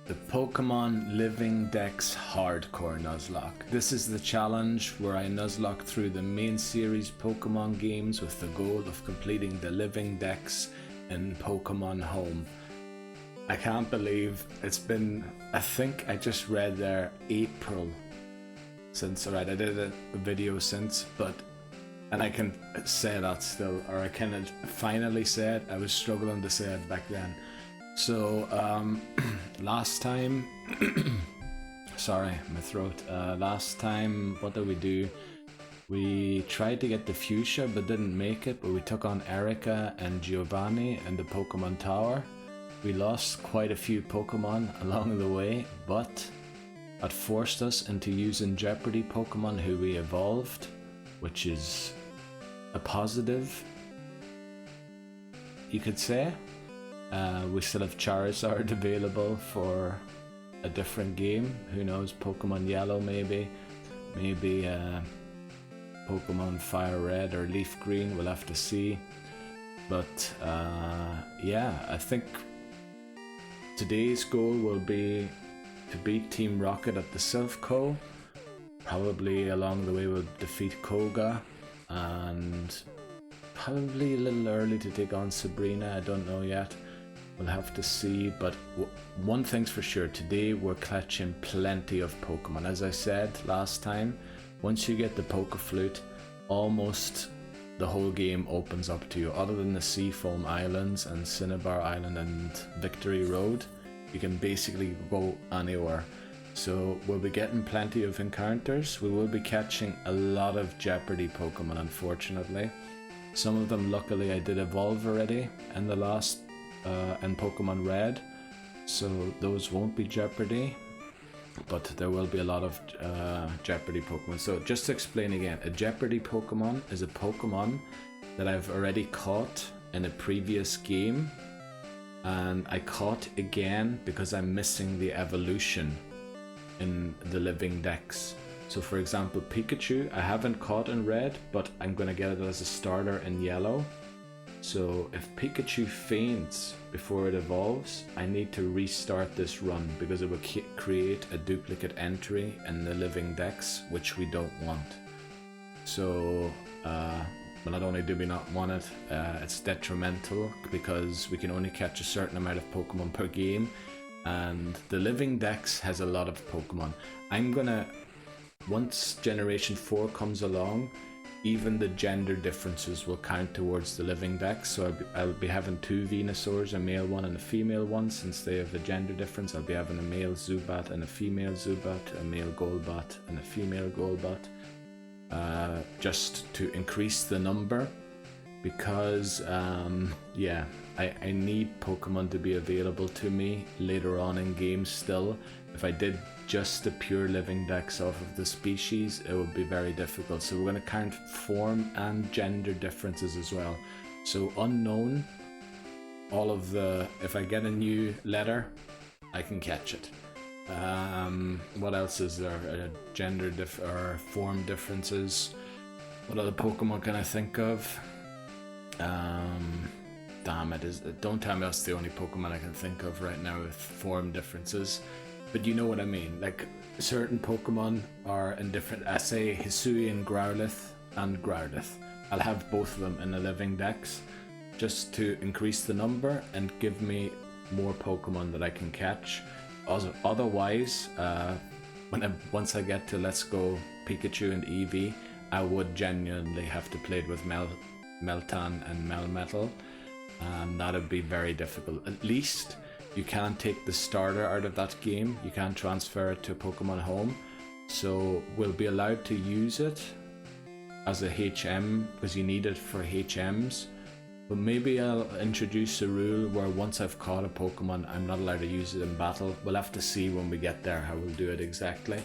The Pokémon Living Dex Hardcore Nuzlocke. This is the challenge where I nuzlocke through the main series Pokémon games with the goal of completing the Living Dex in Pokémon Home. I can't believe it's been, I think I just read there April since, alright, I did a video since, and I can say that still, or I can finally say it. I was struggling to say it back then. So last time sorry, my throat. Last time, what did we do? We tried to get the Fuchsia but didn't make it, but we took on Erica and Giovanni in the Pokemon Tower. We lost quite a few Pokemon along the way, but that forced us into using Jeopardy Pokemon who we evolved, which is a positive, you could say. We still have Charizard available for a different game. Who knows? Pokemon Yellow maybe Pokemon Fire Red or Leaf Green. We'll have to see. But yeah, I think today's goal will be to beat Team Rocket at the Silph Co. Probably along the way we'll defeat Koga, and probably a little early to take on Sabrina. I don't know yet. We'll have to see, but one thing's for sure, today we're catching plenty of Pokemon. As I said last time, once you get the Pokeflute, almost the whole game opens up to you. Other than the Seafoam Islands and Cinnabar Island and Victory Road, you can basically go anywhere. So we'll be getting plenty of encounters. We will be catching a lot of Jeopardy Pokemon, unfortunately. Some of them, luckily, I did evolve already in the last and Pokemon Red, so those won't be Jeopardy, but there will be a lot of Jeopardy Pokemon. So just to explain again, a Jeopardy Pokemon is a Pokemon that I've already caught in a previous game, and I caught again because I'm missing the evolution in the Living Dex. So for example, Pikachu I haven't caught in Red, but I'm gonna get it as a starter in Yellow. So if Pikachu faints before it evolves, I need to restart this run because it will create a duplicate entry in the Living Dex, which we don't want. So, well, not only do we not want it, it's detrimental because we can only catch a certain amount of Pokemon per game, and the Living Dex has a lot of Pokemon. I'm gonna, once Generation 4 comes along, even the gender differences will count towards the Living Dex. So I'll be having two Venusaurs, a male one and a female one. Since they have a gender difference, I'll be having a male Zubat and a female Zubat, a male Golbat and a female Golbat, just to increase the number, because yeah, I need Pokemon to be available to me later on in games still. If I did just the pure Living Dex off of the species, it would be very difficult. So we're going to count form and gender differences as well. So unknown, all of the, if I get a new letter, I can catch it. What else is there? Gender or form differences. What other Pokemon can I think of? Damn it, don't tell me that's the only Pokemon I can think of right now with form differences. But you know what I mean, like certain Pokemon are in different, I say Hisuian Growlithe and Growlithe. I'll have both of them in the Living Dex just to increase the number and give me more Pokemon that I can catch. Also, otherwise, once I get to Let's Go Pikachu and Eevee, I would genuinely have to play it with Meltan and Melmetal, and that'd be very difficult. At least you can't take the starter out of that game, you can't transfer it to Pokemon Home, so we'll be allowed to use it as a HM because you need it for HMs. But maybe I'll introduce a rule where once I've caught a Pokemon, I'm not allowed to use it in battle. We'll have to see when we get there how we'll do it exactly.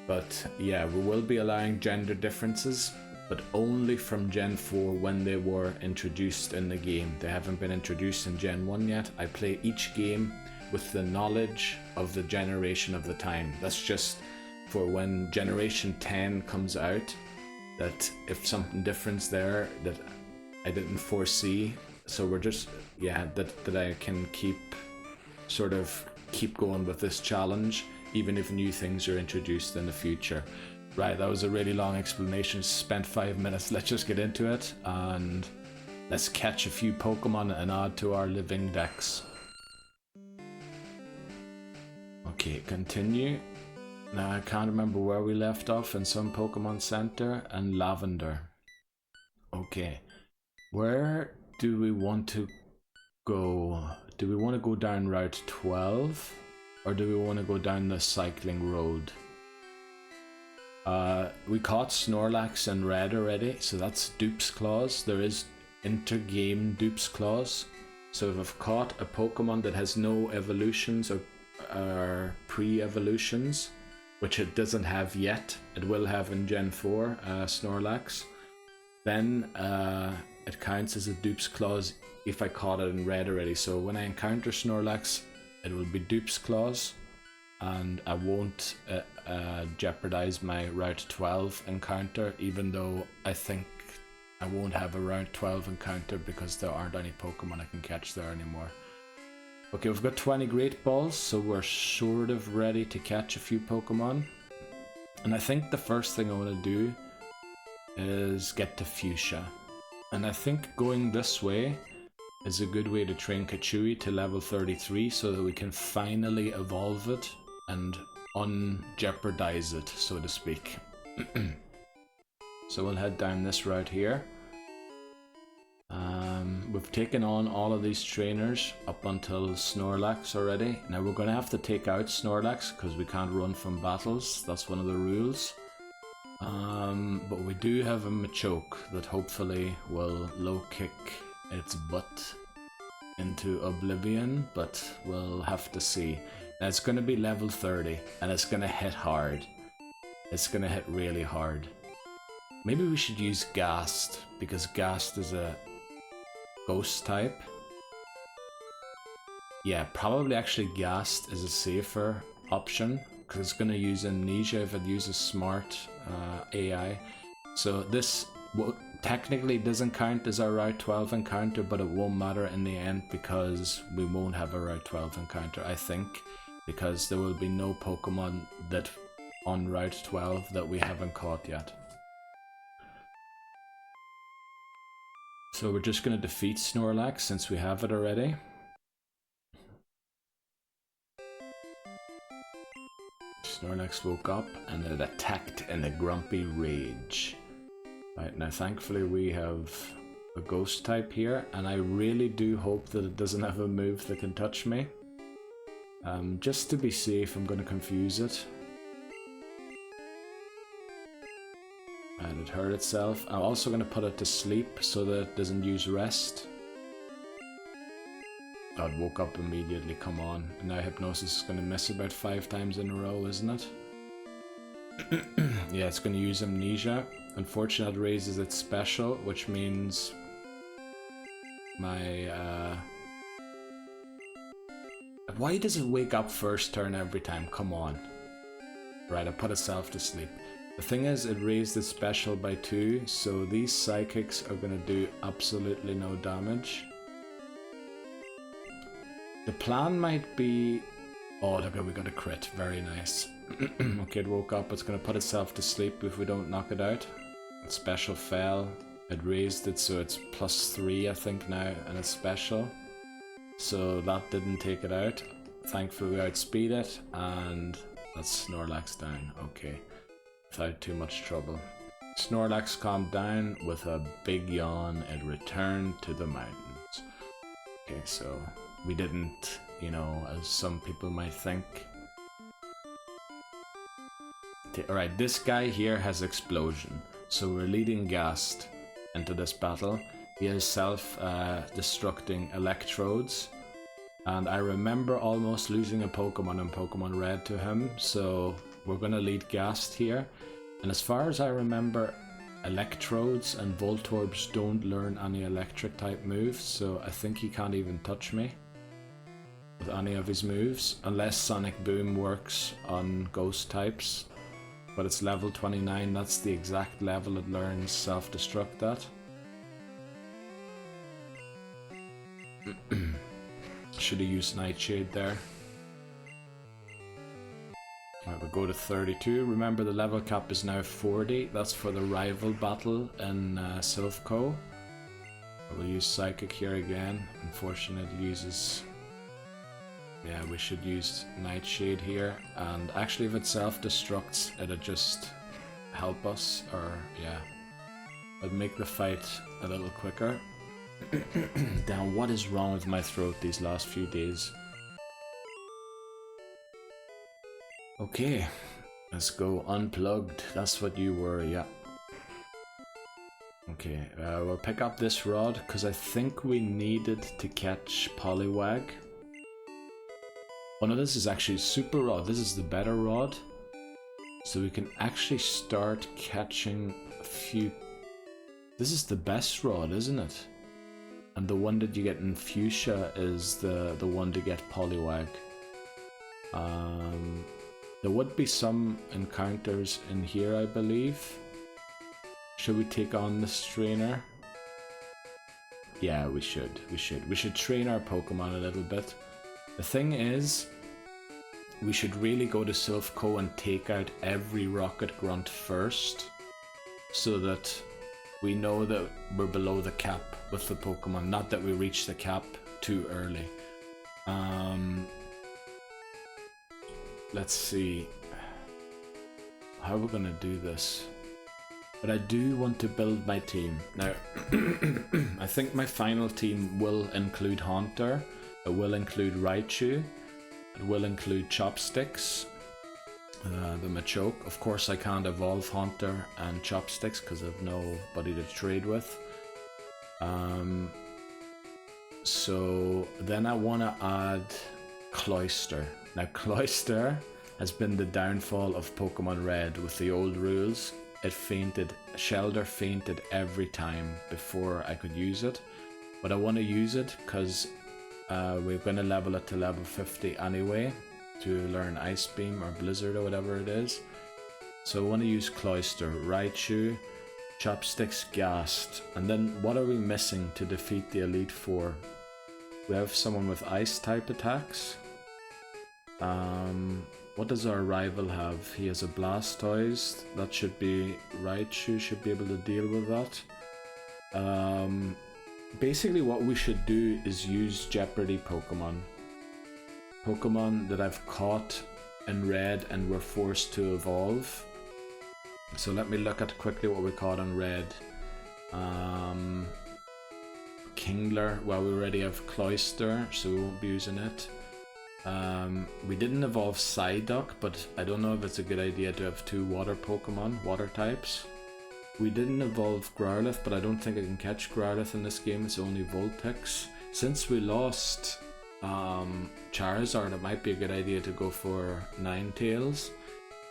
But yeah, we will be allowing gender differences, but only from Gen 4 when they were introduced in the game. They haven't been introduced in Gen 1 yet. I play each game with the knowledge of the generation of the time. That's just for when Generation 10 comes out, that if something different's there that I didn't foresee. So we're just, yeah, that I can keep sort of keep going with this challenge, even if new things are introduced in the future. Right, that was a really long explanation, spent 5 minutes. Let's just get into it and let's catch a few Pokemon and add to our living dex. Okay, continue. Now I can't remember where we left off, in some Pokemon Center and Lavender. Okay, where do we want to go? Do we want to go down Route 12 or do we want to go down the cycling road? We caught Snorlax in red already, so that's Dupe's Claws. There is intergame Dupe's Claws. So if I've caught a Pokemon that has no evolutions or pre-evolutions, which it doesn't have yet, it will have in Gen 4, Snorlax, then it counts as a Dupe's Claws if I caught it in red already. So when I encounter Snorlax, it will be Dupe's Claws, and I won't jeopardize my Route 12 encounter, even though I think I won't have a Route 12 encounter because there aren't any Pokemon I can catch there anymore. Okay, we've got 20 Great Balls, so we're sort of ready to catch a few Pokemon. And I think the first thing I want to do is get to Fuchsia. And I think going this way is a good way to train Kachui to level 33 so that we can finally evolve it and unjeopardize it, so to speak. So we'll head down this route here. We've taken on all of these trainers up until Snorlax already. Now we're going to have to take out Snorlax because we can't run from battles. That's one of the rules. But we do have a Machoke that hopefully will low kick its butt into oblivion, but we'll have to see. Now it's going to be level 30 and it's going to hit hard. It's going to hit really hard. Maybe we should use Ghast, because Ghast is a ghost type. Yeah, probably actually Ghast is a safer option because it's going to use Amnesia if it uses smart AI. So this technically doesn't count as our Route 12 encounter, but it won't matter in the end because we won't have a Route 12 encounter, I think, because there will be no Pokemon that on Route 12 that we haven't caught yet. So we're just going to defeat Snorlax since we have it already. Snorlax woke up and it attacked in a grumpy rage. Right, now thankfully we have a ghost type here, and I really do hope that it doesn't have a move that can touch me. Just to be safe, I'm going to confuse it. And it hurt itself. I'm also going to put it to sleep so that it doesn't use rest. Oh, it woke up immediately, come on. And now Hypnosis is going to miss about 5 times in a row, isn't it? Yeah, it's going to use Amnesia. Unfortunately, it raises its special, which means my... Why does it wake up first turn every time? Come on. Right, I put itself to sleep. The thing is, it raised its special by 2, so these psychics are going to do absolutely no damage. The plan might be... Oh, look, we got a crit. Very nice. Okay, it woke up. It's going to put itself to sleep if we don't knock it out. Its special fell. It raised it, so it's +3, I think, now, and it's special. So that didn't take it out. Thankfully, we outspeed it, and that's Snorlax down. Okay. Without too much trouble. Snorlax calmed down with a big yawn and returned to the mountains. Okay, so we didn't, you know, as some people might think. Alright, this guy here has Explosion. So we're leading Ghast into this battle. He has self-destructing electrodes. And I remember almost losing a Pokemon in Pokemon Red to him, so we're going to lead Ghast here. And as far as I remember, Electrodes and Voltorbs don't learn any electric type moves, so I think he can't even touch me with any of his moves, unless Sonic Boom works on ghost types. But it's level 29, that's the exact level it learns self-destruct at. Should have used Nightshade there. Right, we'll go to 32. Remember the level cap is now 40. That's for the rival battle in Silphco. We'll use Psychic here again. Unfortunately it uses... Yeah, we should use Nightshade here. And actually if it self-destructs, it'll just help us. Or, yeah. It'll make the fight a little quicker. Damn, what is wrong with my throat these last few days? Okay, let's go unplugged. That's what you were, yeah. Okay, we'll pick up this rod because I think we needed to catch Poliwag. Oh no, this is actually super rod. This is the better rod. So we can actually start catching a few. This is the best rod, isn't it? And the one that you get in Fuchsia is the one to get Poliwag. There would be some encounters in here, I believe. Should we take on this trainer? Yeah, we should. We should train our Pokemon a little bit. The thing is, we should really go to Silphco and take out every Rocket Grunt first, so that we know that we're below the cap with the Pokemon. Not that we reach the cap too early. Let's see how we're gonna do this. But I do want to build my team. Now, I think my final team will include Haunter, it will include Raichu, it will include Chopsticks, the Machoke. Of course I can't evolve Haunter and Chopsticks because I've nobody to trade with. So then I want to add Cloyster. Now Cloyster has been the downfall of Pokemon Red with the old rules. It fainted, Shelter fainted every time before I could use it. But I want to use it because we're going to level it to level 50 anyway to learn Ice Beam or Blizzard or whatever it is. So I want to use Cloyster, Raichu, Chopsticks, Ghast. And then what are we missing to defeat the Elite Four? We have someone with Ice type attacks. What does our rival have? He has a Blastoise. That should be... Raichu should be able to deal with that. Basically what we should do is use Jeopardy Pokemon. Pokemon that I've caught in Red and were forced to evolve. So let me look at quickly what we caught in Red. Kingler, well we already have Cloyster, so we won't be using it. We didn't evolve Psyduck, but I don't know if it's a good idea to have two water Pokemon, water types. We didn't evolve Growlithe, but I don't think I can catch Growlithe in this game, it's only Vulpix. Since we lost Charizard, it might be a good idea to go for Ninetales.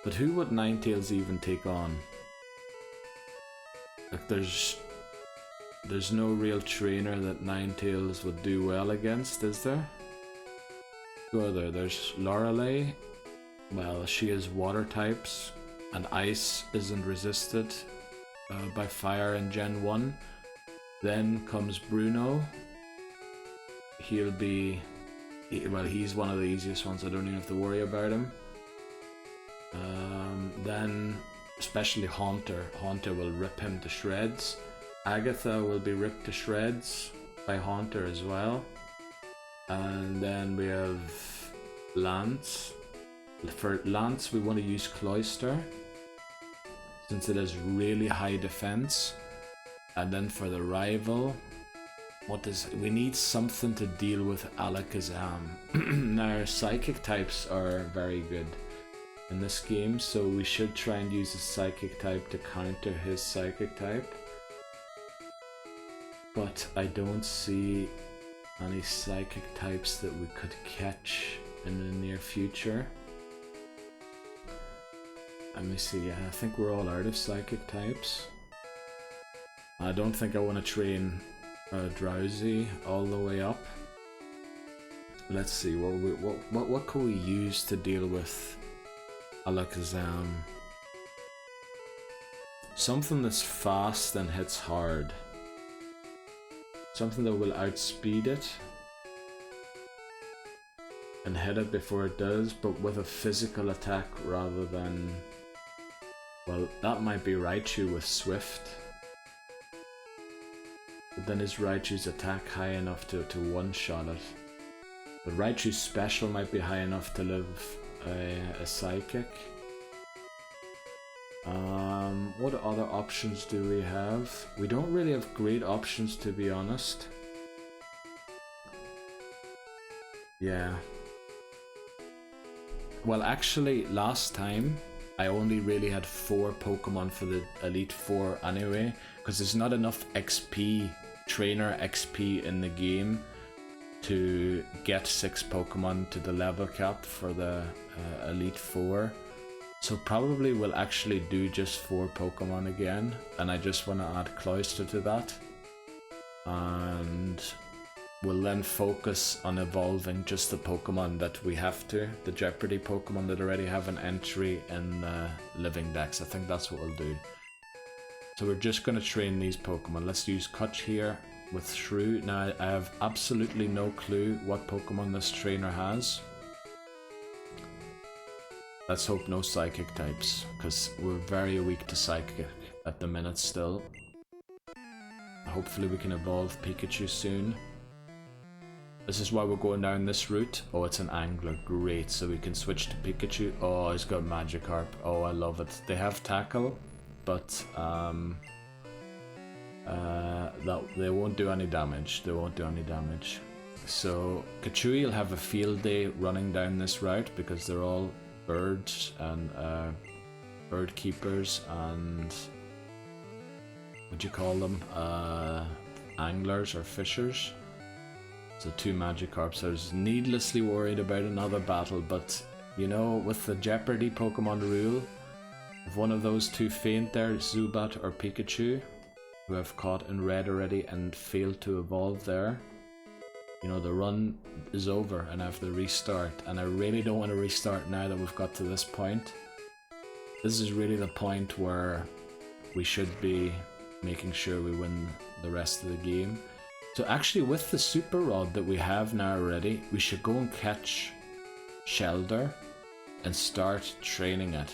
But who would Ninetales even take on? Like there's no real trainer that Ninetales would do well against, is there? Go there. There's Lorelei. Well, she is water types, and ice isn't resisted by fire in Gen 1. Then comes Bruno. He'll be... well, he's one of the easiest ones, I don't even have to worry about him. Then, especially Haunter. Haunter will rip him to shreds. Agatha will be ripped to shreds by Haunter as well. And then we have Lance. For Lance we want to use Cloyster, since it has really high defense. And then for the rival, we need something to deal with Alakazam. Now Psychic types are very good in this game, so we should try and use a Psychic type to counter his Psychic type. But I don't see any Psychic types that we could catch in the near future. Let me see, I think we're all out of Psychic types. I don't think I want to train Drowsy all the way up. Let's see, what can we use to deal with Alakazam? Something that's fast and hits hard. Something that will outspeed it. and hit it before it does, but with a physical attack rather than... Well, that might be Raichu with Swift. But then is Raichu's attack high enough to one-shot it? But Raichu's special might be high enough to live a Psychic. What other options do we have? We don't really have great options, to be honest. Yeah. Well, actually, last time I only really had 4 Pokemon for the Elite Four anyway, because there's not enough XP, trainer XP in the game to get 6 Pokemon to the level cap for the Elite Four. So probably we'll actually do just 4 Pokemon again, and I just want to add Cloyster to that. And we'll then focus on evolving just the Pokemon that we have to, the Jeopardy Pokemon that already have an entry in Living Dex. I think that's what we'll do. So we're just going to train these Pokemon. Let's use Kutch here with Shrew. Now I have absolutely no clue what Pokemon this trainer has. Let's hope no Psychic types, because we're very weak to Psychic at the minute still. Hopefully we can evolve Pikachu soon. This is why we're going down this route. Oh, it's an Angler, great, so we can switch to Pikachu. Oh, he's got Magikarp. Oh, I love it. They have Tackle, but they won't do any damage. They won't do any damage. So Kachui will have a field day running down this route because they're all birds and bird keepers and what do you call them? Anglers or fishers. So 2 Magikarps. I was needlessly worried about another battle, but you know, with the Jeopardy Pokemon rule, if one of those 2 faint there, Zubat or Pikachu, who I've caught in red already and failed to evolve there, you know, the run is over and I have to restart, and I really don't want to restart now that we've got to this point. This is really the point where we should be making sure we win the rest of the game. So actually with the Super Rod that we have now already, we should go and catch Shelder and start training it.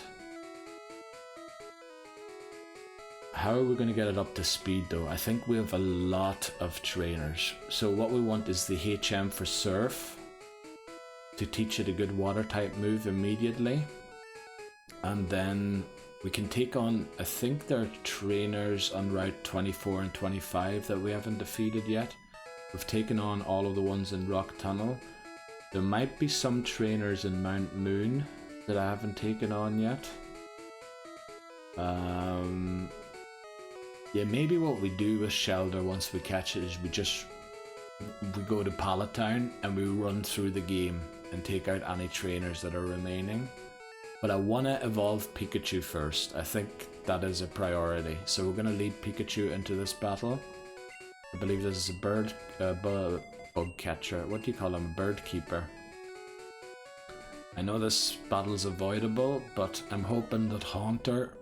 How are we going to get it up to speed though? I think we have a lot of trainers. So what we want is the HM for Surf, to teach it a good water type move immediately. And then we can take on, I think there are trainers on Route 24 and 25 that we haven't defeated yet. We've taken on all of the ones in Rock Tunnel. There might be some trainers in Mount Moon that I haven't taken on yet. Yeah, maybe what we do with Shelder once we catch it is we go to Pallet Town and we run through the game and take out any trainers that are remaining. But I want to evolve Pikachu first. I think that is a priority. So we're going to lead Pikachu into this battle. I believe this is a bug catcher. What do you call him? Bird keeper. I know this battle's avoidable, but I'm hoping that Haunter,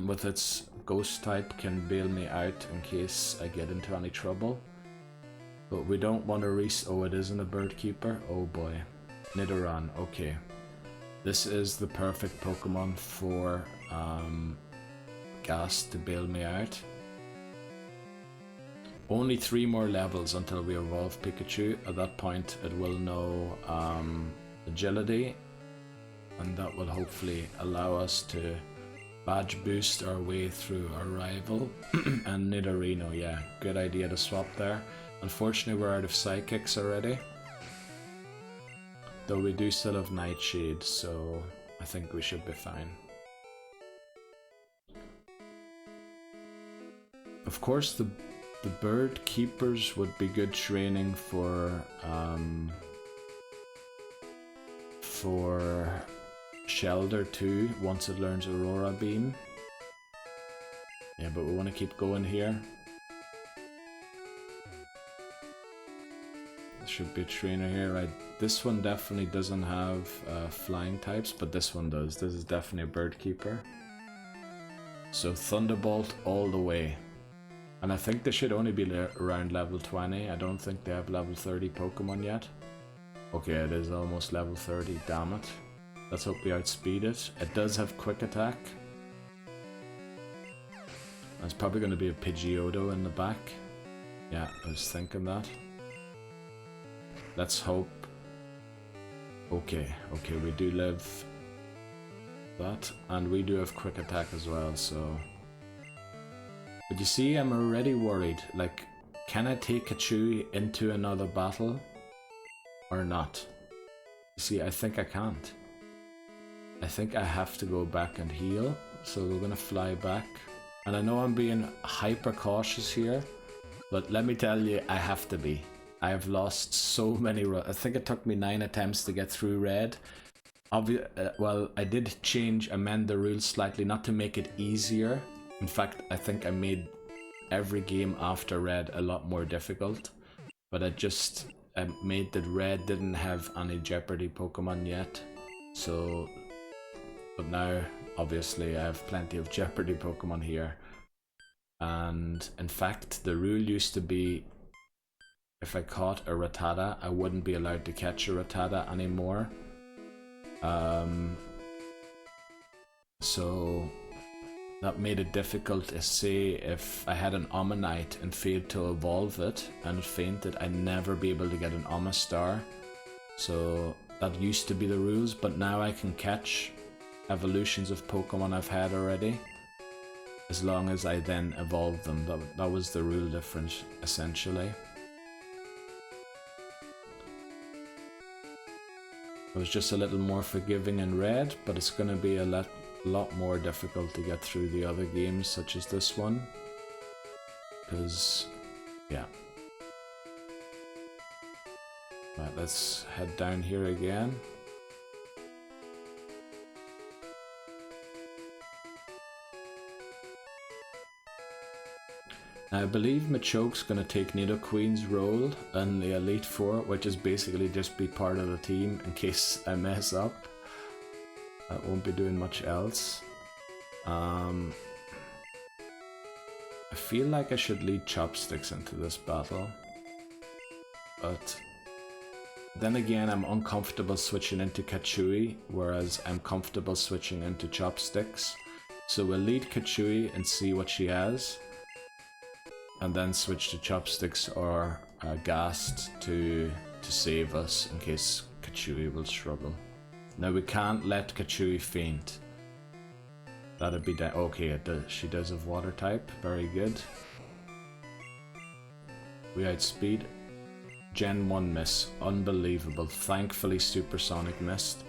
with its ghost type, can bail me out in case I get into any trouble. But we don't want to oh, it isn't a bird keeper? Oh boy. Nidoran, okay. This is the perfect Pokemon for Gas to bail me out. Only 3 more levels until we evolve Pikachu. At that point it will know Agility, and that will hopefully allow us to badge boost our way through our rival. And Nidorino, yeah, good idea to swap there. Unfortunately we're out of Psychics already, though we do still have Nightshade, so I think we should be fine. Of course the bird keepers would be good training for Shelder too, once it learns Aurora Beam. Yeah, but we want to keep going here. There should be a trainer here, right? This one definitely doesn't have flying types, but this one does. This is definitely a bird keeper. So Thunderbolt all the way. And I think they should only be around level 20. I don't think they have level 30 Pokemon yet. Okay, it is almost level 30, damn it. Let's hope we outspeed it. It does have quick attack. There's probably going to be a Pidgeotto in the back. Yeah, I was thinking that. Let's hope. Okay, we do live that. And we do have quick attack as well, so... But you see, I'm already worried. Like, can I take Kachui into another battle? Or not? You see, I think I can't. I think I have to go back and heal. So we're gonna fly back. And I know I'm being hyper cautious here, but let me tell you, I have to be. I have lost so many. I think it took me 9 attempts to get through red. Well, I did amend the rules slightly, not to make it easier. In fact, I think I made every game after red a lot more difficult. But I just made that red didn't have any Jeopardy Pokemon yet. So, but now, obviously, I have plenty of Jeopardy Pokemon here. And in fact, the rule used to be if I caught a Rattata, I wouldn't be allowed to catch a Rattata anymore. So that made it difficult to say if I had an Omanyte and failed to evolve it and it fainted, I'd never be able to get an Omastar. So that used to be the rules, but now I can catch evolutions of Pokemon I've had already, as long as I then evolve them. That was the rule difference, essentially. It was just a little more forgiving in red, but it's going to be a lot more difficult to get through the other games, such as this one. Because, yeah. Right, let's head down here again. Now, I believe Machoke's going to take Nidoqueen's role in the Elite Four, which is basically just be part of the team in case I mess up. I won't be doing much else. I feel like I should lead Chopsticks into this battle, but then again I'm uncomfortable switching into Kachui, whereas I'm comfortable switching into Chopsticks. So we'll lead Kachui and see what she has, and then switch to Chopsticks or Ghast to save us in case Kachui will struggle. Now we can't let Kachui faint. That'd be okay. She does have Water type. Very good. We outspeed. Gen 1 miss. Unbelievable. Thankfully Supersonic missed.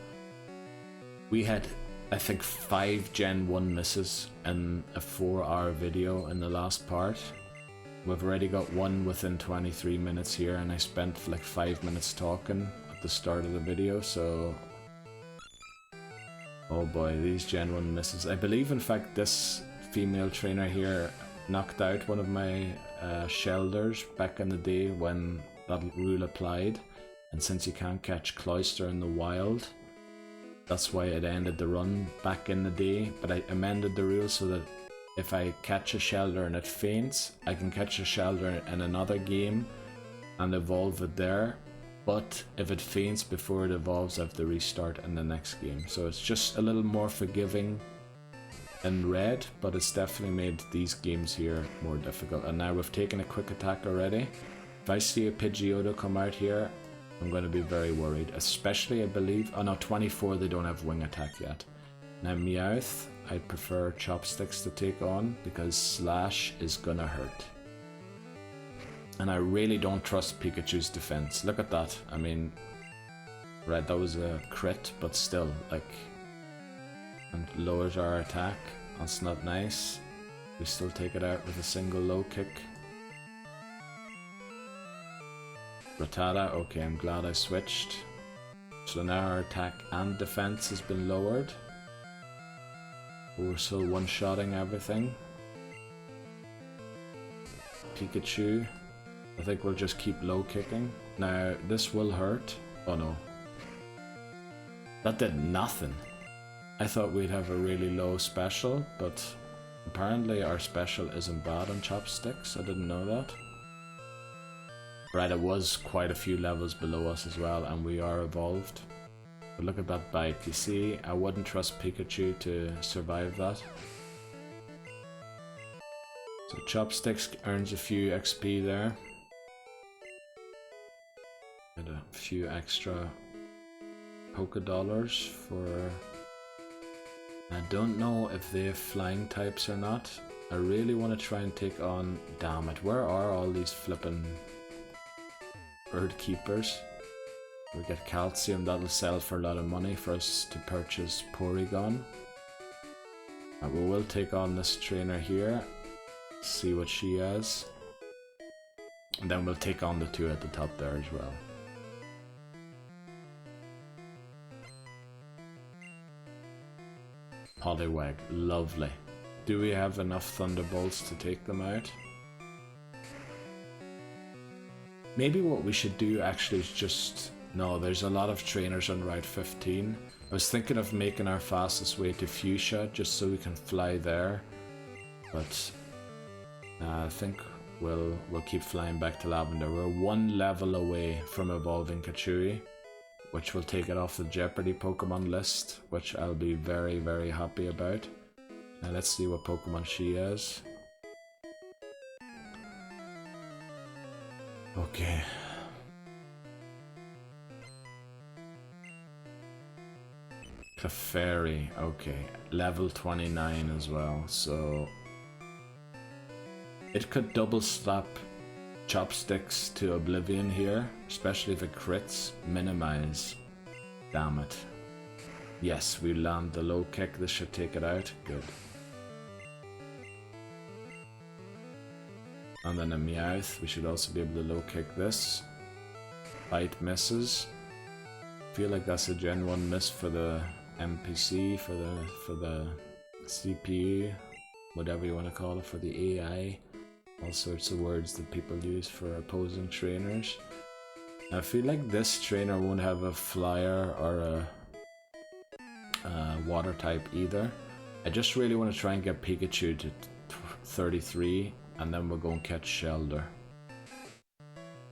We had, I think, 5 Gen 1 misses in a 4-hour video in the last part. We've already got one within 23 minutes here, and I spent like 5 minutes talking at the start of the video, so... Oh boy, these Gen 1 misses. I believe, in fact, this female trainer here knocked out one of my Shelders back in the day when that rule applied. And since you can't catch Cloyster in the wild, that's why it ended the run back in the day. But I amended the rule so that if I catch a Shelder and it faints, I can catch a Shelder in another game and evolve it there. But if it faints before it evolves, I have to restart in the next game. So it's just a little more forgiving in red, but it's definitely made these games here more difficult. And now we've taken a quick attack already. If I see a Pidgeotto come out here, I'm going to be very worried. Especially, I believe... Oh no, 24, they don't have wing attack yet. Now Meowth, I'd prefer Chopsticks to take on because Slash is gonna hurt. And I really don't trust Pikachu's defense. Look at that. I mean, right, that was a crit, but still, like, and lowers our attack. That's not nice. We still take it out with a single low kick. Rattata, okay, I'm glad I switched. So now our attack and defense has been lowered. We're still one-shotting everything. Pikachu. I think we'll just keep low kicking. Now, this will hurt. Oh no. That did nothing. I thought we'd have a really low special, but apparently our special isn't bad on Chopsticks. I didn't know that. Right, it was quite a few levels below us as well, and we are evolved. But look at that bite. You see, I wouldn't trust Pikachu to survive that. So Chopsticks earns a few XP there. And a few extra Poké Dollars for... I don't know if they have flying types or not. I really want to try and take on... Damn it, where are all these flippin' bird keepers? We get calcium, that'll sell for a lot of money for us to purchase Porygon. We will take on this trainer here, see what she has. And then we'll take on the two at the top there as well. Poliwag, lovely. Do we have enough Thunderbolts to take them out? Maybe what we should do actually is just... No, there's a lot of trainers on Route 15. I was thinking of making our fastest way to Fuchsia just so we can fly there. But I think we'll keep flying back to Lavender. We're one level away from evolving Kachui, which will take it off the Jeopardy Pokemon list, which I'll be very, very happy about. Now let's see what Pokemon she has. Okay. Clefairy, okay. Level 29 as well, so... It could double slap Chopsticks to Oblivion here, especially if it crits. Minimize. Damn it. Yes, we land the low kick, this should take it out. Good. And then a Meowth, we should also be able to low kick this. Bite misses. Feel like that's a Gen 1 miss for the NPC, for the CPU, whatever you want to call it, for the AI. All sorts of words that people use for opposing trainers. I feel like this trainer won't have a flyer or a water type either. I just really want to try and get Pikachu to 33, and then we'll go and catch Shelder.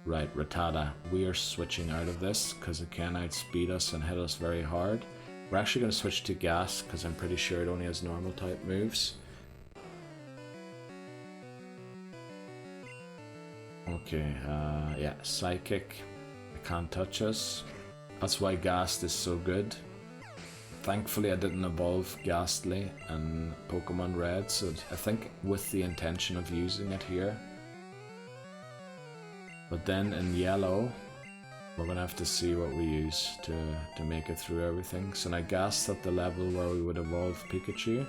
Right, Rattata. We are switching out of this because it can outspeed us and hit us very hard. We're actually going to switch to Gas because I'm pretty sure it only has normal type moves. Okay, yeah, Psychic. It can't touch us. That's why Ghast is so good. Thankfully I didn't evolve Ghastly in Pokemon Red, so I think with the intention of using it here. But then in Yellow, we're gonna have to see what we use to make it through everything. So now Ghast at the level where we would evolve Pikachu.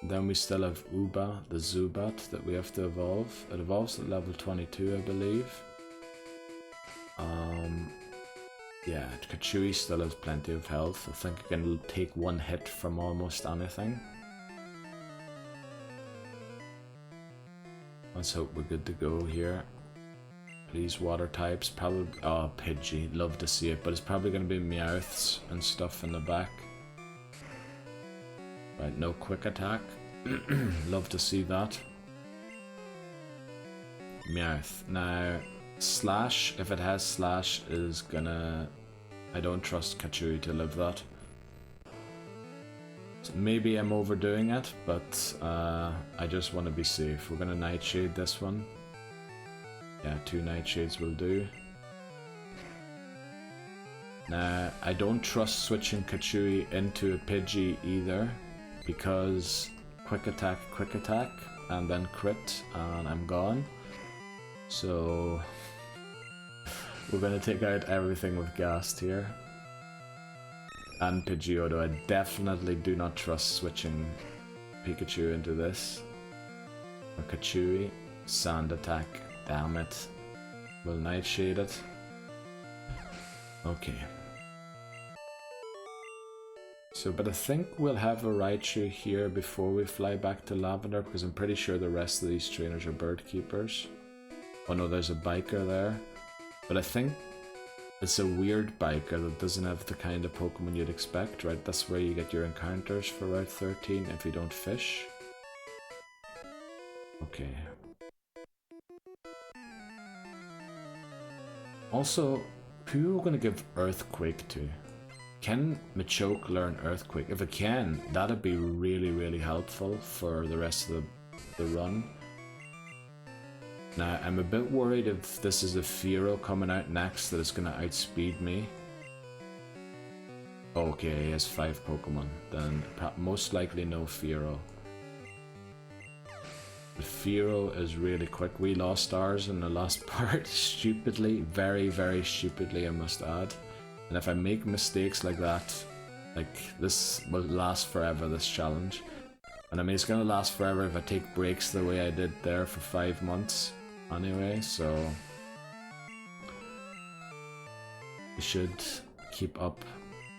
Then we still have Uba, the Zubat, that we have to evolve. It evolves at level 22, I believe. Yeah, Kachui still has plenty of health. I think it can take one hit from almost anything. Let's hope we're good to go here. Please, water types. Probably. Oh, Pidgey. Love to see it, but it's probably going to be Meowths and stuff in the back. Right, no quick attack. Love to see that. Meowth. Now, Slash, if it has Slash, is gonna... I don't trust Kachui to live that. So maybe I'm overdoing it, but I just want to be safe. We're gonna Nightshade this one. Yeah, 2 Nightshades will do. Now, I don't trust switching Kachui into a Pidgey either, because quick attack, and then crit, and I'm gone. So we're gonna take out everything with Ghast here. And Pidgeotto. I definitely do not trust switching Pikachu into this. Or Kachui. Sand attack. Damn it. We'll Nightshade it. Okay. So, but I think we'll have a Raichu here before we fly back to Lavender, because I'm pretty sure the rest of these trainers are bird keepers. Oh no, there's a biker there. But I think It's a weird biker that doesn't have the kind of Pokemon you'd expect, right? That's where you get your encounters for Route 13 if you don't fish. Okay. Also, who are we going to give Earthquake to? Can Machoke learn Earthquake? If it can, that'd be really, really helpful for the rest of the run. Now, I'm a bit worried if this is a Fearow coming out next that it's going to outspeed me. Okay, he has 5 Pokemon. Then most likely no Fearow. The Fearow is really quick. We lost ours in the last part stupidly. Very, very stupidly, I must add. And if I make mistakes like that, like this will last forever, this challenge. And I mean, it's going to last forever if I take breaks the way I did there for 5 months. Anyway, so we should keep up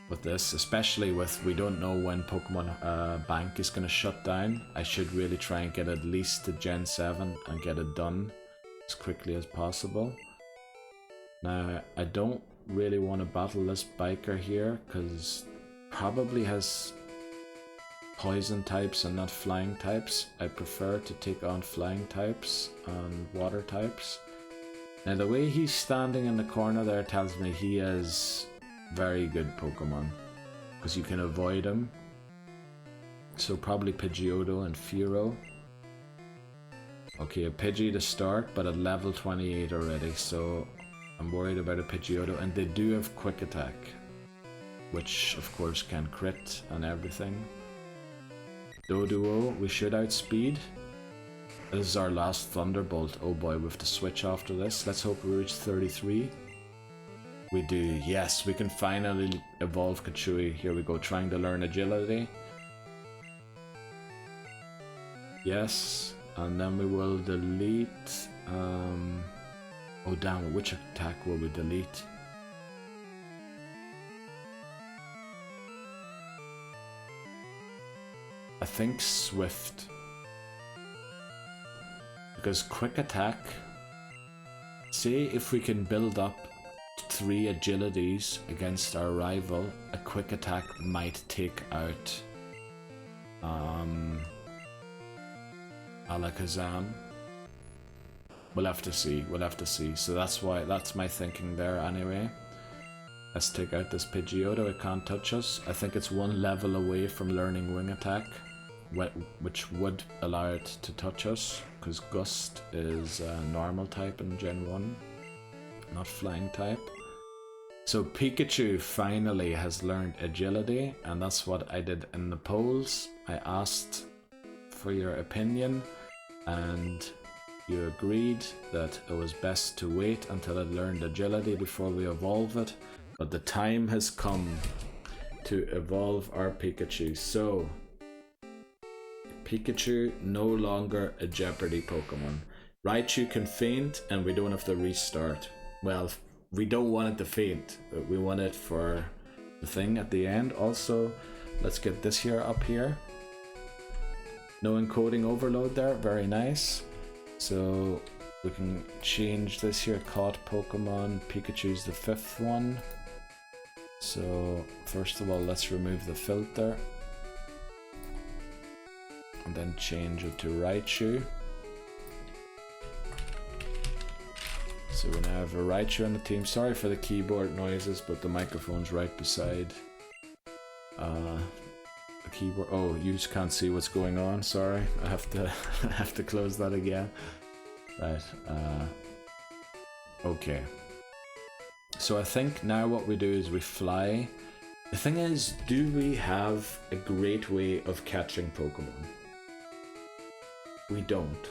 with this, especially with we don't know when Pokemon Bank is going to shut down. I should really try and get at least to Gen 7 and get it done as quickly as possible. Now, I don't really want to battle this biker here because probably has poison types and not flying types. I prefer to take on flying types and water types. Now the way he's standing in the corner there tells me he has very good Pokemon because you can avoid him. So probably Pidgeotto and Fearow. Okay, a Pidgey to start, but at level 28 already, so I'm worried about a Pidgeotto, and they do have Quick Attack, which of course can crit and everything. Doduo, we should outspeed. This is our last Thunderbolt. Oh boy, we have to switch after this. Let's hope we reach 33. We do. Yes, we can finally evolve Kachui. Here we go, trying to learn Agility. Yes, and then we will delete... oh damn, which attack will we delete? I think Swift. Because Quick Attack, say if we can build up 3 agilities against our rival, a Quick Attack might take out Alakazam. We'll have to see, So that's my thinking there anyway. Let's take out this Pidgeotto, it can't touch us. I think it's 1 level away from learning Wing Attack, which would allow it to touch us, because Gust is normal type in Gen 1, not flying type. So Pikachu finally has learned Agility, and that's what I did in the polls. I asked for your opinion, and you agreed that it was best to wait until it learned Agility before we evolve it. But the time has come to evolve our Pikachu. So, Pikachu no longer a Jeopardy Pokemon. Raichu can faint and we don't have to restart. Well, we don't want it to faint, but we want it for the thing at the end. Also, let's get this here up here. No encoding overload there, very nice. So we can change this here, caught Pokemon. Pikachu's the 5th one. So first of all, let's remove the filter and then change it to Raichu. So we now have a Raichu on the team. Sorry for the keyboard noises, but the microphone's right beside the keyboard. Oh, you just can't see what's going on. Sorry, I have to close that again. Right. Okay. So I think now what we do is we fly. The thing is, do we have a great way of catching Pokemon? We don't.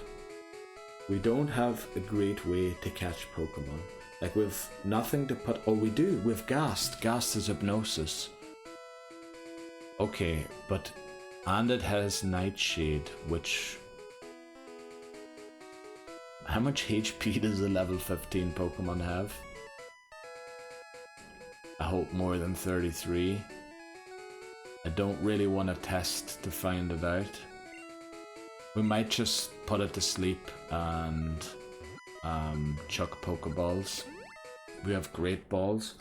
We don't have a great way to catch Pokemon. Like, we've nothing to put... Oh, we do. We've Ghast. Ghast is Hypnosis. Okay, but... And it has Nightshade, which... How much HP does a level 15 Pokemon have? I hope more than 33. I don't really want to test to find it out. We might just put it to sleep and chuck Pokeballs. We have great balls.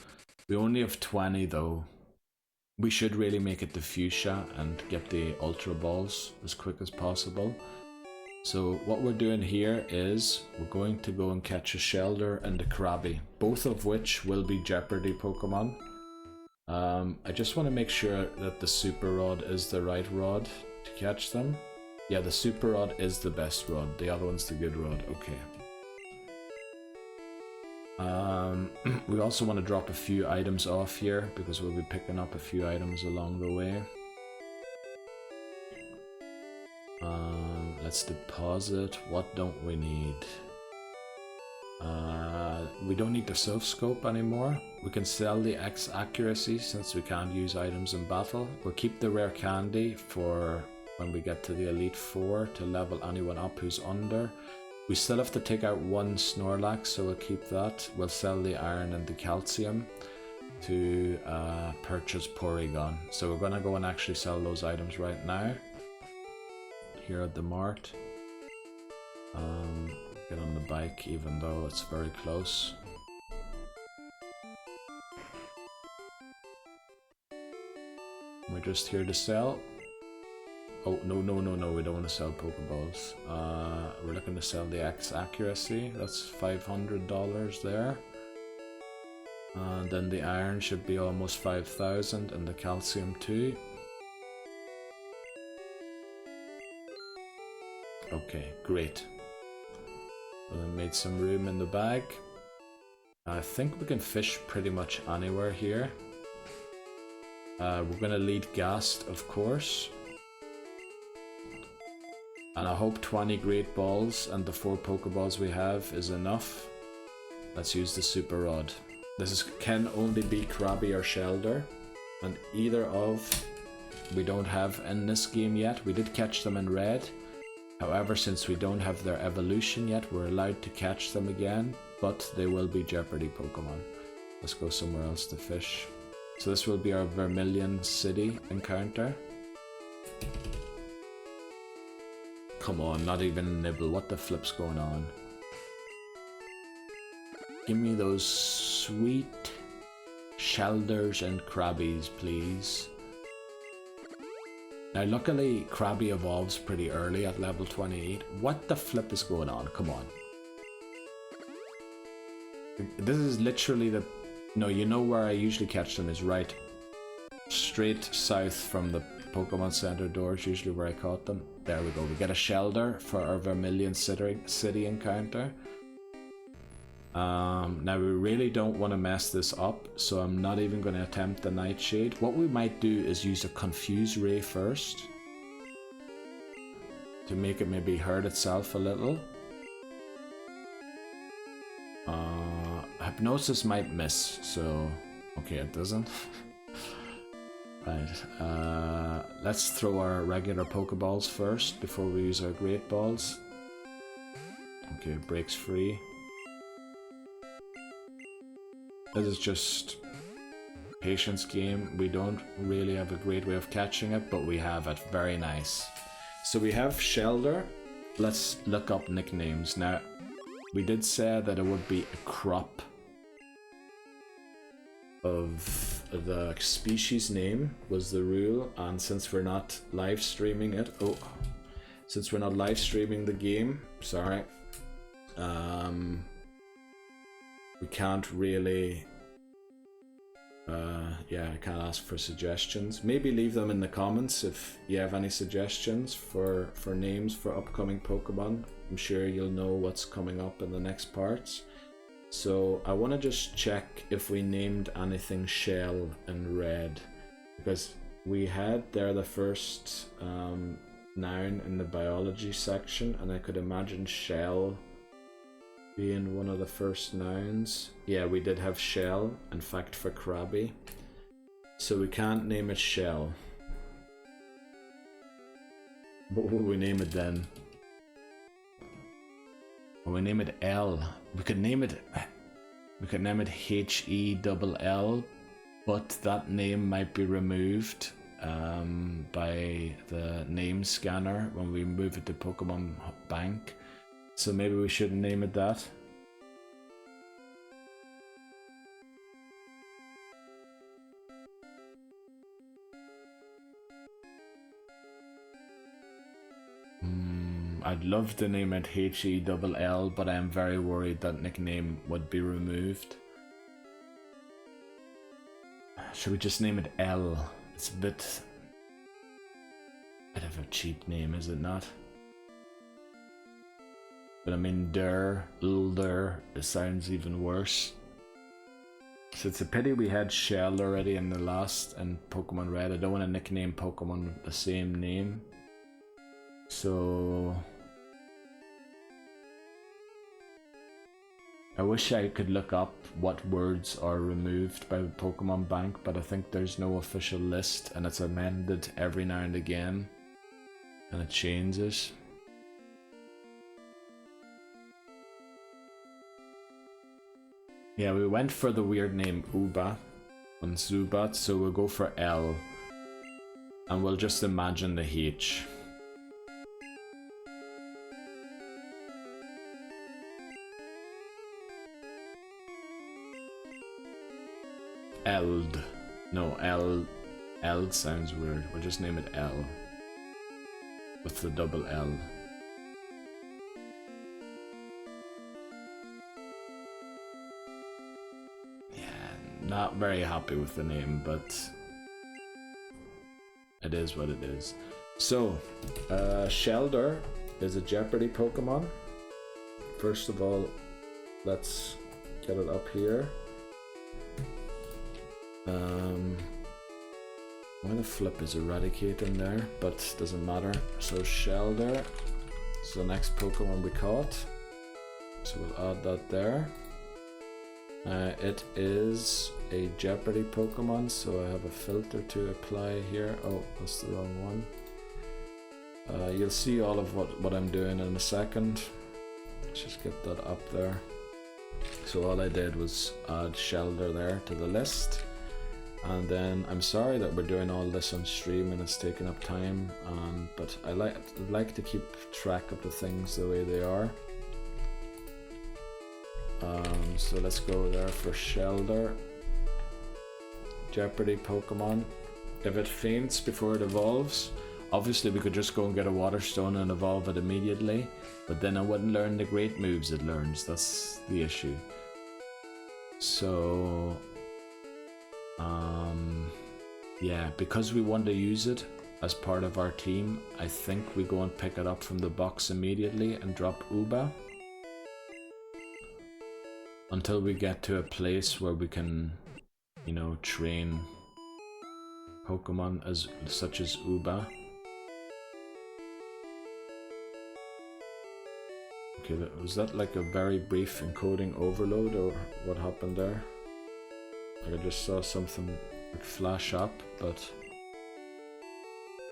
We only have 20 though. We should really make it the fuchsia and get the ultra balls as quick as possible. So what we're doing here is we're going to go and catch a Shelder and a Krabby, both of which will be Jeopardy Pokemon. I just want to make sure that the Super Rod is the right rod to catch them. Yeah, the Super Rod is the best rod, the other one's the good rod, okay. We also want to drop a few items off here because we'll be picking up a few items along the way. Let's deposit. What don't we need? We don't need the Silph Scope anymore. We can sell the X accuracy since we can't use items in battle. We'll keep the rare candy for when we get to the Elite Four to level anyone up who's under. We still have to take out one Snorlax, so we'll keep that. We'll sell the iron and the calcium to purchase Porygon. So we're gonna go and actually sell those items right now. Here at the mart. Get on the bike even though it's very close. We're just here to sell. Oh, no, we don't want to sell Pokeballs. We're looking to sell the X accuracy. That's $500 there. And then the iron should be almost 5,000 and the calcium too. Okay, great. We made some room in the bag. I think we can fish pretty much anywhere here. We're gonna lead Gast, of course. And I hope 20 Great Balls and the 4 Pokeballs we have is enough. Let's use the Super Rod. This can only be Krabby or Shelder. And either of we don't have in this game yet. We did catch them in red. However, since we don't have their evolution yet, we're allowed to catch them again, but they will be Jeopardy Pokemon. Let's go somewhere else to fish. So this will be our Vermilion City encounter. Come on, not even a nibble. What the flip's going on? Give me those sweet Shelders and Krabbies, please. Now luckily Krabby evolves pretty early at level 28. What the flip is going on? Come on. This is literally the... No, you know where I usually catch them is right straight south from the Pokemon Center doors, usually where I caught them. There we go, we get a Shelder for our Vermilion City encounter. Now we really don't want to mess this up, so I'm not even going to attempt the Nightshade. What we might do is use a Confuse Ray first to make it maybe hurt itself a little. Hypnosis might miss, so okay, it doesn't. Right, let's throw our regular Pokeballs first before we use our Great Balls. Okay, it breaks free. This is just patience game. We don't really have a great way of catching it, but we have it. Very nice. So we have Shelder. Let's look up nicknames. Now, we did say that it would be a crop of the species name was the rule, and since we're not live streaming it, since we're not live streaming the game, sorry, we can't really, yeah, I can't ask for suggestions. Maybe leave them in the comments if you have any suggestions for names for upcoming Pokemon. I'm sure you'll know what's coming up in the next parts. So I want to just check if we named anything Shell and Red, because we had there the first noun in the biology section, and I could imagine Shell being one of the first nouns. Yeah, we did have Shell, in fact, for Krabby. So we can't name it Shell. What will we name it then? Well, we name it L. We could name it HELL, but that name might be removed by the name scanner when we move it to Pokemon Bank. So maybe we shouldn't name it that. love to name it HELL, but I am very worried that nickname would be removed. Should we just name it L? It's a bit of a cheap name, is it not? But I mean, Ulder, it sounds even worse. So it's a pity we had Shell already in the last and Pokemon Red. I don't want to nickname Pokemon with the same name. So I wish I could look up what words are removed by the Pokemon Bank, but I think there's no official list and it's amended every now and again. And it changes. Yeah, we went for the weird name Uba on Zubat, so we'll go for L. And we'll just imagine the H. Eld. No, Eld sounds weird. We'll just name it L. With the double L. Yeah, not very happy with the name, but it is what it is. So, Shelder is a Jeopardy Pokemon. First of all, let's get it up here. Why the flip is Eradicate in there, but doesn't matter. So Shelder is the next Pokemon we caught. So we'll add that there. It is a Jeopardy Pokemon, so I have a filter to apply here. Oh, that's the wrong one. You'll see all of what I'm doing in a second. Let's just get that up there. So all I did was add Shelder there to the list. And then I'm sorry that we're doing all this on stream and it's taking up time, but I like to keep track of the things the way they are. So let's go there for Shelder. Jeopardy Pokemon. If it faints before it evolves, obviously we could just go and get a Water Stone and evolve it immediately, but then I wouldn't learn the great moves it learns. That's the issue. So yeah, because we want to use it as part of our team, I think we go and pick it up from the box immediately and drop Uba until we get to a place where we can, you know, train Pokemon such as Uba. Okay, was that like a very brief encoding overload or what happened there? Like I just saw something like flash up, but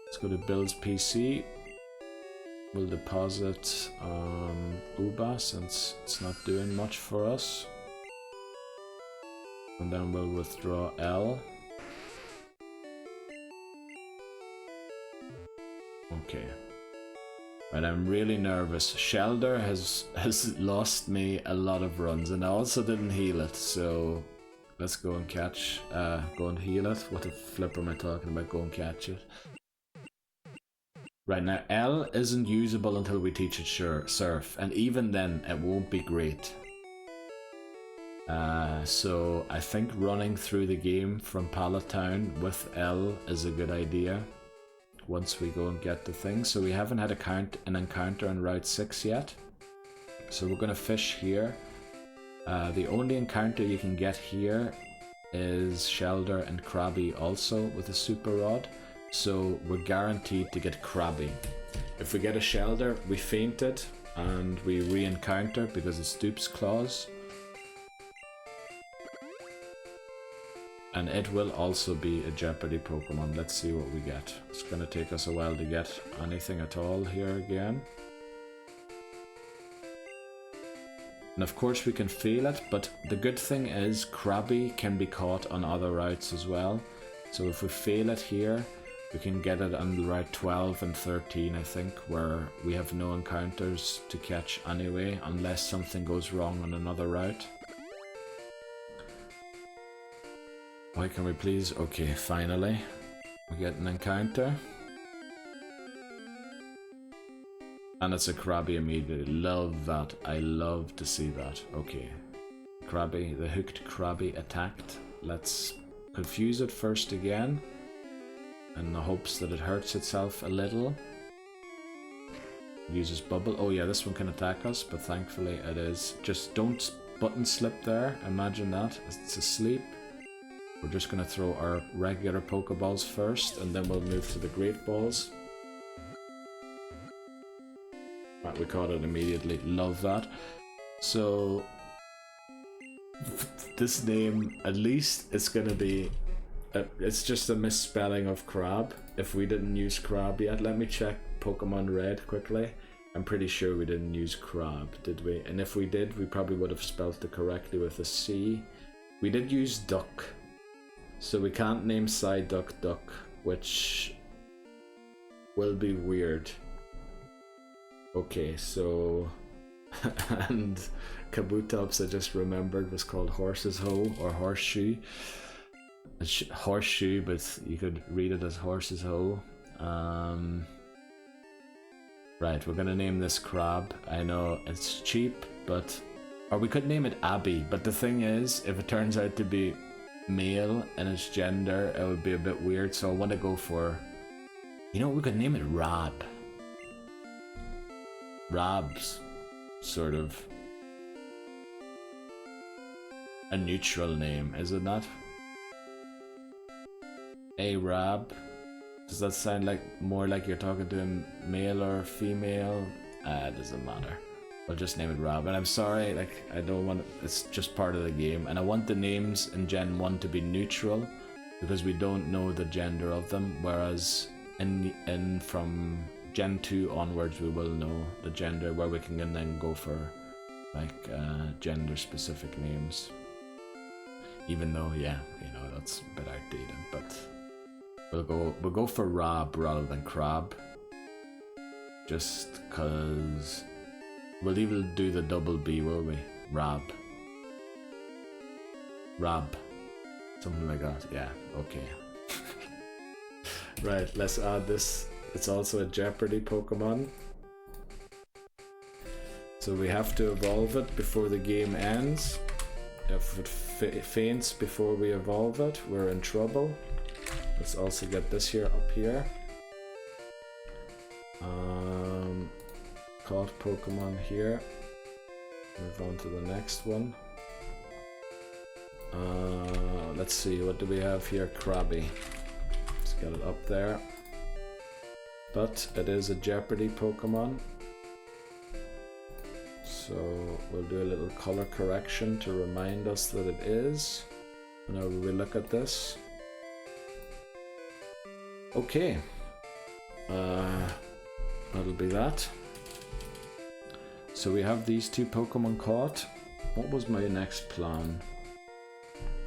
let's go to Bill's PC. We'll deposit Uba since it's not doing much for us. And then we'll withdraw L. Okay. Right, I'm really nervous. Shelder has lost me a lot of runs and I also didn't heal it, so let's go and go and heal it. What the flip am I talking about? Go and catch it. Right, now L isn't usable until we teach it Surf, and even then it won't be great. So I think running through the game from Pallet Town with L is a good idea once we go and get the thing. So we haven't had an encounter on Route 6 yet. So we're going to fish here. The only encounter you can get here is Shelder and Krabby also with a Super Rod. So we're guaranteed to get Krabby. If we get a Shelder, we faint it and we re-encounter because it's Dupe's Claws. And it will also be a Jeopardy Pokemon. Let's see what we get. It's going to take us a while to get anything at all here again. And of course we can fail it, but the good thing is Krabby can be caught on other routes as well. So if we fail it here, we can get it on Route 12 and 13, I think, where we have no encounters to catch anyway, unless something goes wrong on another route. Why can we please? Okay, finally. We get an encounter. And it's a Krabby immediately. Love that. I love to see that. Okay. Krabby, the hooked Krabby attacked. Let's confuse it first again. In the hopes that it hurts itself a little. Uses bubble. Oh yeah, this one can attack us, but thankfully it is. Just don't button slip there. Imagine that. It's asleep. We're just going to throw our regular Pokeballs first, and then we'll move to the Great Balls. Right, we caught it immediately. Love that. So, this name, at least it's going to be... it's just a misspelling of crab. If we didn't use crab yet, let me check Pokemon Red quickly. I'm pretty sure we didn't use crab, did we? And if we did, we probably would have spelt it correctly with a C. We did use duck. So we can't name Psyduck Duck, which will be weird. Okay, so... and Kabutops, I just remembered, was called Horse's Hoe, or Horseshoe. Horseshoe, but you could read it as Horse's Hoe. Right, we're gonna name this Crab. I know it's cheap, but... or we could name it Abby, but the thing is, if it turns out to be male and its gender, it would be a bit weird, so I want to go for... you know, we could name it Rab. Rab's sort of a neutral name, is it not? A Rab. Does that sound like more like you're talking to a male or female? It doesn't matter. I'll just name it Rab. And I'm sorry, like, I don't want it's just part of the game. And I want the names in Gen 1 to be neutral, because we don't know the gender of them, whereas in from Gen 2 onwards we will know the gender, where we can then go for like gender specific names. Even though, yeah, you know, that's a bit outdated, but we'll go for Rab rather than Crab. Just cause we'll even do the double B, will we? Rab. Something like that, yeah, okay. Right, let's add this. It's also a Jeopardy Pokemon. So we have to evolve it before the game ends. If it faints before we evolve it, we're in trouble. Let's also get this here up here. Caught Pokemon here. Move on to the next one. Let's see, what do we have here? Krabby. Let's get it up there. But it is a Jeopardy Pokemon. So we'll do a little color correction to remind us that it is whenever we look at this. Okay. That'll be that. So we have these two Pokemon caught. What was my next plan?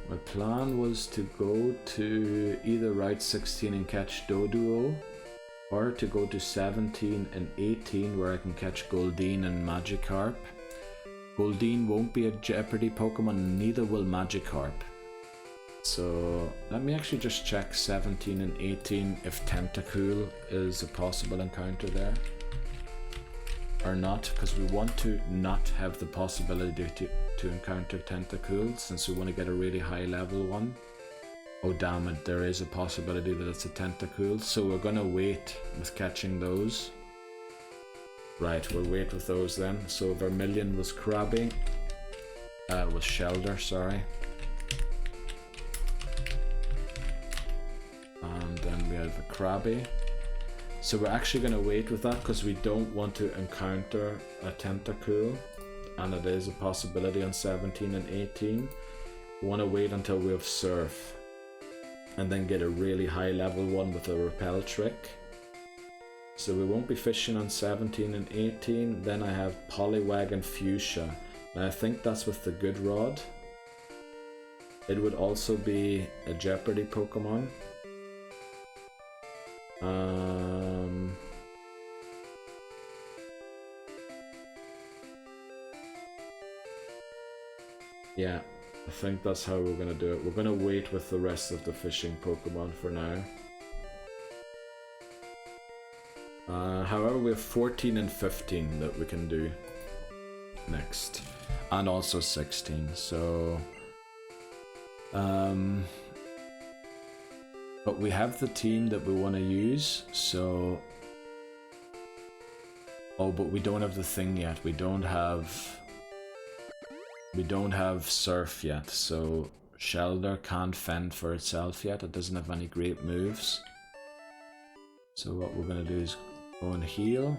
My plan was to go to either Route 16 and catch Doduo, or to go to 17 and 18 where I can catch Goldeen and Magikarp. Goldeen won't be a Jeopardy Pokemon, neither will Magikarp. So let me actually just check 17 and 18 if Tentacool is a possible encounter there. Or not, because we want to not have the possibility to encounter Tentacool, since we want to get a really high level one. Oh damn it, there is a possibility that it's a Tentacool, so we're gonna wait with catching those. Right, we'll wait with those then. So Vermilion was Krabby. Was Shelder, sorry. And then we have a Krabby. So we're actually gonna wait with that because we don't want to encounter a Tentacool. And it is a possibility on 17 and 18. We want to wait until we have Surf. And then get a really high level one with a repel trick. So we won't be fishing on 17 and 18. Then I have Poliwag and Fuchsia. And I think that's with the Good Rod. It would also be a Jeopardy Pokemon. Yeah. I think that's how we're gonna do it. We're gonna wait with the rest of the fishing Pokemon for now. However, we have 14 and 15 that we can do next, and also 16. So, but we have the team that we want to use. So, oh, but we don't have the thing yet. We don't have Surf yet. So Shelder can't fend for itself yet. It doesn't have any great moves. So what we're gonna do is go and heal,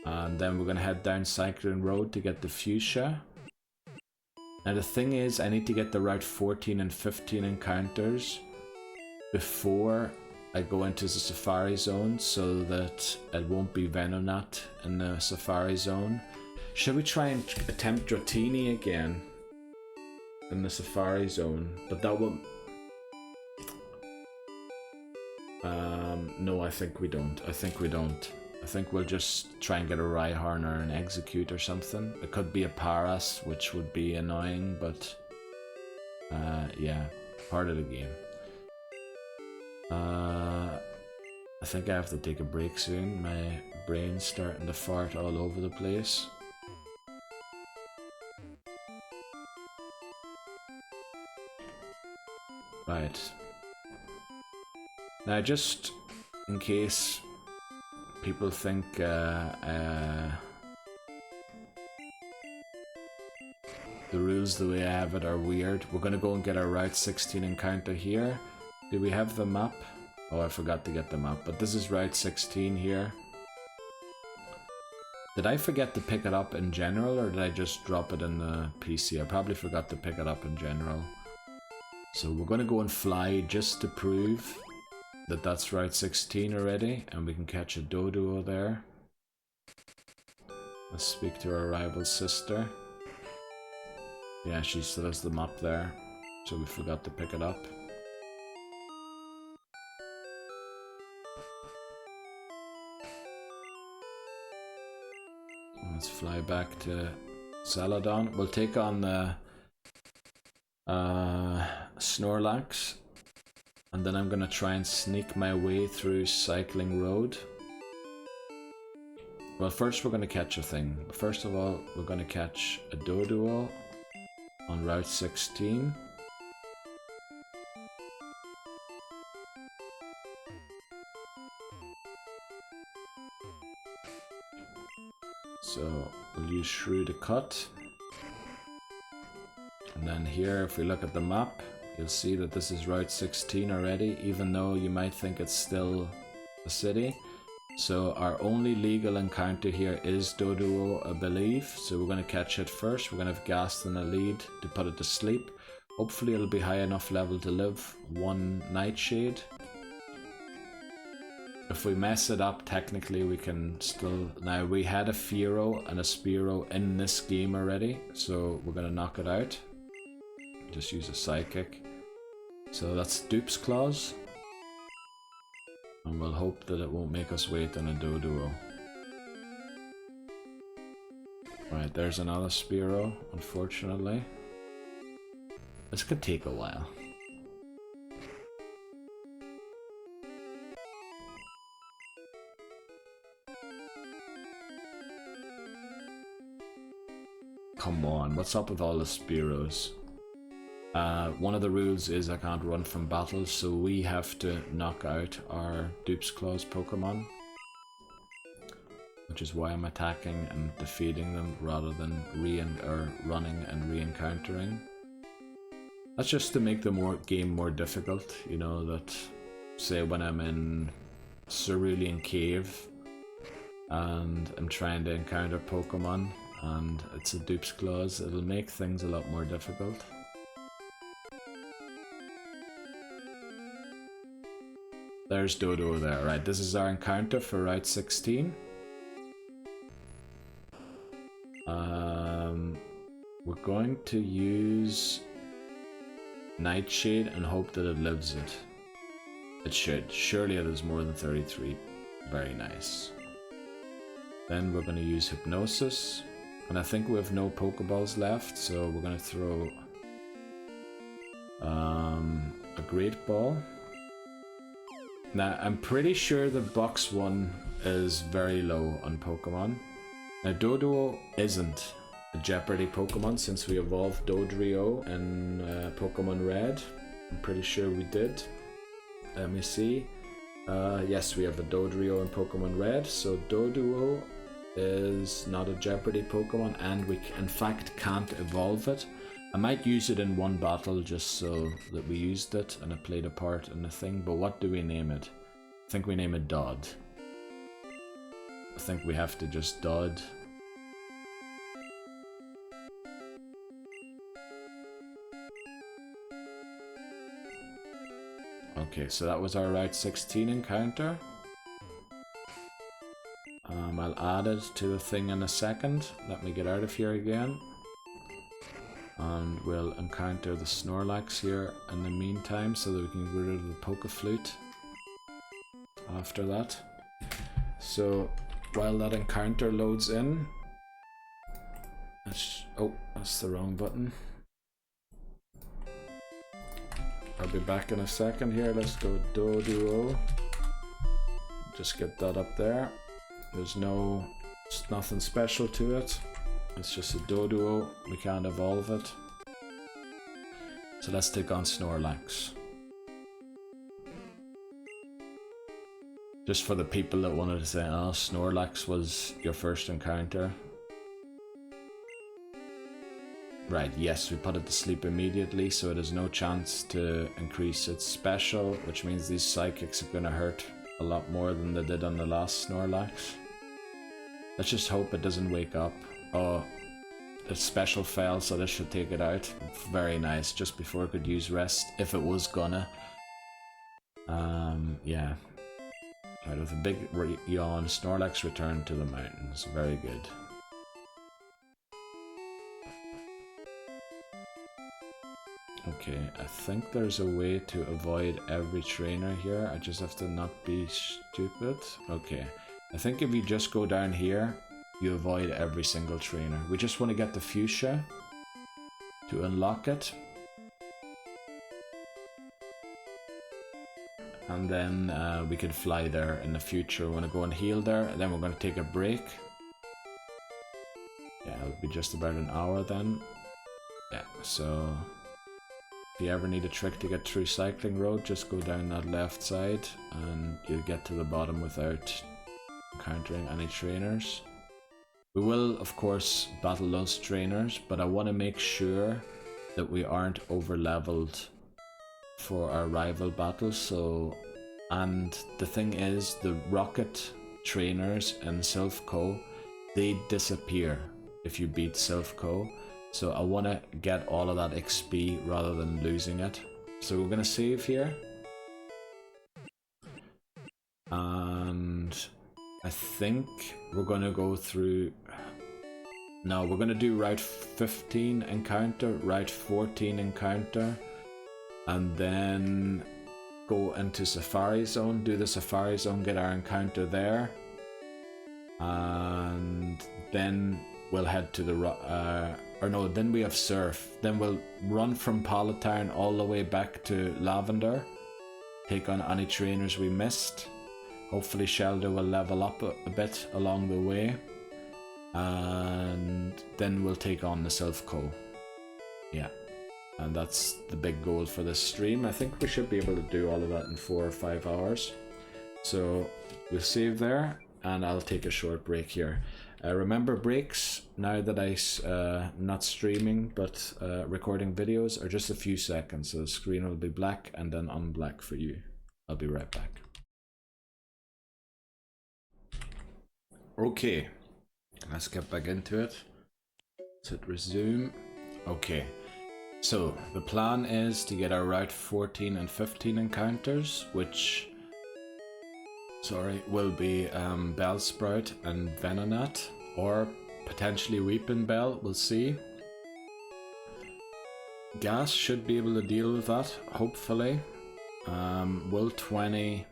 and then we're gonna head down Cyclone Road to get the Fuchsia. Now the thing is, I need to get the Route 14 and 15 encounters before I go into the Safari Zone, so that it won't be Venonat in the Safari Zone. Should we try and attempt Dratini again in the Safari Zone? But that will... no, I think we don't. I think we'll just try and get a Rhyhorn or an Execute or something. It could be a Paras, which would be annoying, but... yeah, part of the game. I think I have to take a break soon. My brain's starting to fart all over the place. Right. Now, just in case people think the rules the way I have it are weird, we're gonna go and get our Route 16 encounter here. Do we have the map? Oh, I forgot to get the map, but this is Route 16 here. Did I forget to pick it up in general, or did I just drop it in the PC? I probably forgot to pick it up in general. So we're gonna go and fly just to prove that that's Route 16 already, and we can catch a Doduo there. Let's speak to our rival sister. Yeah, she still has the map there, so we forgot to pick it up. Let's fly back to Celadon. We'll take on the Snorlax, and then I'm gonna try and sneak my way through Cycling Road. Well, first we're gonna catch a thing. First of all, we're gonna catch a Doduo on Route 16. So we'll use Shrew to cut. And then here, if we look at the map, you'll see that this is Route 16 already, even though you might think it's still a city. So our only legal encounter here is Doduo, I believe. So we're going to catch it first. We're going to have Ghast in the lead to put it to sleep. Hopefully it'll be high enough level to live one Nightshade. If we mess it up, technically we can still... Now, we had a Fearow and a Spearow in this game already, so we're going to knock it out. Just use a Psychic. So that's Dupe's Claws. And we'll hope that it won't make us wait on a Doduo. Right, there's another Spearow, unfortunately. This could take a while. Come on, what's up with all the Spearows? One of the rules is I can't run from battles, so we have to knock out our Dupe's Claws Pokemon. Which is why I'm attacking and defeating them rather than running and re-encountering. That's just to make the game more difficult, you know, that say when I'm in Cerulean Cave and I'm trying to encounter Pokemon and it's a Dupe's Claws, it'll make things a lot more difficult. There's Doduo there, right, this is our encounter for Route 16. We're going to use Nightshade and hope that it lives it. It should. Surely it is more than 33. Very nice. Then we're going to use Hypnosis. And I think we have no Pokeballs left, so we're going to throw a Great Ball. Now, I'm pretty sure the box 1 is very low on Pokemon. Now, Doduo isn't a Jeopardy Pokemon since we evolved Dodrio in Pokemon Red. I'm pretty sure we did. Let me see. Yes, we have a Dodrio in Pokemon Red, so Doduo is not a Jeopardy Pokemon, and we in fact can't evolve it. I might use it in one battle just so that we used it and it played a part in the thing, but what do we name it? I think we name it Dodd. I think we have to just Dodd. Okay, so that was our Route 16 encounter. I'll add it to the thing in a second. Let me get out of here again. And we'll encounter the Snorlax here in the meantime so that we can get rid of the Pokeflute after that. So while that encounter loads in, oh, that's the wrong button. I'll be back in a second here. Let's go Doduo. Just get that up there. There's nothing special to it. It's just a Doduo. We can't evolve it. So let's take on Snorlax. Just for the people that wanted to say, oh, Snorlax was your first encounter. Right, yes, we put it to sleep immediately, so it has no chance to increase its special, which means these psychics are going to hurt a lot more than they did on the last Snorlax. Let's just hope it doesn't wake up. Oh, its special fell, so this should take it out. Very nice, just before it could use rest, if it was gonna. Yeah. Out of a big yawn, Snorlax returned to the mountains. Very good. Okay, I think there's a way to avoid every trainer here. I just have to not be stupid. Okay, I think if you just go down here, you avoid every single trainer. We just want to get the Fuchsia to unlock it. And then we could fly there in the future. We're going to go and heal there, and then we're going to take a break. Yeah, it'll be just about an hour then. Yeah, so if you ever need a trick to get through Cycling Road, just go down that left side and you'll get to the bottom without encountering any trainers. We will, of course, battle those trainers, but I want to make sure that we aren't over-leveled for our rival battles. So, and the thing is, the rocket trainers in Silph Co, they disappear if you beat Silph Co. So I want to get all of that XP rather than losing it. So we're going to save here. And I think we're going to go through... No, we're going to do Route 15 encounter, Route 14 encounter, and then go into Safari Zone, do the Safari Zone, get our encounter there, and then we'll head to the... or no, then we have Surf. Then we'll run from Palatown all the way back to Lavender, take on any trainers we missed. Hopefully Shelder will level up a bit along the way, and then we'll take on the Silph Co. Yeah, and that's the big goal for this stream. I think we should be able to do all of that in 4 or 5 hours. So we'll save there, and I'll take a short break here. Remember, breaks, now that I'm not streaming but recording videos, are just a few seconds, so the screen will be black and then unblack for you. I'll be right back. Okay, let's get back into it. Let's hit resume. Okay, so the plan is to get our Route 14 and 15 encounters, which... will be Bellsprout and Venonat, or potentially Weeping Bell, we'll see. Gas should be able to deal with that, hopefully. Will 20...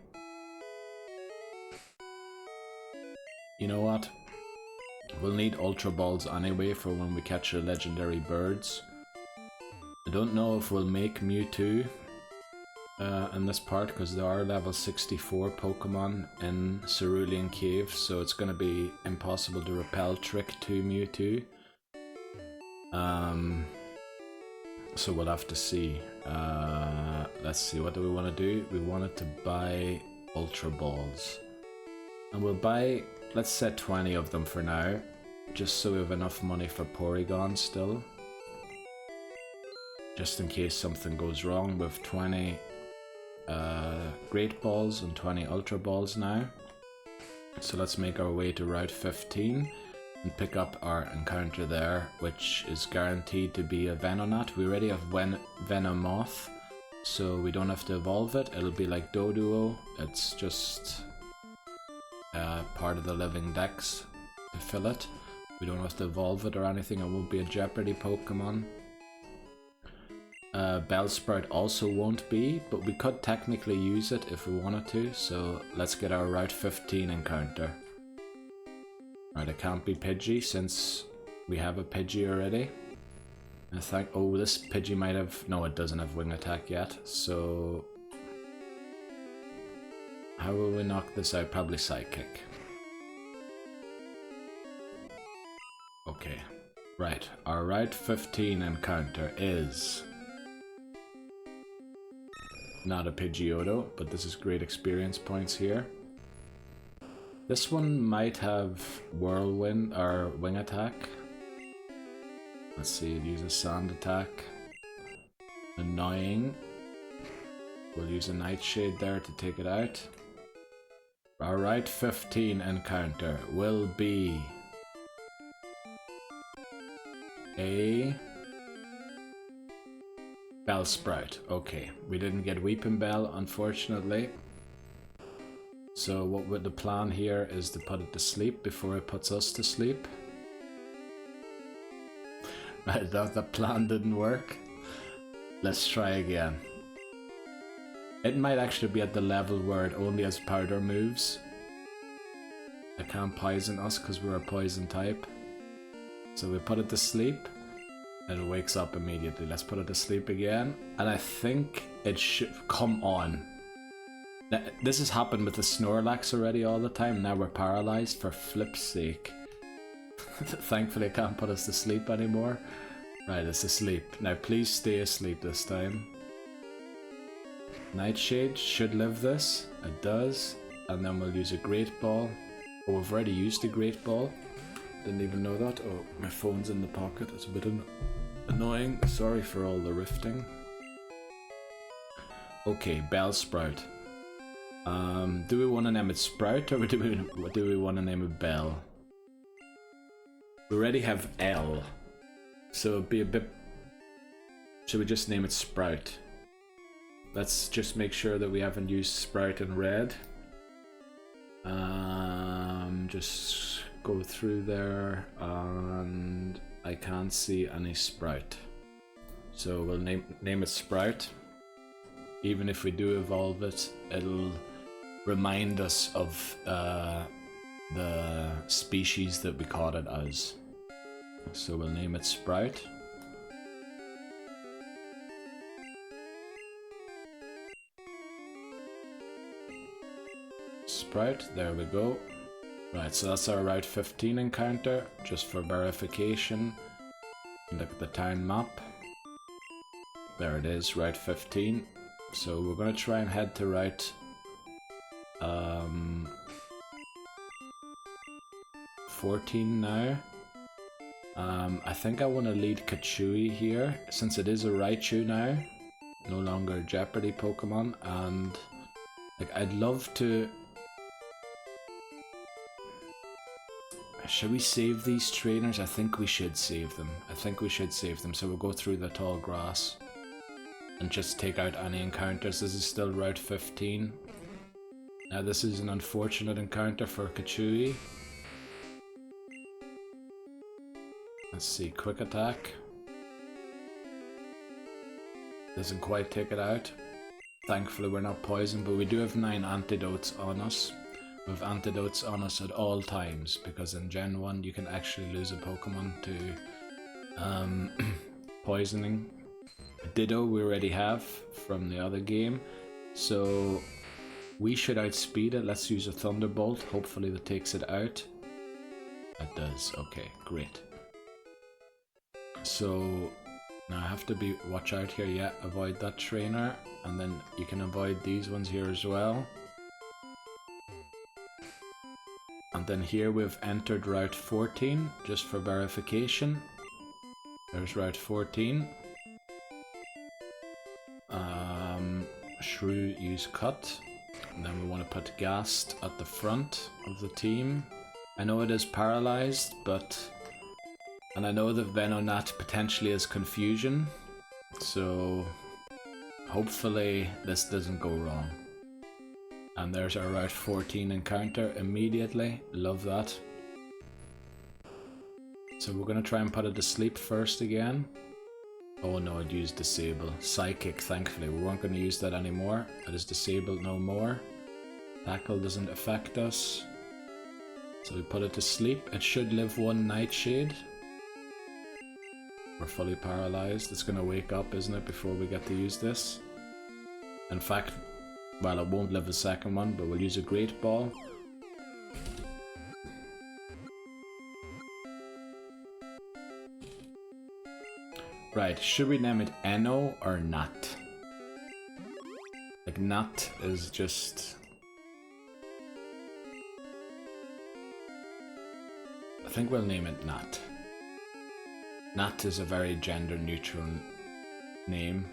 You know what? We'll need Ultra Balls anyway for when we catch our legendary birds. I don't know if we'll make Mewtwo. in this part, because there are level 64 Pokemon in Cerulean Cave, so it's going to be impossible to repel Trick to Mewtwo. So we'll have to see. Let's see, what do we want to do? We wanted to buy Ultra Balls. And we'll buy, let's set 20 of them for now, just so we have enough money for Porygon still. Just in case something goes wrong with 20 Great Balls and 20 Ultra Balls now. So let's make our way to Route 15 and pick up our encounter there, which is guaranteed to be a Venonat. We already have Venomoth, so we don't have to evolve it. It'll be like Doduo, it's just part of the Living Dex to fill it. We don't have to evolve it or anything, it won't be a Jeopardy Pokemon. Bellsprout also won't be, but we could technically use it if we wanted to, so let's get our Route 15 encounter. Right, it can't be Pidgey since we have a Pidgey already. I think, oh, this Pidgey might have, no, it doesn't have Wing Attack yet, so how will we knock this out? Probably Psychic. Okay, right, our Route 15 encounter is not a Pidgeotto, but this is great experience points here. This one might have Whirlwind or Wing Attack. Let's see, it uses Sand Attack. Annoying. We'll use a Nightshade there to take it out. Our Route 15 encounter will be a Bellsprout. Okay, we didn't get Weeping Bell, unfortunately. So what would the plan here is to put it to sleep before it puts us to sleep. Right, that plan didn't work. Let's try again. It might actually be at the level where it only has powder moves. It can't poison us because we're a poison type. So we put it to sleep and it wakes up immediately. Let's put it to sleep again. And I think it should come on. Now, this has happened with the Snorlax already all the time. Now we're paralyzed, for flip's sake. Thankfully it can't put us to sleep anymore. Right, it's asleep. Now please stay asleep this time. Nightshade should live this. It does. And then we'll use a Great Ball. Oh, we've already used a Great Ball. Didn't even know that. Oh, my phone's in the pocket. It's a bit annoying. Sorry for all the rifting. Okay, Bellsprout. Do we want to name it Sprout or do we want to name it Bell? We already have L, so it'd be a bit. Should we just name it Sprout? Let's just make sure that we haven't used Sprout in red. Just go through there, and I can't see any Sprout. So we'll name it Sprout. Even if we do evolve it, it'll remind us of the species that we caught it as. So we'll name it Sprout. Sprout, there we go. Right, so that's our Route 15 encounter, just for verification. Look at the town map. There it is, Route 15. So we're going to try and head to Route 14 now. I think I want to lead Kachui here, since it is a Raichu now, no longer a Jeopardy Pokemon, and like I'd love to. Should we save these trainers? I think we should save them. So we'll go through the tall grass and just take out any encounters. This is still Route 15. Now this is an unfortunate encounter for Kachui. Let's see, Quick Attack. Doesn't quite take it out. Thankfully we're not poisoned, but we do have 9 antidotes on us. We have antidotes on us at all times, because in Gen 1 you can actually lose a Pokemon to poisoning. Ditto we already have from the other game. So we should outspeed it. Let's use a Thunderbolt. Hopefully that takes it out. It does. Okay, great. So now I have to watch out here. Yeah, avoid that trainer. And then you can avoid these ones here as well. And then here we've entered Route 14, just for verification. There's Route 14. Shrew, use cut. And then we want to put Ghast at the front of the team. I know it is paralyzed, but... And I know that Venonat potentially is confusion. So... hopefully this doesn't go wrong. And there's our Route 14 encounter immediately. Love that. So we're going to try and put it to sleep first again. Oh no, I'd used Disable. Psychic, thankfully. We weren't going to use that anymore. It is disabled no more. Tackle doesn't affect us. So we put it to sleep. It should live one Nightshade. We're fully paralyzed. It's going to wake up, isn't it, before we get to use this? In fact, well, it won't live a second one, but we'll use a Great Ball. Right, should we name it Eno or Nat? Like, Nat is just... I think we'll name it Nat. Nat is a very gender-neutral name.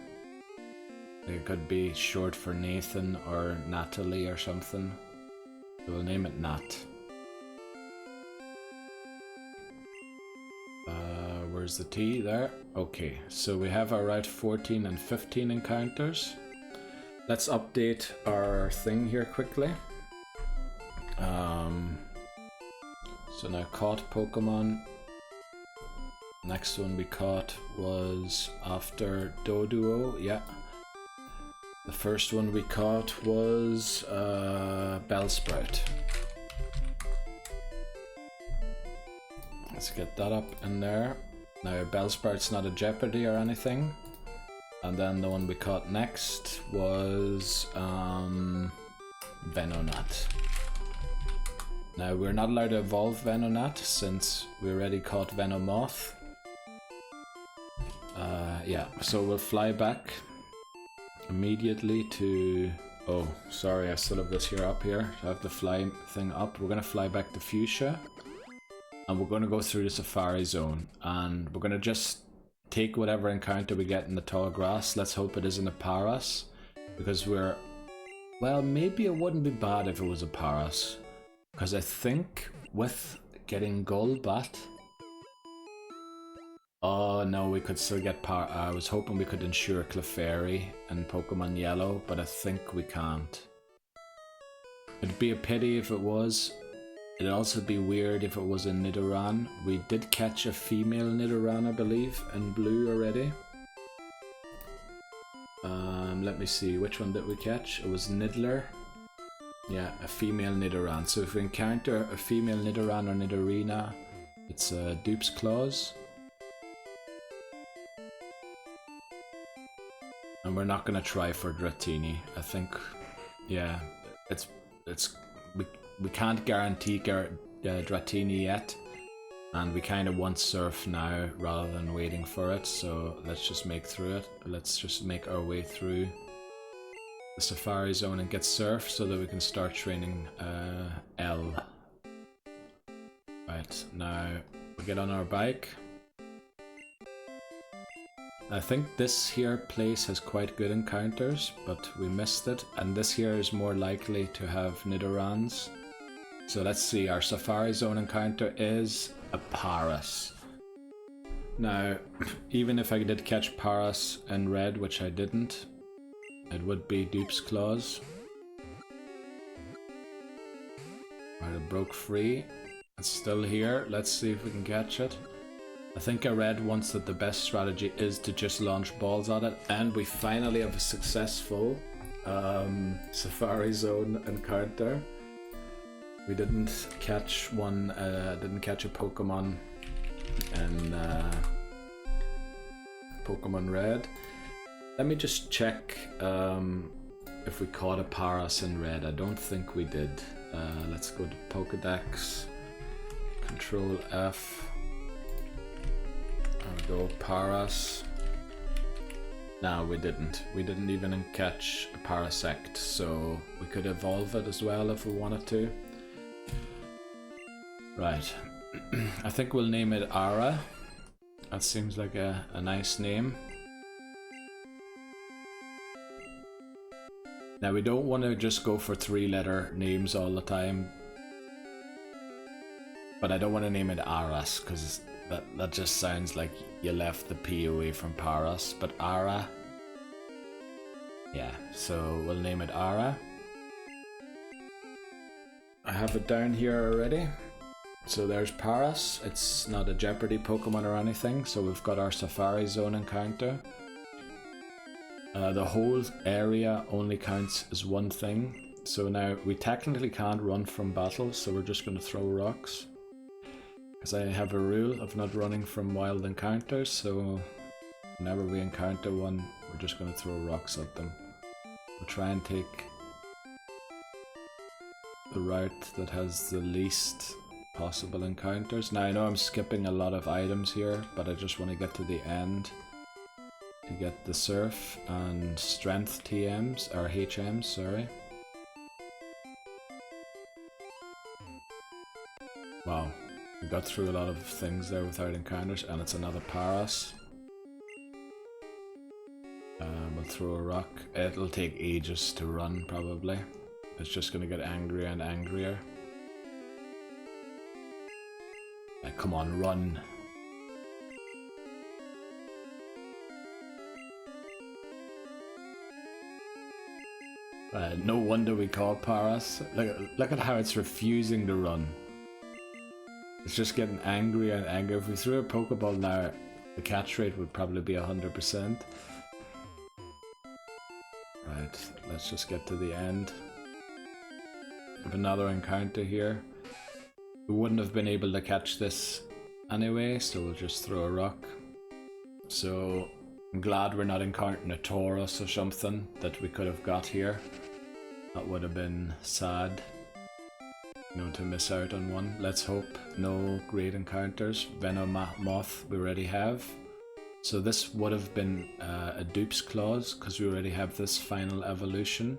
It could be short for Nathan or Natalie or something. So we'll name it Nat. Where's the T? There. Okay, so we have our Route 14 and 15 encounters. Let's update our thing here quickly. So now caught Pokemon. Next one we caught was after Doduo, yeah. The first one we caught was Bellsprout. Let's get that up in there. Now Bellsprout's not a Jeopardy or anything. And then the one we caught next was Venonat. Now we're not allowed to evolve Venonat since we already caught Venomoth. Yeah, so we'll fly back immediately to... Oh, sorry, I still have this here up here. I have the fly thing up. We're going to fly back to Fuchsia. And we're going to go through the Safari Zone. And we're going to just take whatever encounter we get in the tall grass. Let's hope it isn't a Paras. Because we're... Well, maybe it wouldn't be bad if it was a Paras. Because I think with getting Golbat... Oh no, we could still get I was hoping we could ensure Clefairy and Pokemon Yellow, but I think we can't. It'd be a pity if it was. It'd also be weird if it was a Nidoran. We did catch a female Nidoran, I believe, in blue already. Let me see, which one did we catch? It was Niddler. Yeah, a female Nidoran. So if we encounter a female Nidoran or Nidorina, it's a Dupe's Claws. And we're not gonna try for Dratini. I think, yeah, we can't guarantee Dratini yet, and we kind of want Surf now rather than waiting for it. So let's just make through it. Let's just make our way through the Safari Zone and get Surf so that we can start training L. Right, now we get on our bike. I think this here place has quite good encounters, but we missed it, and this here is more likely to have Nidorans. So let's see, our Safari Zone encounter is a Paras. Now, even if I did catch Paras in red, which I didn't, it would be Dupe's Claws. Right, it broke free. It's still here. Let's see if we can catch it. I think I read once that the best strategy is to just launch balls at it, and we finally have a successful Safari Zone encounter. We didn't catch one, didn't catch a Pokemon in Pokemon Red. Let me just check if we caught a Paras in red. I don't think we did. Let's go to Pokédex. Control F. There we go, Paras. No, we didn't. We didn't even catch a Parasect, so we could evolve it as well if we wanted to. Right. I think we'll name it Ara. That seems like a nice name. Now we don't want to just go for 3-letter names all the time. But I don't want to name it Aras, because that just sounds like you left the P away from Paras. But Ara. Yeah, so we'll name it Ara. I have it down here already. So there's Paras. It's not a Jeopardy Pokemon or anything, so we've got our Safari Zone encounter. The whole area only counts as one thing. So now we technically can't run from battles, so we're just going to throw rocks. Because I have a rule of not running from wild encounters, so whenever we encounter one, we're just going to throw rocks at them. We'll try and take the route that has the least possible encounters. Now I know I'm skipping a lot of items here, but I just want to get to the end to get the Surf and Strength TMs, or HMs, sorry. Wow, we got through a lot of things there without encounters, and it's another Paras. We'll throw a rock. It'll take ages to run, probably. It's just gonna get angrier and angrier. Come on, run. No wonder we caught Paras. Look at how it's refusing to run. It's just getting angrier and angrier. If we threw a Pokeball now, the catch rate would probably be 100%. Right, let's just get to the end. We have another encounter here. We wouldn't have been able to catch this anyway, so we'll just throw a rock. So I'm glad we're not encountering a Taurus or something that we could have got here. That would have been sad, you know, to miss out on one. Let's hope no great encounters. Venomoth we already have. So this would have been a dupe's clause, because we already have this final evolution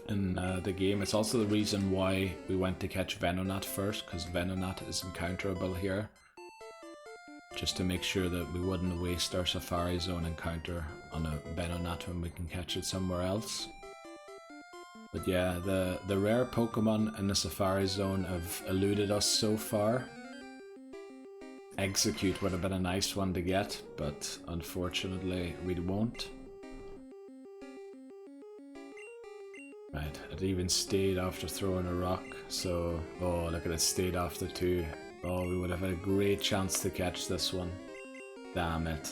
in the game. It's also the reason why we went to catch Venonat first, because Venonat is encounterable here. Just to make sure that we wouldn't waste our Safari Zone encounter on a Venonat when we can catch it somewhere else. But yeah, the rare Pokemon in the Safari Zone have eluded us so far. Execute would have been a nice one to get, but unfortunately we won't. Right, it even stayed after throwing a rock, so... Oh, look at it, stayed after 2. Oh, we would have had a great chance to catch this one. Damn it.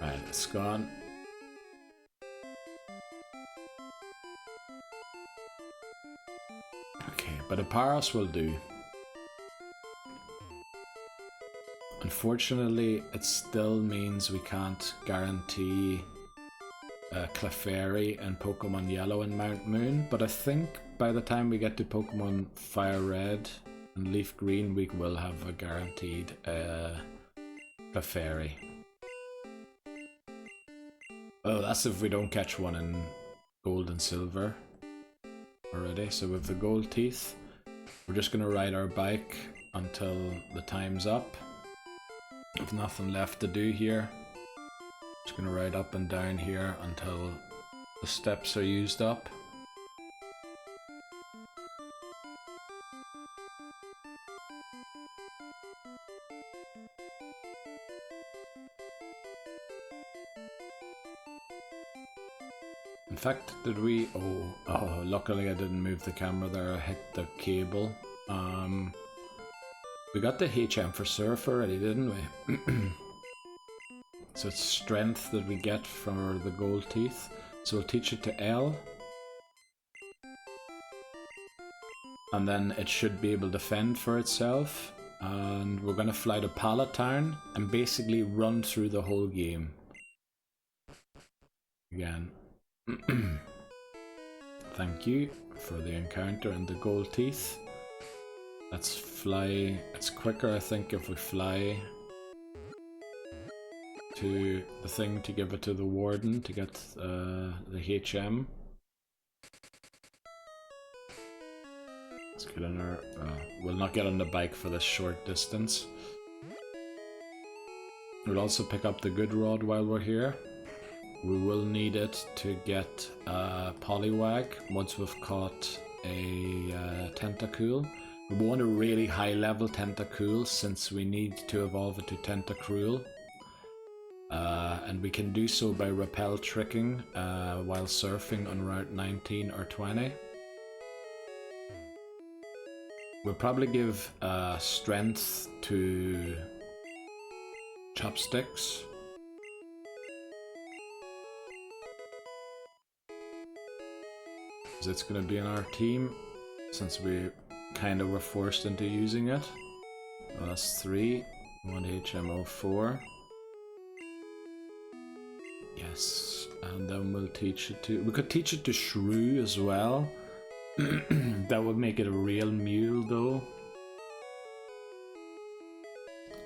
Right, it's gone. Okay, but a Paras will do. Unfortunately, it still means we can't guarantee Clefairy and Pokemon Yellow and Mount Moon, but I think by the time we get to Pokemon Fire Red and Leaf Green, we will have a guaranteed Clefairy. Oh, that's if we don't catch one in Gold and Silver already. So with the gold teeth, we're just going to ride our bike until the time's up. There's nothing left to do here. Just gonna ride up and down here until the steps are used up. In fact, did we... Oh, luckily I didn't move the camera there. I hit the cable. We got the HM for Surf already, didn't we? So it's strength that we get from the gold teeth. So we'll teach it to L. And then it should be able to fend for itself. And we're going to fly to Pallet Town and basically run through the whole game. again. Thank you for the encounter and the gold teeth. Let's fly. It's quicker, I think, if we fly to the thing to give it to the warden to get the HM. Let's get on our... we'll not get on the bike for this short distance. We'll also pick up the good rod while we're here. We will need it to get a Poliwag once we've caught a Tentacool. We want a really high level Tentacool since we need to evolve it to Tentacruel. And we can do so by repel tricking while surfing on Route 19 or 20. We'll probably give strength to Chopsticks. It's going to be in our team since we kind of were forced into using it. Well, that's 3. We want HM04. Yes, and then we'll teach it to... We could teach it to Shrew as well. That would make it a real mule though.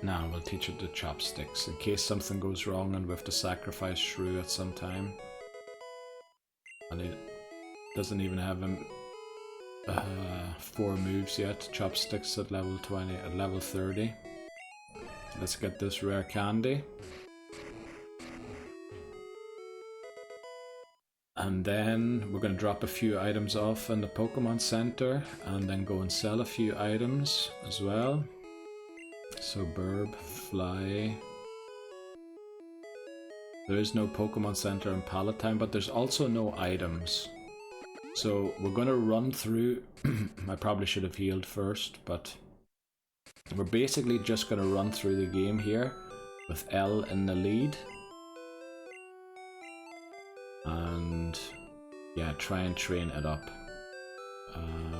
Now we'll teach it to Chopsticks in case something goes wrong and we have to sacrifice Shrew at some time. And it doesn't even have 4 moves yet. Chopsticks at level 20, at level 30. Let's get this rare candy. And then we're going to drop a few items off in the Pokemon Center and then go and sell a few items as well. So Burb, Fly. There is no Pokemon Center in Palatine, but there's also no items. So we're going to run through... I probably should have healed first, but we're basically just going to run through the game here with L in the lead. And yeah, try and train it up.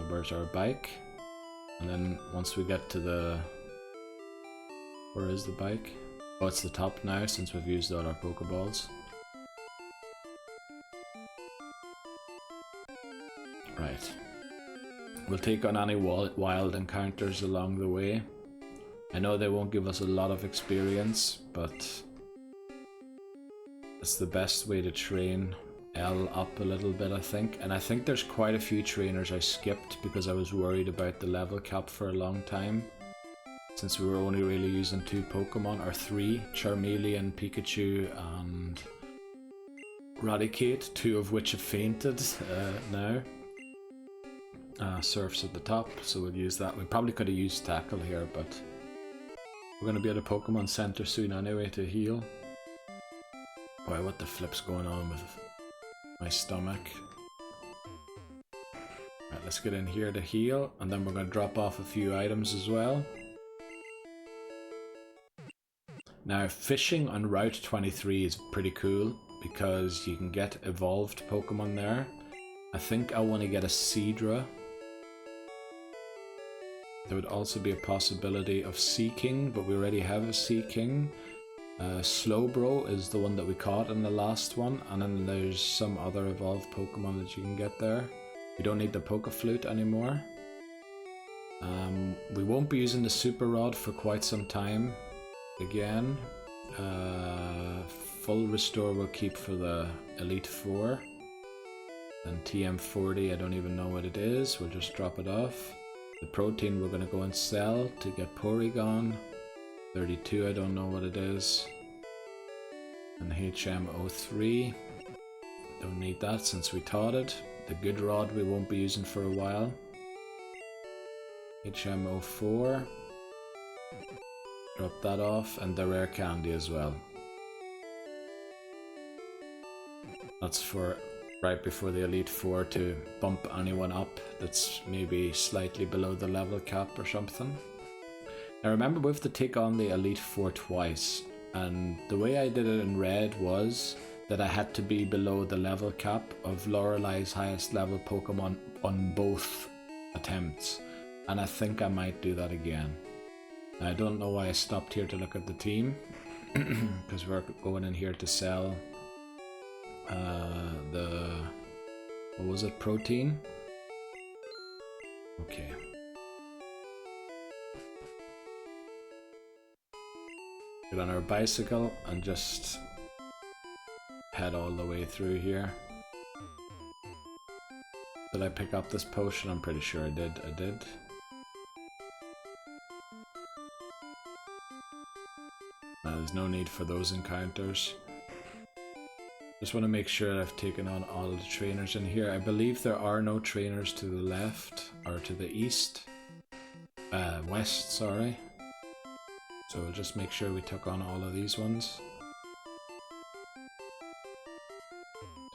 Where's our bike? And then once we get to the... Where is the bike? Oh, it's the top now since we've used all our Pokeballs. Right. We'll take on any wild encounters along the way. I know they won't give us a lot of experience, but it's the best way to train L up a little bit, I think. And I think there's quite a few trainers I skipped because I was worried about the level cap for a long time. Since we were only really using 2 Pokemon, or 3, Charmeleon, Pikachu and Raticate, 2 of which have fainted now. Surf's at the top, so we'll use that. We probably could have used Tackle here, but we're going to be at a Pokemon Center soon anyway to heal. Boy, what the flip's going on with my stomach. Right, let's get in here to heal, and then we're going to drop off a few items as well. Now, fishing on Route 23 is pretty cool because you can get evolved Pokemon there. I think I want to get a Seadra. There would also be a possibility of Seaking, but we already have a Seaking. Slowbro is the one that we caught in the last one, and then there's some other evolved Pokemon that you can get there. We don't need the Pokeflute anymore. We won't be using the Super Rod for quite some time. Again, full restore we'll keep for the Elite Four. And TM40, I don't even know what it is, we'll just drop it off. The protein we're going to go and sell to get Porygon. 32, I don't know what it is. And HM03, don't need that since we taught it. The good rod we won't be using for a while. HM04, drop that off, and the rare candy as well. That's for right before the Elite Four to bump anyone up that's maybe slightly below the level cap or something. Now remember, we have to take on the Elite Four twice, and the way I did it in red was that I had to be below the level cap of Lorelei's highest level Pokemon on both attempts, and I think I might do that again. Now, I don't know why I stopped here to look at the team, because we're going in here to sell what was it, protein? Okay. Get on our bicycle and just head all the way through here. Did I pick up this potion? I'm pretty sure I did. There's no need for those encounters. Just want to make sure that I've taken on all the trainers in here. I believe there are no trainers to the left, or to the east. West, sorry. So we'll just make sure we took on all of these ones.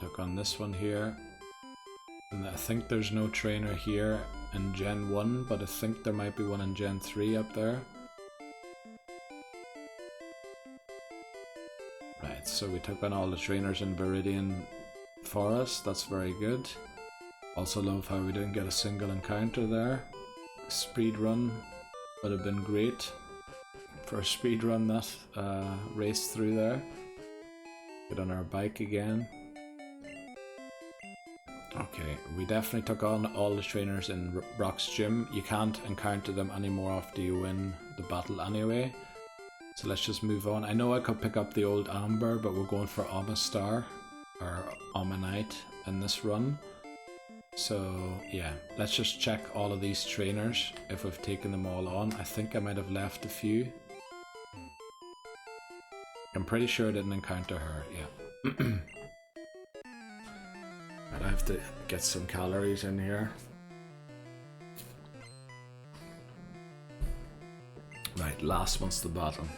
Took on this one here. And I think there's no trainer here in Gen 1, but I think there might be one in Gen 3 up there. Right, so we took on all the trainers in Viridian Forest, that's very good. Also love how we didn't get a single encounter there. Speed run would have been great for a speed run that race through there. Get on our bike again. Okay, we definitely took on all the trainers in Brock's gym. You can't encounter them anymore after you win the battle anyway. So let's just move on. I know I could pick up the old Amber, but we're going for Amistar or Ammonite in this run. So yeah, let's just check all of these trainers if we've taken them all on. I think I might have left a few. I'm pretty sure I didn't encounter her, yeah. Right, I have to get some calories in here. Right, last one's the bottom.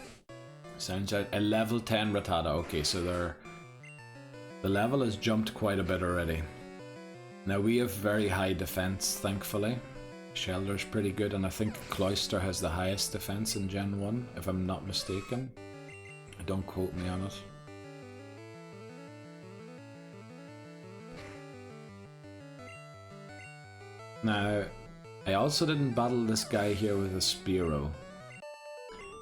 Sounds like a level 10 Rattata. Okay, so the level has jumped quite a bit already. Now we have very high defense, thankfully. Shelder's pretty good, and I think Cloyster has the highest defense in Gen 1, if I'm not mistaken. Don't quote me on it. Now, I also didn't battle this guy here with a Spearow.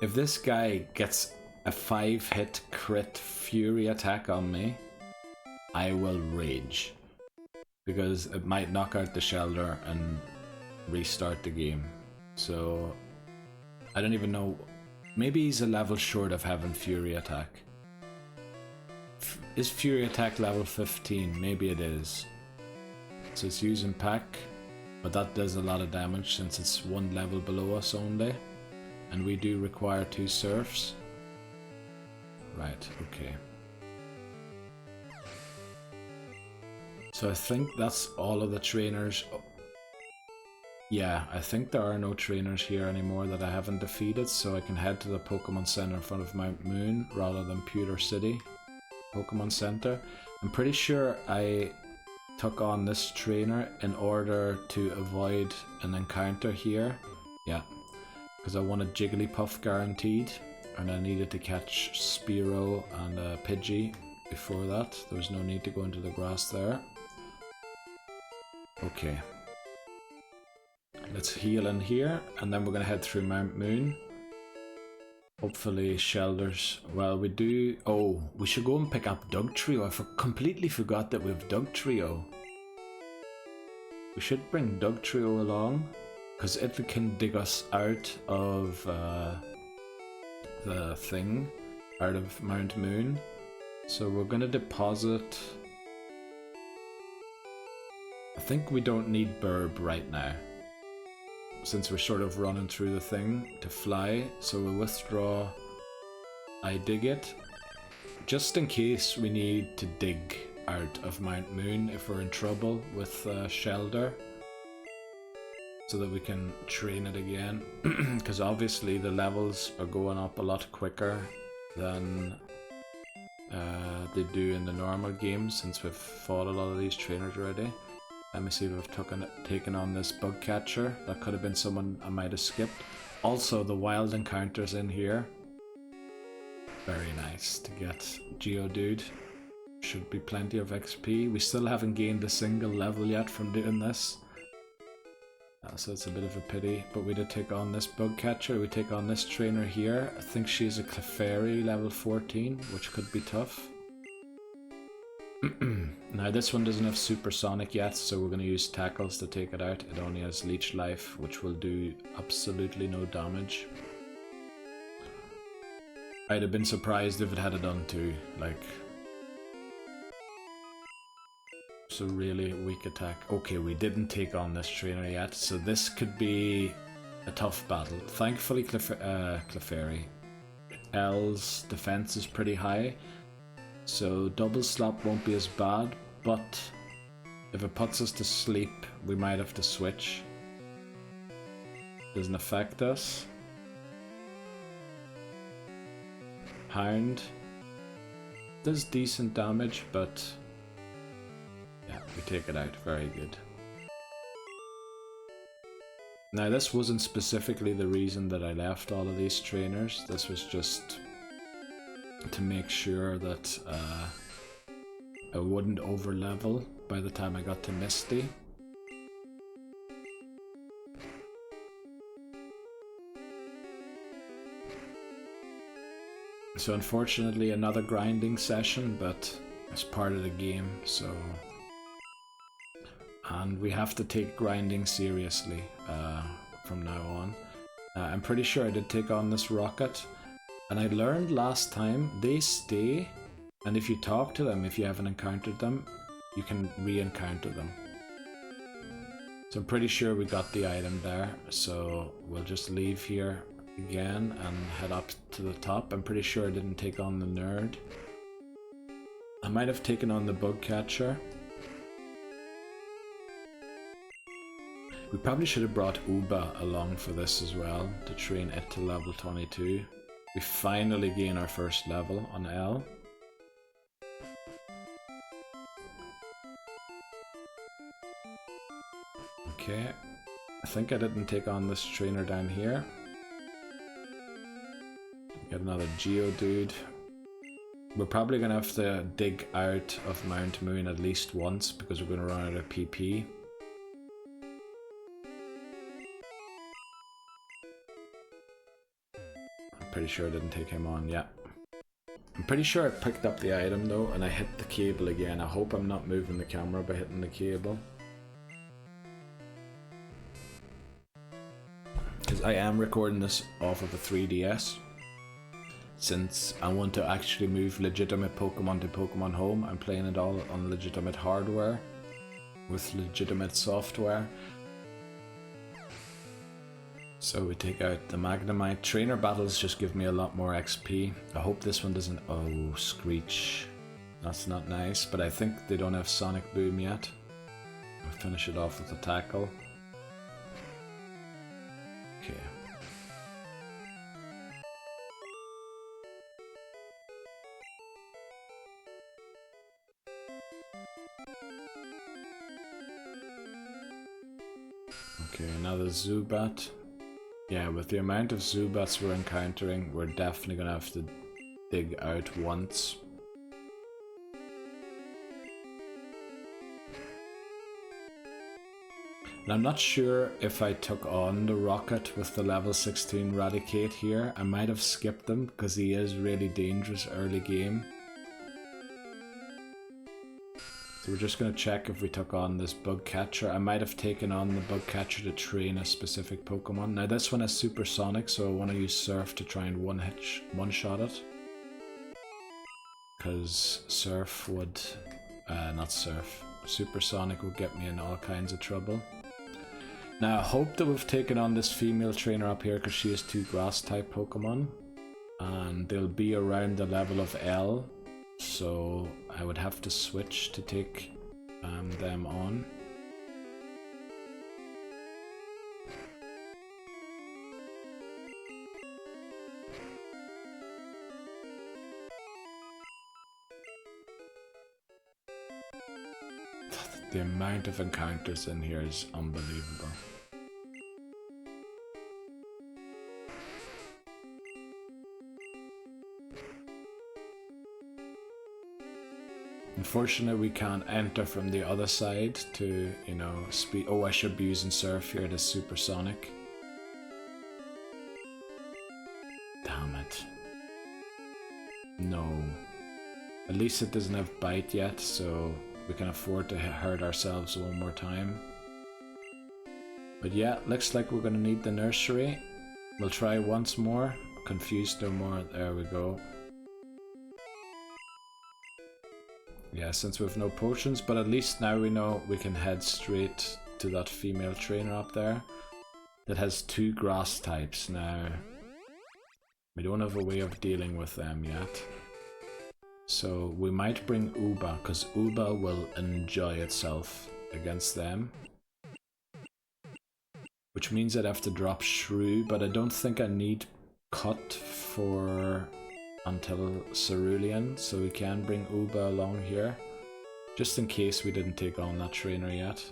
If this guy gets a 5-hit crit fury attack on me, I will rage. Because it might knock out the Shelder and restart the game. So, I don't even know. Maybe he's a level short of having fury attack. Is fury attack level 15? Maybe it is. So it's using pack, but that does a lot of damage since it's one level below us only. And we do require 2 surfs. Right, okay. So I think that's all of the trainers. Yeah, I think there are no trainers here anymore that I haven't defeated, so I can head to the Pokemon Center in front of Mount Moon rather than Pewter City Pokemon Center. I'm pretty sure I took on this trainer in order to avoid an encounter here. Yeah, because I wanted Jigglypuff guaranteed, and I needed to catch Spearow and Pidgey before that. There was no need to go into the grass there. Okay. Let's heal in here, and then we're going to head through Mount Moon. Hopefully Shelder's... Well, we do... Oh, we should go and pick up Dugtrio. I completely forgot that we have Dugtrio. We should bring Dugtrio along, because it can dig us out of the thing, out of Mount Moon. So we're going to deposit... I think we don't need Burb right now, since we're sort of running through the thing to fly. So we'll withdraw I Dig It, just in case we need to dig out of Mount Moon if we're in trouble with Shelder, so that we can train it again. Because obviously the levels are going up a lot quicker than they do in the normal game, since we've fought a lot of these trainers already. Let me see if we've taken on this bug catcher. That could have been someone I might have skipped. Also, the wild encounters in here. Very nice to get Geodude. Should be plenty of XP. We still haven't gained a single level yet from doing this. So it's a bit of a pity. But we did take on this bug catcher. We take on this trainer here. I think she's a Clefairy level 14, which could be tough. Now this one doesn't have supersonic yet, so we're going to use tackles to take it out. It only has leech life, which will do absolutely no damage. I'd have been surprised if it had done too, like... It's a really weak attack. Okay, we didn't take on this trainer yet, so this could be a tough battle. Thankfully, Clefairy. L's defense is pretty high, so double slap won't be as bad, but if it puts us to sleep, we might have to switch. Doesn't affect us. Hound does decent damage, but yeah, we take it out. Very good. Now this wasn't specifically the reason that I left all of these trainers. This was just to make sure that I wouldn't over level by the time I got to Misty. So unfortunately another grinding session, but it's part of the game, so... And we have to take grinding seriously from now on. I'm pretty sure I did take on this rocket, and I learned last time they stay, and if you talk to them, if you haven't encountered them, you can re-encounter them. So I'm pretty sure we got the item there, so we'll just leave here again and head up to the top. I'm pretty sure I didn't take on the nerd. I might have taken on the bug catcher. We probably should have brought Uba along for this as well, to train it to level 22. We finally gain our first level on L. Okay, I think I didn't take on this trainer down here. Get another Geodude. We're probably going to have to dig out of Mount Moon at least once, because we're going to run out of PP. Pretty sure I didn't take him on, yeah. I'm pretty sure I picked up the item though, and I hit the cable again. I hope I'm not moving the camera by hitting the cable, because I am recording this off of a 3DS. Since I want to actually move legitimate Pokemon to Pokemon Home, I'm playing it all on legitimate hardware with legitimate software. So we take out the Magnemite. Trainer battles just give me a lot more XP. I hope this one doesn't... Oh, Screech. That's not nice, but I think they don't have Sonic Boom yet. We'll finish it off with a tackle. Okay. Okay, another Zubat. Yeah, with the amount of Zubats we're encountering, we're definitely gonna have to dig out once. And I'm not sure if I took on the Rocket with the level 16 Raticate here. I might have skipped him because he is really dangerous early game. So we're just going to check if we took on this Bug Catcher. I might have taken on the Bug Catcher to train a specific Pokemon. Now this one is Supersonic, so I want to use Surf to try and one-shot it. Because Surf would... not Surf. Supersonic would get me in all kinds of trouble. Now I hope that we've taken on this female trainer up here because she has 2 Grass-type Pokemon. And they'll be around the level of L. So I would have to switch to take them on. The amount of encounters in here is unbelievable. Unfortunately, we can't enter from the other side to, you know, speed. Oh, I should be using Surf here to Supersonic. Damn it. No. At least it doesn't have bite yet, so we can afford to hurt ourselves one more time. But yeah, looks like we're gonna need the nursery. We'll try once more. Confused no more. There we go. Yeah, since we have no potions, but at least now we know we can head straight to that female trainer up there that has 2 grass types. Now, we don't have a way of dealing with them yet. So we might bring Uba, because Uba will enjoy itself against them. Which means I'd have to drop Shrew, but I don't think I need Cut for until Cerulean, so we can bring Uba along here. Just in case we didn't take on that trainer yet.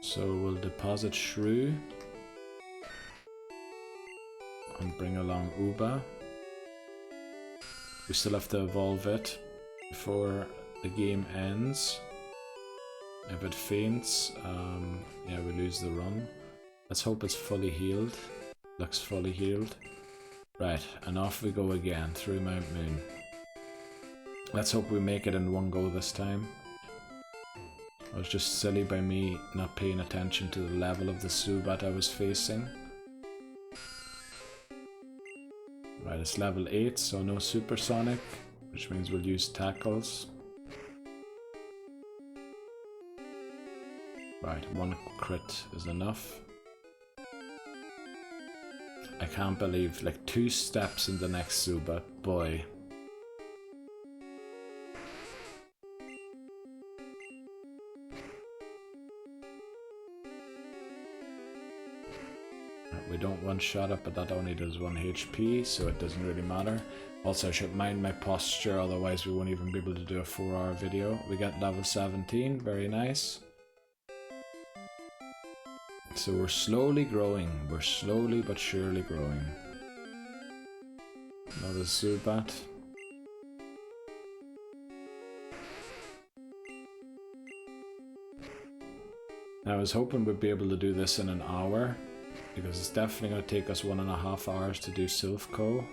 So we'll deposit Shrew. And bring along Uba. We still have to evolve it before the game ends. If it faints, yeah, we lose the run. Let's hope it's fully healed. Looks fully healed. Right, and off we go again through Mount Moon. Let's hope we make it in one go this time. It was just silly by me not paying attention to the level of the Zubat I was facing. Right, it's level 8, so no Supersonic, which means we'll use Tackles. Right, 1 crit is enough. I can't believe, like 2 steps in the next Zubat, boy. We don't one-shot it, but that only does 1 HP, so it doesn't really matter. Also, I should mind my posture, otherwise we won't even be able to do a 4-hour video. We got level 17, very nice. So we're slowly growing, we're slowly but surely growing. Another Zubat. Now I was hoping we'd be able to do this in an hour, because it's definitely going to take us 1.5 hours to do Silph-Co.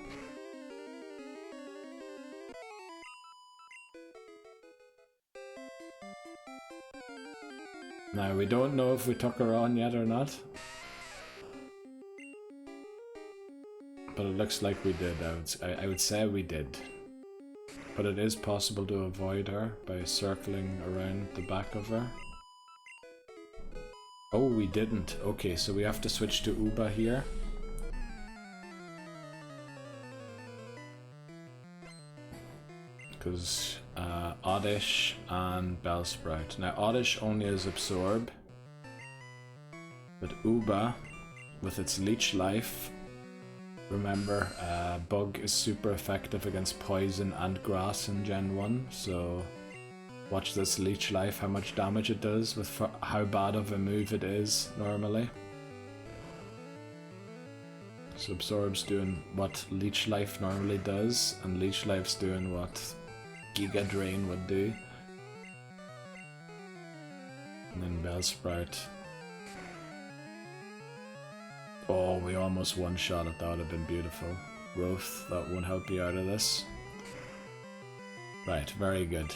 Now we don't know if we took her on yet or not. But it looks like we did. I would say we did. But it is possible to avoid her by circling around the back of her. Oh, we didn't. Okay, so we have to switch to Uba here. Because Oddish and Bellsprout. Now Oddish only has Absorb. But Uba, with its Leech Life, remember, Bug is super effective against Poison and Grass in Gen 1, so watch this Leech Life, how much damage it does with how bad of a move it is normally. So Absorb's doing what Leech Life normally does, and Leech Life's doing what Giga Drain would do. And then Bellsprout. Oh, we almost one-shot it, that would have been beautiful. Growth, that won't help you out of this. Right, very good.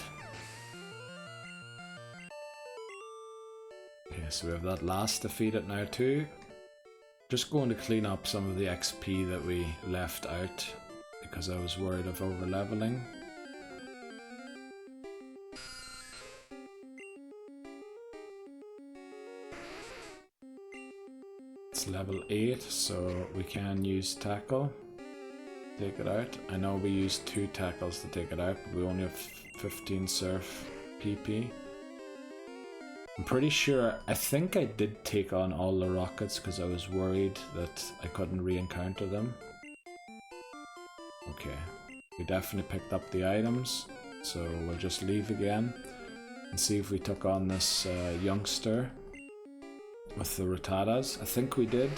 Okay, so we have that last defeated now too. Just going to clean up some of the XP that we left out, because I was worried of over-leveling. It's level 8, so we can use Tackle. Take it out. I know we used 2 tackles to take it out, but we only have 15 Surf PP. I'm pretty sure, I think I did take on all the rockets because I was worried that I couldn't re-encounter them. Okay, we definitely picked up the items, so we'll just leave again and see if we took on this youngster with the Rattatas. I think we did,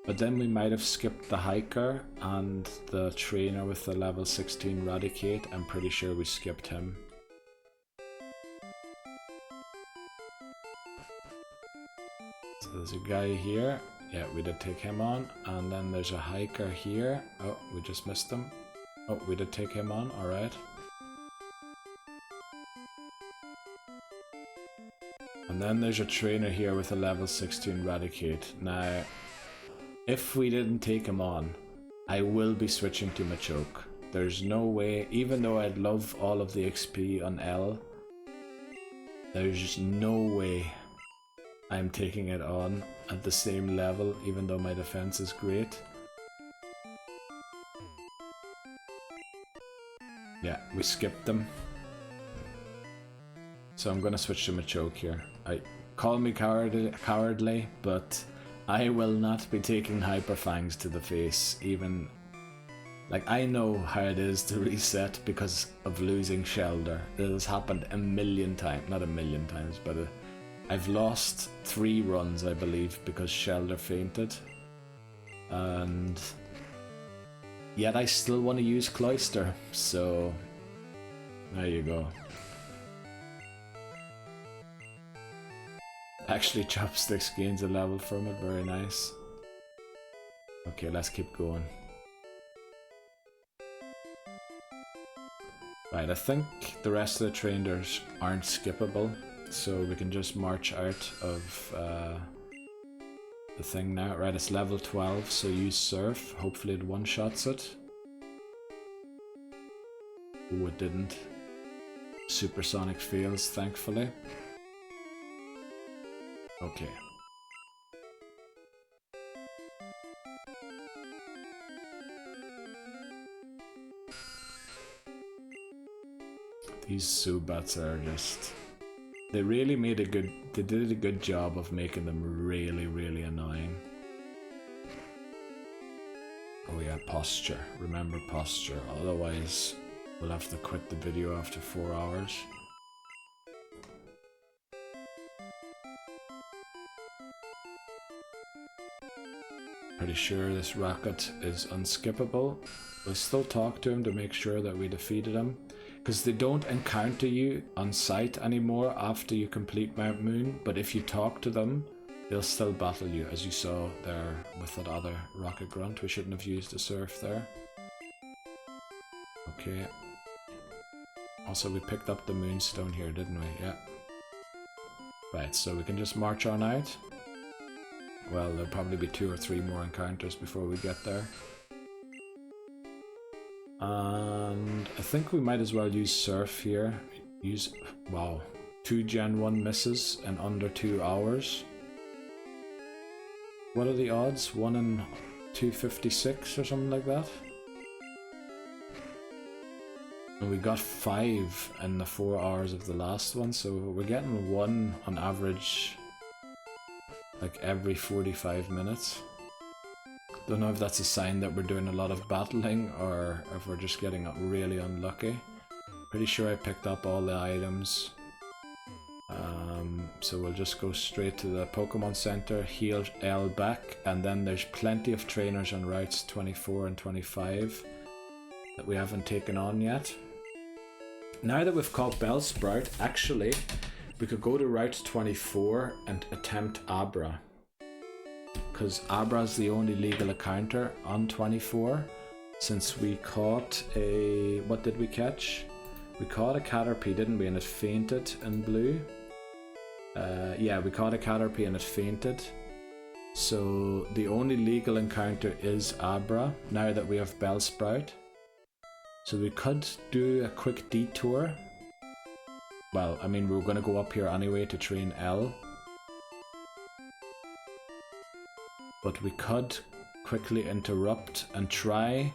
but then we might have skipped the hiker and the trainer with the level 16 Raticate. I'm pretty sure we skipped him. So there's a guy here. Yeah, we did take him on. And then there's a hiker here. Oh, we just missed him. Oh, we did take him on, alright. And then there's a trainer here with a level 16 Raticate. Now, if we didn't take him on, I will be switching to Machoke. There's no way, even though I'd love all of the XP on L, there's just no way I'm taking it on at the same level, even though my defense is great. Yeah, we skipped them. So I'm gonna switch to Machoke here. Call me cowardly, but I will not be taking Hyper Fangs to the face, even... Like, I know how it is to reset because of losing Shelder. It has happened a million times, not a million times, but I've lost 3 runs, I believe, because Shelder fainted. And yet I still want to use Cloyster, so there you go. Actually, Chopsticks gains a level from it, very nice. Okay, let's keep going. Right, I think the rest of the trainers aren't skippable, so we can just march out of the thing now. Right, it's level 12, so use Surf. Hopefully it one-shots it. Oh, it didn't. Supersonic fails, thankfully. Okay. These Zubats are just... They really made a good... They did a good job of making them really, really annoying. Oh yeah, posture. Remember posture, otherwise we'll have to quit the video after 4 hours. Pretty sure this Rocket is unskippable. We'll still talk to him to make sure that we defeated him. Because they don't encounter you on sight anymore after you complete Mount Moon, but if you talk to them, they'll still battle you, as you saw there with that other Rocket Grunt. We shouldn't have used the Surf there. Okay. Also, we picked up the Moonstone here, didn't we? Yeah. Right, so we can just march on out. Well, there'll probably be 2 or 3 more encounters before we get there. And I think we might as well use Surf here. Use, wow, 2 Gen 1 misses in under 2 hours. What are the odds? 1 in 256 or something like that? And we got 5 in the 4 hours of the last one, so we're getting 1 on average like every 45 minutes. Don't know if that's a sign that we're doing a lot of battling or if we're just getting really unlucky. Pretty sure I picked up all the items. So we'll just go straight to the Pokemon Center, heal L back, and then there's plenty of trainers on routes 24 and 25 that we haven't taken on yet. Now that we've caught Bellsprout, actually, we could go to route 24 and attempt Abra. Because Abra is the only legal encounter on 24, since we caught a... what did we catch? We caught a Caterpie, didn't we? And it fainted in blue. Yeah, we caught a Caterpie and it fainted. So the only legal encounter is Abra, now that we have Bellsprout. So we could do a quick detour. Well, I mean, we were going to go up here anyway to train L. But we could quickly interrupt and try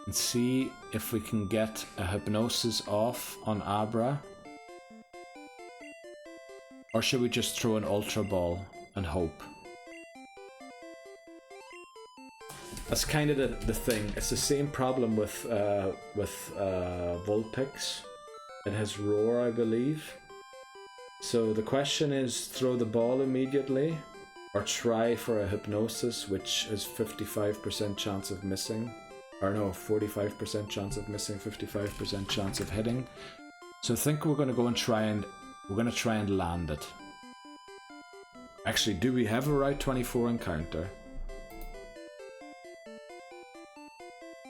and see if we can get a Hypnosis off on Abra. Or should we just throw an Ultra Ball and hope? That's kind of the thing. It's the same problem with Vulpix. It has Roar, I believe. So the question is, throw the ball immediately or try for a Hypnosis, which is 55% chance of missing. Or no, 45% chance of missing, 55% chance of hitting. So I think we're going to go and try and land it. Actually, do we have a Route 24 encounter?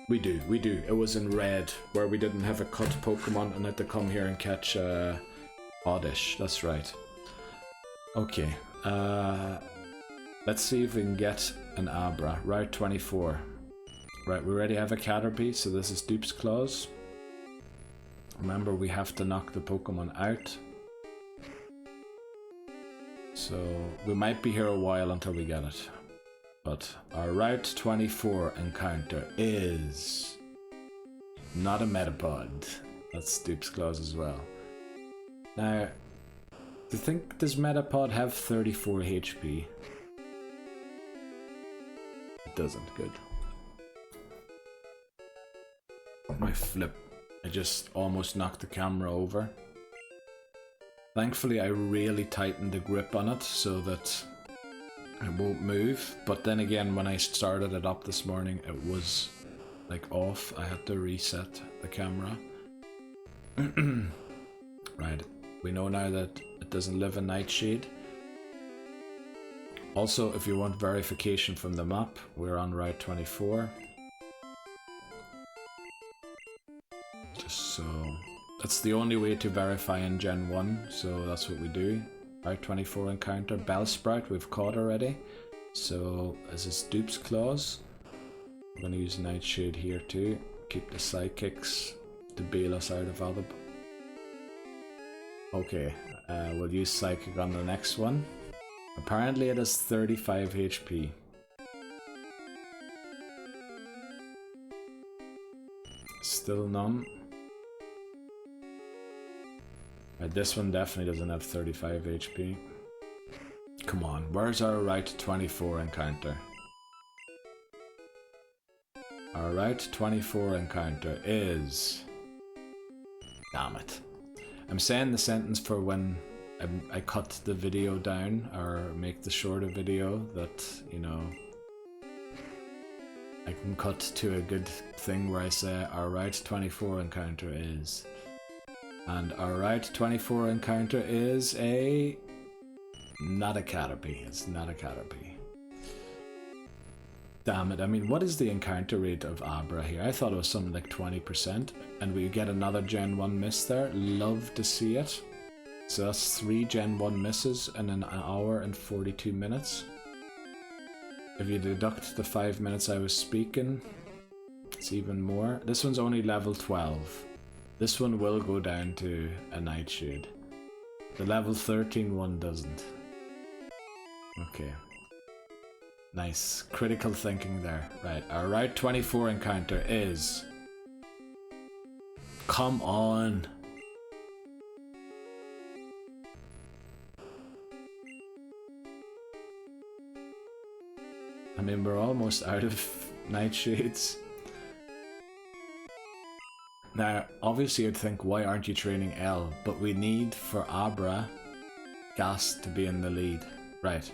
We do. It was in red, where we didn't have a cut Pokemon and had to come here and catch Oddish. That's right. Okay. Let's see if we can get an Abra. Route 24. Right, we already have a Caterpie, so this is Dupe's Claws. Remember, we have to knock the Pokemon out. So, we might be here a while until we get it. But our Route 24 encounter is not a Metapod. That's Dupe's Claws as well. Now, do you think does Metapod have 34 HP? It doesn't. Good. My flip. I just almost knocked the camera over. Thankfully, I really tightened the grip on it so that it won't move. But then again, when I started it up this morning, it was like off. I had to reset the camera. Right. We know now that it doesn't live in Nightshade. Also, if you want verification from the map, we're on Route 24. Just so... That's the only way to verify in Gen 1, so that's what we do. Route 24 encounter. Bellsprout we've caught already. So, this is Dupe's Claws. I'm going to use Nightshade here too. Keep the Psychics to bail us out of other... Okay, we'll use Psychic on the next one. Apparently it has 35 HP. Still none. This one definitely doesn't have 35 HP. Come on, where's our Route 24 encounter? Our Route 24 encounter is... Damn it. I'm saying the sentence for when I cut the video down or make the shorter video that, you know, I can cut to a good thing where I say our Route 24 encounter is. And our Route 24 encounter is a... Not a Caterpie. It's not a Caterpie. Damn it, I mean, what is the encounter rate of Abra here? I thought it was something like 20%. And we get another Gen 1 miss there. Love to see it. So that's 3 Gen 1 misses in an hour and 42 minutes. If you deduct the 5 minutes I was speaking, it's even more. This one's only level 12. This one will go down to a Nightshade. The level 13 one doesn't. Okay. Nice. Critical thinking there. Right, our Route 24 encounter is... Come on! I mean, we're almost out of Nightshades. Now, obviously you'd think, why aren't you training L? But we need, for Abra, Ghast to be in the lead. Right.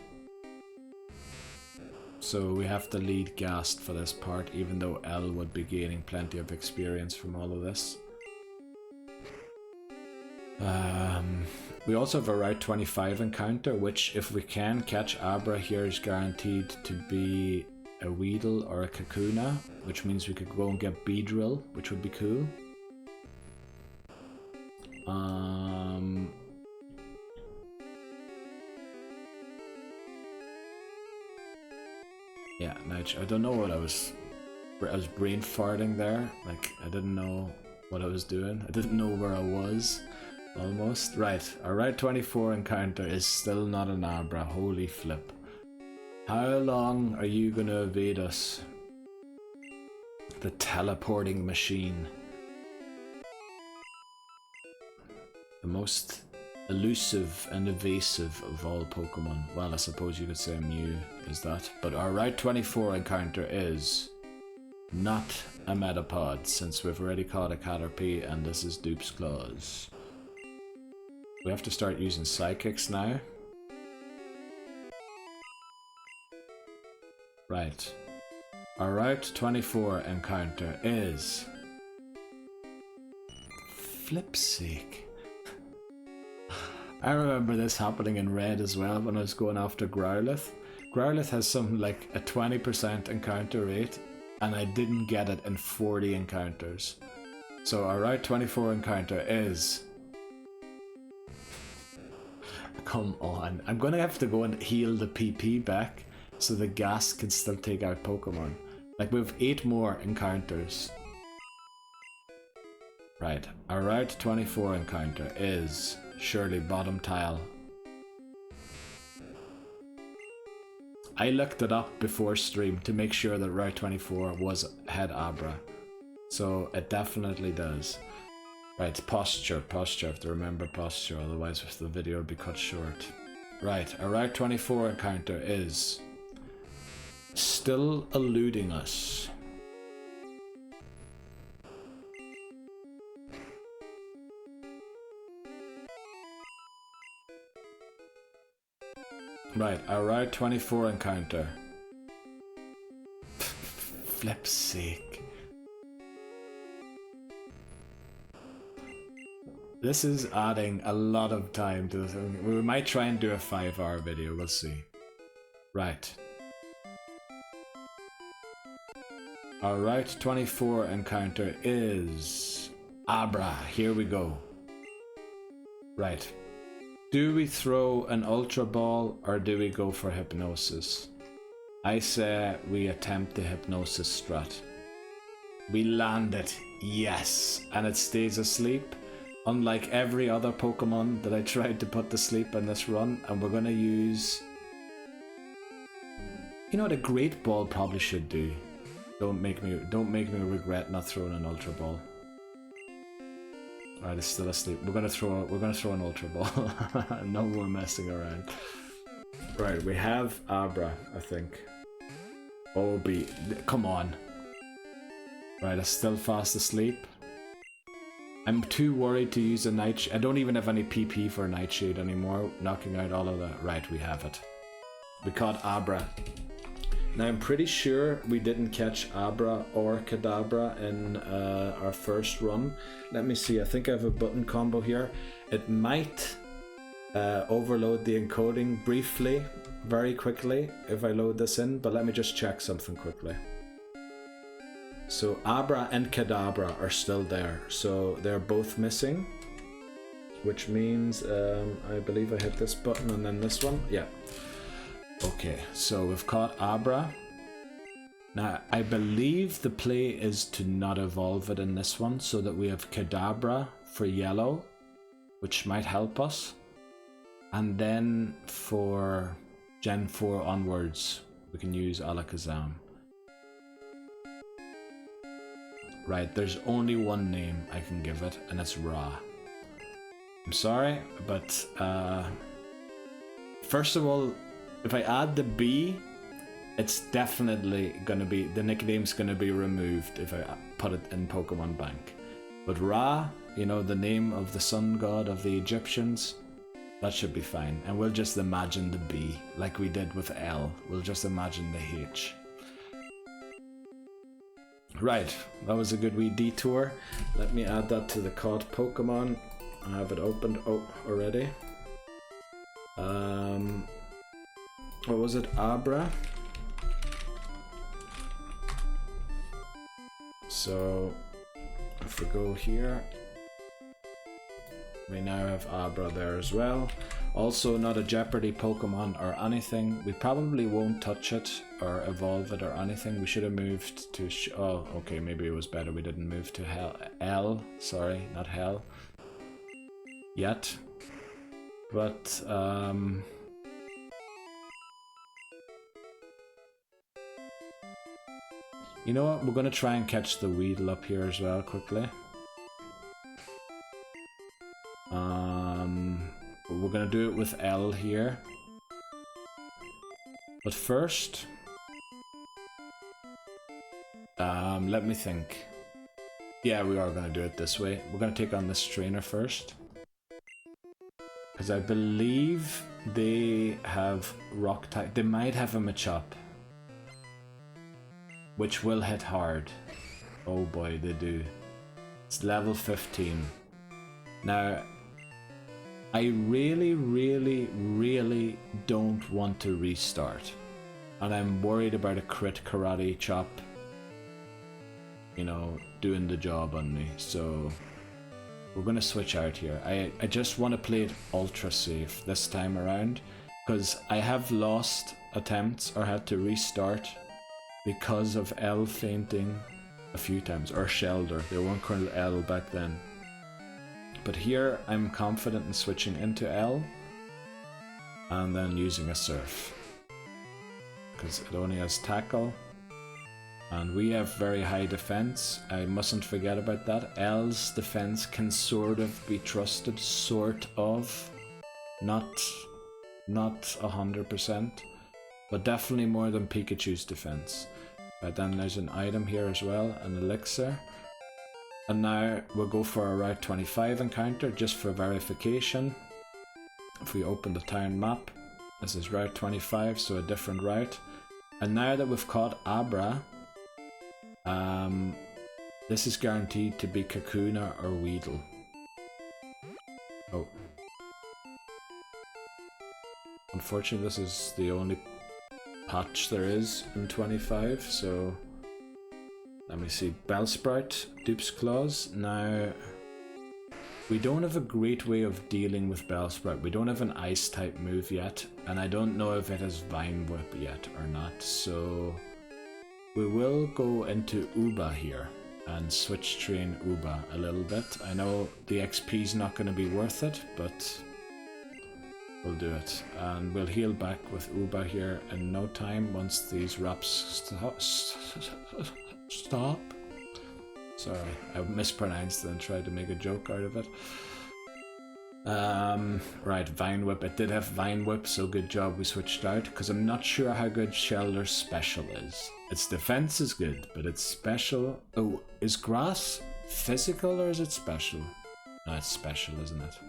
So we have to lead Ghast for this part, even though L would be gaining plenty of experience from all of this. We also have a Route 25 encounter, which if we can catch Abra here is guaranteed to be a Weedle or a Kakuna, which means we could go and get Beedrill, which would be cool. Yeah, I don't know what I was brain farting there, like I didn't know what I was doing, I didn't know where I was, almost. Right, our Route 24 encounter is still not an Abra, holy flip. How long are you gonna evade us? The teleporting machine. The most elusive and evasive of all Pokemon. Well, I suppose you could say Mew is that. But our Route 24 encounter is not a Metapod, since we've already caught a Caterpie and this is Dupe's Claws. We have to start using Psychics now. Right. Our Route 24 encounter is... Flip's sake. I remember this happening in Red as well when I was going after Growlithe. Growlithe has something like a 20% encounter rate, and I didn't get it in 40 encounters. So our Route 24 encounter is... Come on, I'm gonna have to go and heal the PP back so the gas can still take out Pokemon. Like, we have 8 more encounters. Right, our Route 24 encounter is surely bottom tile. I looked it up before stream to make sure that Route 24 was head Abra. So it definitely does. Right, posture, I have to remember posture, otherwise the video will be cut short. Right, our Route 24 encounter is still eluding us. Right, our Route 24 encounter. Flip's sake. This is adding a lot of time to this. We might try and do a 5-hour video, we'll see. Right. Our Route 24 encounter is Abra. Here we go. Right. Do we throw an Ultra Ball or do we go for Hypnosis? I say we attempt the Hypnosis strat. We land it, yes, and it stays asleep. Unlike every other Pokemon that I tried to put to sleep in this run, and we're gonna use... You know what a Great Ball probably should do? Don't make me regret not throwing an Ultra Ball. Right, it's still asleep. We're gonna throw an Ultra Ball. No more messing around. Right, we have Abra, I think. Oh, come on. Right, it's still fast asleep. I'm too worried to use a Nightshade. I don't even have any PP for Nightshade anymore, knocking out all of that. Right, we have it. We caught Abra. Now I'm pretty sure we didn't catch Abra or Kadabra in our first run. Let me see, I think I have a button combo here. It might overload the encoding briefly, very quickly, if I load this in, but let me just check something quickly. So Abra and Kadabra are still there, so they're both missing, which means I believe I hit this button and then this one. Yeah. Okay, so we've caught Abra. Now I believe the play is to not evolve it in this one, so that we have Kadabra for yellow, which might help us, and then for Gen 4 onwards we can use Alakazam. Right, there's only one name I can give it, and it's Ra. I'm sorry, but first of all, if I add the B, it's definitely gonna be, the nickname's gonna be removed if I put it in Pokemon Bank. But Ra, you know, the name of the sun god of the Egyptians, that should be fine. And we'll just imagine the B, like we did with L. We'll just imagine the H. Right, that was a good wee detour. Let me add that to the caught Pokemon. I have it opened already. What was it? Abra. So if we go here, we now have Abra there as well. Also not a Jeopardy Pokemon or anything. We probably won't touch it or evolve it or anything. We should have moved to oh, okay, maybe it was better we didn't move to L, sorry, not Hell yet. But you know what, we're gonna try and catch the Weedle up here as well quickly. We're gonna do it with L here. But first, let me think. Yeah, we are gonna do it this way. We're gonna take on this trainer first, because I believe they have rock type. They might have a Machop, which will hit hard. Oh boy, they do. It's level 15. Now, I really, really, really don't want to restart. And I'm worried about a crit Karate Chop you know, doing the job on me. So we're gonna switch out here. I just want to play it ultra safe this time around, because I have lost attempts or had to restart because of L fainting a few times, or Shelder. They weren't called L back then. But here I'm confident in switching into L and then using a Surf, because it only has tackle and we have very high defense. I mustn't forget about that. L's defense can sort of be trusted, sort of, not 100%, but definitely more than Pikachu's defense. Right, then there's an item here as well, an elixir. And now we'll go for a Route 25 encounter just for verification. If we open the town map, this is Route 25, so a different route. And now that we've caught Abra, this is guaranteed to be Kakuna or Weedle. Oh. Unfortunately, this is the only patch there is in 25, so let me see. Bellsprout, Dupe's Claws. Now, we don't have a great way of dealing with Bellsprout. We don't have an ice type move yet, and I don't know if it has Vine Whip yet or not, so we will go into Uba here and switch train Uba a little bit. I know the XP is not going to be worth it, but we'll do it. And we'll heal back with Uba here in no time once these wraps stop. Sorry, I mispronounced it and tried to make a joke out of it. Right, Vine Whip. It did have Vine Whip, so good job we switched out, because I'm not sure how good Shelder's special is. Its defense is good, but its special... Oh, is Grass physical or is it special? No, it's special, isn't it?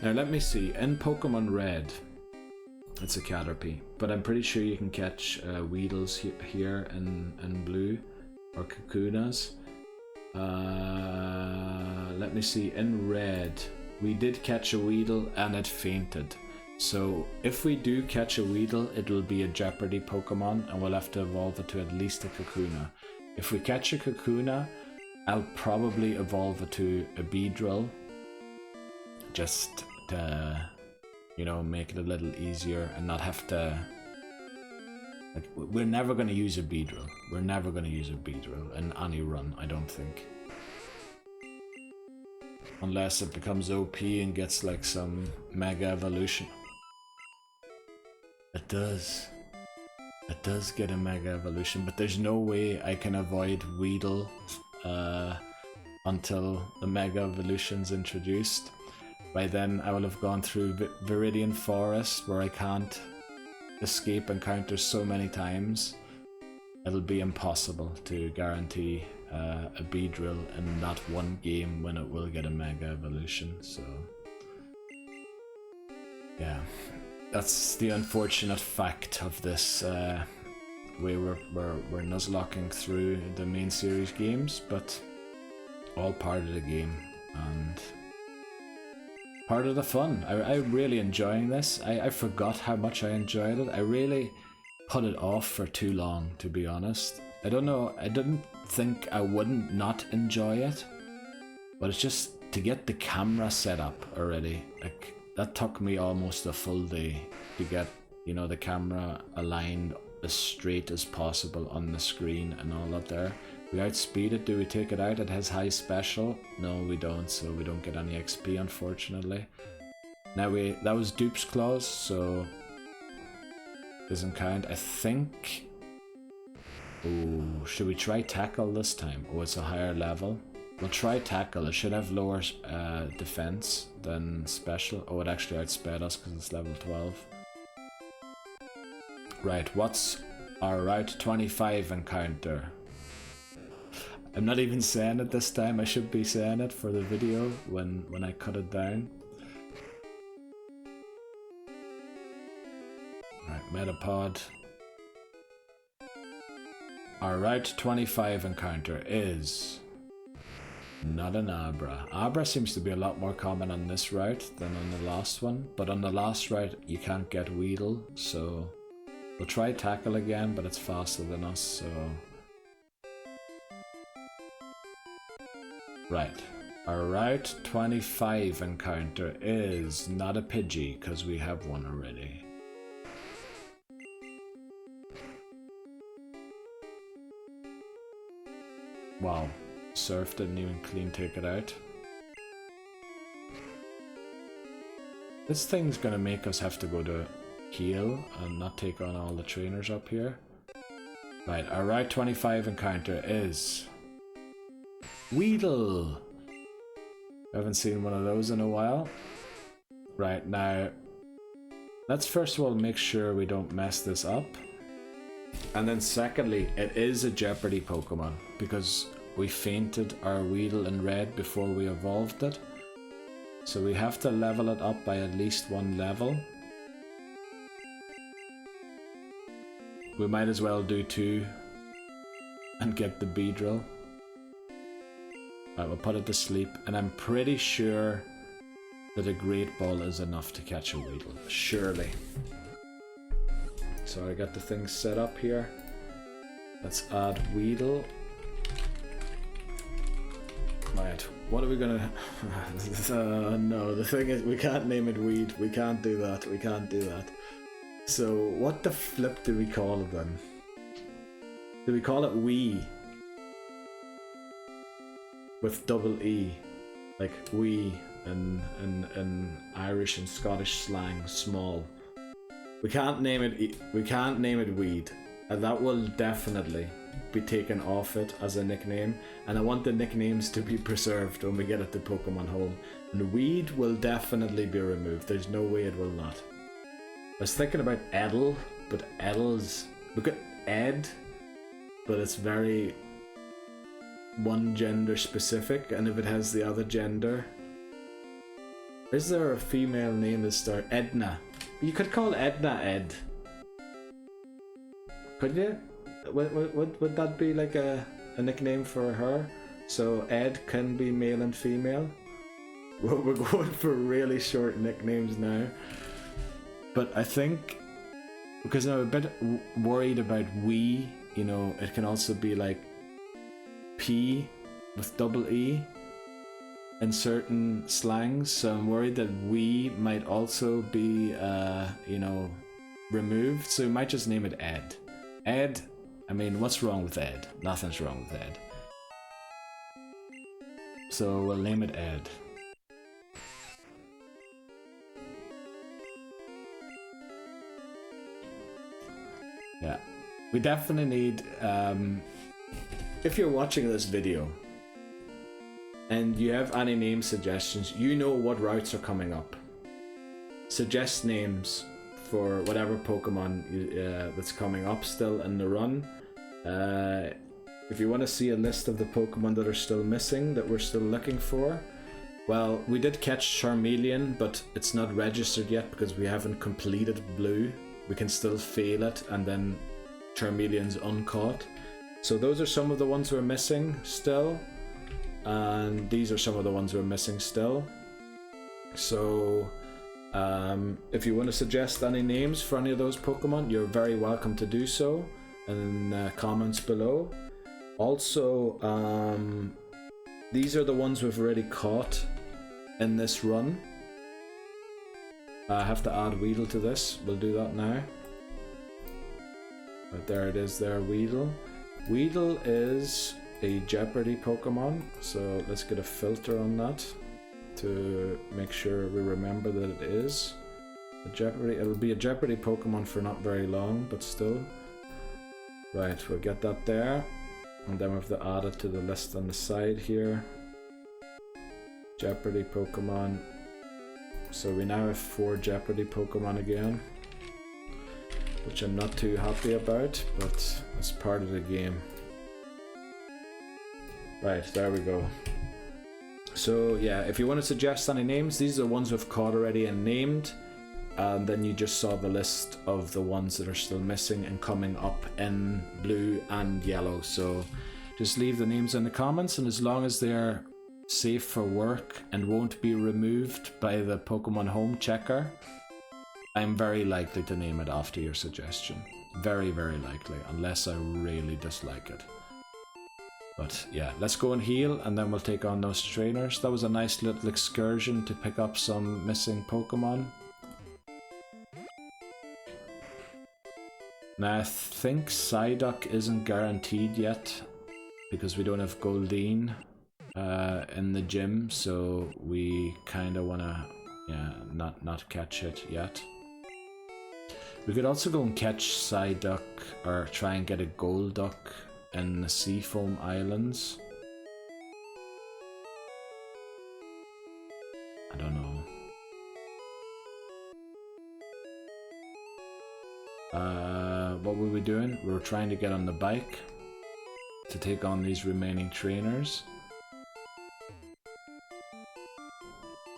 Now let me see. In Pokemon Red, it's a Caterpie, but I'm pretty sure you can catch Weedles here in blue, or Kakunas. Let me see. In Red, we did catch a Weedle and it fainted. So if we do catch a Weedle, it'll be a Jeopardy Pokemon and we'll have to evolve it to at least a Kakuna. If we catch a Kakuna, I'll probably evolve it to a Beedrill, just to, you know, make it a little easier and not have to... Like, we're never going to use a Beedrill. We're never going to use a Beedrill in any run, I don't think. Unless it becomes OP and gets like some Mega Evolution. It does. It does get a Mega Evolution, but there's no way I can avoid Weedle until the Mega Evolution's introduced. By then I will have gone through Viridian Forest, where I can't escape encounters so many times. It'll be impossible to guarantee a Beedrill in that one game when it will get a Mega Evolution, so... Yeah, that's the unfortunate fact of this way we're nuzlocking through the main series games, but all part of the game and part of the fun. I'm really enjoying this. I forgot how much I enjoyed it. I really put it off for too long, to be honest. I don't know, I didn't think I wouldn't not enjoy it, but it's just to get the camera set up already. Like, that took me almost a full day to get, you know, the camera aligned as straight as possible on the screen and all that there. We outspeed it. Do we take it out? It has high special. No, we don't, so we don't get any XP, unfortunately. Now that was Dupe's Claws, so doesn't count. I think... Oh, should we try Tackle this time? Oh, it's a higher level. We'll try Tackle. It should have lower defense than Special. Oh, it actually outsped us because it's level 12. Right, what's our Route 25 encounter? I'm not even saying it this time. I should be saying it for the video when I cut it down. Right, Metapod. Our Route 25 encounter is not an Abra. Abra seems to be a lot more common on this route than on the last one, but on the last route you can't get Weedle, so we'll try Tackle again, but it's faster than us, so... Right. Our Route 25 encounter is not a Pidgey, because we have one already. Wow. Surf didn't even clean take it out. This thing's gonna make us have to go to heal and not take on all the trainers up here. Right, our Route 25 encounter is Weedle. I haven't seen one of those in a while. Right, now let's first of all make sure we don't mess this up. And then secondly, it is a Jeopardy Pokemon because we fainted our Weedle in red before we evolved it. So we have to level it up by at least 1 level. We might as well do 2 and get the Beedrill. Right, we'll put it to sleep, and I'm pretty sure that a Great Ball is enough to catch a Weedle. Surely. So I got the thing set up here. Let's add Weedle. Right, what are we gonna... no, the thing is, we can't name it Weed. We can't do that. We can't do that. So, what the flip do we call it then? Do we call it Wee? With double E. Like wee in Irish and Scottish slang, small. We can't name it Weed. And that will definitely be taken off it as a nickname, and I want the nicknames to be preserved when we get it to Pokemon Home. And Weed will definitely be removed. There's no way it will not. I was thinking about Edel, but Edel's... Look at Ed, but it's very one gender specific, and if it has the other gender... Is there a female name that starts Edna? You could call Edna Ed. Could you? Would that be like a nickname for her? So Ed can be male and female? We're going for really short nicknames now. But I think, because I'm a bit worried about we, you know, it can also be like P with double E in certain slangs. So I'm worried that we might also be, you know, removed. So we might just name it Ed. Ed, I mean, what's wrong with Ed? Nothing's wrong with Ed. So we'll name it Ed. Yeah, we definitely need, if you're watching this video and you have any name suggestions, you know what routes are coming up. Suggest names for whatever Pokemon that's coming up still in the run. If you want to see a list of the Pokemon that are still missing, that we're still looking for, well, we did catch Charmeleon, but it's not registered yet because we haven't completed Blue. We can still fail it, and then Charmeleon's uncaught. So those are some of the ones we're missing still, and these are some of the ones we're missing still. So if you want to suggest any names for any of those Pokemon, you're very welcome to do so in the comments below. Also, these are the ones we've already caught in this run. I have to add Weedle to this. We'll do that now. But there it is there, Weedle. Weedle is a Jeopardy Pokemon, so let's get a filter on that to make sure we remember that it is a Jeopardy. It'll be a Jeopardy Pokemon for not very long, but still. Right, we'll get that there, and then we have to add it to the list on the side here. Jeopardy Pokemon. So we now have 4 Jeopardy Pokemon again, which I'm not too happy about, but it's part of the game. Right, there we go. So yeah, if you want to suggest any names, these are the ones we've caught already and named, and then you just saw the list of the ones that are still missing and coming up in Blue and Yellow. So just leave the names in the comments, and as long as they're safe for work and won't be removed by the Pokemon Home checker, I'm very likely to name it after your suggestion. Very, very likely, unless I really dislike it. But yeah, let's go and heal, and then we'll take on those trainers. That was a nice little excursion to pick up some missing Pokemon. Now I think Psyduck isn't guaranteed yet, because we don't have Goldeen in the gym, so we kind of want to, yeah, not catch it yet. We could also go and catch Psyduck, or try and get a Golduck in the Seafoam Islands. I don't know. What were we doing? We were trying to get on the bike to take on these remaining trainers.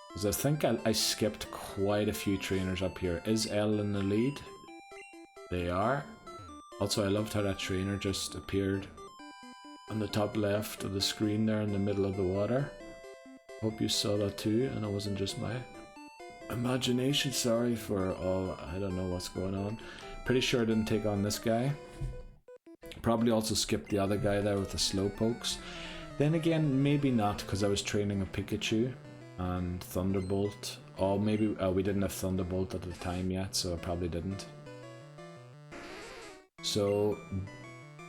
Because I think I skipped quite a few trainers up here. Is L in the lead? They are. Also, I loved how that trainer just appeared on the top left of the screen there in the middle of the water. Hope you saw that too, and it wasn't just my imagination. Sorry for all, I don't know what's going on. Pretty sure I didn't take on this guy. Probably also skipped the other guy there with the Slowpokes. Then again, maybe not, because I was training a Pikachu and Thunderbolt. Or maybe we didn't have Thunderbolt at the time yet, so I probably didn't. So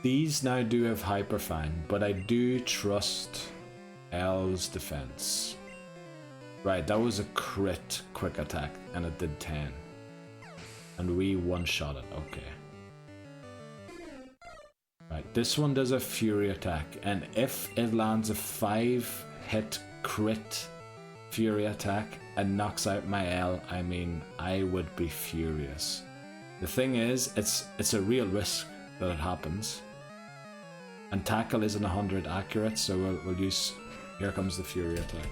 these now do have Hyper Fang, but I do trust L's defense. Right, that was a crit quick attack, and it did 10. And we one-shot it, okay. Right, this one does a Fury attack, and if it lands a 5-hit crit Fury attack and knocks out my L, I mean, I would be furious. The thing is, it's a real risk that it happens. And Tackle isn't 100 accurate, so we'll use... Here comes the Fury attack.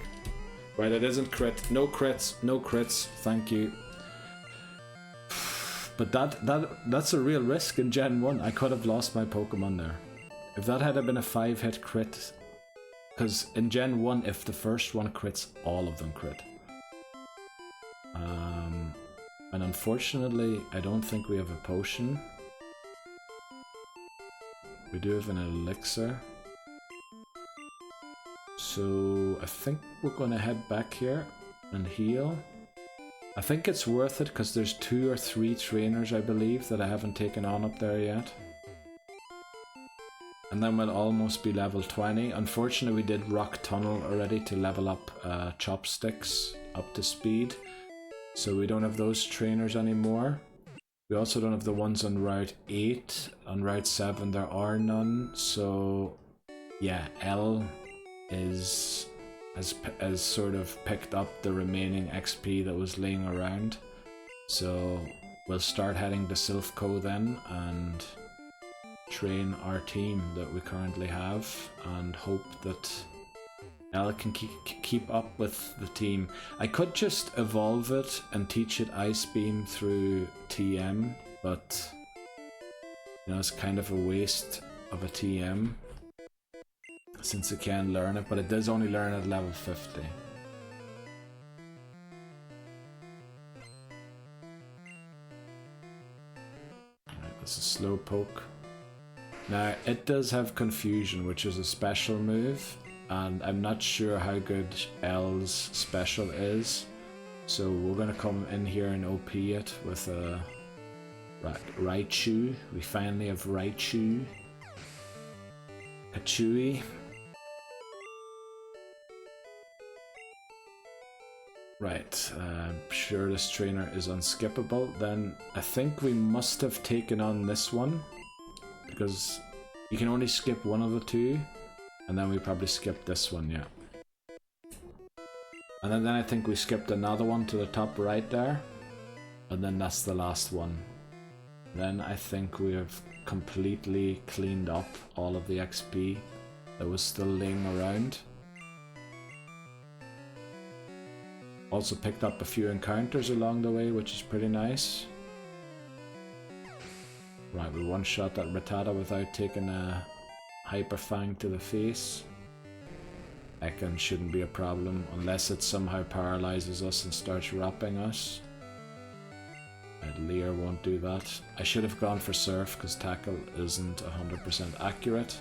Right, it isn't crit. No crits, no crits, thank you. But that's a real risk in Gen 1. I could have lost my Pokemon there. If that had been a 5-hit crit... Because in Gen 1, if the first one crits, all of them crit. And unfortunately, I don't think we have a potion. We do have an elixir. So I think we're going to head back here and heal. I think it's worth it because there's 2 or 3 trainers, I believe, that I haven't taken on up there yet. And then we'll almost be level 20. Unfortunately, we did Rock Tunnel already to level up Chopsticks up to speed. So we don't have those trainers anymore. We also don't have the ones on Route 8. On Route 7 there are none. So yeah, L has sort of picked up the remaining XP that was laying around. So we'll start heading to Silphco then and train our team that we currently have and hope that L can keep up with the team. I could just evolve it and teach it Ice Beam through TM, but you know, it's kind of a waste of a TM since it can learn it, but it does only learn at level 50. Alright, that's a Slowpoke. Now, it does have Confusion, which is a special move, and I'm not sure how good L's special is, so we're going to come in here and OP it with a Raichu. We finally have Raichu. Kachui. Right, I'm sure this trainer is unskippable. Then I think we must have taken on this one, because you can only skip one of the 2, and then we probably skipped this one, yeah. And then I think we skipped another one to the top right there, and then that's the last one. Then I think we have completely cleaned up all of the XP that was still laying around. Also picked up a few encounters along the way, which is pretty nice. Right, we one-shot that Rattata without taking a Hyper Fang to the face. Ekans shouldn't be a problem, unless it somehow paralyzes us and starts wrapping us. And Leer won't do that. I should have gone for Surf, because Tackle isn't 100% accurate.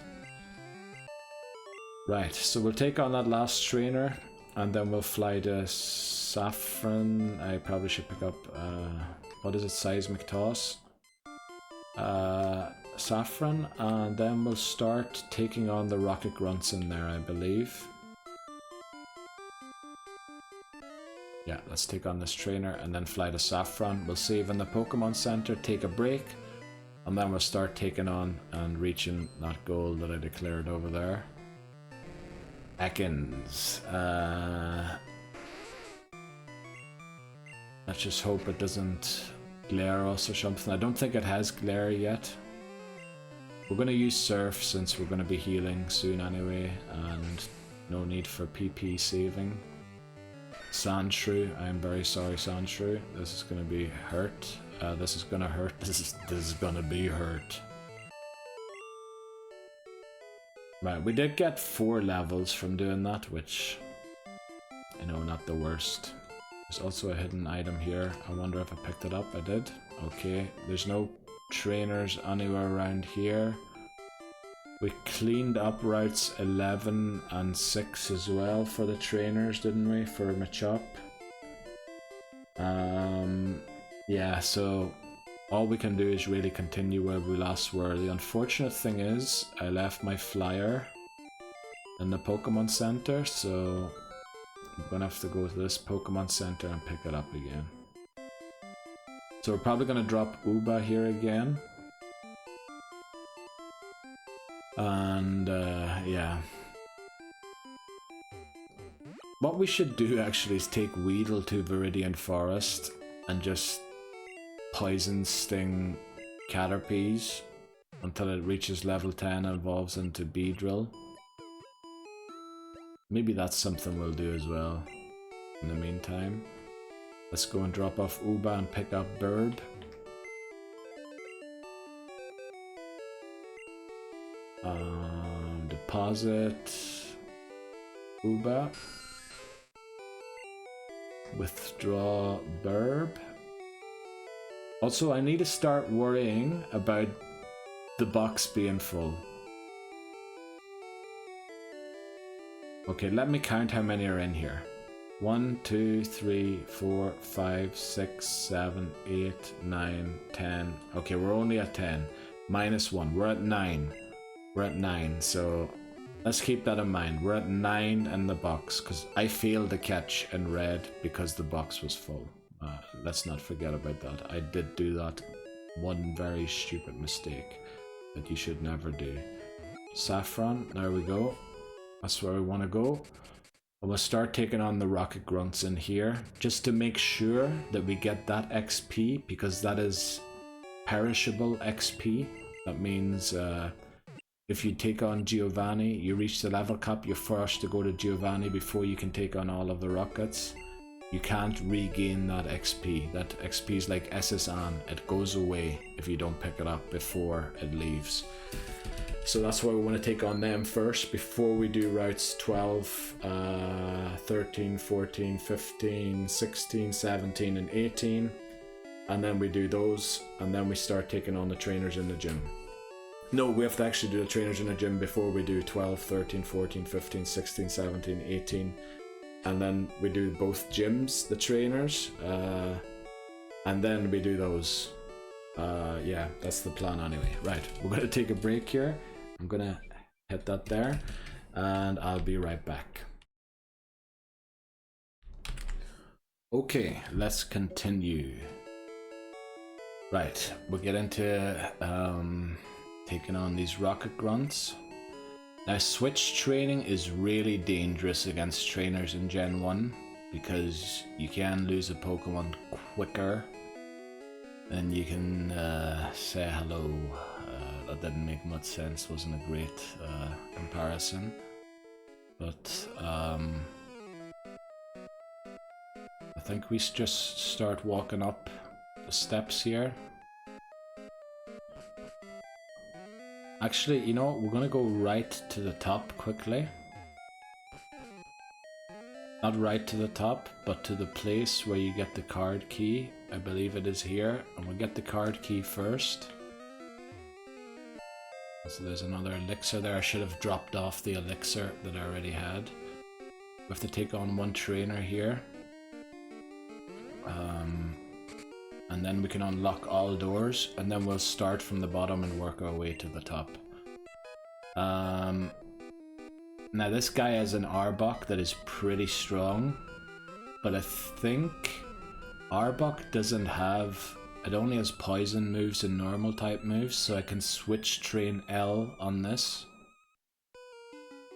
Right, so we'll take on that last trainer, and then we'll fly to Saffron. I probably should pick up, what is it, Seismic Toss? Saffron, and then we'll start taking on the Rocket Grunts in there, I believe. Yeah, let's take on this trainer and then fly to Saffron. We'll save in the Pokemon Center, take a break, and then we'll start taking on and reaching that goal that I declared over there. Ekans. Let's just hope it doesn't glare us or something. I don't think it has glare yet. We're going to use Surf since we're going to be healing soon anyway, and no need for PP saving. Sandshrew, I'm very sorry Sandshrew. This is going to be hurt. This is going to hurt. This is going to be hurt. Right, we did get 4 levels from doing that, which, you know, not the worst. There's also a hidden item here. I wonder if I picked it up. I did. Okay, there's no trainers anywhere around here. We cleaned up routes 11 and 6 as well for the trainers, didn't we? For Machop. Yeah, so all we can do is really continue where we last were. The unfortunate thing is I left my flyer in the Pokemon Center, so I'm gonna have to go to this Pokemon Center and pick it up again. So we're probably gonna drop Uba here again. And yeah. What we should do actually is take Weedle to Viridian Forest and just poison sting Caterpies until it reaches level 10 and evolves into Beedrill. Maybe that's something we'll do as well. In the meantime, let's go and drop off Uba and pick up Burb. Deposit Uba. Withdraw Burb. Also, I need to start worrying about the box being full. Okay, let me count how many are in here. 1, 2, 3, 4, 5, 6, 7, 8, 9, 10. Okay, we're only at 10. Minus 1. We're at 9. We're at 9, so let's keep that in mind. We're at 9 in the box, because I failed to catch in red because the box was full. Let's not forget about that. I did do that one very stupid mistake that you should never do. Saffron, there we go. That's where we want to go. And we'll start taking on the Rocket Grunts in here, just to make sure that we get that XP, because that is perishable XP. That means if you take on Giovanni, you reach the level cap, you're forced to go to Giovanni before you can take on all of the rockets. You can't regain that XP. That XP is like SSN. It goes away if you don't pick it up before it leaves. So that's why we want to take on them first before we do routes 12, 13, 14, 15, 16, 17 and 18. And then we do those, and then we start taking on the trainers in the gym. No, we have to actually do the trainers in the gym before we do 12, 13, 14, 15, 16, 17, 18. And then we do both gyms, the trainers, and then we do those. Yeah, that's the plan anyway. Right, we're going to take a break here. I'm going to hit that there, and I'll be right back. Okay, let's continue. Right, we'll get into taking on these Rocket Grunts. Now, switch training is really dangerous against trainers in Gen 1 because you can lose a Pokemon quicker than you can say hello. That didn't make much sense, wasn't a great comparison. But I think we just start walking up the steps here. Actually, you know what? We're gonna go right to the top quickly. Not right to the top, but to the place where you get the card key. I believe it is here, and we'll get the card key first. So there's another elixir there. I should have dropped off the elixir that I already had. We have to take on one trainer here. And then we can unlock all doors, and then we'll start from the bottom and work our way to the top. Now this guy has an Arbok that is pretty strong, but I think Arbok doesn't have, it only has poison moves and normal type moves, so I can switch train L on this.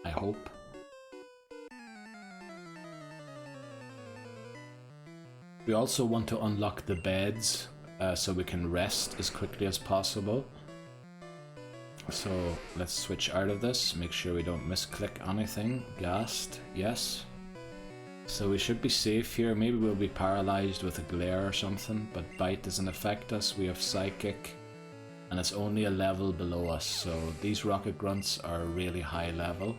I hope. We also want to unlock the beds so we can rest as quickly as possible. So let's switch out of this, make sure we don't misclick anything. Ghast, yes. So we should be safe here. Maybe we'll be paralyzed with a glare or something, but bite doesn't affect us. We have psychic, and it's only a level below us, so these rocket grunts are really high level.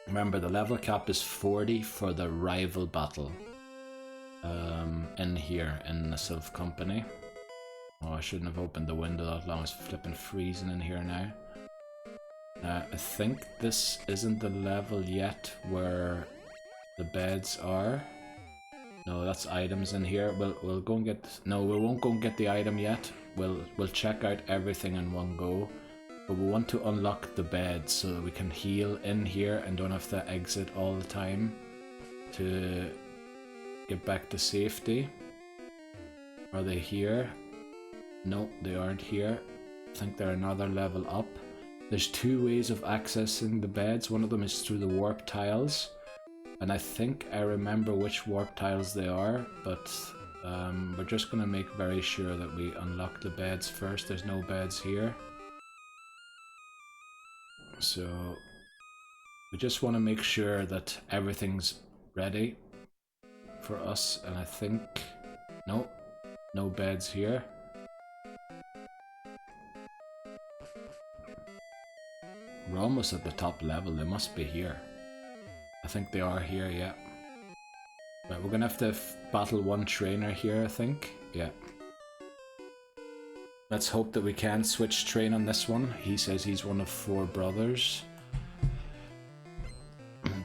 Remember, the level cap is 40 for the rival battle. In here, in the Sylph Company. Oh, I shouldn't have opened the window that long. It's flipping freezing in here now. I think this isn't the level yet where the beds are. No, that's items in here. We'll go and get... No, we won't go and get the item yet. We'll check out everything in one go. But we want to unlock the beds so that we can heal in here and don't have to exit all the time to get back to safety. Are they here? No, they aren't here. I think they're another level up. There's two ways of accessing the beds. One of them is through the warp tiles, and I think I remember which warp tiles they are, but we're just going to make very sure that we unlock the beds first. There's no beds here. So we just want to make sure that everything's ready for us, and I think... Nope, no beds here. We're almost at the top level, they must be here. I think they are here, yeah. Right, we're gonna have to battle one trainer here, I think. Yeah. Let's hope that we can switch train on this one. He says he's one of 4 brothers.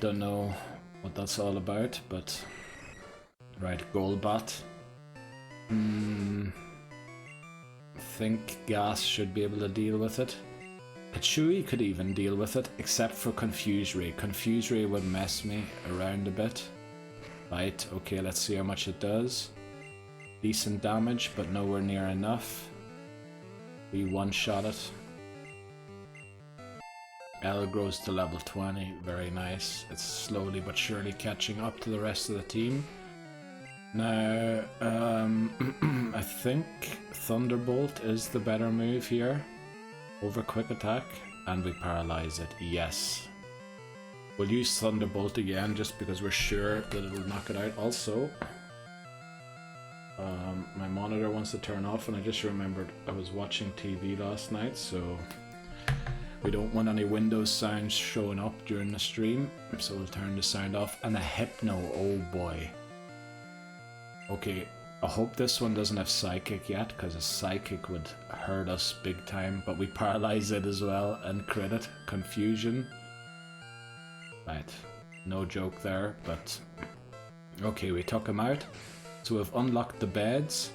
Don't know what that's all about, but... Right, Golbat. I think Gas should be able to deal with it. Kachui could even deal with it, except for Confuse Ray. Confuse Ray would mess me around a bit. Right, okay, let's see how much it does. Decent damage, but nowhere near enough. We one-shot it. L grows to level 20, very nice. It's slowly but surely catching up to the rest of the team. Now, I think Thunderbolt is the better move here over Quick Attack, and we paralyze it, yes. We'll use Thunderbolt again just because we're sure that it'll knock it out. Also, my monitor wants to turn off, and I just remembered I was watching TV last night, so we don't want any Windows sounds showing up during the stream, so we'll turn the sound off. And a Hypno, oh boy. Okay, I hope this one doesn't have Psychic yet, because a Psychic would hurt us big time, but we paralyze it as well and crit it. Confusion. Right, no joke there, but... Okay, we took him out. So we've unlocked the beds.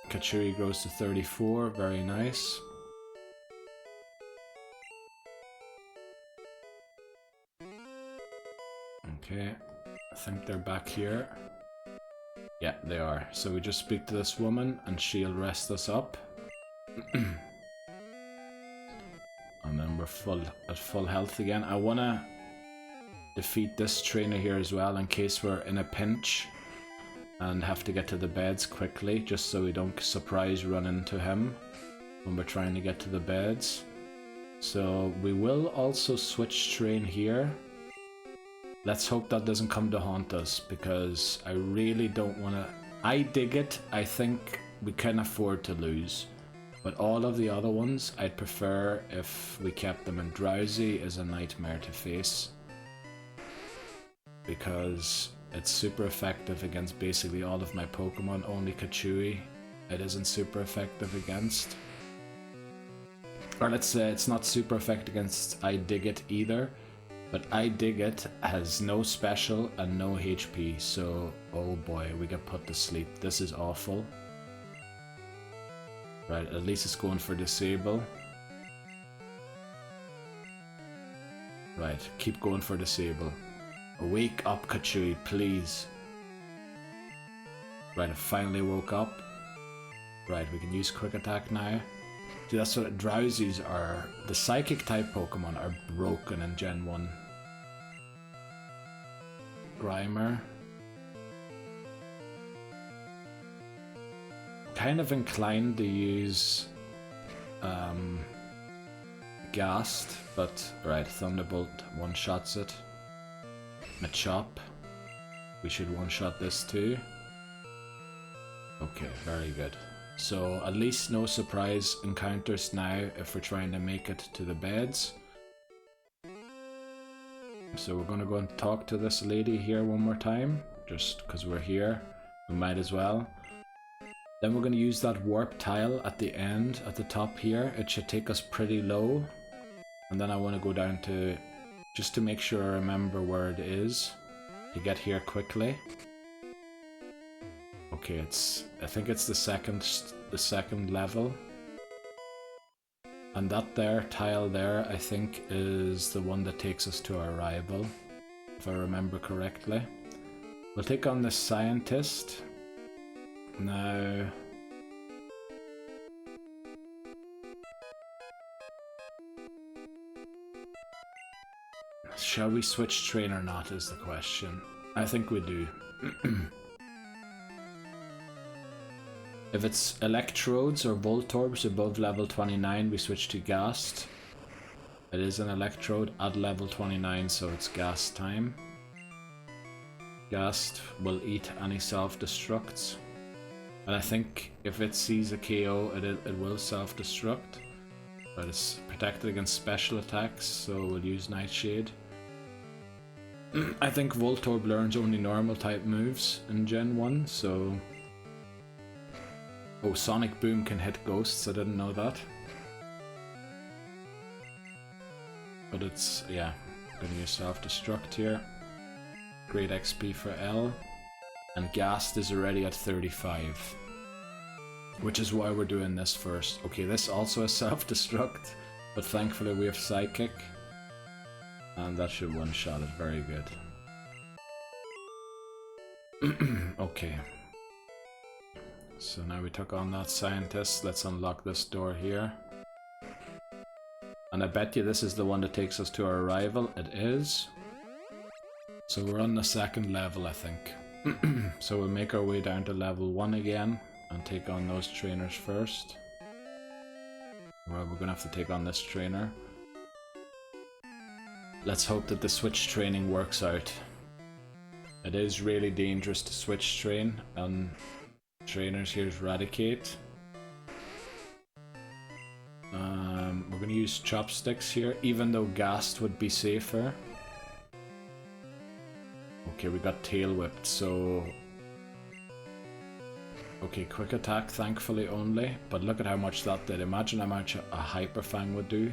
Kachuri grows to 34, very nice. Okay, I think they're back here. Yeah, they are. So we just speak to this woman and she'll rest us up. And then we're at full health again. I want to defeat this trainer here as well in case we're in a pinch and have to get to the beds quickly, just so we don't surprise run into him when we're trying to get to the beds. So we will also switch train here. Let's hope that doesn't come to haunt us, because I really don't want to... I dig it. I think we can afford to lose. But all of the other ones, I'd prefer if we kept them, and Drowsy is a nightmare to face. Because it's super effective against basically all of my Pokemon, only Kachui it isn't super effective against. Or let's say it's not super effective against I Dig It either, but I Dig It has no special and no HP, so oh boy, we get put to sleep. This is awful. Right, at least it's going for disable. Right, keep going for disable. Wake up, Kachui, please. Right, I finally woke up. Right, we can use quick attack now. See, that's what drowsies are. The psychic type Pokemon are broken in Gen 1. Grimer. Kind of inclined to use Ghast, but right, Thunderbolt one-shots it. Machop. We should one-shot this too. Okay, very good. So at least no surprise encounters now if we're trying to make it to the beds. So we're going to go and talk to this lady here one more time, just because we're here. We might as well. Then we're going to use that warp tile at the end, at the top here. It should take us pretty low. And then I want to go down to, just to make sure I remember where it is, to get here quickly. Okay, I think it's the second level. And that there, tile there, I think is the one that takes us to our rival, if I remember correctly. We'll take on the scientist. Now... shall we switch train or not is the question. I think we do. If it's Electrodes or Voltorbs above level 29, we switch to Ghast. It is an Electrode at level 29, so it's Ghast time. Ghast will eat any self-destructs. And I think if it sees a KO, it will self-destruct. But it's protected against special attacks, so we'll use Nightshade. I think Voltorb learns only normal type moves in Gen 1, so... Oh, Sonic Boom can hit ghosts, I didn't know that. But it's, yeah, gonna use self-destruct here. Great XP for L. And Ghast is already at 35. Which is why we're doing this first. Okay, this also is self-destruct, but thankfully we have Psychic. And that should one-shot it, very good. Okay. So now we took on that scientist. Let's unlock this door here. And I bet you this is the one that takes us to our rival. It is. So we're on the second level, I think. So we'll make our way down to level 1 again and take on those trainers first. Well, we're gonna have to take on this trainer. Let's hope that the switch training works out. It is really dangerous to switch train, and trainers here's Eradicate. We're gonna use Chopsticks here, even though Ghast would be safer. Okay, we got Tail Whipped, so... Okay, Quick Attack, thankfully only, but look at how much that did. Imagine how much a Hyper Fang would do.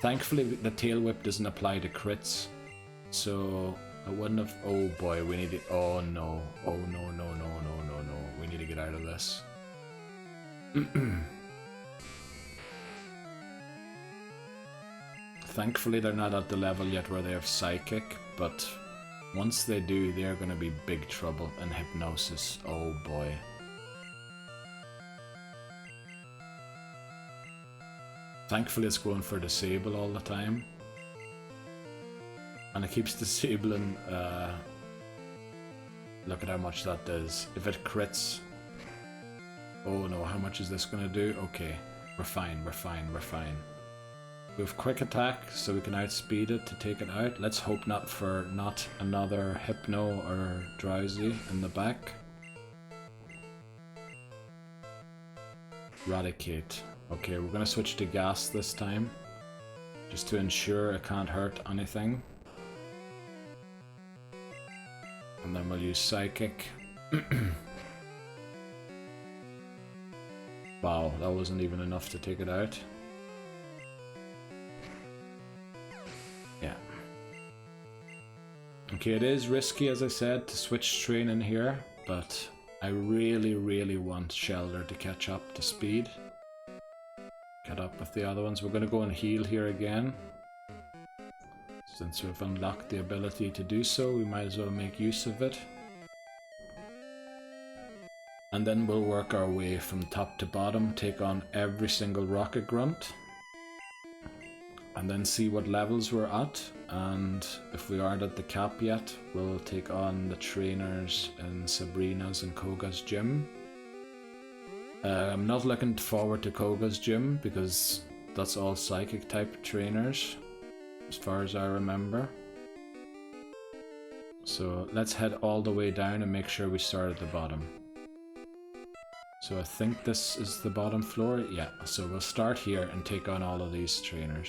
Thankfully, the Tail Whip doesn't apply to crits, so I wouldn't have... Oh boy, we need it. Oh no. Oh no, no, no, no, no, no. We need to get out of this. Thankfully, they're not at the level yet where they have Psychic, but once they do, they're going to be big trouble. And Hypnosis. Oh boy. Thankfully, it's going for Disable all the time. And it keeps disabling. Look at how much that does. If it crits... Oh no, how much is this going to do? Okay, we're fine, we're fine, we're fine. We have Quick Attack, so we can outspeed it to take it out. Let's hope not another Hypno or Drowsy in the back. Eradicate. Okay, we're going to switch to Ghast this time, just to ensure it can't hurt anything. And then we'll use Psychic. Wow, that wasn't even enough to take it out. Okay, it is risky, as I said, to switch train in here, but I really want Shelter to catch up to speed. Get up with the other ones. We're going to go and heal here again. Since we've unlocked the ability to do so, we might as well make use of it. And then we'll work our way from top to bottom, take on every single Rocket Grunt. And then see what levels we're at. And if we aren't at the cap yet, we'll take on the trainers in Sabrina's and Koga's gym. I'm not looking forward to Koga's gym because that's all psychic type trainers, as far as I remember. So let's head all the way down and make sure we start at the bottom. So I think this is the bottom floor. Yeah, so we'll start here and take on all of these trainers.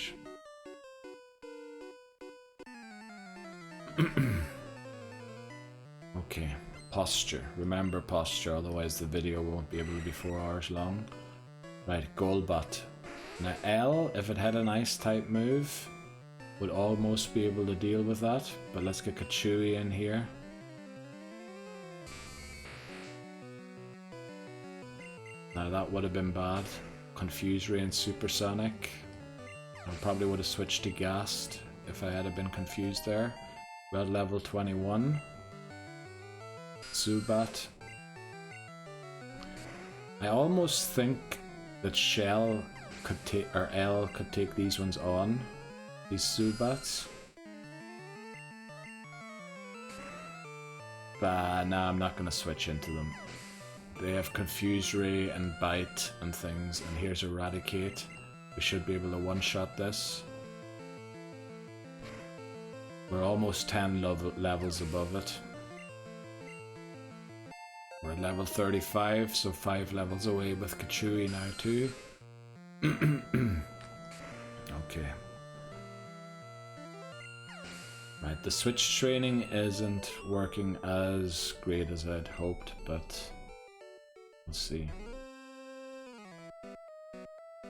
Okay, posture. Remember posture, otherwise the video won't be able to be 4 hours long. Right, Golbat. Now L, if it had an ice type move, would almost be able to deal with that, but let's get Kachui in here. Now that would have been bad. Confuse Ray and Supersonic. I probably would have switched to Ghast if I had been confused there. We're at level 21. Zubat. I almost think that Shell could take, or L could take these ones on. These Zubats. But nah, I'm not gonna switch into them. They have Confuse Ray and Bite and things, and here's Eradicate. We should be able to one-shot this. We're almost 10 levels above it. We're at level 35, so 5 levels away with Kachui now too. Okay. Right, the switch training isn't working as great as I'd hoped, but we'll see.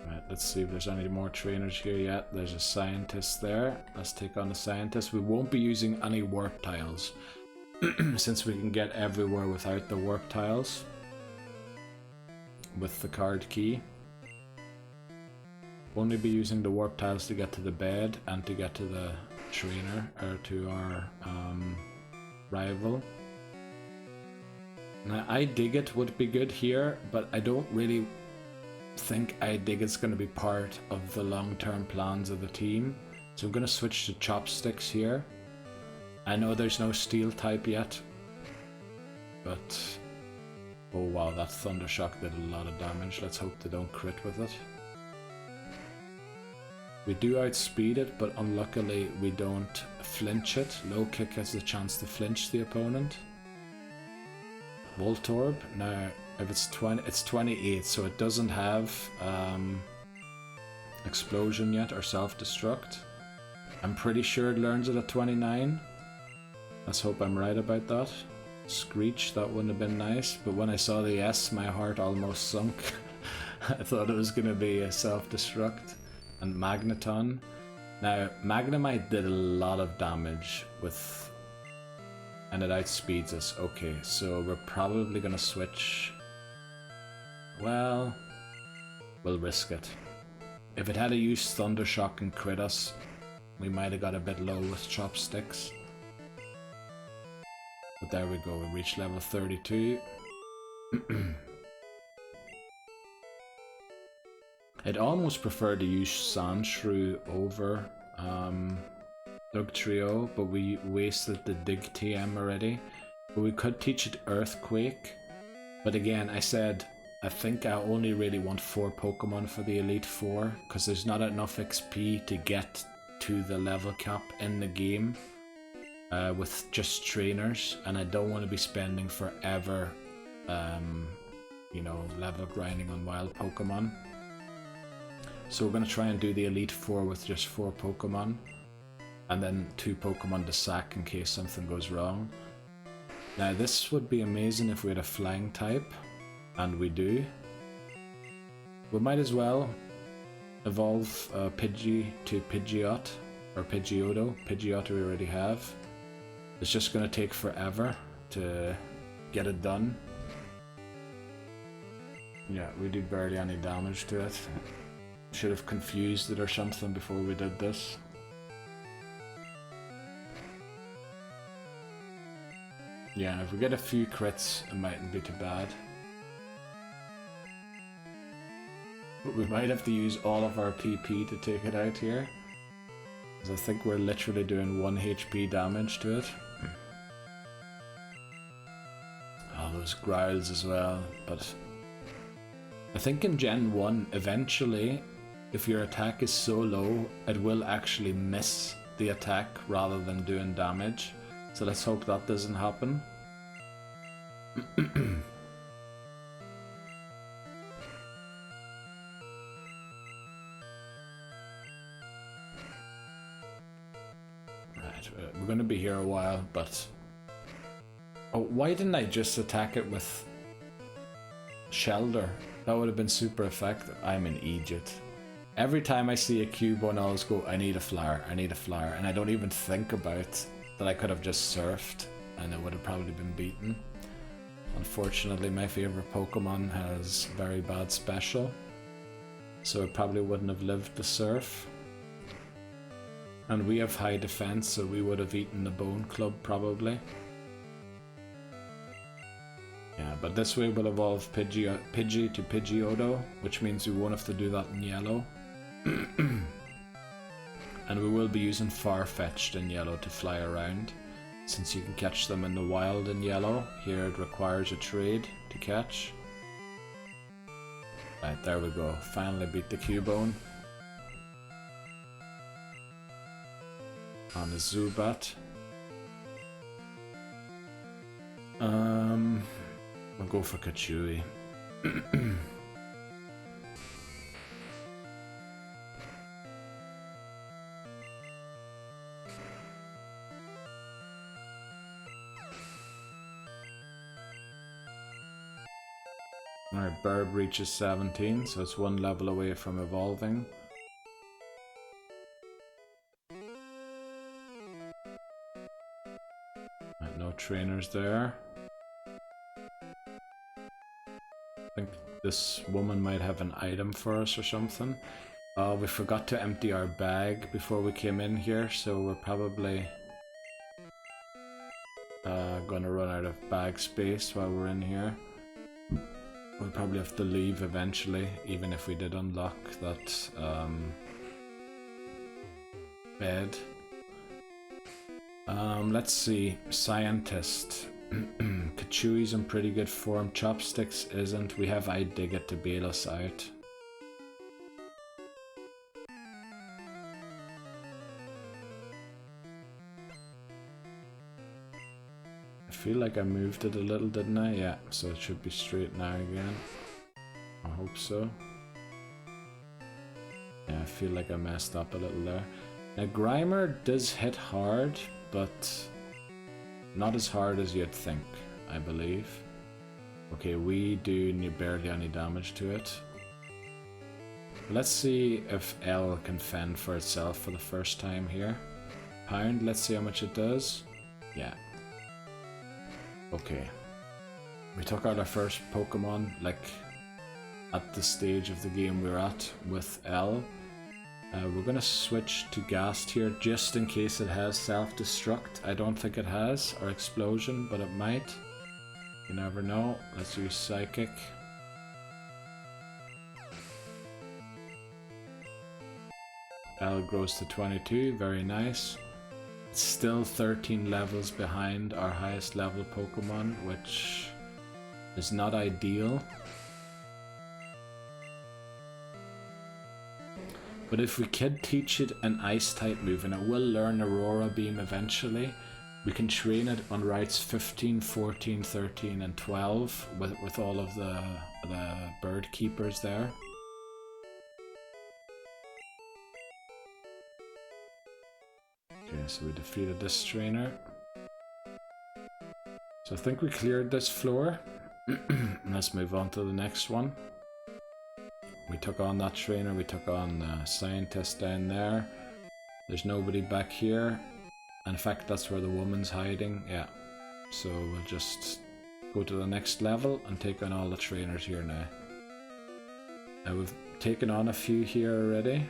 Right, let's see if there's any more trainers here yet. There's a scientist there. Let's take on the scientist. We won't be using any warp tiles since we can get everywhere without the warp tiles with the card key. Only be using the warp tiles to get to the bed and to get to the trainer, or to our rival. Now I dig it would be good here, but I don't really think I dig it's going to be part of the long-term plans of the team. So I'm going to switch to Chopsticks here. I know there's no steel type yet, but oh wow, that Thunder Shock did a lot of damage. Let's hope they don't crit with it. We do outspeed it, but unluckily we don't flinch it. Low kick has the chance to flinch the opponent. Voltorb, now if it's 20, it's 28, so it doesn't have explosion yet or self-destruct. I'm pretty sure it learns it at 29. Let's hope I'm right about that. Screech, that wouldn't have been nice, but when I saw the S, my heart almost sunk. I thought it was going to be a self-destruct. And Magneton. Now, Magnemite did a lot of damage with... and it outspeeds us. Okay, so we're probably going to switch... well, we'll risk it. If it had a use Thunder Shock and crit us, we might have got a bit low with Chopsticks. But there we go, we reached level 32. I'd almost prefer to use Sandshrew over Dugtrio, but we wasted the Dig TM already. But we could teach it Earthquake. But again, I said I think I only really want 4 Pokemon for the Elite Four, because there's not enough XP to get to the level cap in the game with just trainers, and I don't want to be spending forever, you know, level grinding on wild Pokemon. So we're going to try and do the Elite Four with just 4 Pokemon, and then 2 Pokemon to sack in case something goes wrong. Now this would be amazing if we had a flying type, and we do. We might as well evolve Pidgey to Pidgeot, or Pidgeotto. Pidgeot we already have. It's just gonna take forever to get it done. Yeah, we did barely any damage to it. Should have confused it or something before we did this. Yeah, if we get a few crits, it mightn't be too bad. But we might have to use all of our PP to take it out here. Because I think we're literally doing 1 HP damage to it. Oh, those growls as well. But I think in Gen 1, eventually, if your attack is so low, it will actually miss the attack rather than doing damage. So let's hope that doesn't happen. Right, we're going to be here a while, but... Oh, why didn't I just attack it with Shelter? That would have been super effective. I'm an idiot. Every time I see a Cubone, I always go, I need a flower, I need a flower. And I don't even think about that I could have just surfed and it would have probably been beaten. Unfortunately, my favorite Pokemon has very bad special, so it probably wouldn't have lived the surf. And we have high defense, so we would have eaten the Bone Club probably. Yeah, but this way we'll evolve Pidgey to Pidgeotto, which means we won't have to do that in yellow. And we will be using Farfetch'd in yellow to fly around, since you can catch them in the wild in yellow. Here it requires a trade to catch. Right, there we go. Finally beat the Cubone. On the Zubat. We'll go for Kachui. Alright, Burb reaches 17, so it's 1 level away from evolving. Right, no trainers there. I think this woman might have an item for us or something. We forgot to empty our bag before we came in here, so we're probably gonna run out of bag space while we're in here. We'll probably have to leave eventually, even if we did unlock that bed. Let's see. Scientist. Kachui's in pretty good form. Chopsticks isn't. We have Idigit to bail us out. I feel like I moved it a little, didn't I? Yeah, so it should be straight now again. I hope so. Yeah, I feel like I messed up a little there. Now, Grimer does hit hard, but not as hard as you'd think, I believe. Okay, we do barely any damage to it. Let's see if L can fend for itself for the first time here. Pound, let's see how much it does. Yeah. Okay. We took out our first Pokemon, like, at the stage of the game we're at with L. We're gonna switch to Ghast here just in case it has self-destruct. I don't think it has, or explosion, but it might. You never know. Let's use Psychic. L grows to 22, very nice. It's still 13 levels behind our highest level Pokemon, which is not ideal. But if we could teach it an Ice-type move, and it will learn Aurora Beam eventually, we can train it on routes 15, 14, 13, and 12 with all of the bird keepers there. Okay, so we defeated this trainer. So I think we cleared this floor. Let's move on to the next one. We took on that trainer, we took on the scientist down there. There's nobody back here. In fact, that's where the woman's hiding, yeah. So we'll just go to the next level and take on all the trainers here now. Now we've taken on a few here already.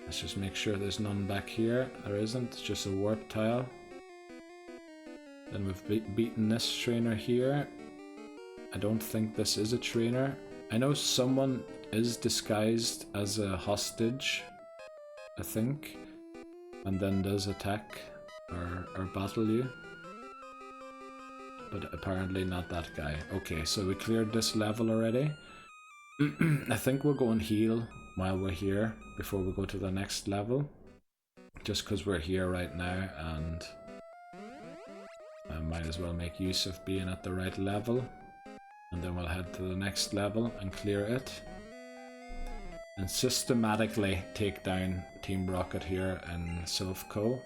Let's just make sure there's none back here. There isn't, it's just a warp tile. Then we've beaten this trainer here. I don't think this is a trainer. I know someone is disguised as a hostage, I think, and then does attack or battle you. But apparently not that guy. Okay, so we cleared this level already. I think we'll go and heal while we're here before we go to the next level. Just because we're here right now and I might as well make use of being at the right level. And then we'll head to the next level and clear it. And systematically take down Team Rocket here in Sylph Co.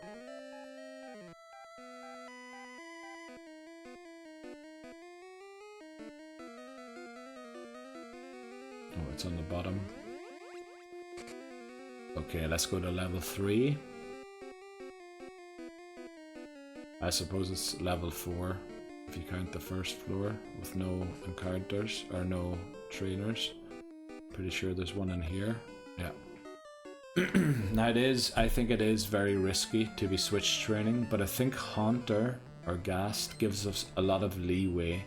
Oh, it's on the bottom. Okay, let's go to level 3. I suppose it's level 4 if you count the first floor with no encounters or no trainers. Pretty sure there's one in here. Yeah. Now I think it is very risky to be switch training, but I think Haunter or Ghast gives us a lot of leeway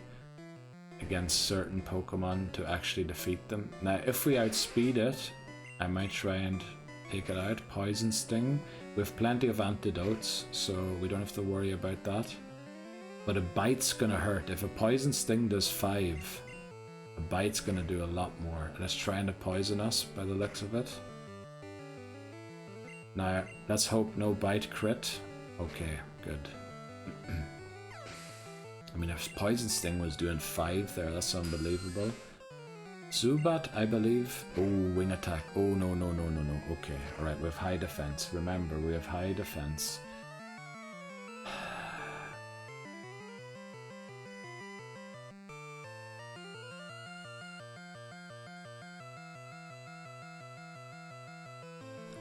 against certain Pokemon to actually defeat them. Now if we outspeed it, I might try and take it out. Poison Sting. We have plenty of antidotes, so we don't have to worry about that. But a bite's gonna hurt. If a Poison Sting does 5, a bite's gonna do a lot more. And it's trying to poison us by the looks of it. Now, let's hope no bite crit. Okay, good. I mean, if Poison Sting was doing 5 there, that's unbelievable. Zubat, I believe. Oh, wing attack. Oh, no. Okay, alright, we have high defense. Remember, we have high defense.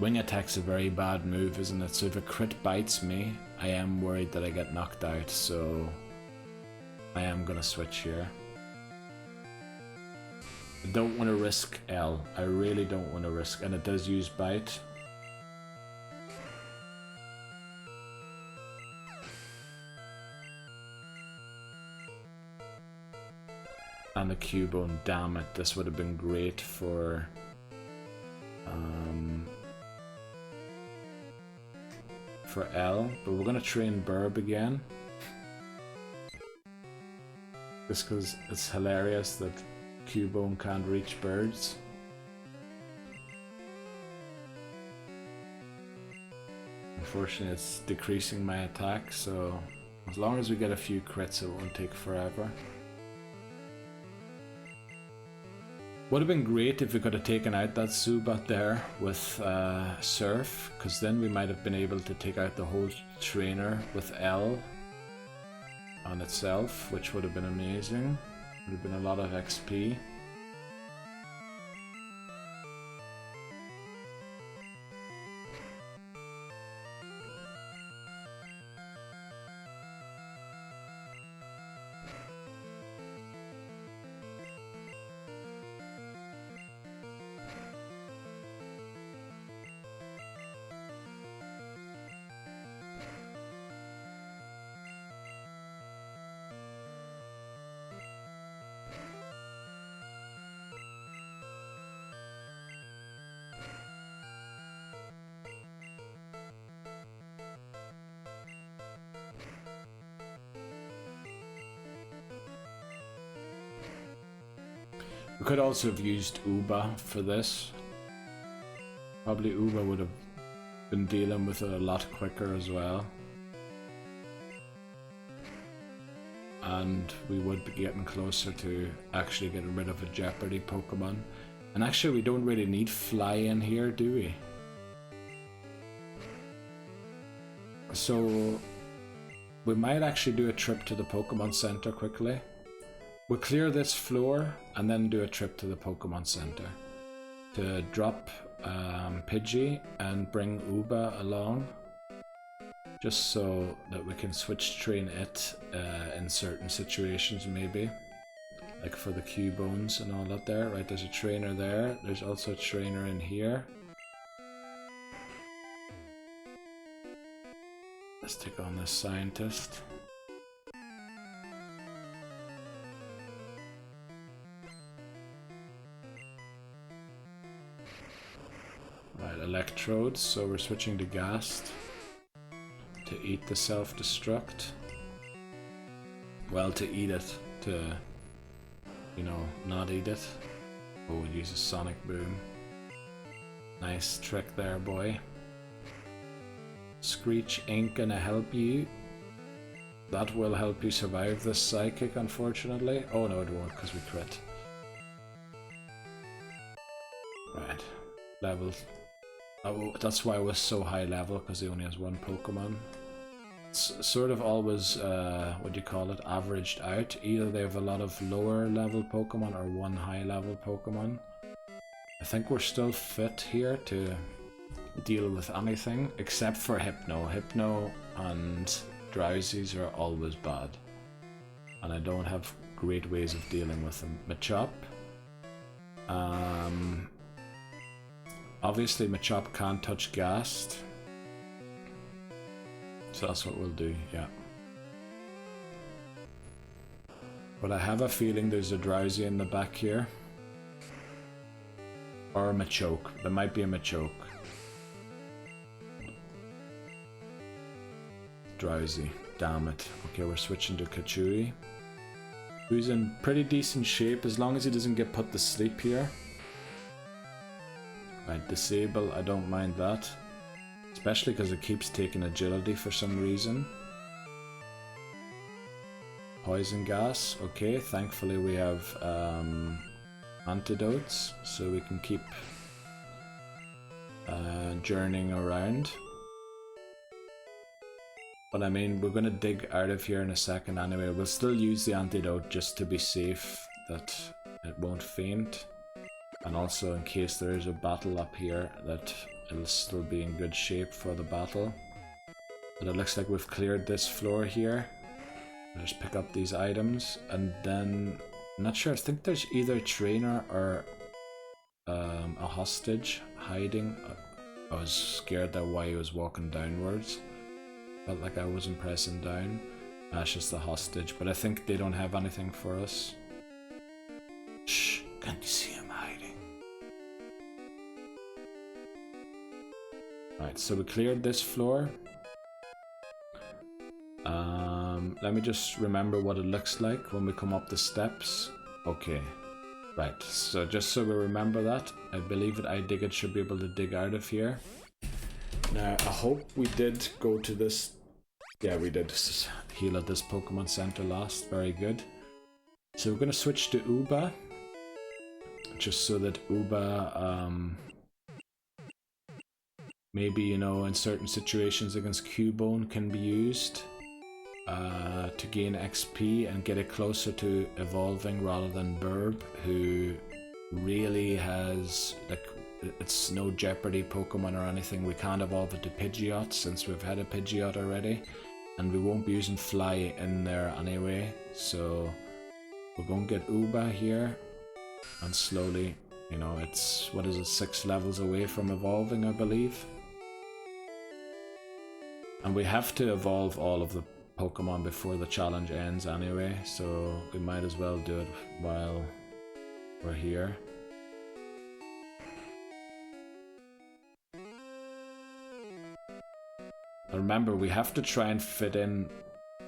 Wing attack's a very bad move, isn't it? So if a crit bites me, I am worried that I get knocked out, so I am gonna switch here. I don't want to risk L. I really don't want to risk, and it does use bite. And the Cubone, damn it, this would have been great for L, but we're gonna train Burb again. Just because it's hilarious that Cubone can't reach birds. Unfortunately, it's decreasing my attack, so as long as we get a few crits, it won't take forever. Would have been great if we could have taken out that Zubat there with Surf, because then we might have been able to take out the whole trainer with L on itself, which would have been amazing. Would have been a lot of XP. We could also have used Uba for this. Probably Uba would have been dealing with it a lot quicker as well. And we would be getting closer to actually getting rid of a Jeopardy Pokemon. And actually we don't really need Fly in here, do we? So we might actually do a trip to the Pokemon Center quickly. We'll clear this floor and then do a trip to the Pokemon Center to drop Pidgey and bring Uba along. just so that we can switch train it in certain situations, maybe. Like for the Cubones and all that there. Right, there's a trainer there. There's also a trainer in here. Let's take on this scientist. Right, electrodes, so we're switching to Ghast to eat the self-destruct. Well, to eat it, to, you know, not eat it. Oh, we'll use a Sonic Boom. Nice trick there, boy. Screech ain't gonna help you. That will help you survive this psychic, unfortunately. Oh no, it won't, because we crit. Right, level. Oh, that's why it was so high level, because he only has one Pokemon. It's sort of always, what do you call it, averaged out. Either they have a lot of lower level Pokemon or one high level Pokemon. I think we're still fit here to deal with anything except for Hypno. Hypno and Drowsies are always bad, and I don't have great ways of dealing with them. Machop. Obviously Machop can't touch Ghast, so that's what we'll do, yeah. But I have a feeling there's a Drowsy in the back here. Or a Machoke. There might be a Machoke. Drowsy. Damn it. Okay, we're switching to Kachui, who's in pretty decent shape as long as he doesn't get put to sleep here. Right, Disable, I don't mind that. Especially because it keeps taking agility for some reason. Poison Gas, okay, thankfully we have antidotes, so we can keep journeying around. But I mean, we're gonna dig out of here in a second anyway. We'll still use the antidote just to be safe that it won't faint. And also in case there is a battle up here, that it'll still be in good shape for the battle. But it looks like we've cleared this floor here. I'll just pick up these items, and then I'm not sure, I think there's either a trainer or a hostage hiding. I was scared that why he was walking downwards. Felt like I wasn't pressing down. That's just the hostage, but I think they don't have anything for us. Shh, can't you see him hiding? Right, so we cleared this floor. Let me just remember what it looks like when we come up the steps. Okay, right, so just so we remember that, I believe that iDigit should be able to dig out of here. Now, I hope we did go to this... Yeah, we did heal at this Pokemon Center last. Very good. So we're going to switch to Uba. Just so that Uba, maybe, you know, in certain situations against Cubone can be used to gain XP and get it closer to evolving rather than Burb, who really has, like, it's no Jeopardy Pokemon or anything. We can't evolve it to Pidgeot since we've had a Pidgeot already, and we won't be using Fly in there anyway, so we're going to get Uba here, and slowly, you know, it's, what is it, 6 levels away from evolving, I believe. And we have to evolve all of the Pokemon before the challenge ends anyway, so we might as well do it while we're here. Remember, we have to try and fit in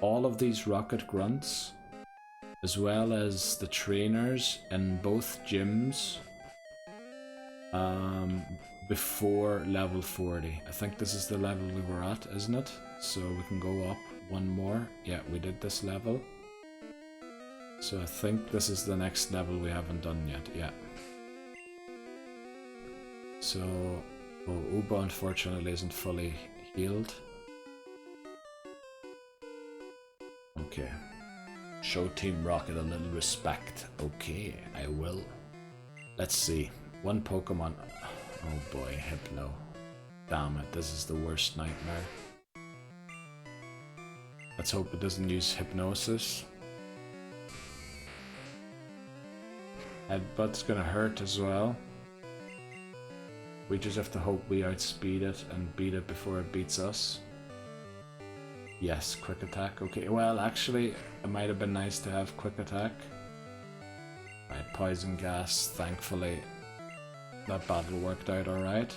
all of these Rocket Grunts, as well as the trainers in both gyms, before level 40. I think this is the level we were at, isn't it? So we can go up one more. Yeah, we did this level. So I think this is the next level we haven't done yet. Yeah. So, oh, Uba unfortunately isn't fully healed. Okay. Show Team Rocket a little respect. Okay, I will. Let's see. One Pokemon. Oh boy, Hypno. Damn it, this is the worst nightmare. Let's hope it doesn't use Hypnosis. Headbutt's gonna hurt as well. We just have to hope we outspeed it and beat it before it beats us. Yes, quick attack. Okay, well, actually, it might have been nice to have quick attack. Right, poison gas, thankfully. That battle worked out alright.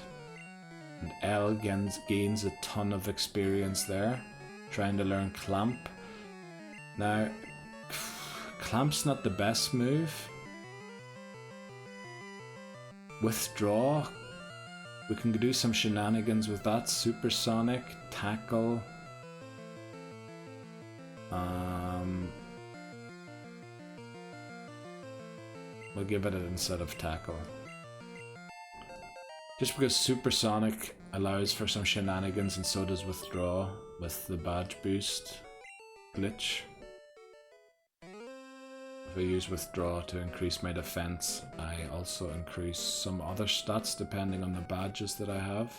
And L gains a ton of experience there. Trying to learn Clamp. Now, Clamp's not the best move. Withdraw. We can do some shenanigans with that. Supersonic, Tackle. We'll give it instead of Tackle. Just because Supersonic allows for some shenanigans and so does Withdraw with the badge boost glitch. If I use Withdraw to increase my defense, I also increase some other stats depending on the badges that I have.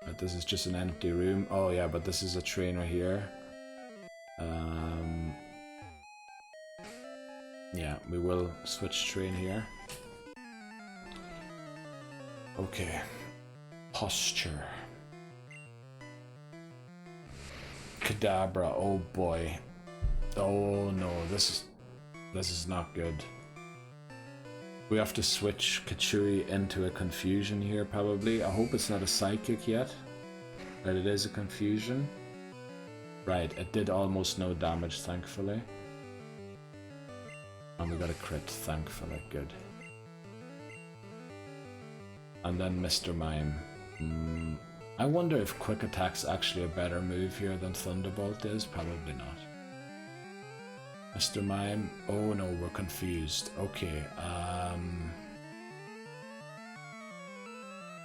But this is just an empty room. Oh yeah, but this is a trainer here. Yeah, we will switch train here. Okay. Posture. Kadabra, oh boy. Oh no, this is not good. We have to switch Kachui into a Confusion here probably. I hope it's not a Psychic yet. But it is a Confusion. Right, it did almost no damage thankfully. And we got a crit, thankfully, good. And then Mr. Mime. I wonder if Quick Attack's actually a better move here than Thunderbolt is. Probably not. Mr. Mime. Oh no, we're confused. Okay, I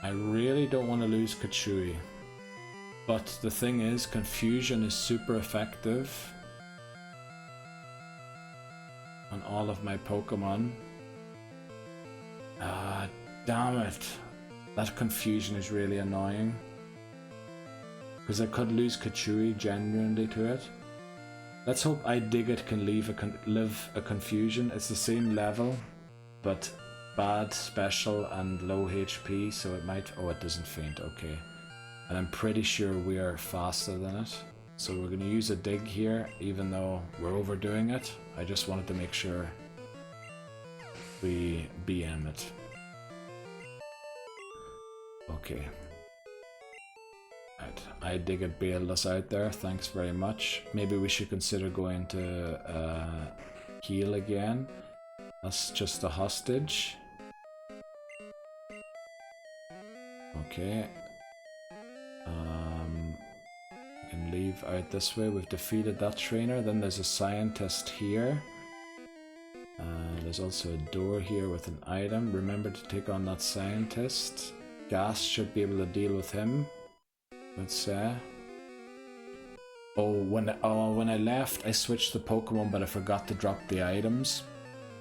really don't want to lose Kachui. But the thing is, Confusion is super effective on all of my Pokemon. Damn it. That Confusion is really annoying. Because I could lose Kachui genuinely to it. Let's hope I Dig It can live a Confusion. It's the same level, but bad special and low HP, so it might... Oh, it doesn't faint, okay. And I'm pretty sure we are faster than it. So we're going to use a Dig here, even though we're overdoing it. I just wanted to make sure we BM it. Okay. Right, I Dig It bailed us out there, thanks very much. Maybe we should consider going to heal again. That's just a hostage. Okay. We can leave out this way. We've defeated that trainer. Then there's a scientist here. There's also a door here with an item. Remember to take on that scientist. Gas should be able to deal with him. Let's say. Oh, when I left, I switched the Pokemon, but I forgot to drop the items.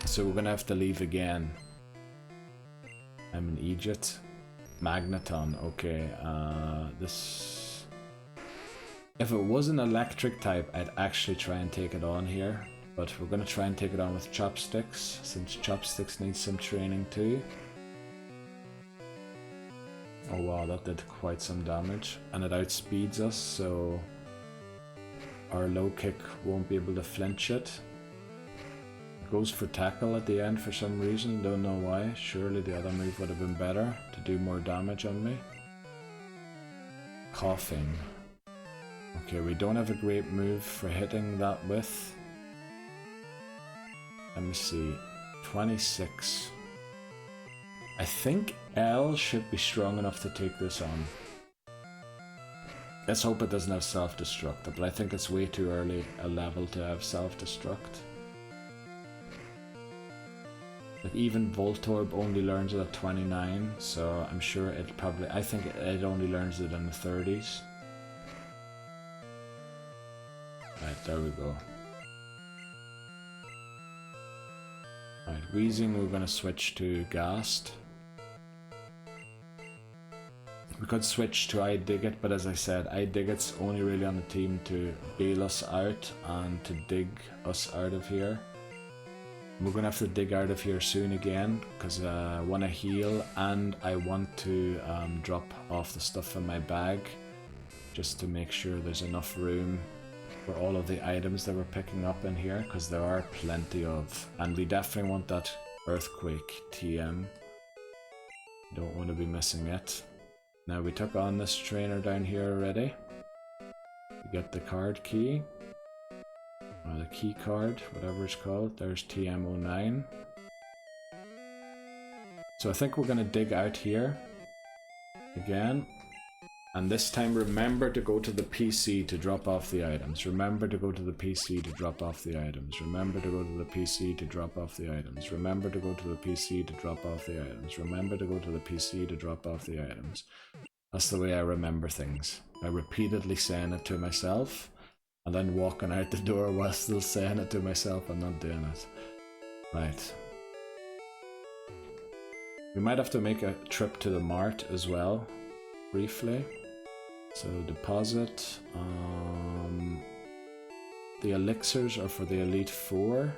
So we're gonna have to leave again. I'm an Egypt. Magneton, okay. This... If it was an electric type, I'd actually try and take it on here. But we're gonna try and take it on with Chopsticks, since Chopsticks needs some training too. Oh wow, that did quite some damage. And it outspeeds us, so... our low kick won't be able to flinch it. It goes for Tackle at the end for some reason, don't know why. Surely the other move would have been better to do more damage on me. Coughing. Okay, we don't have a great move for hitting that with. Let me see. 26. I think L should be strong enough to take this on. Let's hope it doesn't have self-destruct, but I think it's way too early a level to have self-destruct. Like even Voltorb only learns it at 29, so I'm sure it probably... I think it only learns it in the 30s. Right, there we go. Right, Weezing we're gonna switch to Ghast. we could switch to I Dig It, but as I said, I Dig It's only really on the team to bail us out and to dig us out of here. We're gonna have to dig out of here soon again, because I want to heal and I want to drop off the stuff in my bag, just to make sure there's enough room for all of the items that we're picking up in here, because there are plenty of, and we definitely want that Earthquake TM. Don't want to be missing it. Now we took on this trainer down here already. We get the card key. Or the key card, whatever it's called. There's TM09. So I think we're going to dig out here again. And this time remember to go to the PC to drop off the items. Remember to go to the PC to drop off the items. Remember to go to the PC to drop off the items. Remember to go to the PC to drop off the items. Remember to go to the PC to drop off the items. That's the way I remember things. By repeatedly saying it to myself and then walking out the door while still saying it to myself and not doing it. Right. We might have to make a trip to the mart as well, briefly. So deposit, the elixirs are for the Elite Four.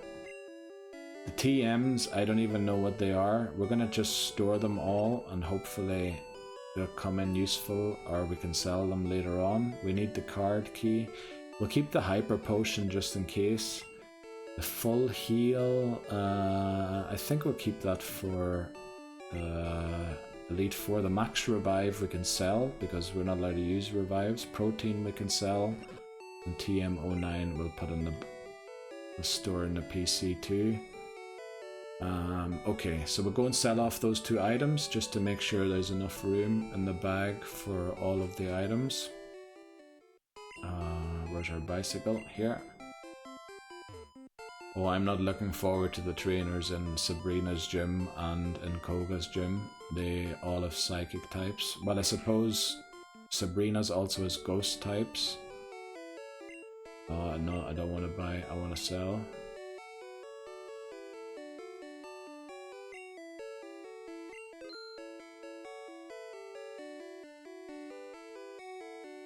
The TMs, I don't even know what they are. We're gonna just store them all and hopefully they'll come in useful, or we can sell them later on. We need the card key. We'll keep the hyper potion just in case. The full heal, I think we'll keep that for the Elite Four. The max revive we can sell because we're not allowed to use revives. Protein we can sell, and TM09 we'll put in the we'll store in the PC too. Okay, so we'll go and sell off those two items just to make sure there's enough room in the bag for all of the items. Where's our bicycle? Here. Oh, I'm not looking forward to the trainers in Sabrina's gym and in Koga's gym. They all have psychic types. Well, I suppose Sabrina's also has ghost types. No, I don't want to buy, I want to sell.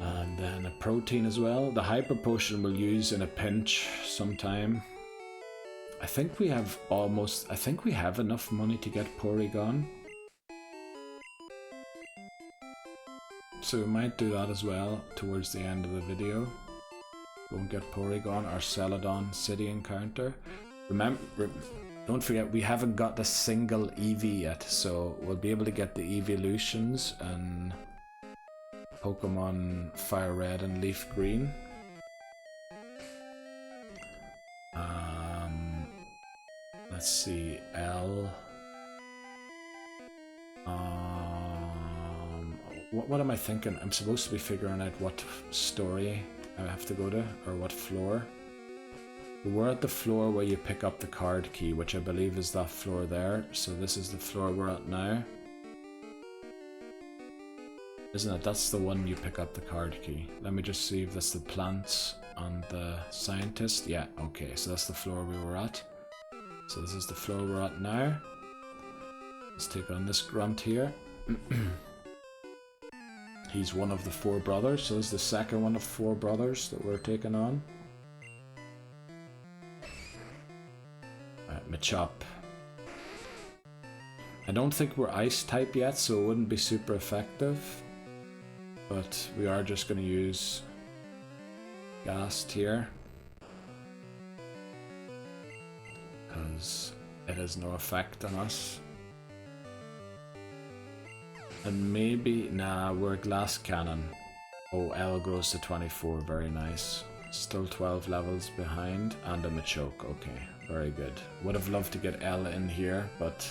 And then a protein as well. The hyper potion we'll use in a pinch sometime. I think we have enough money to get Porygon. So we might do that as well towards the end of the video. Go and get Porygon or Celadon City encounter. Remember, don't forget we haven't got the single EV yet, so we'll be able to get the evolutions and Pokemon Fire Red and Leaf Green. Let's see, L. What am I thinking? I'm supposed to be figuring out what story I have to go to, or what floor. We're at the floor where you pick up the card key, which I believe is that floor there. So this is the floor we're at now. Isn't it? That's the one you pick up the card key. Let me just see if that's the plants and the scientist. Yeah, okay, so that's the floor we were at. So this is the floor we're at now. Let's take on this grunt here. He's one of the four brothers, so this is the second one of four brothers that we're taking on. Machop. I don't think we're ice type yet, so it wouldn't be super effective. But we are just going to use Gast here. Because it has no effect on us. And maybe, nah, we're Glass Cannon. Oh, L grows to 24, very nice. Still 12 levels behind, and a Machoke, okay, very good. Would have loved to get L in here, but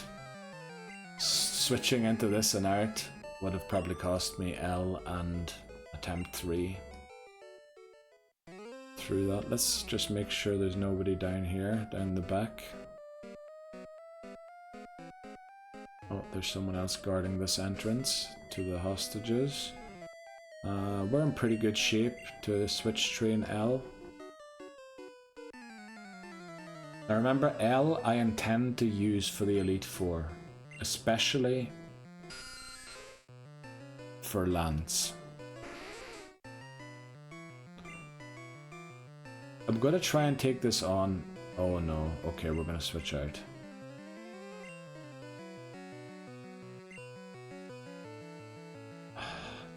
switching into this and out would have probably cost me L and attempt 3. Through that, let's just make sure there's nobody down here, down the back. Oh, there's someone else guarding this entrance to the hostages. We're in pretty good shape to switch train L. Now remember, L I intend to use for the Elite Four, especially for Lance. I'm gonna try and take this on. Oh no, okay, we're gonna switch out.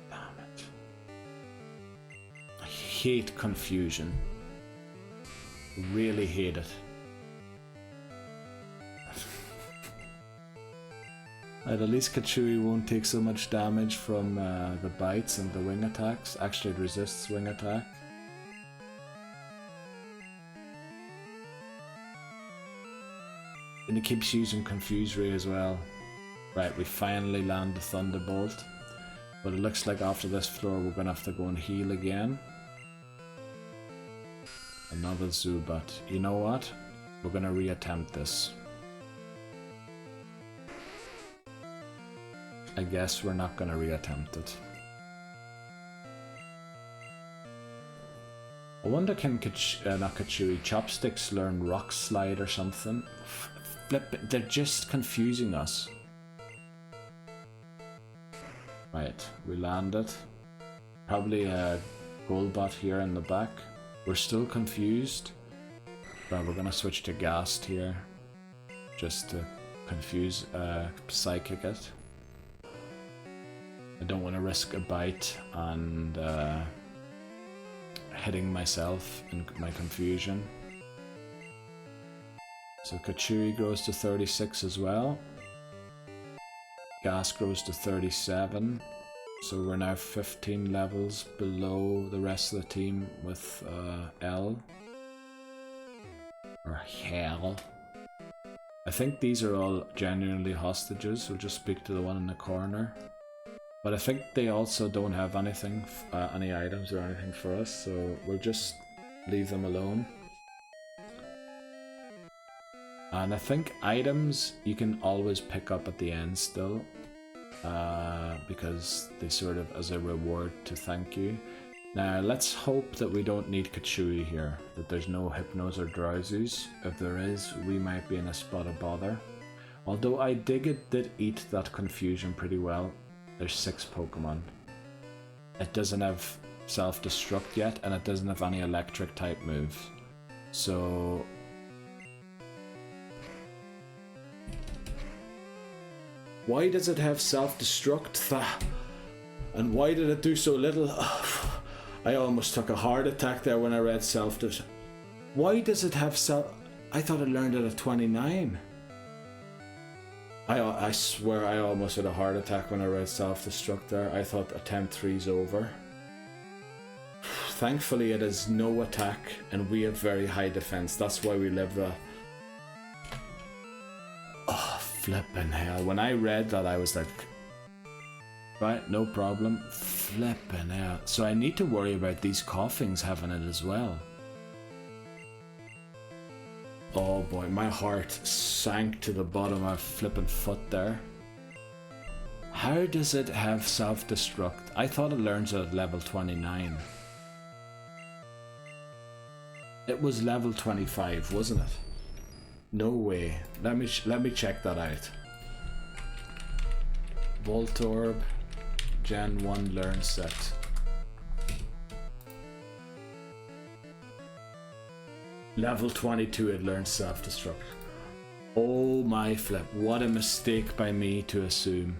Damn it. I hate confusion. Really hate it. At least Kachui won't take so much damage from the bites and the wing attacks. Actually, it resists wing attack. And it keeps using Confuse Ray as well. Right, we finally land the Thunderbolt. But it looks like after this floor we're gonna have to go and heal again. Another Zubat. You know what? We're gonna reattempt this. I guess we're not gonna reattempt it. I wonder, can not Kachui, Chopsticks learn Rock Slide or something? Flip, they're just confusing us. Right, we landed. Probably a Golbat here in the back. We're still confused. But we're gonna switch to Ghast here. Just to confuse, Psychic it. I don't want to risk a bite and hitting myself in my confusion. So Kachui grows to 36 as well. Gas grows to 37. So we're now 15 levels below the rest of the team with L. Or Hell. I think these are all genuinely hostages. We'll just speak to the one in the corner. But I think they also don't have anything, any items or anything for us, so we'll just leave them alone. And I think items you can always pick up at the end still, because they sort of as a reward to thank you. Now let's hope that we don't need Kachui here, that there's no Hypnos or Drowsies. If there is, we might be in a spot of bother. Although I did eat that confusion pretty well. There's 6 Pokemon. It doesn't have self-destruct yet, and it doesn't have any electric type moves. So why does it have self-destruct? And why did it do so little? I almost took a heart attack there when I read self-destruct. Why does it have I thought it learned it at 29. I swear I almost had a heart attack when I read self-destruct there. I thought attempt 3's over. Thankfully it is no attack and we have very high defense. That's why we live the... Oh, flippin' hell. When I read that I was like... Right, no problem. Flippin' hell. So I need to worry about these coughings having it as well. Oh boy, my heart sank to the bottom of my flippin' foot there. How does it have self-destruct? I thought it learns it at level 29. It was level 25, wasn't it? No way. Let me check that out. Voltorb, Gen 1 learn set. Level 22 it learns self-destruct. Oh my flip, what a mistake by me to assume.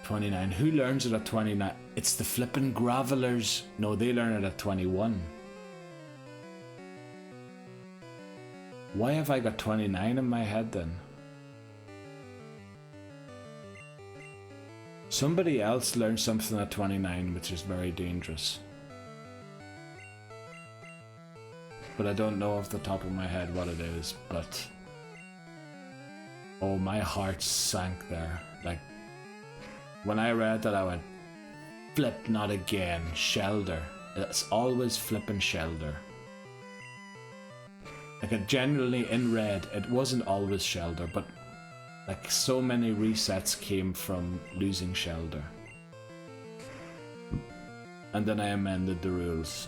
29, who learns it at 29? It's the flippin' Gravelers. No, they learn it at 21. Why have I got 29 in my head then? Somebody else learned something at 29 which is very dangerous. But I don't know off the top of my head what it is, but... Oh, my heart sank there. Like, when I read that I went, flip, not again, Shelder. It's always flippin' Shelder. Like, it generally, in red, it wasn't always Shelder, but like, so many resets came from losing Shelder. And then I amended the rules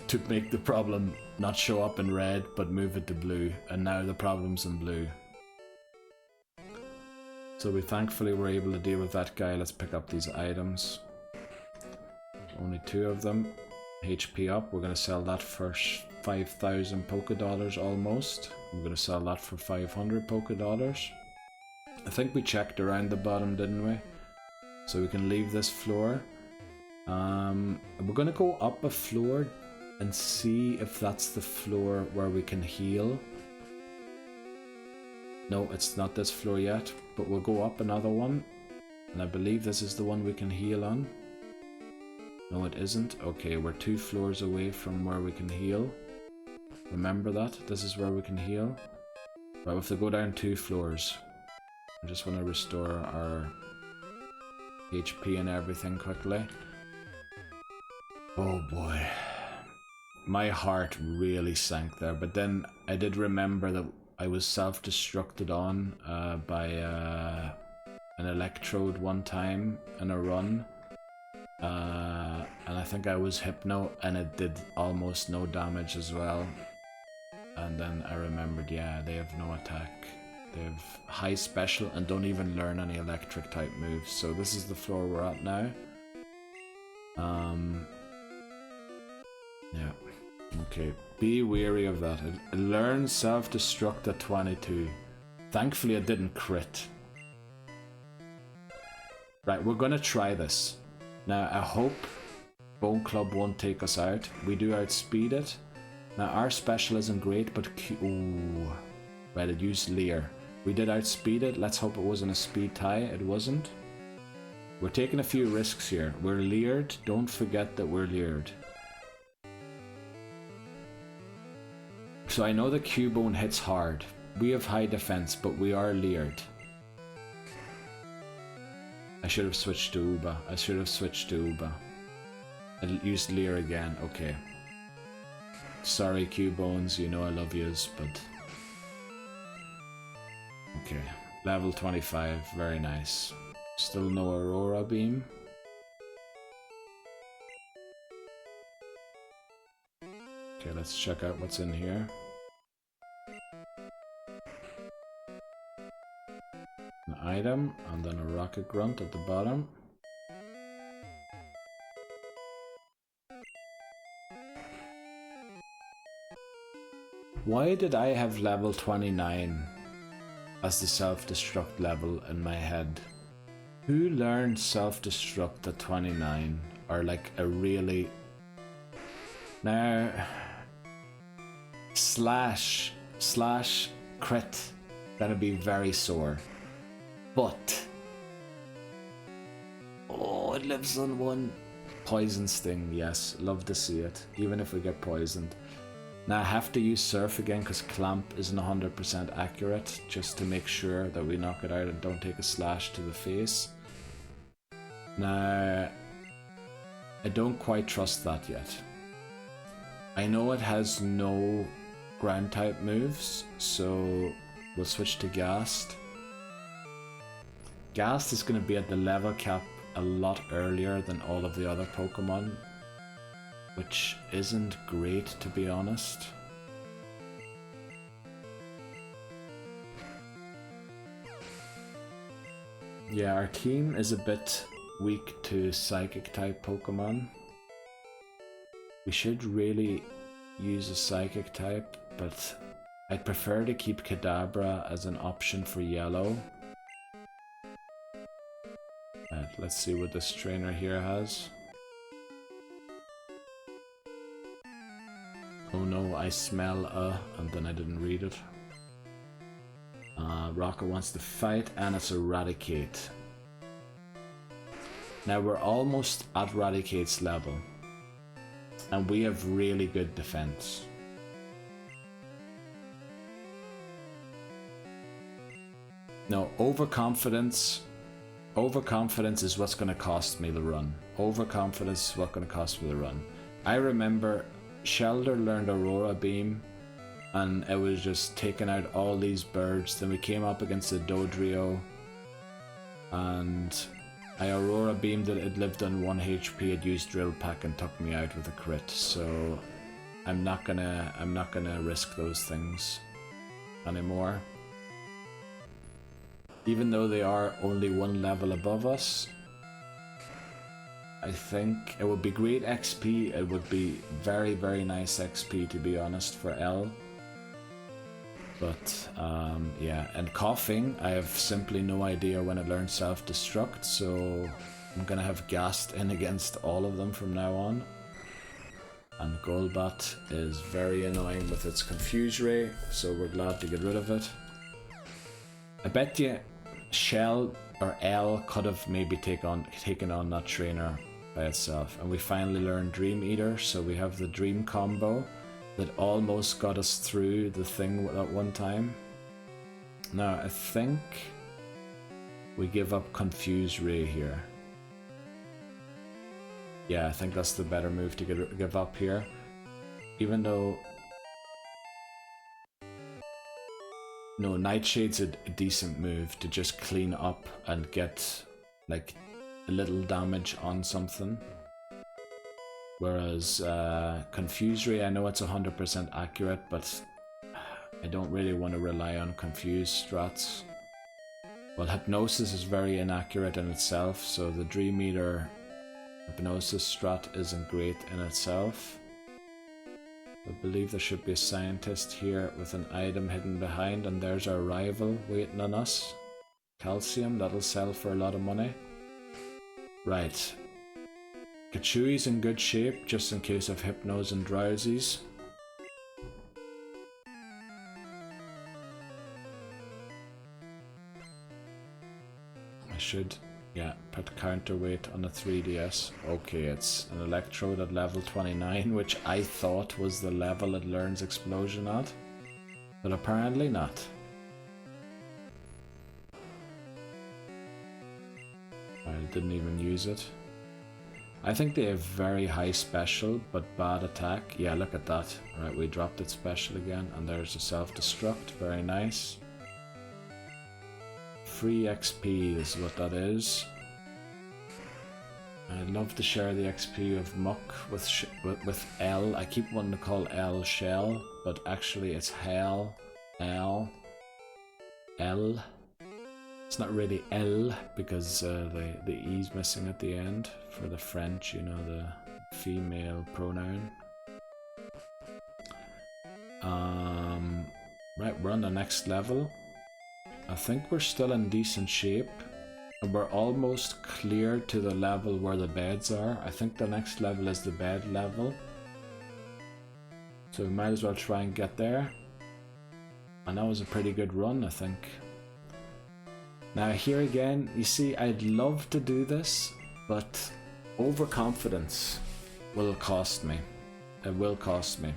to make the problem not show up in red but move it to blue, and now the problem's in blue. So we thankfully were able to deal with that guy. Let's pick up these items. only 2 of them. HP up, we're going to sell that for 5,000 Poké Dollars almost. We're going to sell that for 500 Poké Dollars. I think we checked around the bottom, didn't we? So we can leave this floor. We're going to go up a floor and see if that's the floor where we can heal. No, it's not this floor yet, but we'll go up another one. And I believe this is the one we can heal on. No, it isn't. Okay, we're 2 floors away from where we can heal. Remember that? This is where we can heal. Right, we have to go down 2 floors. I just want to restore our HP and everything quickly. Oh boy. My heart really sank there, but then I did remember that I was self-destructed on by an electrode one time in a run. And I think I was Hypno and it did almost no damage as well. And then I remembered, yeah, they have no attack. They have high special and don't even learn any electric type moves. So this is the floor we're at now. Yeah. Okay, be wary of that. Learn self-destruct at 22. Thankfully it didn't crit. Right, we're gonna try this. Now I hope Bone Club won't take us out. We do outspeed it. Now our special isn't great, but ooh. Right, it used Leer. We did outspeed it. Let's hope it wasn't a speed tie. It wasn't. We're taking a few risks here. We're leered. Don't forget that we're leered. So I know the Cubone hits hard. We have high defense, but we are leered. I should have switched to Uba. I should have switched to Uba. I used Leer again. Okay. Sorry, Cubones. You know I love yous, but... Okay. Level 25. Very nice. Still no Aurora Beam. Okay, let's check out what's in here. An item, and then a Rocket Grunt at the bottom. Why did I have level 29 as the self-destruct level in my head? Who learned self-destruct at 29? Or like a really... Now... Slash crit, gonna be very sore. But... Oh, it lives on 1. Poison Sting, yes. Love to see it. Even if we get poisoned. Now I have to use Surf again because Clamp isn't 100% accurate, just to make sure that we knock it out and don't take a slash to the face. Now, I don't quite trust that yet. I know it has no ground type moves, so we'll switch to Ghast. Ghast is going to be at the level cap a lot earlier than all of the other Pokemon, which isn't great, to be honest. Yeah, our team is a bit weak to Psychic type Pokemon. We should really use a Psychic type, but I'd prefer to keep Kadabra as an option for yellow. Right, let's see what this trainer here has. Oh no, I smell and then I didn't read it. Rocket wants to fight and it's Eradicate. Now we're almost at Raticate's level. And we have really good defense. No, overconfidence is what's going to cost me the run. Overconfidence is what's going to cost me the run. I remember Shelder learned Aurora Beam and it was just taking out all these birds. Then we came up against the Dodrio and I Aurora Beamed it. It lived on 1 HP. It used Drill Pack and took me out with a crit. So I'm not gonna risk those things anymore. Even though they are only 1 level above us, I think it would be great XP. It would be very, very nice XP, to be honest, for L. But yeah, and coughing, I have simply no idea when it learns self-destruct, so I'm gonna have gassed in against all of them from now on. And Golbat is very annoying with its Confuse Ray, so we're glad to get rid of it. I bet you Shell or L could have maybe taken on that trainer by itself. And we finally learned Dream Eater, so we have the Dream combo that almost got us through the thing at one time. Now I think we give up Confuse Ray here. Yeah, I think that's the better move to give up here. Even though... No, Nightshade's a decent move to just clean up and get like a little damage on something. Whereas Confuse Ray, I know it's 100% accurate, but I don't really want to rely on Confuse strats. Well, Hypnosis is very inaccurate in itself, so the Dream Eater Hypnosis strat isn't great in itself. I believe there should be a scientist here with an item hidden behind, and there's our rival waiting on us. Calcium, that'll sell for a lot of money. Right. Kachui's in good shape, just in case of Hypnos and Drowsies. I should, yeah, put counterweight on the 3DS. Okay, it's an Electrode at level 29, which I thought was the level it learns Explosion at. But apparently not. I didn't even use it. I think they have very high special, but bad attack. Yeah, look at that. Right, we dropped its special again, and there's a self-destruct. Very nice. Free XP is what that is. I'd love to share the XP of Muck with L. I keep wanting to call L Shell, but actually it's Hell, L. It's not really L because the E's missing at the end for the French, you know, the female pronoun. Right, we're on the next level. I think we're still in decent shape. And we're almost clear to the level where the beds are. I think the next level is the bed level. So we might as well try and get there. And that was a pretty good run, I think. Now here again, you see, I'd love to do this, but overconfidence will cost me. It will cost me.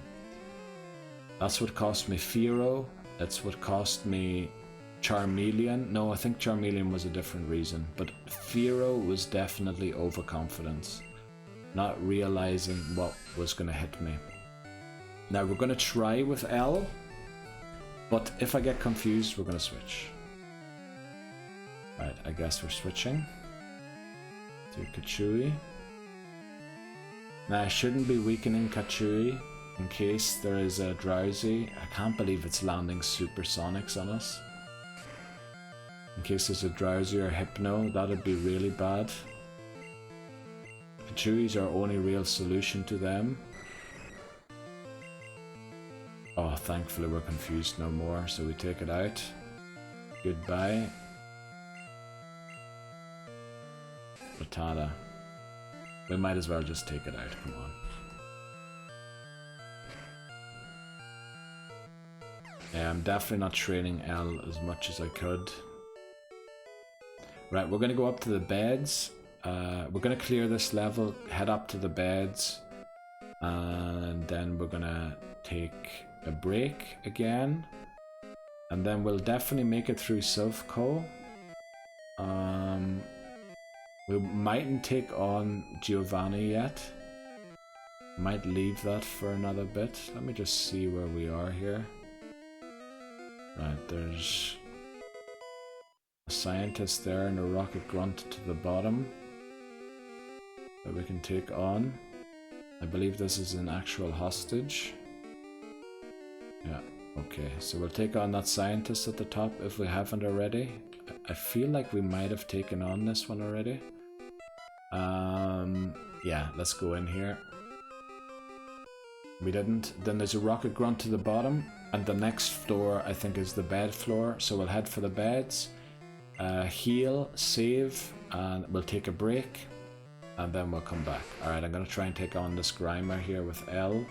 That's what cost me Fearow. That's what cost me Charmeleon. No, I think Charmeleon was a different reason, but Fearow was definitely overconfidence. Not realizing what was going to hit me. Now we're going to try with L, but if I get confused, we're going to switch. Right, I guess we're switching to Kachui. Now I shouldn't be weakening Kachui in case there is a Drowsy. I can't believe it's landing Supersonics on us. In case there's a Drowsy or Hypno, that'd be really bad. Kachui's our only real solution to them. Oh, thankfully we're confused no more, so we take it out. Goodbye. Rattata. We might as well just take it out, come on. Yeah, I'm definitely not training L as much as I could. Right, we're going to go up to the beds. We're going to clear this level, head up to the beds, and then we're going to take a break again. And then we'll definitely make it through Silphco. We mightn't take on Giovanni yet. Might leave that for another bit. Let me just see where we are here. Right, there's a scientist there and a rocket grunt to the bottom that we can take on. I believe this is an actual hostage. Yeah, okay, so we'll take on that scientist at the top if we haven't already. I feel like we might have taken on this one already. Yeah, let's go in here. We didn't. Then there's a rocket grunt to the bottom, and the next floor I think is the bed floor, so we'll head for the beds, heal, save, and we'll take a break, and then we'll come back. Alright, I'm gonna try and take on this Grimer here with L.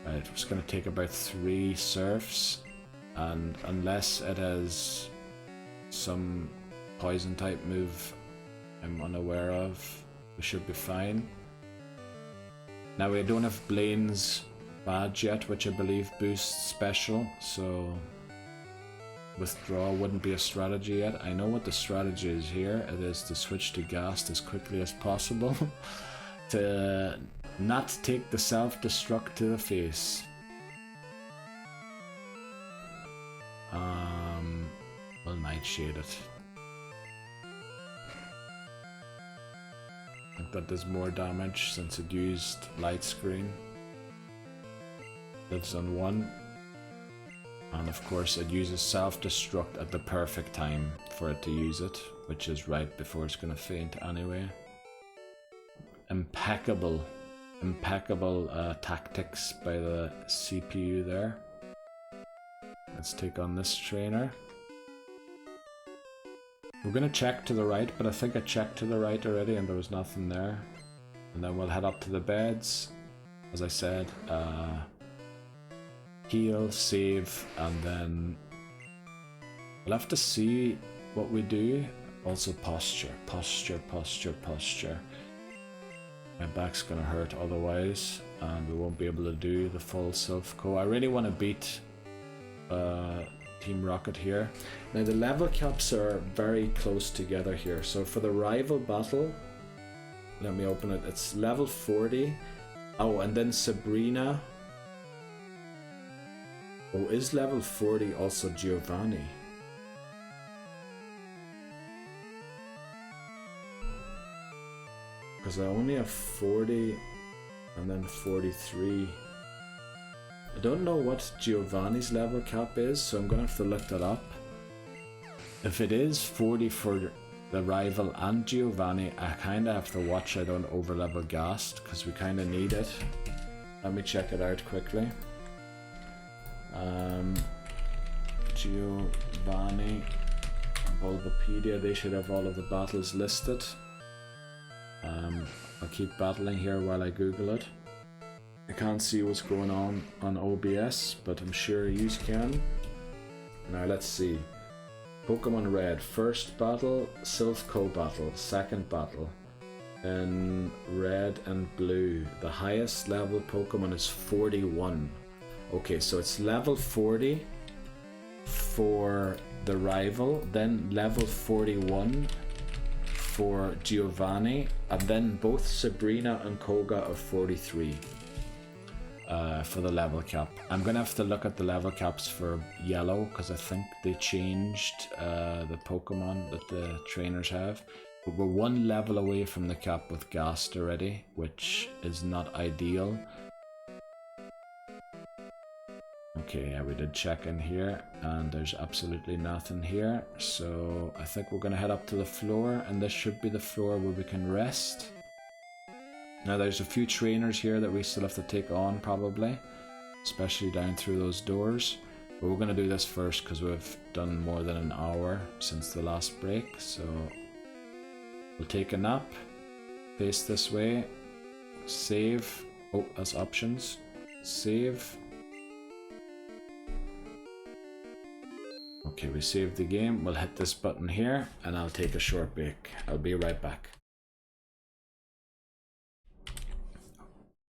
Right, we're just gonna take about 3 surfs, and unless it has some poison type move I'm unaware of, we should be fine. Now we don't have Blaine's badge yet, which I believe boosts special, so withdraw wouldn't be a strategy yet. I know what the strategy is here. It is to switch to Ghast as quickly as possible to not take the self-destruct to the face. We'll Nightshade it. I think that does more damage since it used Light Screen. Lives on 1. And of course it uses self-destruct at the perfect time for it to use it, which is right before it's gonna faint anyway. Impeccable tactics by the CPU there. Let's take on this trainer. We're gonna check to the right, but I think I checked to the right already and there was nothing there. And then we'll head up to the beds. As I said, heal, save, and then we'll have to see what we do. Also posture. My back's gonna hurt otherwise, and we won't be able to do the full self-co. I really want to beat Team Rocket here. Now the level caps are very close together here, so for the rival battle, let me open it, it's level 40. Oh, and then Sabrina. Oh, is level 40 also Giovanni? Because I only have 40 and then 43. I don't know what Giovanni's level cap is, so I'm gonna have to look that up. If it is 40 for the rival and Giovanni, I kinda have to watch I don't overlevel Ghast, because we kinda need it. Let me check it out quickly. Giovanni, Bulbapedia, they should have all of the battles listed. I'll keep battling here while I Google it. I can't see what's going on OBS, but I'm sure you can. Now let's see. Pokemon Red, first battle, Sylph Co battle, second battle. In Red and Blue, the highest level Pokemon is 41. Okay, so it's level 40 for the rival, then level 41 for Giovanni, and then both Sabrina and Koga are 43 for the level cap. I'm gonna have to look at the level caps for yellow, because I think they changed the Pokemon that the trainers have. But we're 1 level away from the cap with Ghast already, which is not ideal. Okay, yeah, we did check in here, and there's absolutely nothing here, so I think we're gonna head up to the floor, and this should be the floor where we can rest. Now there's a few trainers here that we still have to take on probably, especially down through those doors, but we're gonna do this first because we've done more than an hour since the last break, so we'll take a nap, face this way, save, oh that's options, save. Okay, we saved the game. We'll hit this button here and I'll take a short break. I'll be right back.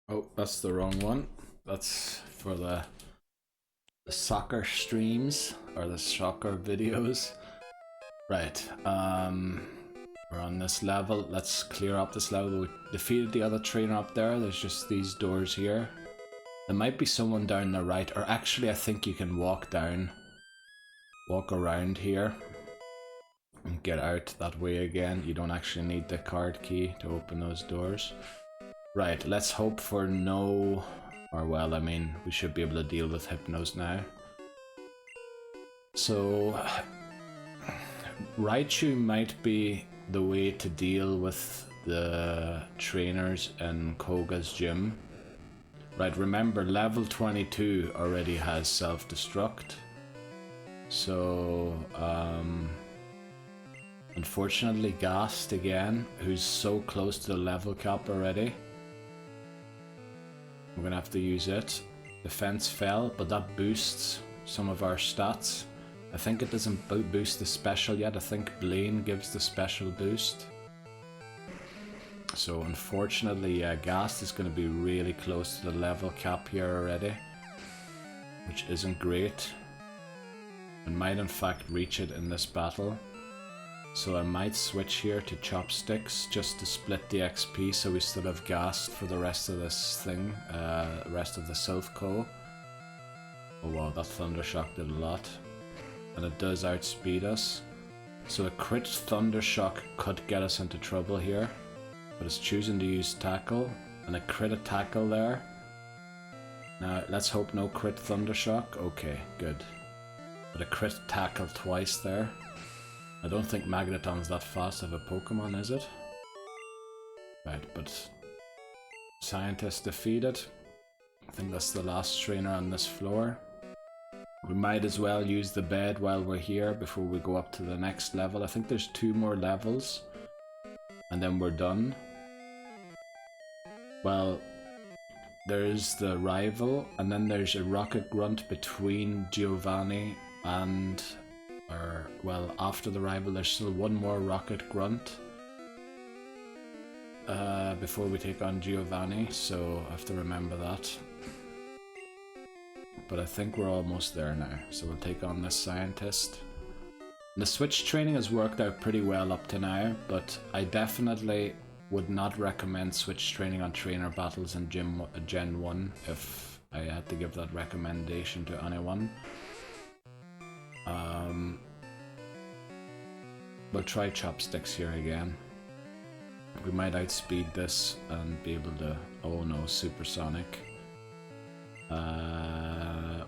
Oh, that's the wrong one. That's for the soccer streams or the soccer videos. Right, we're on this level. Let's clear up this level. We defeated the other trainer up there. There's just these doors here. There might be someone down the right, or actually I think you can walk around here and get out that way again. You don't actually need the card key to open those doors. Right, let's hope for no, or well, I mean, we should be able to deal with Hypnos now. So, Raichu might be the way to deal with the trainers in Koga's gym. Right, remember level 22 already has self-destruct. So, unfortunately Gast again, who's so close to the level cap already. We're gonna have to use it. Defense fell, but that boosts some of our stats. I think it doesn't boost the special yet. I think Blaine gives the special boost. So unfortunately, Gast is going to be really close to the level cap here already, which isn't great. And might in fact reach it in this battle. So I might switch here to Chopsticks just to split the XP so we still have Gast for the rest of this thing, rest of the South Co. Oh wow, that Thundershock did a lot. And it does outspeed us. So a crit Thundershock could get us into trouble here. But it's choosing to use Tackle. And a crit a Tackle there. Now let's hope no crit Thundershock. Okay, good. But a crit Tackle twice there. I don't think Magneton's that fast of a Pokemon, is it? Right, but Scientist defeated. I think that's the last trainer on this floor. We might as well use the bed while we're here before we go up to the next level. I think there's 2 more levels and then we're done. Well, there's the rival and then there's a Rocket Grunt between Giovanni and, well, after the rival there's still 1 more Rocket Grunt before we take on Giovanni, so I have to remember that. But I think we're almost there now, so we'll take on this Scientist. The switch training has worked out pretty well up to now, but I definitely would not recommend switch training on trainer battles in Gen 1 if I had to give that recommendation to anyone. We'll try Chopsticks here again. We might outspeed this and be able to... oh no, Supersonic.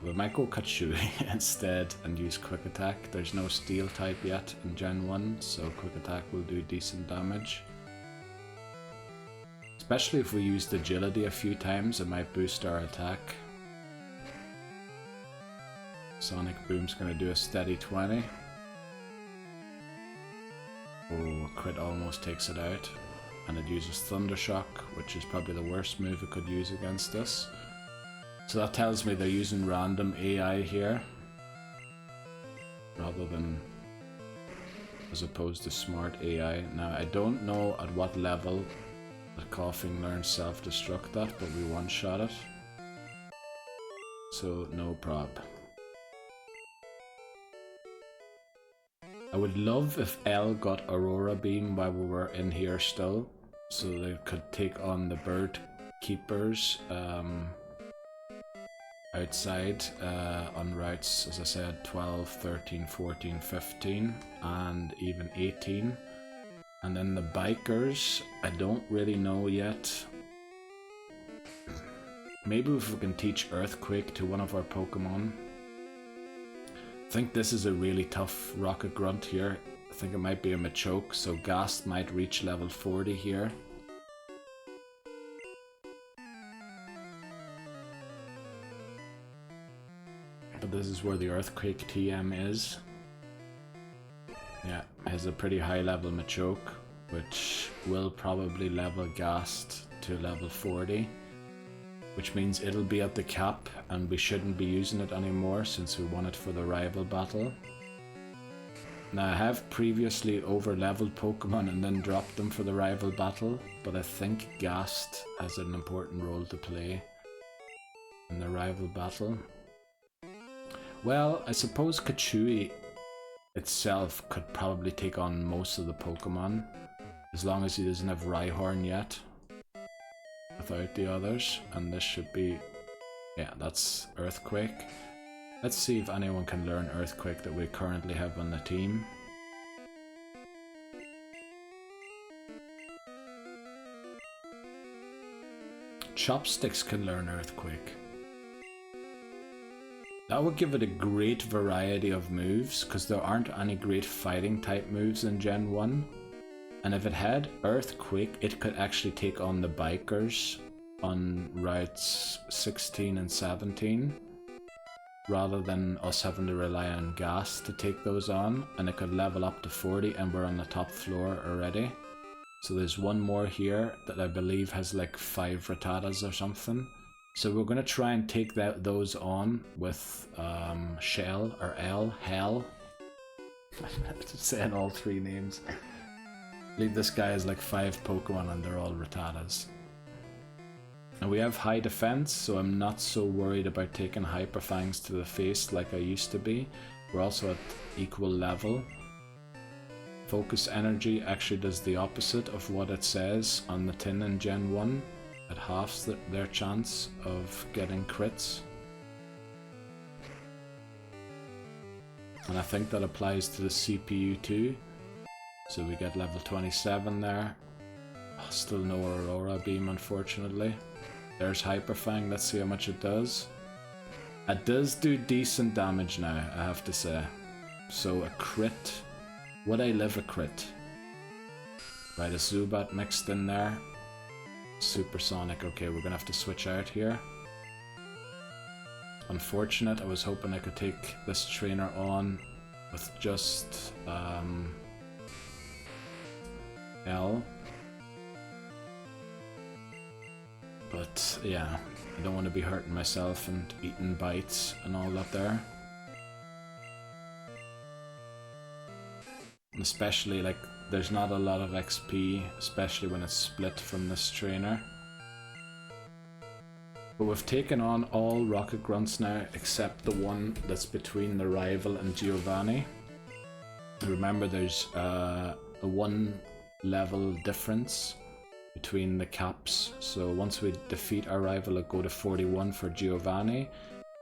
We might go Katsui instead and use Quick Attack. There's no Steel type yet in Gen 1, so Quick Attack will do decent damage. Especially if we used Agility a few times, it might boost our attack. Sonic Boom's gonna do a steady 20. Oh, crit almost takes it out. And it uses Thundershock, which is probably the worst move it could use against us. So that tells me they're using random AI here, rather than as opposed to smart AI. Now I don't know at what level the Coughing learns self-destruct that, but we one-shot it. So no prob. I would love if L got Aurora Beam while we were in here still, so they could take on the bird keepers outside on routes, as I said, 12, 13, 14, 15 and even 18. And then the bikers, I don't really know yet. Maybe if we can teach Earthquake to one of our Pokemon. I think this is a really tough Rocket Grunt here. I think it might be a Machoke, so Gast might reach level 40 here. But this is where the Earthquake TM is. Yeah, has a pretty high level Machoke, which will probably level Gast to level 40. Which means it'll be at the cap and we shouldn't be using it anymore since we won it for the rival battle. Now I have previously over-leveled Pokemon and then dropped them for the rival battle, but I think Gast has an important role to play in the rival battle. Well, I suppose Katsui itself could probably take on most of the Pokemon, as long as he doesn't have Rhyhorn yet, without the others, and this should be, yeah, that's Earthquake. Let's see if anyone can learn Earthquake that we currently have on the team. Chopsticks can learn Earthquake. That would give it a great variety of moves, because there aren't any great fighting type moves in Gen 1. And if it had Earthquake, it could actually take on the bikers on routes 16 and 17, rather than us having to rely on gas to take those on, and it could level up to 40, and we're on the top floor already. So there's one more here that I believe has like 5 Rattatas or something. So we're going to try and take those on with Shell or Hell. I'm just saying all 3 names. I believe this guy has like 5 Pokemon and they're all Rattatas. And we have high defense, so I'm not so worried about taking Hyper Fangs to the face like I used to be. We're also at equal level. Focus Energy actually does the opposite of what it says on the tin in Gen 1. It halves their chance of getting crits. And I think that applies to the CPU too. So we get level 27 there. Still no Aurora Beam, unfortunately. There's Hyper Fang, let's see how much it does. It does do decent damage now, I have to say. So a crit. Would I live a crit? Right, a Zubat mixed in there. Supersonic, okay, we're gonna have to switch out here. Unfortunate, I was hoping I could take this trainer on with just L. But yeah, I don't want to be hurting myself and eating bites and all that there. And especially like there's not a lot of XP, especially when it's split from this trainer. But we've taken on all Rocket Grunts now except the one that's between the rival and Giovanni. Remember there's a 1 level difference between the caps, so once we defeat our rival it'll go to 41 for Giovanni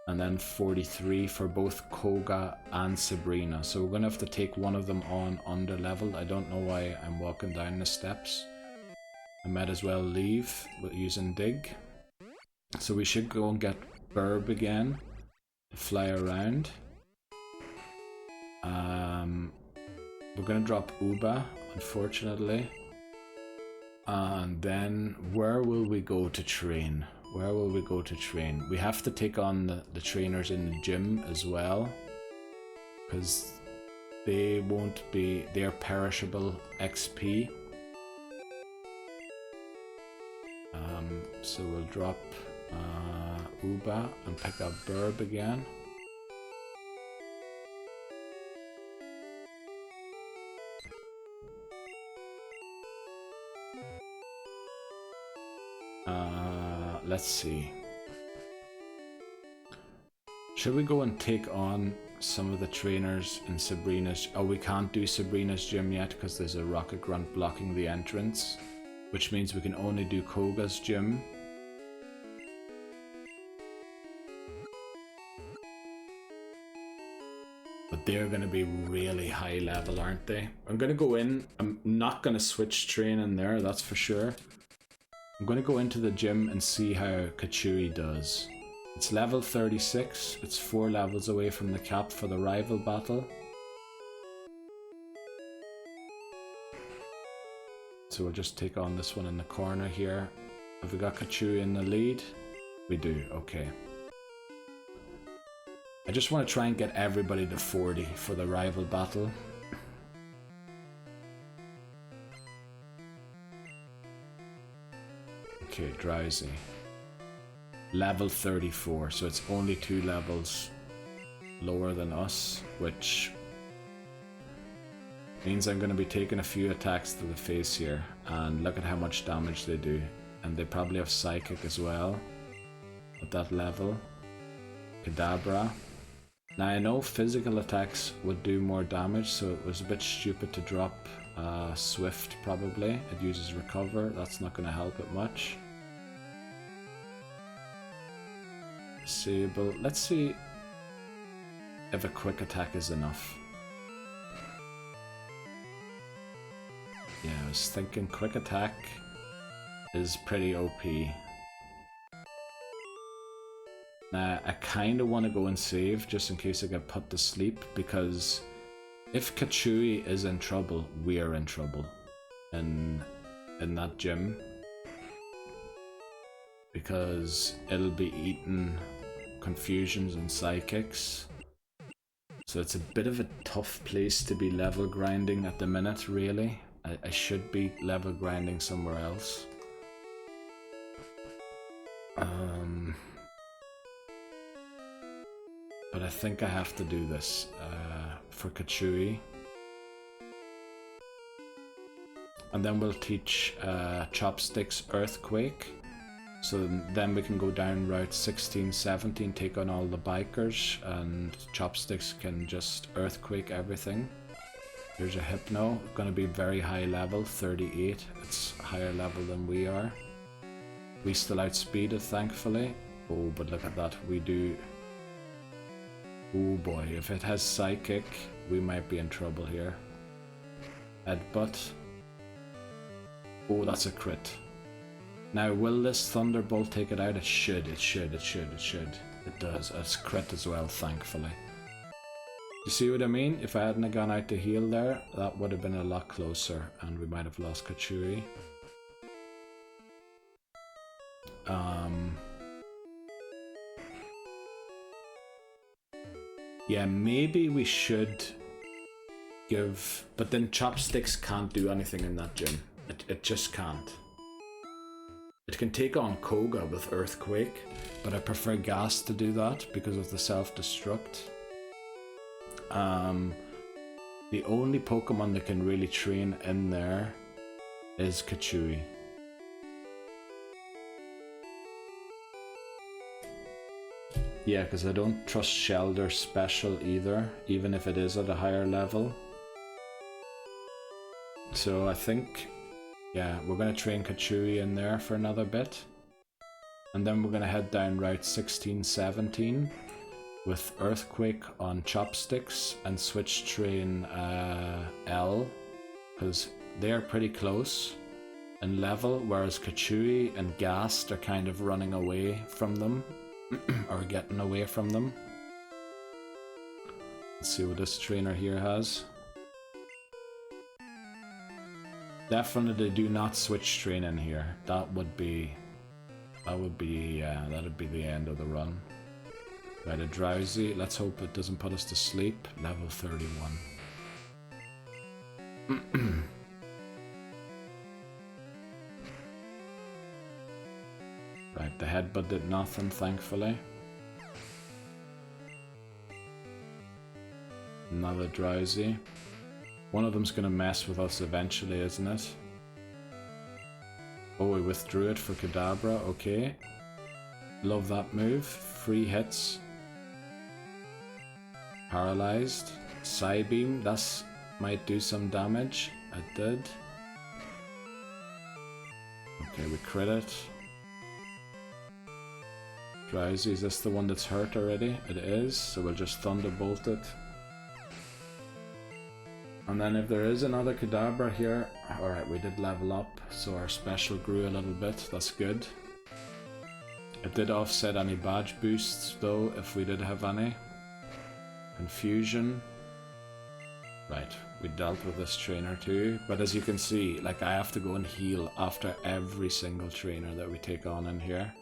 and then 43 for both Koga and Sabrina, so we're gonna have to take one of them on under leveled. I don't know why I'm walking down the steps. I might as well leave with using Dig. So we should go and get Burb again to fly around. We're gonna drop Uba, unfortunately. And then where will we go to train? Where will we go to train? We have to take on the trainers in the gym as well, because they're perishable XP. So we'll drop Uba and pick up Burb again. Let's see. Should we go and take on some of the trainers in Sabrina's? Oh, we can't do Sabrina's gym yet because there's a Rocket Grunt blocking the entrance, which means we can only do Koga's gym. But they're going to be really high level, aren't they? I'm going to go in. I'm not going to switch training there, that's for sure. I'm going to go into the gym and see how Kachui does. It's level 36. It's 4 levels away from the cap for the rival battle. So we'll just take on this one in the corner here. Have we got Kachui in the lead? We do, okay. I just want to try and get everybody to 40 for the rival battle. Okay, Drowsy. Level 34, so it's only 2 levels lower than us, which means I'm going to be taking a few attacks to the face here. And look at how much damage they do. And they probably have Psychic as well at that level. Kadabra. Now I know physical attacks would do more damage, so it was a bit stupid to drop Swift probably. It uses Recover, that's not going to help it much. Disable. Let's see if a quick attack is enough. Yeah, I was thinking quick attack is pretty OP. Now, I kind of want to go and save just in case I get put to sleep, because if Kachui is in trouble, we're in trouble. in that gym, because it'll be eating confusions and psychics. So it's a bit of a tough place to be level grinding at the minute, really. I should be level grinding somewhere else. But I think I have to do this for Kachui. And then we'll teach Chopsticks Earthquake. So then we can go down Route 16, 17, take on all the bikers, and Chopsticks can just Earthquake everything. Here's a Hypno, gonna be very high level, 38. It's higher level than we are. We still outspeed it, thankfully. Oh, but look at that, we do... Oh boy, if it has Psychic, we might be in trouble here. Headbutt. Oh, that's a crit. Now, will this Thunderbolt take it out? It should, it should, it should, it should. It does. It's crit as well, thankfully. You see what I mean? If I hadn't gone out to heal there, that would have been a lot closer, and we might have lost Kachui. Yeah, maybe we should give... But then Chopsticks can't do anything in that gym. It just can't. It can take on Koga with Earthquake, but I prefer Gas to do that because of the self-destruct. The only Pokemon that can really train in there is Kachui. Yeah, because I don't trust Shelder Special either, even if it is at a higher level. So I think, yeah, we're going to train Kachui in there for another bit. And then we're going to head down Route 16, 17 with Earthquake on Chopsticks and switch train L, because they're pretty close in level, whereas Kachui and Ghast are kind of running away from them. Or getting away from them. Let's see what this trainer here has. Definitely do not switch train in here. That would be that'd be the end of the run. Right, a Drowsy. Let's hope it doesn't put us to sleep. Level 31. Right, the headbutt did nothing, thankfully. Another Drowsy. One of them's gonna mess with us eventually, isn't it? Oh, we withdrew it for Kadabra, okay. Love that move. 3 hits. Paralyzed. Psybeam, that might do some damage. It did. Okay, we crit it. Drowsy, is this the one that's hurt already? It is, so we'll just Thunderbolt it. And then if there is another Kadabra here... Alright, we did level up, so our special grew a little bit, that's good. It did offset any badge boosts though, if we did have any. Confusion. Right, we dealt with this trainer too, but as you can see, like, I have to go and heal after every single trainer that we take on in here.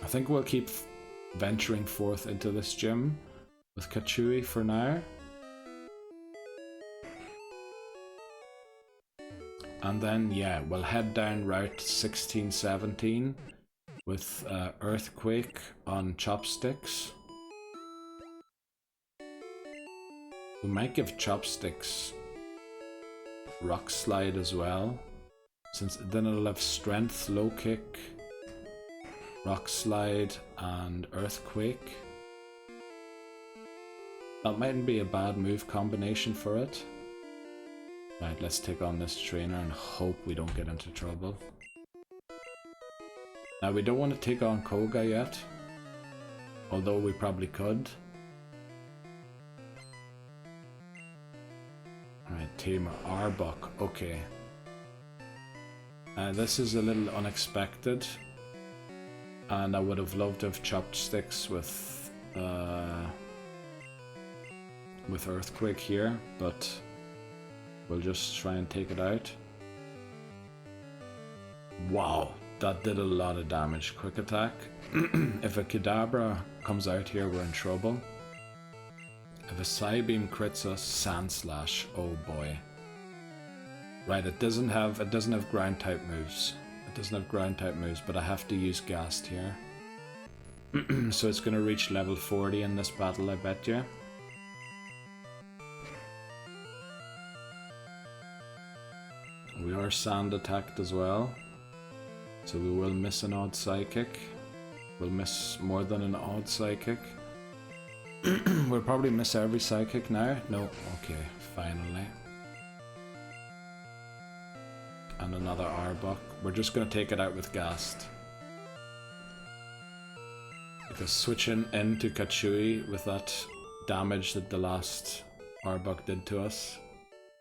I think we'll keep venturing forth into this gym with Kachui for now. And then, yeah, we'll head down Route 16, 17 with Earthquake on Chopsticks. We might give Chopsticks Rock Slide as well, since then it'll have Strength, Low Kick, Rock Slide and Earthquake. That mightn't be a bad move combination for it. Right, let's take on this trainer and hope we don't get into trouble. Now, we don't want to take on Koga yet, although we probably could. Alright, Tamer, Arbok, okay. This is a little unexpected, and I would have loved to have Chopsticks with Earthquake here, but We'll just try and take it out. Wow, that did a lot of damage. Quick attack. If a Kadabra comes out here, we're in trouble. If a Psybeam crits us, Sand Slash. Oh boy. Right, it doesn't have ground type moves. It doesn't have ground type moves, but I have to use Ghast here. So it's going to reach level 40 in this battle, I bet you. We are sand attacked as well. So we will miss an odd psychic. We'll miss more than an odd psychic. We'll probably miss every psychic now. No, okay, finally. And another Arbok. We're just going to take it out with Ghast. Because switching into Kachui with that damage that the last Arbok did to us,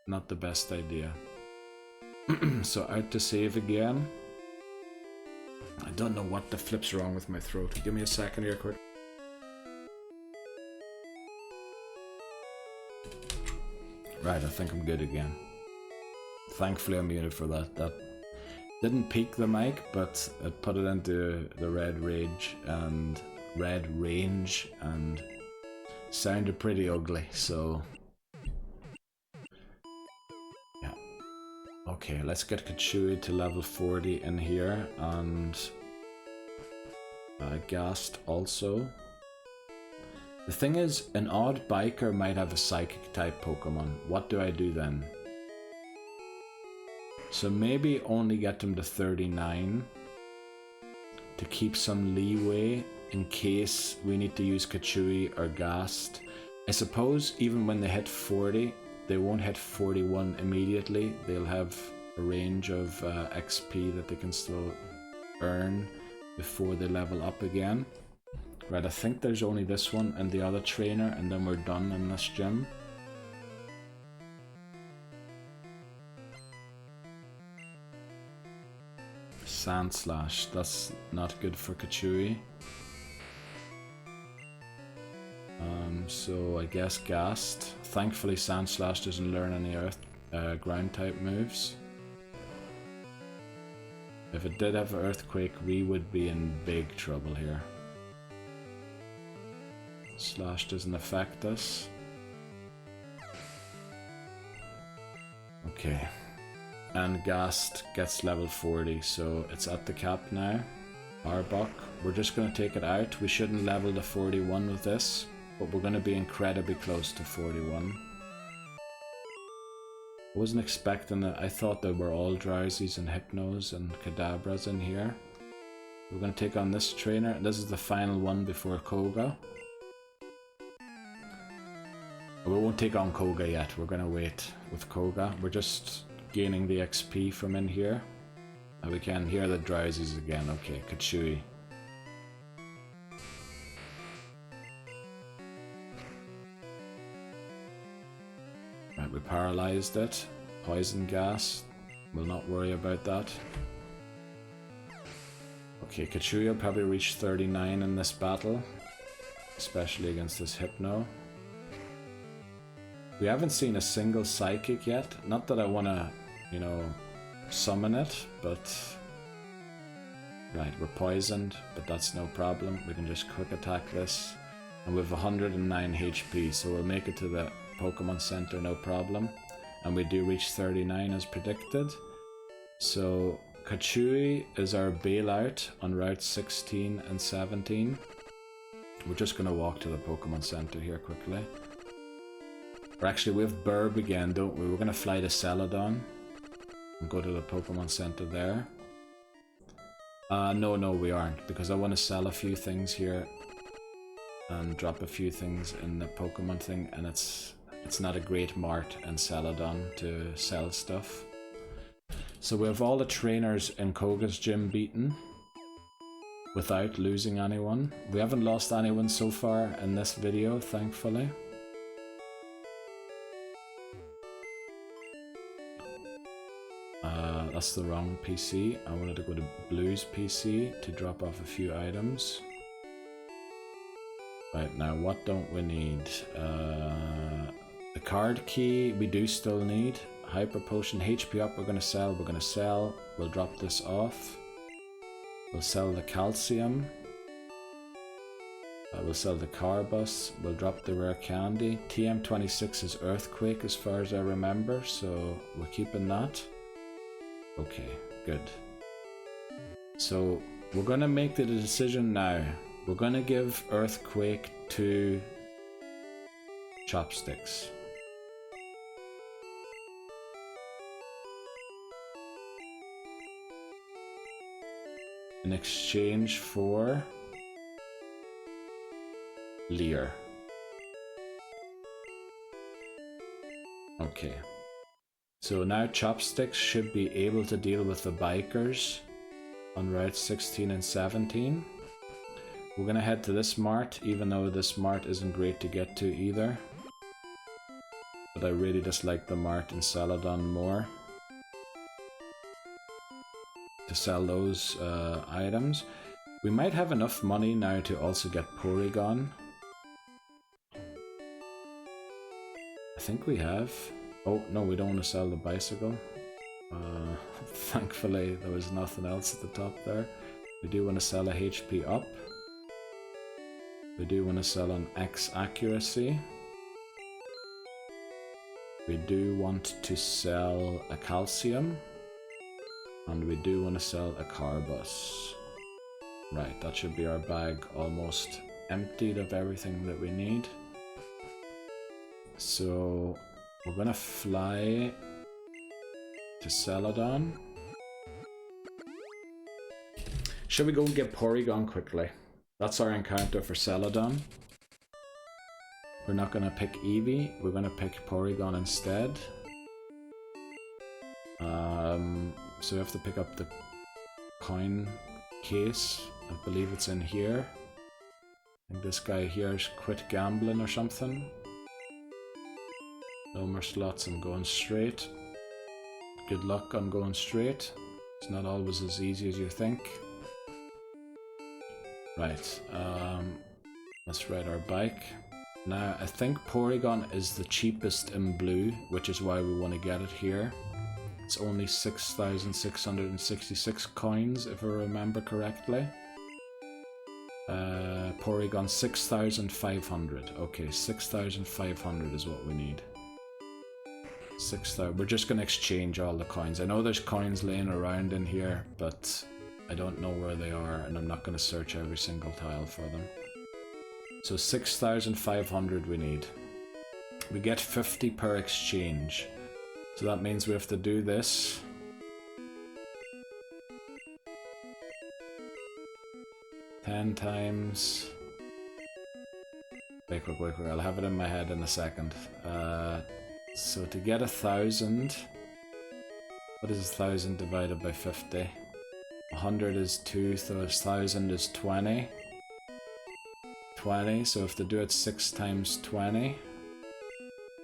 not the best idea. So out to save again. I don't know what the flip's wrong with my throat. Give me a second here quick. Right, I think I'm good again. Thankfully I'm muted for that. That didn't peak the mic, but it put it into the red range and sounded pretty ugly, so yeah. Okay, let's get Kachui to level 40 in here, and Ghast also. The thing is, an odd biker might have a psychic type Pokemon. What do I do then? So maybe only get them to 39 to keep some leeway in case we need to use Kachui or Ghast. I suppose even when they hit 40, they won't hit 41 immediately. They'll have a range of XP that they can still earn before they level up again. Right, I think there's only this one and the other trainer, and then we're done in this gym. Sand Slash, that's not good for Kachui. So I guess Ghast. Thankfully Sand Slash doesn't learn any ground type moves. If it did have Earthquake, we would be in big trouble here. Slash doesn't affect us. Okay. And Ghast gets level 40, so it's at the cap now. Arbok, we're just going to take it out. We shouldn't level to 41 with this, but we're going to be incredibly close to 41. I wasn't expecting that. I thought there were all Drowsies and Hypnos and Kadabras in here. We're going to take on this trainer. This is the final one before Koga. We won't take on Koga yet. We're going to wait with Koga. We're just gaining the XP from in here. And we can hear the Drowsies again. Okay, Kachui. Right, we paralyzed it. Poison gas. We'll not worry about that. Okay, Kachui will probably reach 39 in this battle. Especially against this Hypno. We haven't seen a single Psychic yet. Not that I want to, you know, summon it, but... Right, we're poisoned, but that's no problem. We can just quick attack this. And we have 109 HP, so we'll make it to the Pokemon Center, no problem. And we do reach 39 as predicted. So, Kachui is our bailout on Route 16 and 17. We're just going to walk to the Pokemon Center here quickly. Or actually, we have Burb again, don't we? We're going to fly to Celadon and go to the Pokemon Center there. No, we aren't, because I want to sell a few things here and drop a few things in the Pokemon thing, and it's not a great mart in Celadon to sell stuff. So we have all the trainers in Koga's gym beaten without losing anyone. We haven't lost anyone so far in this video, thankfully. That's the wrong PC. I wanted to go to Blue's PC to drop off a few items. Right, now what don't we need? The card key we do still need. Hyper Potion, HP up, we're gonna sell. We'll drop this off. We'll sell the Calcium. We'll sell the Carbus. We'll drop the Rare Candy. TM26 is Earthquake as far as I remember, so we're keeping that. Okay, good. So we're gonna make the decision now. We're gonna give Earthquake to Chopsticks. In exchange for Leer. Okay. So now Chopsticks should be able to deal with the bikers on route 16 and 17. We're gonna head to this mart, even though this mart isn't great to get to either. But I really just like the mart in Celadon more. To sell those items. We might have enough money now to also get Porygon. I think we have. Oh, no, we don't want to sell the bicycle. Thankfully, there was nothing else at the top there. We do want to sell a HP up. We do want to sell an X accuracy. We do want to sell a Calcium. And we do want to sell a Carbus. Right, that should be our bag almost emptied of everything that we need. So we're gonna fly to Celadon. Should we go and get Porygon quickly? That's our encounter for Celadon. We're not gonna pick Eevee, we're gonna pick Porygon instead. So we have to pick up the coin case. I believe it's in here. I think this guy here's quit gambling or something. No more slots, I'm going straight. Good luck on going straight. It's not always as easy as you think. Right, let's ride our bike. Now, I think Porygon is the cheapest in blue, which is why we want to get it here. It's only 6,666 coins, if I remember correctly. Porygon 6,500. Okay, 6,500 is what we need. 6,000. We're just gonna exchange all the coins. I know there's coins laying around in here, but I don't know where they are, and I'm not gonna search every single tile for them. So 6,500 we need. We get 50 per exchange. So that means we have to do this. Ten times. Wait quick, I'll have it in my head in a second. So to get 1,000, what is 1,000 divided by 50? 100 is 2, so 1,000 is 20. 20, so if to do it 6 times 20.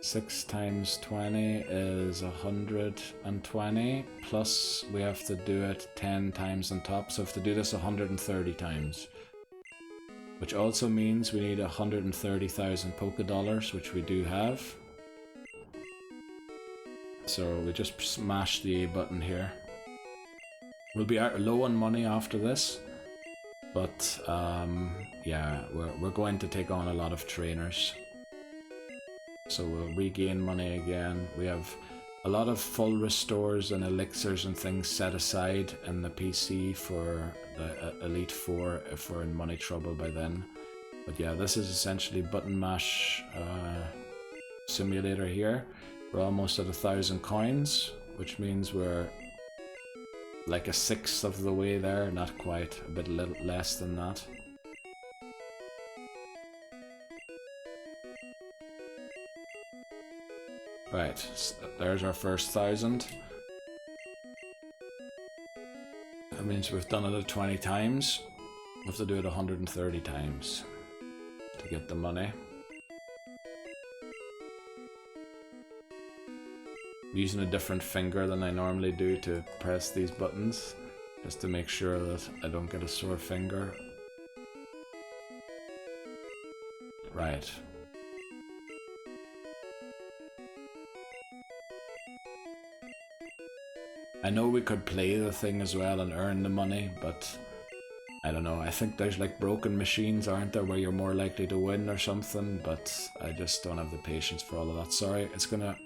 6 times 20 is 120, plus we have to do it 10 times on top, so we have to do this 130 times. Which also means we need 130,000 Pokédollars, which we do have. So we just smash the A button here. We'll be out low on money after this, but yeah, we're going to take on a lot of trainers. So we'll regain money again. We have a lot of full restores and elixirs and things set aside in the PC for the Elite Four if we're in money trouble by then. But yeah, this is essentially button mash simulator here. We're almost at 1,000 coins, which means we're like 1/6 of the way there. Not quite, a bit less than that. Right, so there's our first 1,000. That means we've done it 20 times. We have to do it 130 times to get the money. I'm using a different finger than I normally do to press these buttons, just to make sure that I don't get a sore finger. Right. I know we could play the thing as well and earn the money, but I don't know. I think there's like broken machines, aren't there, where you're more likely to win or something, but I just don't have the patience for all of that. Sorry, it's gonna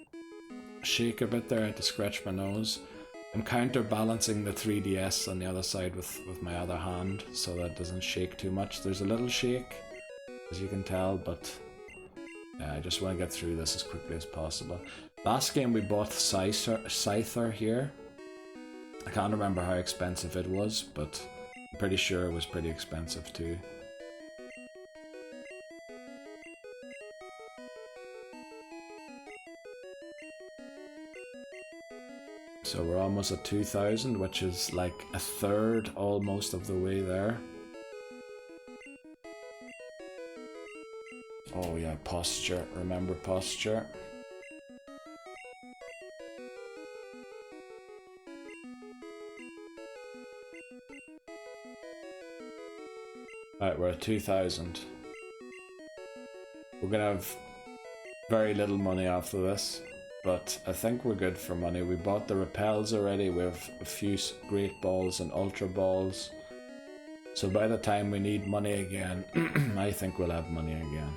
shake a bit there. I had to scratch my nose. I'm counterbalancing the 3DS on the other side with my other hand so that it doesn't shake too much. There's a little shake, as you can tell, but yeah, I just want to get through this as quickly as possible. Last game we bought Scyther here. I can't remember how expensive it was, but I'm pretty sure it was pretty expensive too. So we're almost at 2,000, which is like a third almost of the way there. Oh yeah, posture. Remember posture. Alright, we're at 2,000. We're gonna have very little money after this, but I think we're good for money. We bought the repels already. We have a few great balls and ultra balls. So by the time we need money again, I think we'll have money again.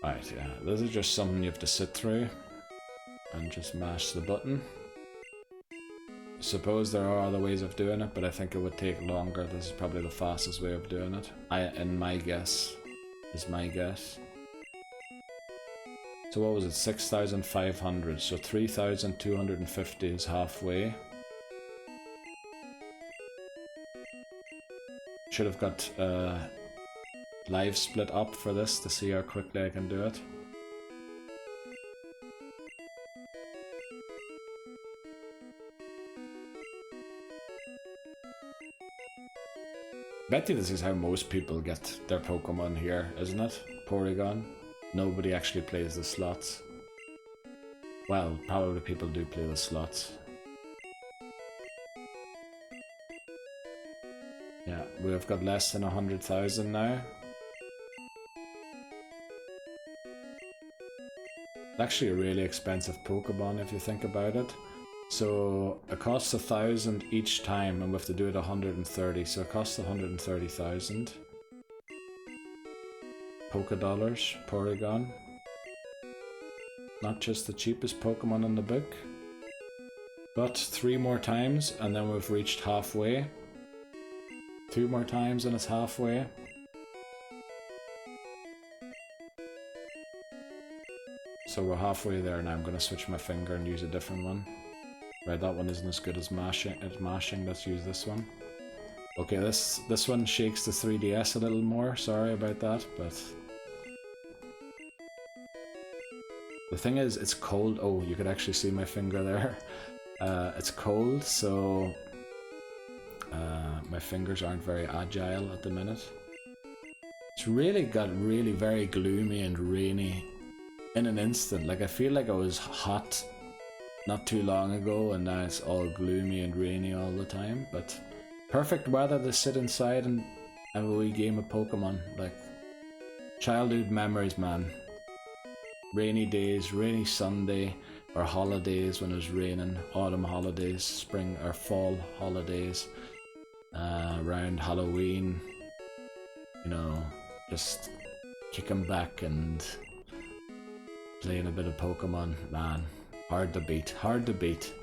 Right, yeah, this is just something you have to sit through and just mash the button. Suppose there are other ways of doing it, but I think it would take longer. This is probably the fastest way of doing it. In my guess. So what was it? 6,500. So 3,250 is halfway. Should have got live split up for this to see how quickly I can do it. Bet you this is how most people get their Pokemon here, isn't it? Porygon. Nobody actually plays the slots. Well, probably people do play the slots. Yeah, we've got less than 100,000 now. It's actually a really expensive Pokemon if you think about it. So it costs 1,000 each time, and we have to do it 130. So it costs 130,000 Pokédollars, Porygon. Not just the cheapest Pokemon in the book, but 3 more times, and then we've reached halfway. 2 more times, and it's halfway. So we're halfway there now. I'm gonna switch my finger and use a different one. Right, that one isn't as good as mashing. Let's use this one. Okay, this one shakes the 3DS a little more. Sorry about that, but the thing is, it's cold. Oh, you could actually see my finger there. It's cold, so my fingers aren't very agile at the minute. It's really got very gloomy and rainy in an instant. Like I feel like I was hot not too long ago, and now it's all gloomy and rainy all the time, but perfect weather to sit inside and have a wee game of Pokemon. Like, childhood memories, man. Rainy days, rainy Sunday, or holidays when it was raining, autumn holidays, spring or fall holidays, around Halloween, you know, just kicking back and playing a bit of Pokemon, man. Hard to beat, hard to beat.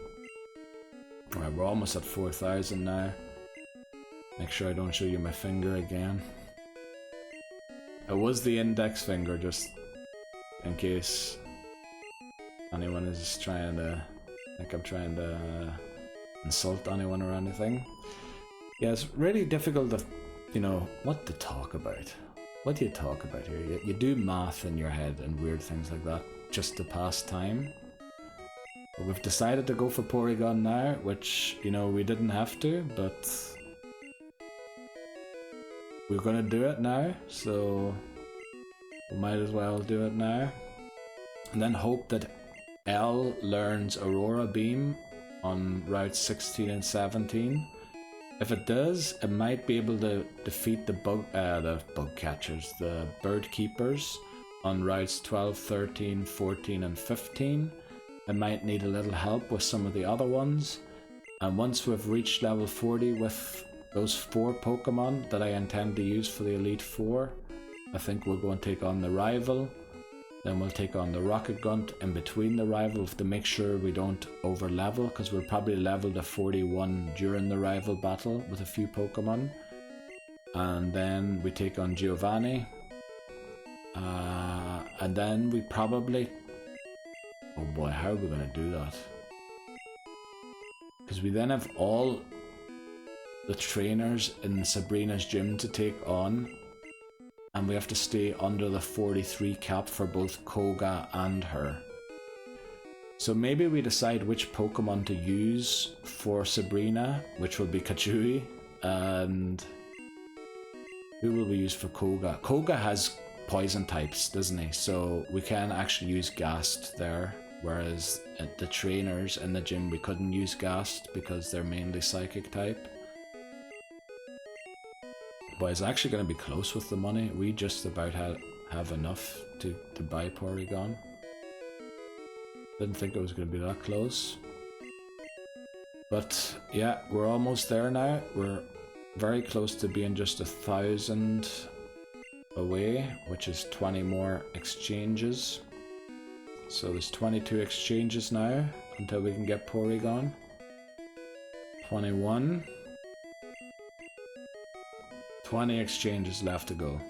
Alright, we're almost at 4,000 now. Make sure I don't show you my finger again. It was the index finger, just in case anyone is trying to think I'm trying to insult anyone or anything. Yeah, it's really difficult to, you know, what to talk about. What do you talk about here? You do math in your head and weird things like that just to pass time. But we've decided to go for Porygon now, which, you know, we didn't have to, but we're gonna do it now, so we might as well do it now. And then hope that L learns Aurora Beam on routes 16 and 17. If it does, it might be able to defeat the bug catchers, the bird keepers, on routes 12, 13, 14 and 15. I might need a little help with some of the other ones. And once we've reached level 40 with those 4 Pokemon that I intend to use for the Elite Four, I think we'll go and take on the rival. Then we'll take on the Rocket Grunt in between the rivals to make sure we don't over level, because we'll probably level to 41 during the rival battle with a few Pokemon. And then we take on Giovanni. And then we probably... Oh boy, how are we going to do that? Because we then have all the trainers in Sabrina's gym to take on. And we have to stay under the 43 cap for both Koga and her. So maybe we decide which Pokemon to use for Sabrina, which will be Kachui. And who will we use for Koga? Koga has poison types, doesn't he? So we can actually use Ghast there, whereas at the trainers in the gym we couldn't use Ghast because they're mainly psychic type. But it's actually going to be close with the money. We just about have enough to buy Porygon. Didn't think it was going to be that close. But yeah, we're almost there now. We're very close to being just 1,000 away, which is 20 more exchanges. So there's 22 exchanges now until we can get Porygon. 21. 20 exchanges left to go.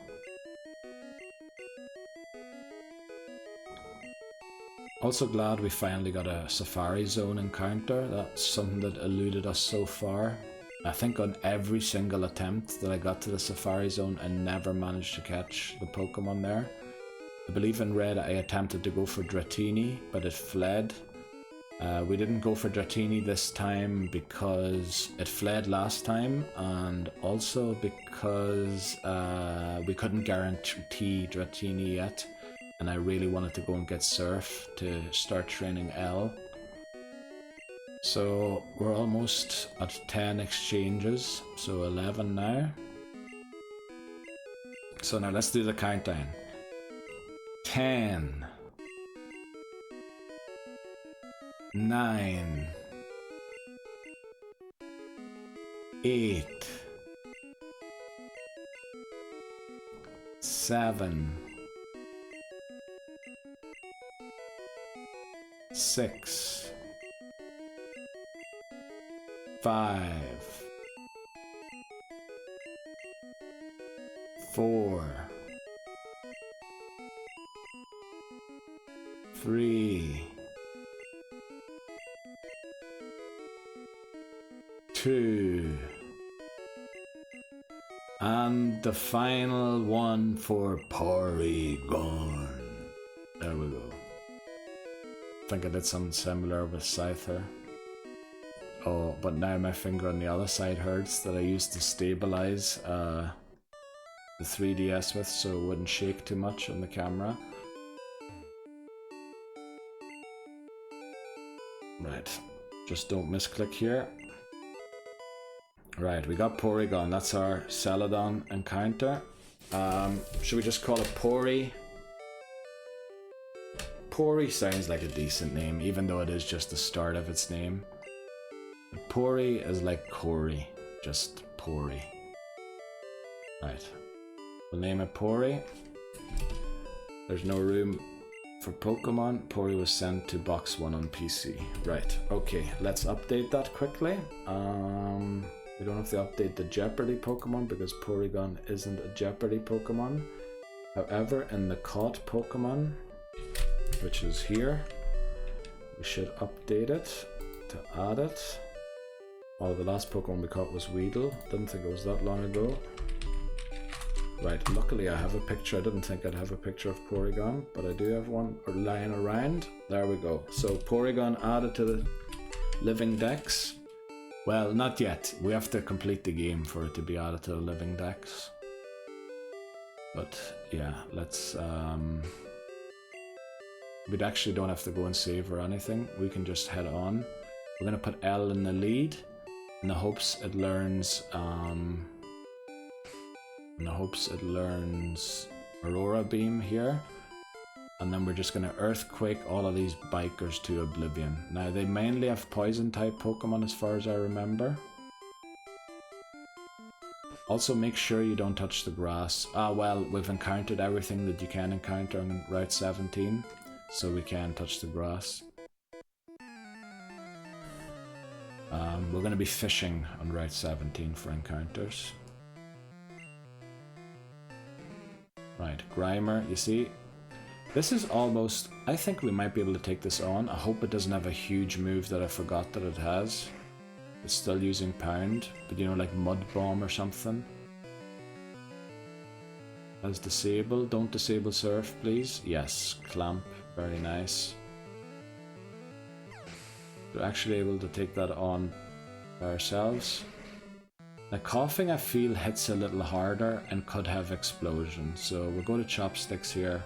Also glad we finally got a Safari Zone encounter. That's something that eluded us so far. I think on every single attempt that I got to the Safari Zone, I never managed to catch the Pokemon there. I believe in Red I attempted to go for Dratini, but it fled. We didn't go for Dratini this time because it fled last time, and also because we couldn't guarantee Dratini yet, and I really wanted to go and get Surf to start training L. So we're almost at 10 exchanges, so 11 now. So now let's do the countdown. 10, 9, 8, 7, 6, 5, 4, 3, 2, and the final one for Porygon. There we go. I think I did something similar with Scyther. Oh, but now my finger on the other side hurts that I used to stabilize the 3DS with so it wouldn't shake too much on the camera. Right, just don't misclick here. Right, we got Porygon, that's our Celadon encounter. Should we just call it Pory? Pory sounds like a decent name, even though it is just the start of its name. Pory is like Cory, just Pory. Right, we'll name it Pory. There's no room for Pokemon. Pory was sent to box 1 on PC. Right, okay, let's update that quickly. We don't have to update the Jeopardy Pokemon because Porygon isn't a Jeopardy Pokemon. However, in the caught Pokemon, which is here, we should update it to add it. Oh, the last Pokemon we caught was Weedle. Didn't think it was that long ago. Right, luckily I have a picture. I didn't think I'd have a picture of Porygon, but I do have one lying around. There we go. So Porygon added to the Living Dex. Well, not yet. We have to complete the game for it to be added to the Living Dex. But yeah, let's... we actually don't have to go and save or anything. We can just head on. We're going to put L in the lead in the hopes it learns... Aurora Beam here. And then we're just going to Earthquake all of these bikers to oblivion. Now, they mainly have Poison-type Pokemon as far as I remember. Also, make sure you don't touch the grass. Ah, well, we've encountered everything that you can encounter on Route 17, so we can touch the grass. We're going to be fishing on Route 17 for encounters. Right, Grimer, you see, this is almost... I think we might be able to take this on. I hope it doesn't have a huge move that I forgot that it has. It's still using Pound, but you know, like Mud Bomb or something. As disable, don't disable Surf, please. Yes, Clamp, very nice. We're actually able to take that on by ourselves. Now, Coughing I feel hits a little harder and could have Explosion, so we'll go to Chopsticks here,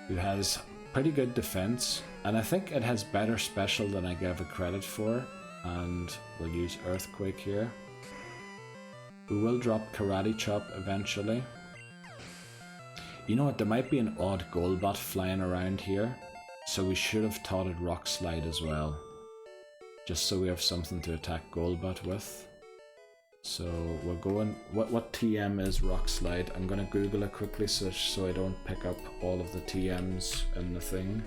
who has pretty good defense, and I think it has better special than I gave it credit for. And we'll use Earthquake here. We will drop Karate Chop eventually. You know what, there might be an odd Golbat flying around here, so we should have taught it Rock Slide as well, just so we have something to attack Golbat with. So we're going... What TM is Rock Slide? I'm gonna Google it quickly so I don't pick up all of the TMs in the thing.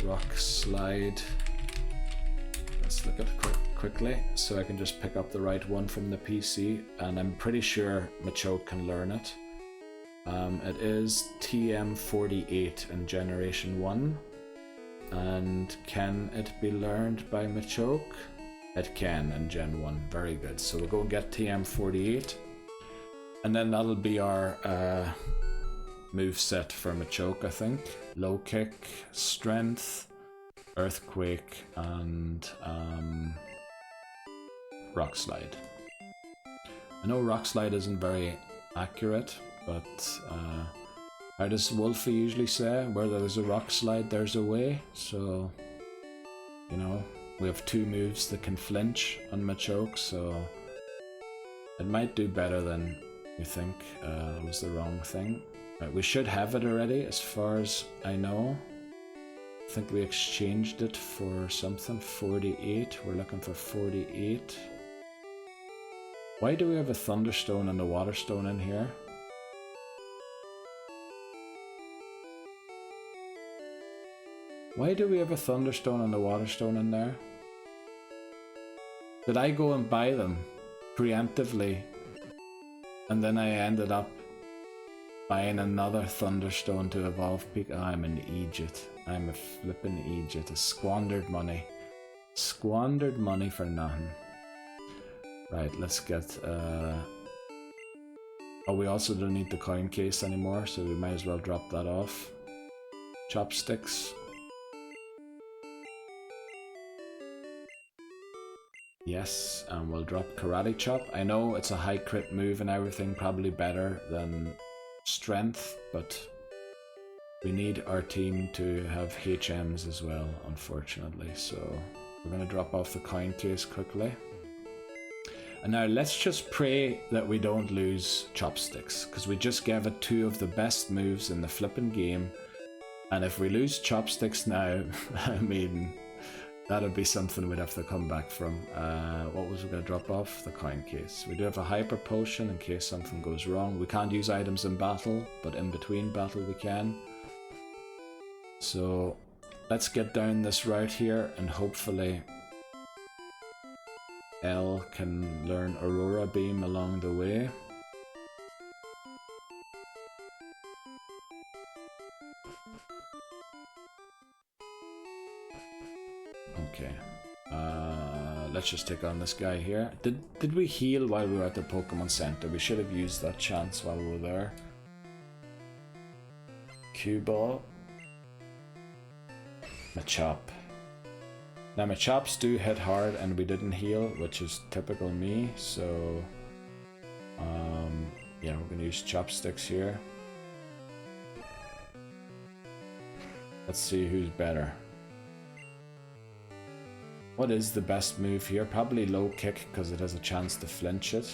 Rock Slide... Let's look at it quickly so I can just pick up the right one from the PC, and I'm pretty sure Machoke can learn it. It is TM48 in Generation 1. And can it be learned by Machoke? It can in Gen 1. Very good. So we'll go get TM48. And then that'll be our move set for Machoke, I think. Low Kick, Strength, Earthquake, and Rock Slide. I know Rock Slide isn't very accurate, but how does Wolfie usually say? Where there's a Rock Slide, there's a way. So, you know, we have two moves that can flinch on Machoke, so it might do better than you think. It was the wrong thing. Right, we should have it already, as far as I know. I think we exchanged it for something. 48. We're looking for 48. Why do we have a Thunderstone and a Waterstone in here? Why do we have a Thunderstone and a Waterstone in there? Did I go and buy them preemptively, and then I ended up buying another Thunderstone to evolve Peak? Oh, I'm an Egypt. I'm a flippin' Egypt. A squandered money. Squandered money for nothing. Right, let's get... Oh, we also don't need the coin case anymore, so we might as well drop that off. Chopsticks. Yes, and we'll drop Karate Chop. I know it's a high crit move and everything, probably better than Strength, but we need our team to have HMs as well, unfortunately. So we're going to drop off the coin case quickly. And now let's just pray that we don't lose Chopsticks, because we just gave it two of the best moves in the flipping game. And if we lose Chopsticks now, I mean... that'd be something we'd have to come back from. What was we going to drop off? The coin case. We do have a Hyper Potion in case something goes wrong. We can't use items in battle, but in between battle we can. So let's get down this route here, and hopefully L can learn Aurora Beam along the way. Okay, let's just take on this guy here. Did we heal while we were at the Pokemon Center? We should have used that chance while we were there. Cue-Ball. Machop. Now Machops do hit hard and we didn't heal, which is typical me, so... yeah, we're gonna use Chopsticks here. Let's see who's better. What is the best move here? Probably Low Kick, because it has a chance to flinch it.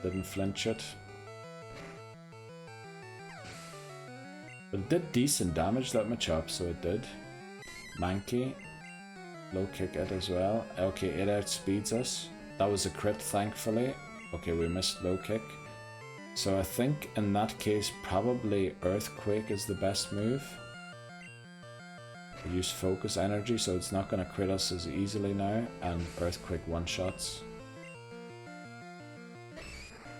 Didn't flinch it. But it did decent damage, that Machop, so it did. Mankey. Low kick it as well. Okay, it outspeeds us. That was a crit, thankfully. Okay, we missed low kick. So I think in that case, probably Earthquake is the best move. We use focus energy, so it's not going to crit us as easily now, and Earthquake one-shots.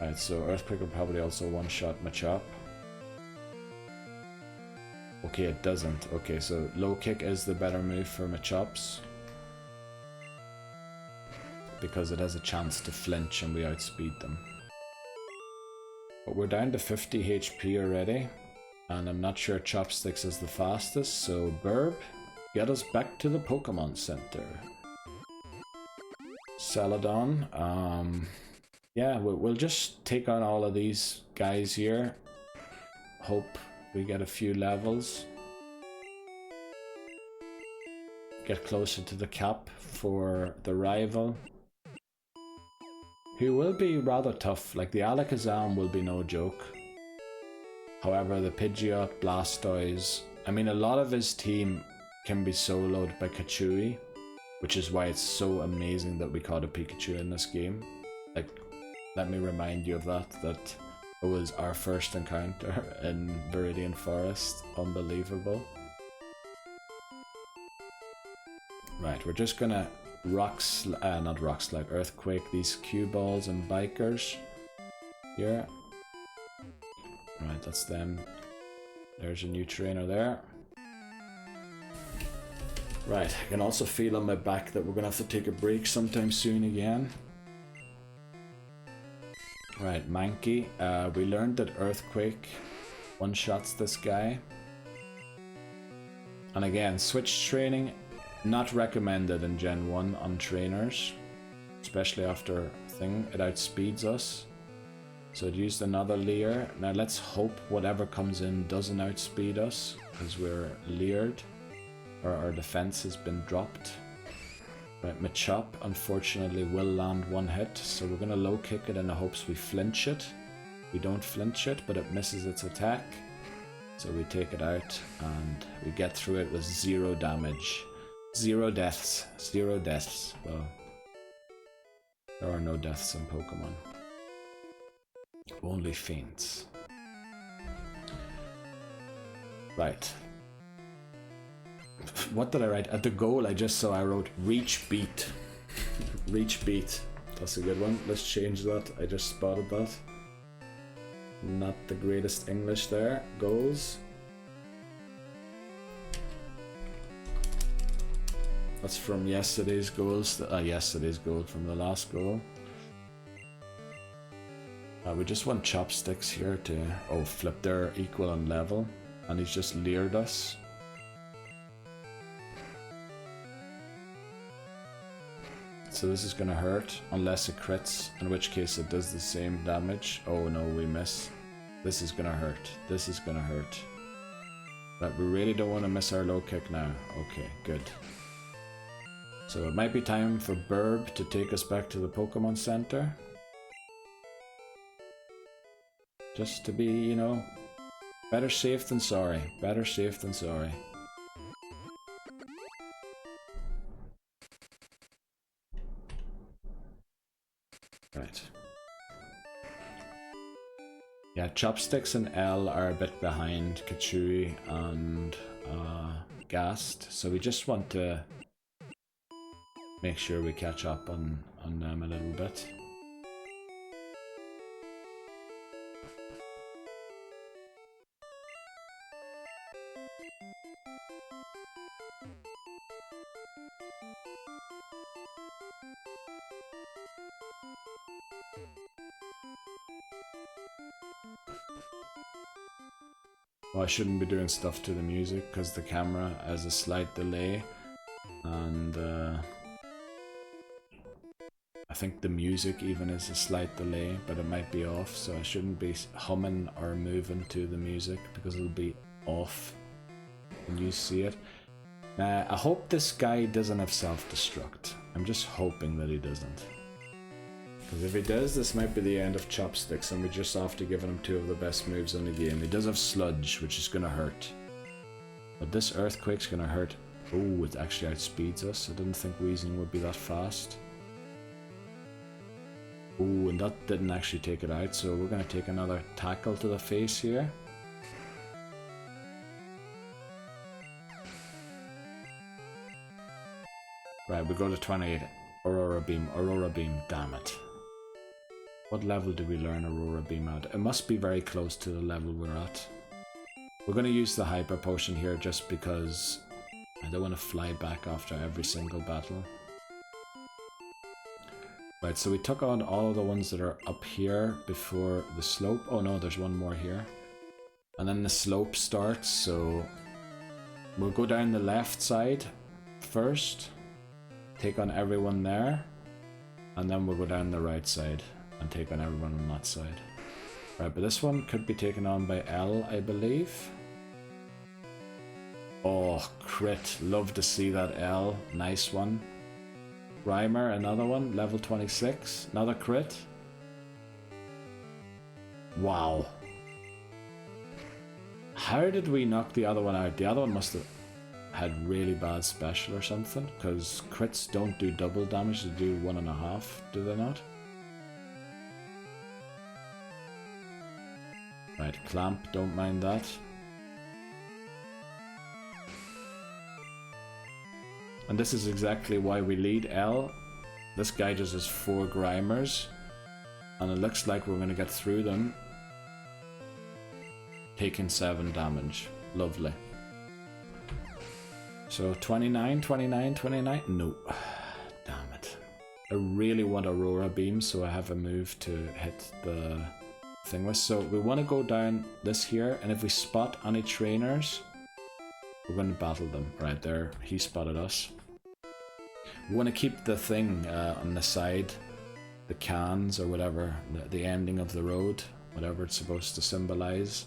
Right, so Earthquake will probably also one-shot Machop. Okay, it doesn't. Okay, so low kick is the better move for Machops, because it has a chance to flinch and we outspeed them. But we're down to 50 HP already, and I'm not sure Chopsticks is the fastest, so Burb, get us back to the Pokemon Center. Celadon, yeah, we'll just take on all of these guys here. Hope we get a few levels. Get closer to the cap for the rival, who will be rather tough. Like, the Alakazam will be no joke. However, the Pidgeot, Blastoise, I mean, a lot of his team can be soloed by Kachui, which is why it's so amazing that we caught a Pikachu in this game. Like, let me remind you of that it was our first encounter in Viridian Forest. Unbelievable. Right, we're just gonna not rock slide, Earthquake these cue balls and bikers here. Right, that's them. There's a new trainer there. Right, I can also feel on my back that we're gonna have to take a break sometime soon again. Right, Mankey. We learned that Earthquake one-shots this guy. And again, switch training, not recommended in Gen 1 on trainers, especially after thing, it outspeeds us. So it used another Leer. Now let's hope whatever comes in doesn't outspeed us, because we're leered, or our defense has been dropped. Right, Machop unfortunately will land one hit, so we're gonna low kick it in the hopes we flinch it. We don't flinch it, but it misses its attack. So we take it out and we get through it with 0 damage. 0 deaths. 0 deaths. Well, there are no deaths in Pokemon. Only faints. Right. What did I write? At the goal I just saw I wrote reach beat. Reach beat. That's a good one. Let's change that. I just spotted that. Not the greatest English there. Goals. That's from yesterday's goals. Yesterday's goal from the last goal. We just want Chopsticks here to... Oh, flip, they're equal on level. And he's just leered us. So this is gonna hurt, unless it crits, in which case it does the same damage. Oh no, we miss. This is gonna hurt. This is gonna hurt. But we really don't want to miss our low kick now. Okay, good. So it might be time for Burb to take us back to the Pokemon Center. Just to be, you know, better safe than sorry. Better safe than sorry. Right. Yeah, Chopsticks and L are a bit behind Kachui and Gast, so we just want to make sure we catch up on them a little bit. Well, I shouldn't be doing stuff to the music because the camera has a slight delay, and I think the music even is a slight delay, but it might be off, so I shouldn't be humming or moving to the music because it'll be off when you see it. Now, I hope this guy doesn't have self-destruct. I'm just hoping that he doesn't. Because if he does, this might be the end of Chopsticks, and we're just after giving him 2 of the best moves in the game. He does have Sludge, which is going to hurt. But this Earthquake's going to hurt. Oh, it actually outspeeds us. I didn't think Weezing would be that fast. Oh, and that didn't actually take it out, so we're going to take another tackle to the face here. Right, we go to 28. Aurora Beam, damn it. What level did we learn Aurora Beam at? It must be very close to the level we're at. We're going to use the Hyper Potion here just because I don't want to fly back after every single battle. Right, so we took on all of the ones that are up here before the slope. Oh no, there's one more here. And then the slope starts, so we'll go down the left side first, take on everyone there, and then we'll go down the right side and take on everyone on that side. Right, but this one could be taken on by L, I believe. Oh, crit. Love to see that L. Nice one. Grimer, another one. Level 26. Another crit. Wow. How did we knock the other one out? The other one must have had really bad special or something, because crits don't do double damage, they do 1.5, do they not? Right, Clamp, don't mind that. And this is exactly why we lead L. This guy just has 4 Grimers, and it looks like we're going to get through them, taking 7 damage. Lovely. So 29, 29, 29? No. Damn it. I really want Aurora Beam, so I have a move to hit the thing with. So we want to go down this here, and if we spot any trainers, we're going to battle them. Right there, he spotted us. We want to keep the thing on the side, the cans or whatever, the ending of the road, whatever it's supposed to symbolize,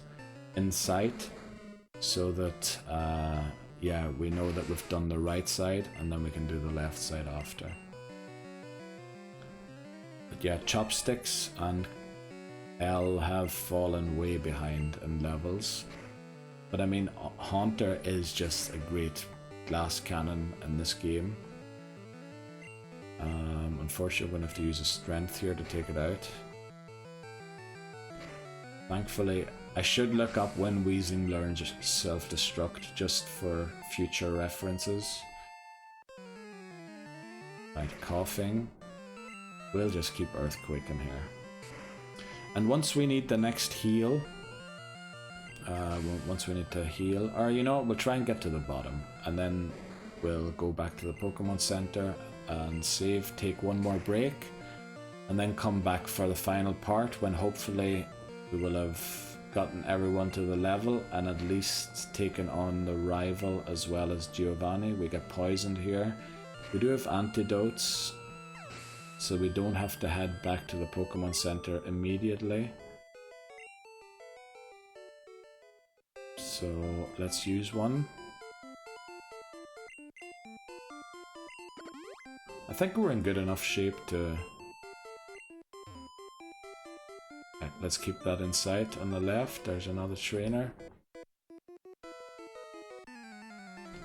in sight, so that yeah, we know that we've done the right side, and then we can do the left side after. But yeah, Chopsticks and L have fallen way behind in levels. But I mean, Haunter is just a great glass cannon in this game. Unfortunately, we're going to have to use a strength here to take it out. Thankfully, I should look up when Weezing learns self-destruct just for future references. Right, Coughing. We'll just keep Earthquaking here. And once we need the next heal, once we need to heal, or you know, we'll try and get to the bottom, and then we'll go back to the Pokemon Center and save, take one more break, and then come back for the final part when hopefully we will have gotten everyone to the level and at least taken on the rival as well as Giovanni. We get poisoned here. We do have antidotes, so we don't have to head back to the Pokemon Center immediately. So let's use one. I think we're in good enough shape to... Right, let's keep that in sight. On the left, there's another trainer.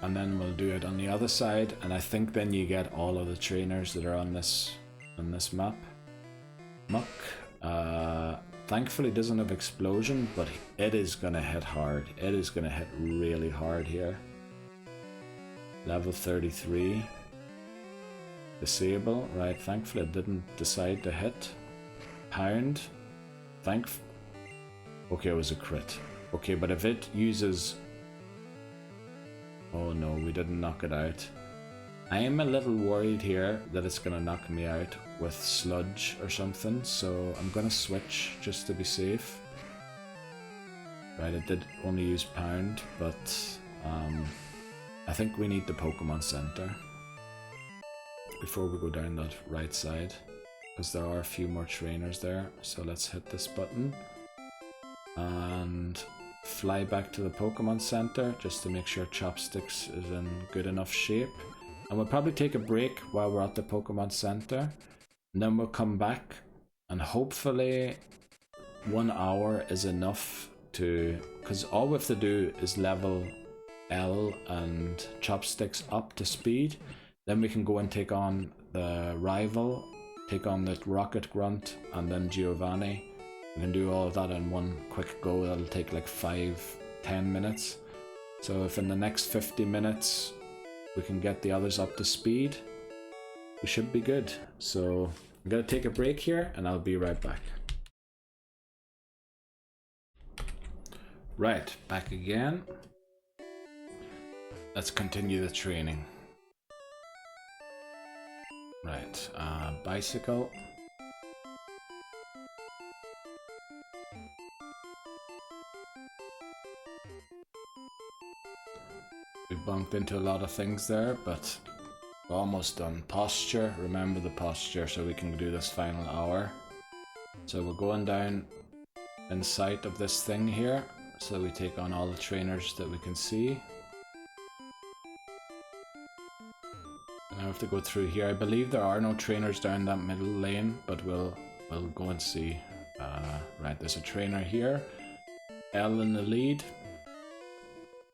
And then we'll do it on the other side, and I think then you get all of the trainers that are on this map. Muck, thankfully doesn't have explosion, but it is gonna hit hard. It is gonna hit really hard here. Level 33. Disable, right, thankfully it didn't decide to hit. Pound. Okay, it was a crit. Okay, but if it uses... Oh no, we didn't knock it out. I am a little worried here that it's gonna knock me out with Sludge or something, so I'm gonna switch just to be safe. Right, it did only use Pound, but I think we need the Pokemon Center before we go down that right side, because there are a few more trainers there. So let's hit this button and fly back to the Pokemon Center just to make sure Chopsticks is in good enough shape. And we'll probably take a break while we're at the Pokemon Center, and then we'll come back And hopefully 1 hour is enough to, because all we have to do is level L and Chopsticks up to speed. Then we can go and take on the rival, take on the Rocket Grunt, and then Giovanni. We can do all of that in one quick go. That'll take like 5-10 minutes. So if in the next 50 minutes we can get the others up to speed, we should be good. So I'm gonna take a break here and I'll be right back. Right, back again. Let's continue the training. Right, bicycle. We bumped into a lot of things there, but we're almost done. Posture, remember the posture so we can do this final hour. So we're going down in sight of this thing here, so we take on all the trainers that we can see. And I have to go through here. I believe there are no trainers down that middle lane, but we'll go and see. Right, there's a trainer here. L in the lead.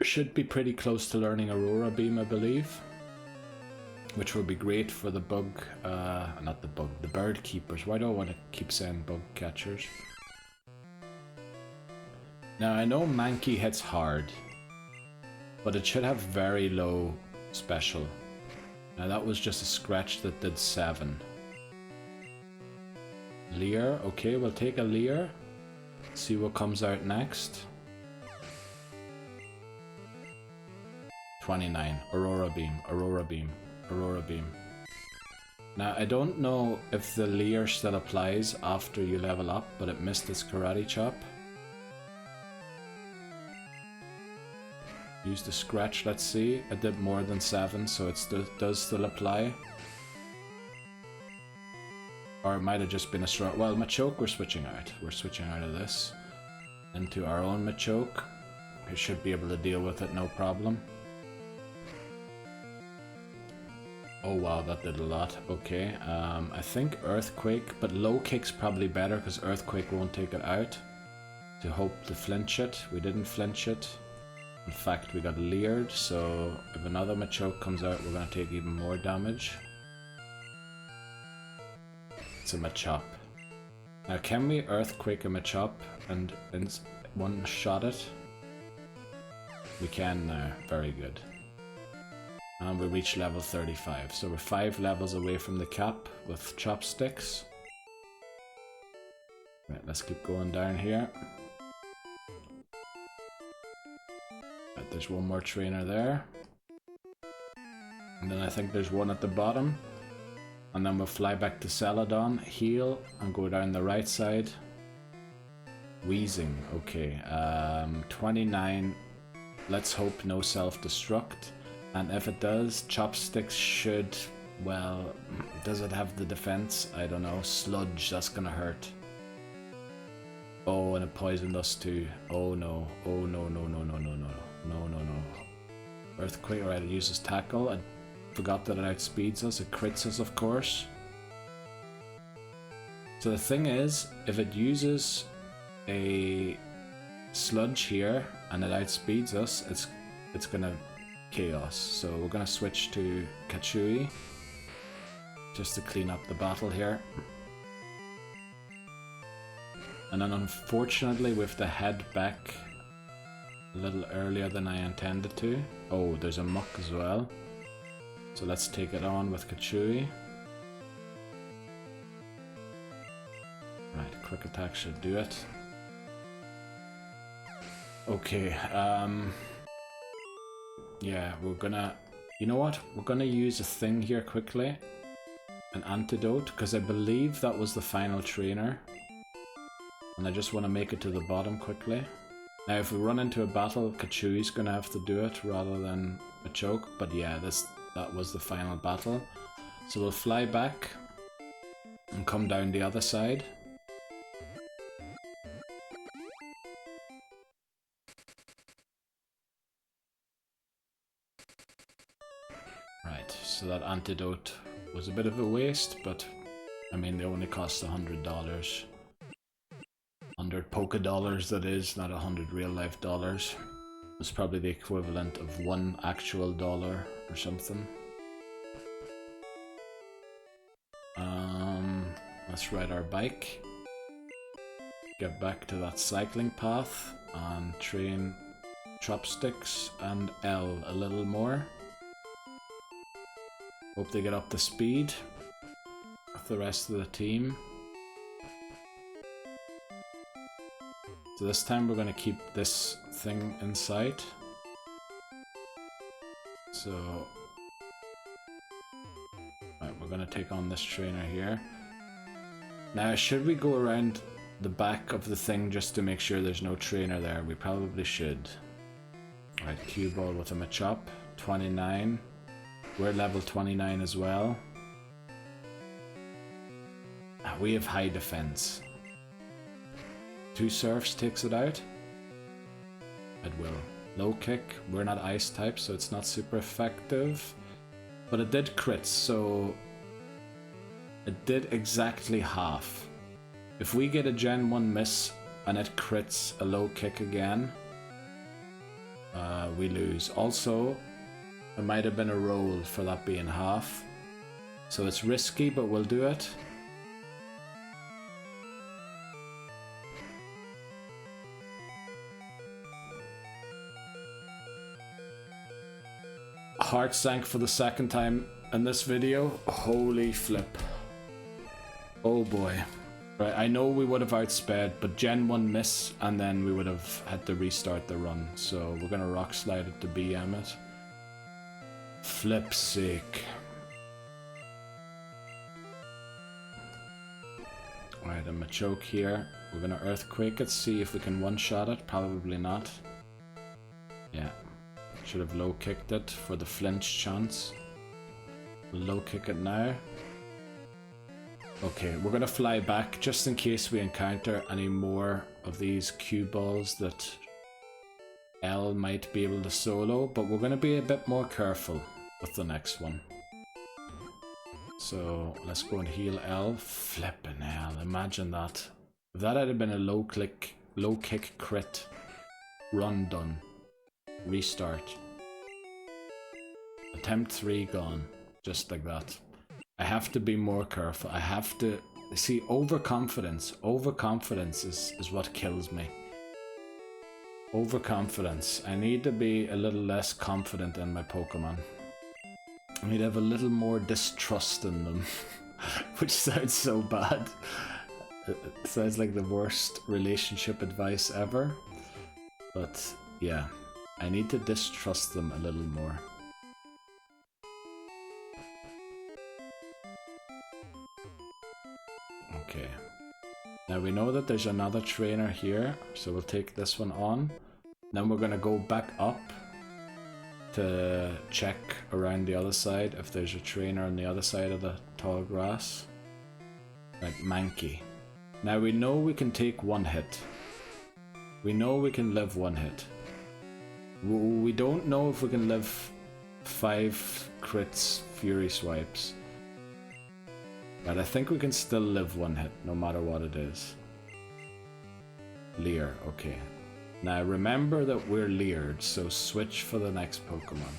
Should be pretty close to learning Aurora Beam, I believe. Which will be great for the bug, not the bug, the bird keepers. Why do I want to keep saying bug catchers? Now I know Mankey hits hard, but it should have very low special. Now that was just a scratch that did 7. Leer, okay, we'll take a Leer. See what comes out next. 29, Aurora Beam, Aurora Beam, Aurora Beam. Now I don't know if the Leer still applies after you level up, but it missed its Karate Chop. Use the scratch, let's see. It did more than 7, so it does still apply. Or it might have just been a strong... Well, Machoke we're switching out. We're switching out of this into our own Machoke. We should be able to deal with it, no problem. Oh wow, that did a lot. Okay, I think Earthquake, but low kick's probably better because Earthquake won't take it out. To hope to flinch it. We didn't flinch it. In fact, we got leered, so if another Machoke comes out, we're going to take even more damage. It's a Machop. Now, can we Earthquake a Machop and one-shot it? We can now. Very good. And we reach level 35, so we're 5 levels away from the cap with Chopsticks. Right, let's keep going down here. Right, there's one more trainer there. And then I think there's one at the bottom. And then we'll fly back to Celadon, heal, and go down the right side. Wheezing, okay. 29, let's hope no self-destruct. And if it does, Chopsticks should, well, does it have the defense? I don't know. Sludge, that's gonna hurt. Oh, and it poisoned us too. Oh no. Oh no, no, no, no, no, no. No, no, no. Earthquake, alright, it uses tackle. I forgot that it outspeeds us. It crits us, of course. So the thing is, if it uses a sludge here and it outspeeds us, it's gonna chaos. So we're gonna switch to Kachui just to clean up the battle here. And then unfortunately we have to head back a little earlier than I intended to. Oh, there's a muck as well. So let's take it on with Kachui. Right, quick attack should do it. Okay, yeah, we're gonna... You know what? We're gonna use a thing here quickly. An antidote, because I believe that was the final trainer. And I just want to make it to the bottom quickly. Now if we run into a battle, Kachui's gonna have to do it rather than a choke. But yeah, that was the final battle. So we'll fly back and come down the other side. Right, so that antidote was a bit of a waste, but I mean, they only cost $100. 100 Poké dollars, that is, not 100 real life dollars. It's probably the equivalent of one actual dollar or something. Let's ride our bike. Get back to that cycling path and train Chopsticks and L a little more. Hope they get up to speed with the rest of the team. So this time we're going to keep this thing in sight. So right, we're going to take on this trainer here. Now, should we go around the back of the thing just to make sure there's no trainer there? We probably should. Right, cue ball with a Machop, 29. We're level 29 as well. We have high defense. 2 surfs takes it out. It will. Low kick. We're not ice type, so it's not super effective. But it did crits, so it did exactly half. If we get a Gen 1 miss and it crits a low kick again, we lose. Also, it might have been a roll for that being half. So it's risky, but we'll do it. Heart sank for the second time in this video. Holy flip. Oh boy. Right, I know we would have outsped, but Gen 1 miss, and then we would have had to restart the run. So we're gonna rock slide it to BM it. Flip's sake. Alright, I'm a choke here. We're gonna Earthquake it, see if we can one-shot it. Probably not. Yeah. Should have low kicked it for the flinch chance. We'll low kick it now. Okay, we're gonna fly back just in case we encounter any more of these cue balls that L might be able to solo, but we're gonna be a bit more careful with the next one. So let's go and heal L. Flippin' hell, imagine that. If that had been a low kick crit, run done. Restart. Attempt 3 gone. Just like that. I have to be more careful. I have to... See, overconfidence. Overconfidence is what kills me. Overconfidence. I need to be a little less confident in my Pokemon. I need to have a little more distrust in them. Which sounds so bad. It sounds like the worst relationship advice ever. But, yeah. I need to distrust them a little more. Okay. Now we know that there's another trainer here, so we'll take this one on. Then we're gonna go back up to check around the other side if there's a trainer on the other side of the tall grass. Like Mankey. Now we know we can take one hit. We know we can live one hit. We don't know if we can live 5 crits Fury Swipes. But I think we can still live one hit, no matter what it is. Leer, okay. Now remember that we're leered, so switch for the next Pokemon.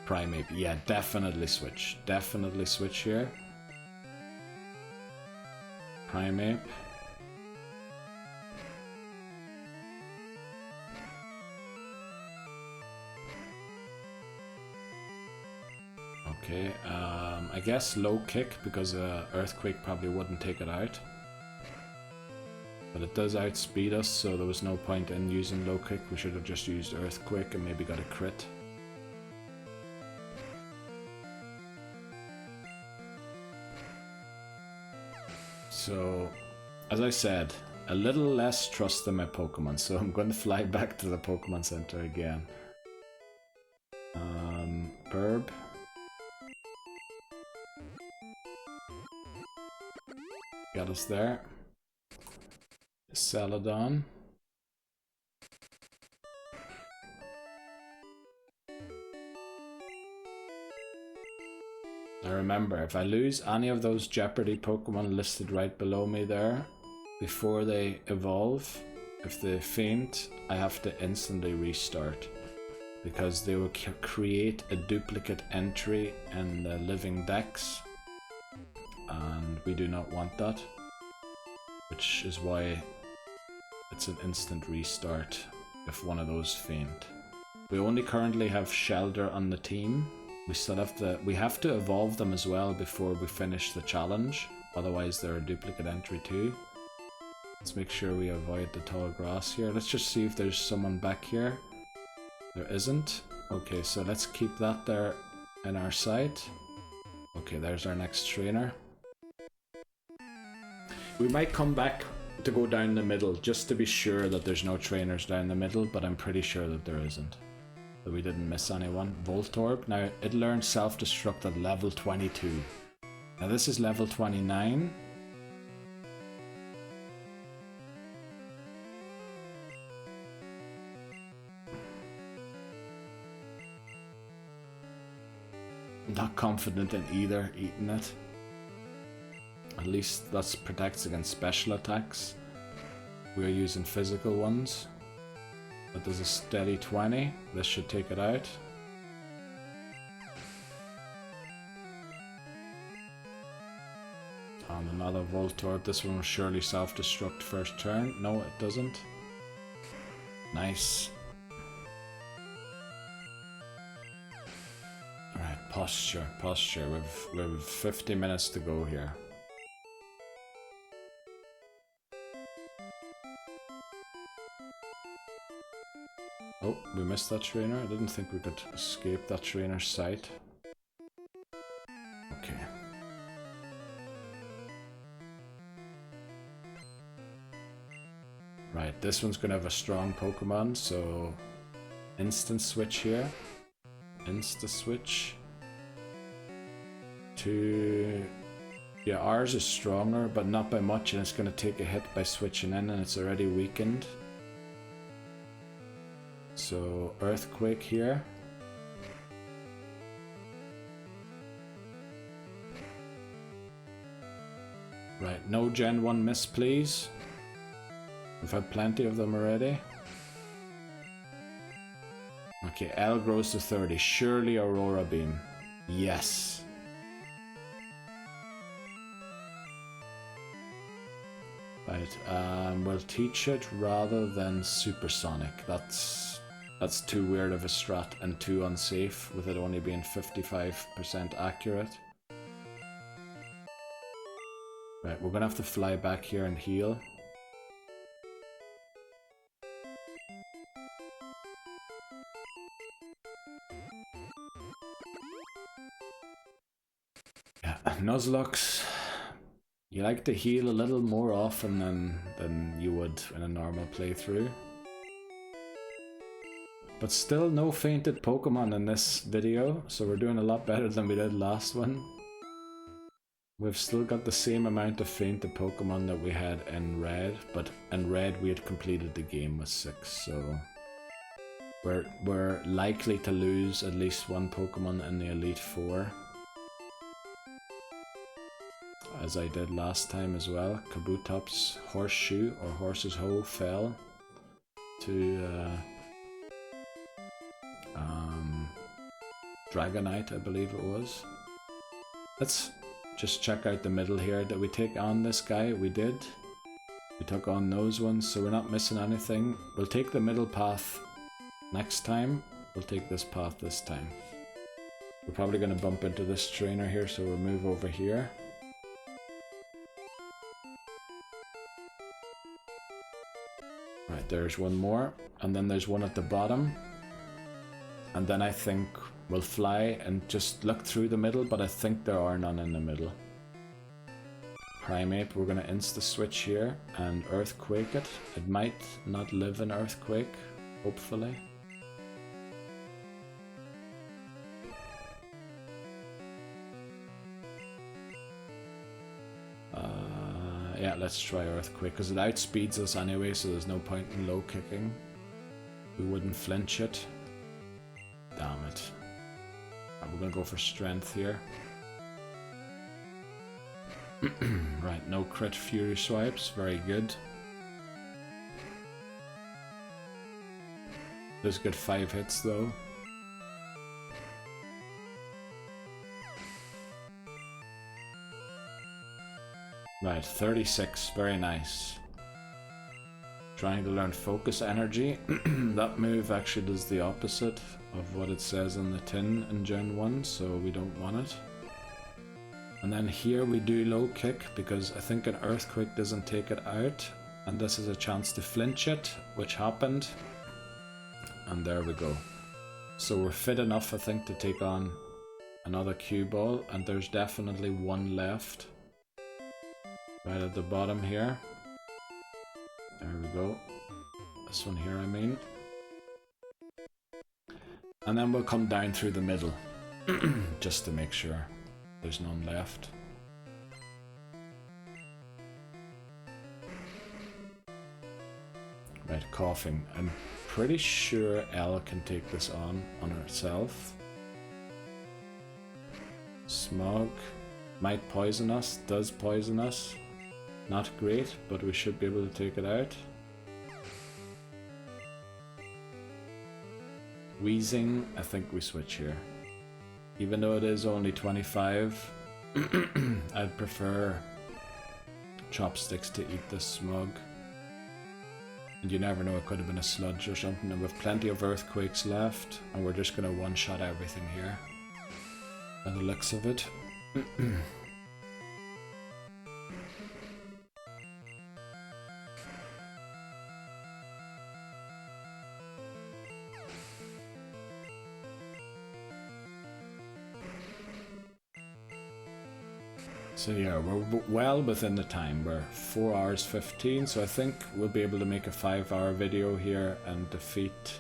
Primeape, yeah, definitely switch. Definitely switch here. Primeape. Okay, I guess low kick because Earthquake probably wouldn't take it out. But it does outspeed us, so there was no point in using low kick. We should have just used Earthquake and maybe got a crit. So, as I said, a little less trust in my Pokemon, so I'm going to fly back to the Pokemon Center again. Burb. Got us there. Celadon. Now remember, if I lose any of those Jeopardy Pokemon listed right below me there, before they evolve, if they faint, I have to instantly restart. Because they will create a duplicate entry in the Living Dex. And we do not want that. Which is why it's an instant restart if one of those faint. We only currently have Shelder on the team. We have to evolve them as well before we finish the challenge. Otherwise they're a duplicate entry too. Let's make sure we avoid the tall grass here. Let's just see if there's someone back here. There isn't. Okay, so let's keep that there in our sight. Okay, there's our next trainer. We might come back to go down the middle just to be sure that there's no trainers down the middle, but I'm pretty sure that there isn't. That we didn't miss anyone. Voltorb. Now, it learned self-destruct at level 22. Now this is level 29. Not confident in either eating it. At least that protects against special attacks. We're using physical ones. But there's a steady 20. This should take it out. And another Voltorb. This one will surely self-destruct first turn. No, it doesn't. Nice. Alright, posture. We've 50 minutes to go here. Oh, we missed that trainer. I didn't think we could escape that trainer's sight. Okay. Right, this one's gonna have a strong Pokemon, so instant switch here. Insta switch to... Yeah, ours is stronger, but not by much, and it's gonna take a hit by switching in, and it's already weakened. So, Earthquake here. Right, no Gen 1 miss, please. We've had plenty of them already. Okay, L grows to 30. Surely Aurora Beam. Yes. Right, we'll teach it rather than Supersonic. That's too weird of a strat and too unsafe, with it only being 55% accurate. Right, we're gonna have to fly back here and heal. Yeah, Nuzlocke, you like to heal a little more often than you would in a normal playthrough. But still no fainted Pokemon in this video, so we're doing a lot better than we did last one. We've still got the same amount of fainted Pokemon that we had in Red, but in Red we had completed the game with 6, so... We're likely to lose at least one Pokemon in the Elite Four. As I did last time as well. Kabutop's Horseshoe, or Horse's Hoe, fell to... Dragonite, I believe it was. Let's just check out the middle here. Did we take on this guy? We did. We took on those ones, so we're not missing anything. We'll take the middle path next time. We'll take this path this time. We're probably going to bump into this trainer here, so we'll move over here. Right, there's one more. And then there's one at the bottom. And then I think we'll fly and just look through the middle, but I think there are none in the middle. Primeape, we're going to insta-switch here and Earthquake it. It might not live in Earthquake, hopefully. Yeah, let's try Earthquake, because it outspeeds us anyway, so there's no point in low kicking. We wouldn't flinch it. Damn it. We're gonna go for strength here. Right, no crit fury swipes, very good. Does get 5 hits though. Right, 36, very nice. Trying to learn focus energy. That move actually does the opposite of what it says on the tin in Gen 1, so we don't want it. And then here we do low kick because I think an earthquake doesn't take it out, and this is a chance to flinch it, which happened. And there we go. So we're fit enough, I think, to take on another cue ball, and there's definitely one left. Right at the bottom here. There we go. This one here, I mean. And then we'll come down through the middle, just to make sure there's none left. Right, coughing. I'm pretty sure Elle can take this on herself. Smog. Might poison us, does poison us. Not great, but we should be able to take it out. Wheezing, I think we switch here. Even though it is only 25, I'd prefer chopsticks to eat this smug. And you never know, it could have been a sludge or something, and we've plenty of earthquakes left, and we're just gonna one-shot everything here. By the looks of it. So yeah, we're well within the time. We're 4 hours 15, so I think we'll be able to make a 5-hour video here and defeat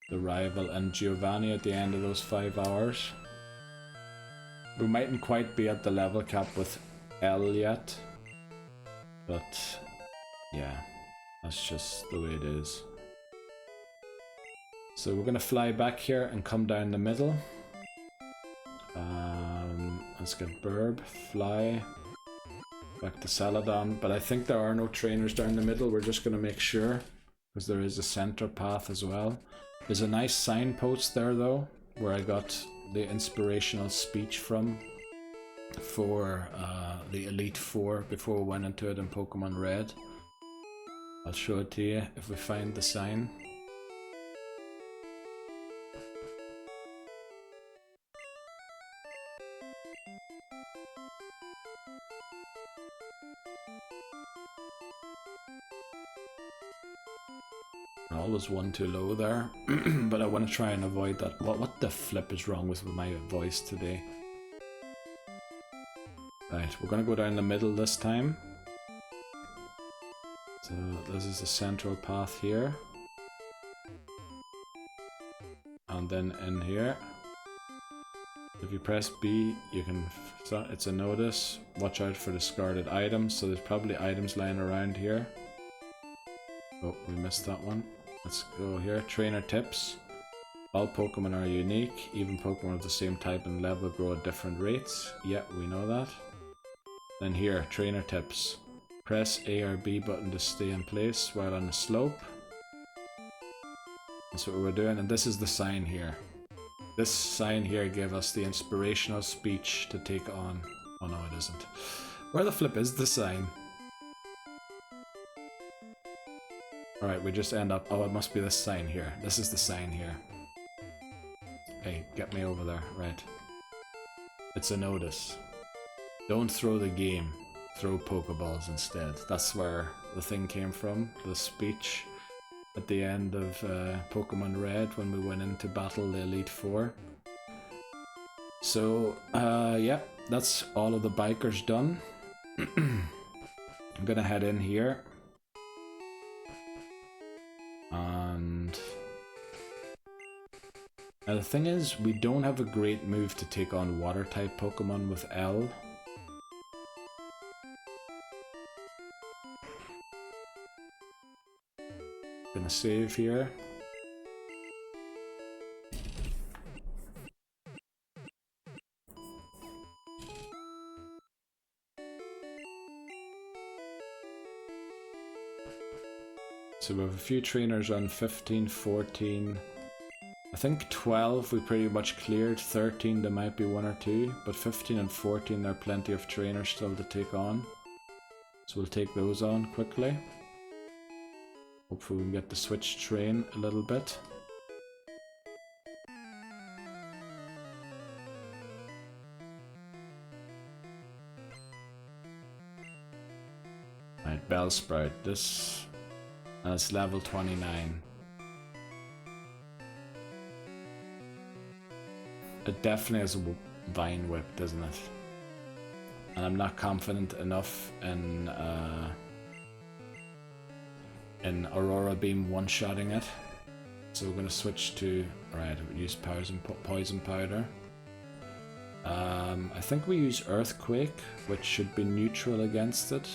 the rival and Giovanni at the end of those 5 hours. We mightn't quite be at the level cap with Elle yet, but yeah, that's just the way it is. So we're gonna fly back here and come down the middle. Let's get Burb, fly, back to Celadon, but I think there are no trainers down the middle. We're just going to make sure, because there is a center path as well. There's a nice signpost there though, where I got the inspirational speech from for the Elite Four before we went into it in Pokemon Red. I'll show it to you if we find the sign. Always one too low there, but I want to try and avoid that. What the flip is wrong with my voice today? Right, we're gonna go down the middle this time. So this is the central path here. And then in here. If you press B, you can, it's a notice. Watch out for discarded items, so there's probably items lying around here. Oh, we missed that one. Let's go here. Trainer tips. All Pokemon are unique. Even Pokemon of the same type and level grow at different rates. Yeah, we know that. Then here, trainer tips. Press A or B button to stay in place while on a slope. That's what we're doing, and this is the sign here. This sign here gave us the inspirational speech to take on. Oh no, it isn't. Where the flip is the sign? Alright, we just end up... Oh, it must be this sign here. This is the sign here. Hey, get me over there. Right. It's a notice. Don't throw the game. Throw Pokeballs instead. That's where the thing came from. The speech at the end of Pokemon Red when we went in to battle the Elite Four. So, yeah, that's all of the bikers done. I'm gonna head in here. And now the thing is, we don't have a great move to take on water type Pokemon with Elle. Gonna save here. So we have a few trainers on 15, 14. I think 12 we pretty much cleared. 13 there might be one or two, but 15 and 14 there are plenty of trainers still to take on. So we'll take those on quickly. Hopefully we can get the switch train a little bit. Right, Bellsprout. This is level 29. It definitely has a Vine Whip, doesn't it? And I'm not confident enough in Aurora Beam one-shotting it. So we're gonna switch to, right, use Poison Powder. I think we use Earthquake, which should be neutral against it.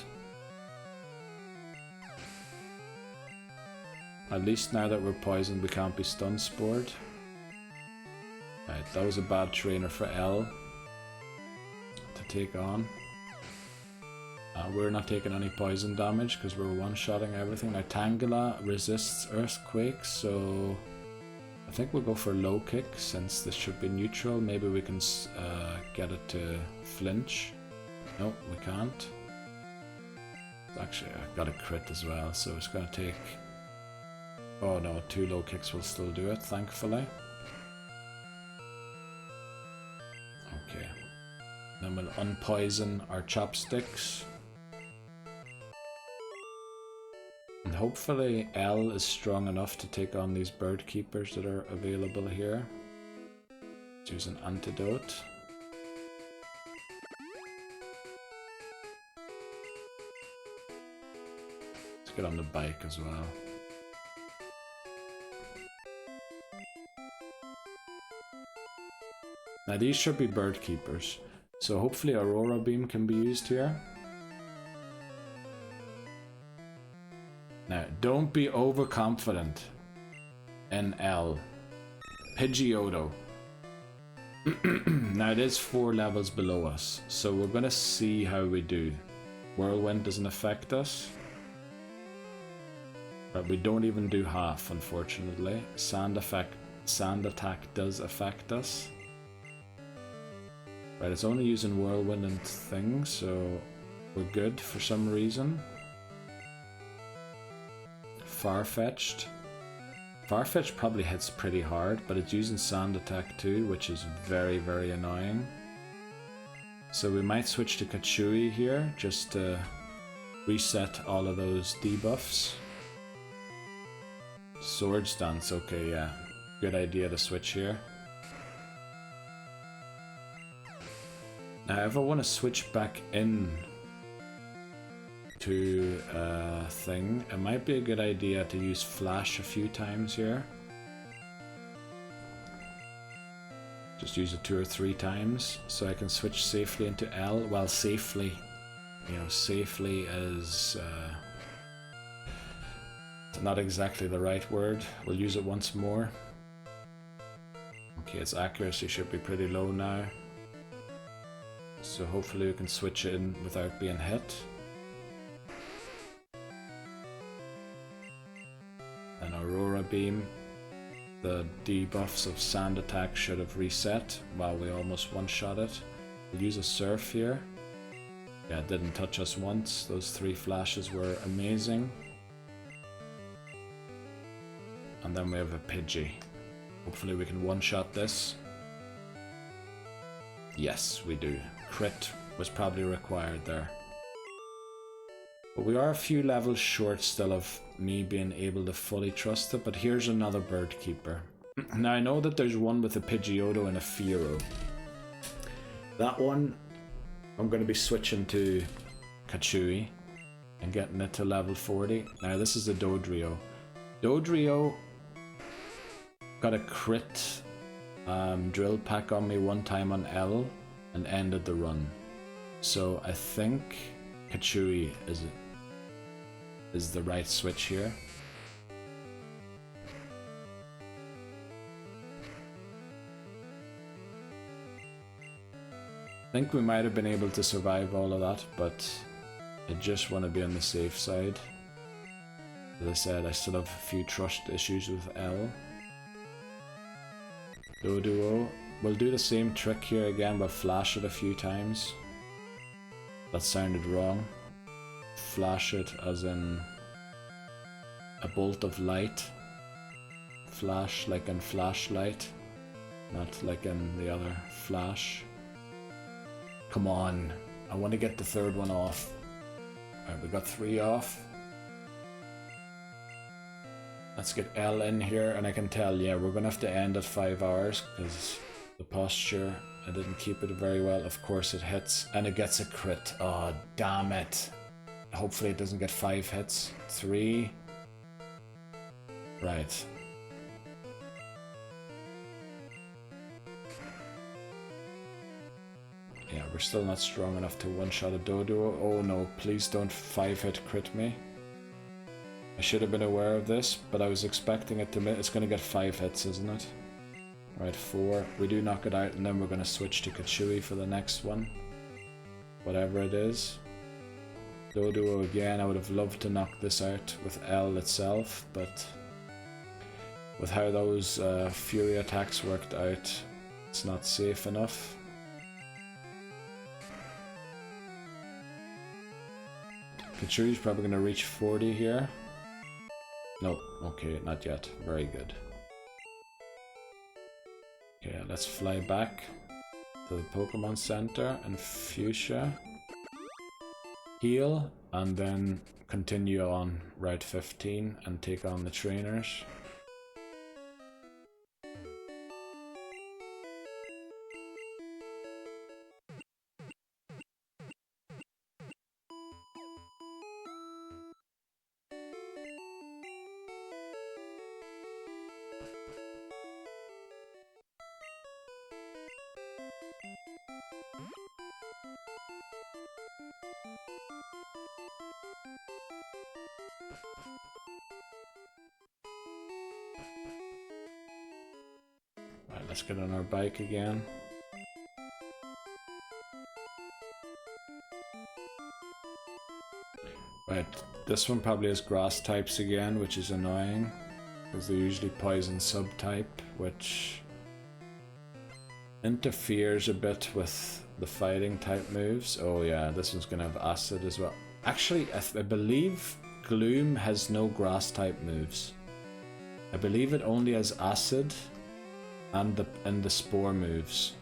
At least now that we're poisoned, we can't be stun spored. Right, that was a bad trainer for L to take on. We're not taking any poison damage because we're one-shotting everything. Now Tangela resists Earthquake, so I think we'll go for Low Kick since this should be neutral. Maybe we can get it to flinch. No, we can't. Actually, I got a crit as well, so it's going to take... Oh no, 2 Low Kicks will still do it, thankfully. Okay. Then we'll unpoison our Chopsticks. And hopefully L is strong enough to take on these Bird Keepers that are available here. Let's use an Antidote. Let's get on the bike as well. Now these should be Bird Keepers, so hopefully Aurora Beam can be used here. Now don't be overconfident in L. Pidgeotto. Now it is 4 levels below us, so we're gonna see how we do. Whirlwind doesn't affect us. But we don't even do half, unfortunately. Sand Attack does affect us. Right, it's only using Whirlwind and things, so we're good for some reason. Farfetch'd. Farfetch'd probably hits pretty hard, but it's using Sand Attack too, which is very, very annoying. So we might switch to Kachui here, just to reset all of those debuffs. Swords Dance, okay, yeah. Good idea to switch here. Now if I want to switch back in to a thing, it might be a good idea to use Flash a few times here. Just use it 2 or 3 times so I can switch safely into L. Well, safely, you know, safely is not exactly the right word. We'll use it once more. Okay, its accuracy should be pretty low now. So hopefully we can switch in without being hit. And Aurora Beam. The debuffs of Sand Attack should have reset while we almost one-shot it. We'll use a Surf here. Yeah, it didn't touch us once. Those 3 flashes were amazing. And then we have a Pidgey. Hopefully we can one-shot this. Yes, we do. Crit was probably required there. But we are a few levels short still of me being able to fully trust it, but here's another Bird Keeper. Now I know that there's one with a Pidgeotto and a Fearow. That one, I'm going to be switching to Kachui and getting it to level 40. Now this is a Dodrio. Dodrio got a crit drill pack on me one time on L and ended the run. So I think Kachui is the right switch here. I think we might have been able to survive all of that, but I just want to be on the safe side. As I said, I still have a few trust issues with L. Doduo. We'll do the same trick here again, but flash it a few times. That sounded wrong. Flash it as in a bolt of light. Flash like in flashlight, not like in the other flash. Come on, I want to get the third one off. Alright, we got 3 off. Let's get L in here, and I can tell, yeah, we're gonna have to end at 5 hours because the posture, I didn't keep it very well. Of course it hits, and it gets a crit. Oh, damn it. Hopefully it doesn't get 5 hits. 3. Right. Yeah, we're still not strong enough to one-shot a Doduo. Oh no, please don't 5-hit crit me. I should have been aware of this, but I was expecting it to... It's going to get 5 hits, isn't it? Right, 4. We do knock it out, and then we're going to switch to Kachui for the next one. Whatever it is. Doduo again, I would have loved to knock this out with L itself, but... with how those Fury attacks worked out, it's not safe enough. Kachui's probably going to reach 40 here. No, okay, not yet. Very good. Okay, let's fly back to the Pokemon Center and Fuchsia. Heal, and then continue on Route 15 and take on the trainers. Right, let's get on our bike again. Right, this one probably has grass types again, which is annoying, because they're usually poison subtype, which interferes a bit with the fighting type moves. Oh yeah, this one's gonna have acid as well. Actually, I believe Gloom has no grass type moves. I believe it only has acid and the spore moves.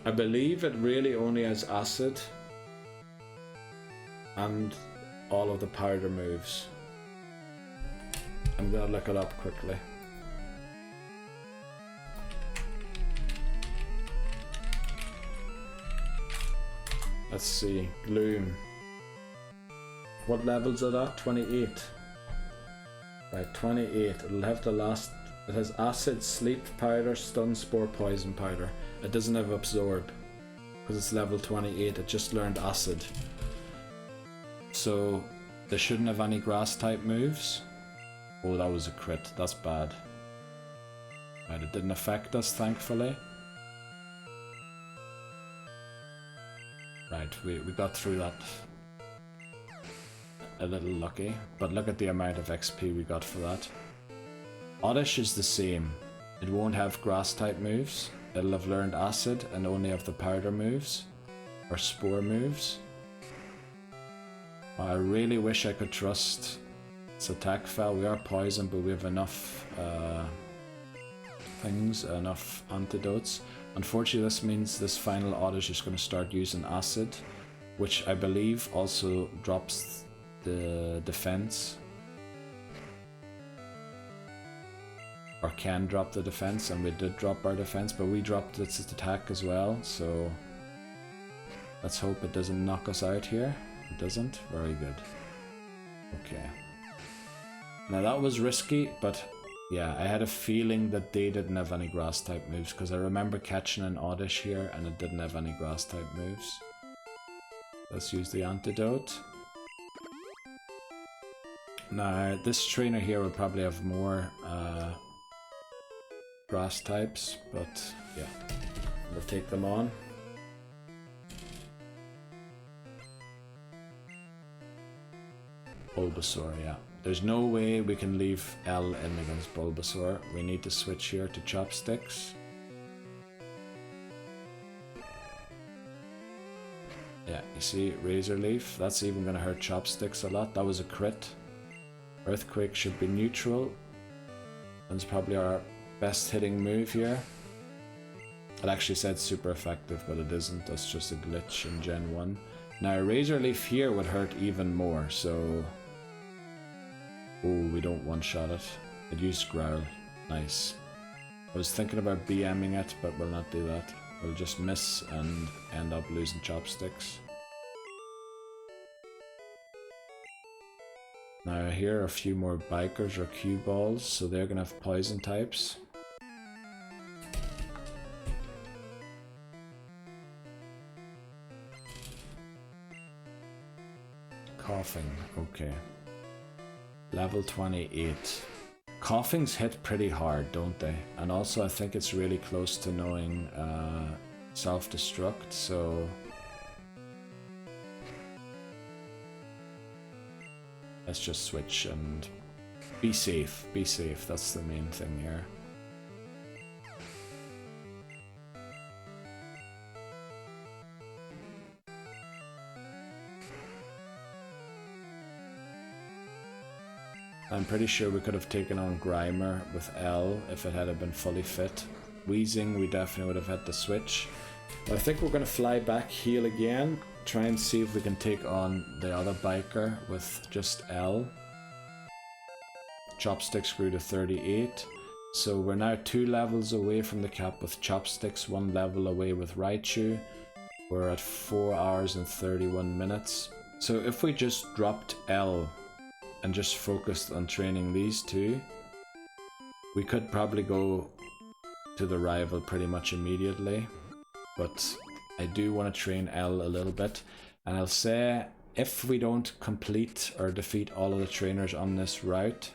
I believe it really only has acid and all of the powder moves. I'm gonna look it up quickly. Let's see, Gloom. What levels are that? 28. Right, 28. It'll have the last. It has acid, sleep powder, stun, spore, poison powder. It doesn't have absorb because it's level 28. It just learned acid. So they shouldn't have any grass type moves. Oh, that was a crit. That's bad. Right, it didn't affect us, thankfully. Right, we got through that a little lucky, but look at the amount of XP we got for that. Oddish is the same. It won't have grass type moves. It'll have learned acid and only have the powder moves or spore moves. I really wish I could trust its attack fell. We are poisoned, but we have enough enough antidotes. Unfortunately, this means this final Oddish is going to start using acid, which I believe also drops the defense. Or can drop the defense, and we did drop our defense, but we dropped its attack as well, so let's hope it doesn't knock us out here. It doesn't? Very good. Okay. Now that was risky, but yeah, I had a feeling that they didn't have any grass type moves, because I remember catching an Oddish here and it didn't have any grass type moves. Let's use the antidote. Now, this trainer here will probably have more grass types, but yeah, we'll take them on. Bulbasaur, yeah. There's no way we can leave L in against Bulbasaur. We need to switch here to Chopsticks. Yeah, you see, Razor Leaf, that's even going to hurt Chopsticks a lot. That was a crit. Earthquake should be neutral. That's probably our best hitting move here. It actually said super effective, but it isn't. That's just a glitch in Gen 1. Now, Razor Leaf here would hurt even more, so... Oh, we don't one-shot it. It used Growl. Nice. I was thinking about BMing it, but we'll not do that. We'll just miss and end up losing Chopsticks. Now here are a few more Bikers or Cue Balls, so they're gonna have poison types. Coughing, okay. Level 28. Coughings hit pretty hard, don't they? And also I think it's really close to knowing self-destruct, so... Let's just switch and be safe, that's the main thing here. I'm pretty sure we could have taken on Grimer with L if it had been fully fit. Wheezing, we definitely would have had to switch. But I think we're going to fly back, heal again, try and see if we can take on the other Biker with just L. Chopsticks grew to 38. So we're now 2 levels away from the cap with Chopsticks, 1 level away with Raichu. We're at 4 hours and 31 minutes. So if we just dropped L and just focused on training these two, we could probably go to the rival pretty much immediately. But I do want to train L a little bit, and I'll say if we don't complete or defeat all of the trainers on this route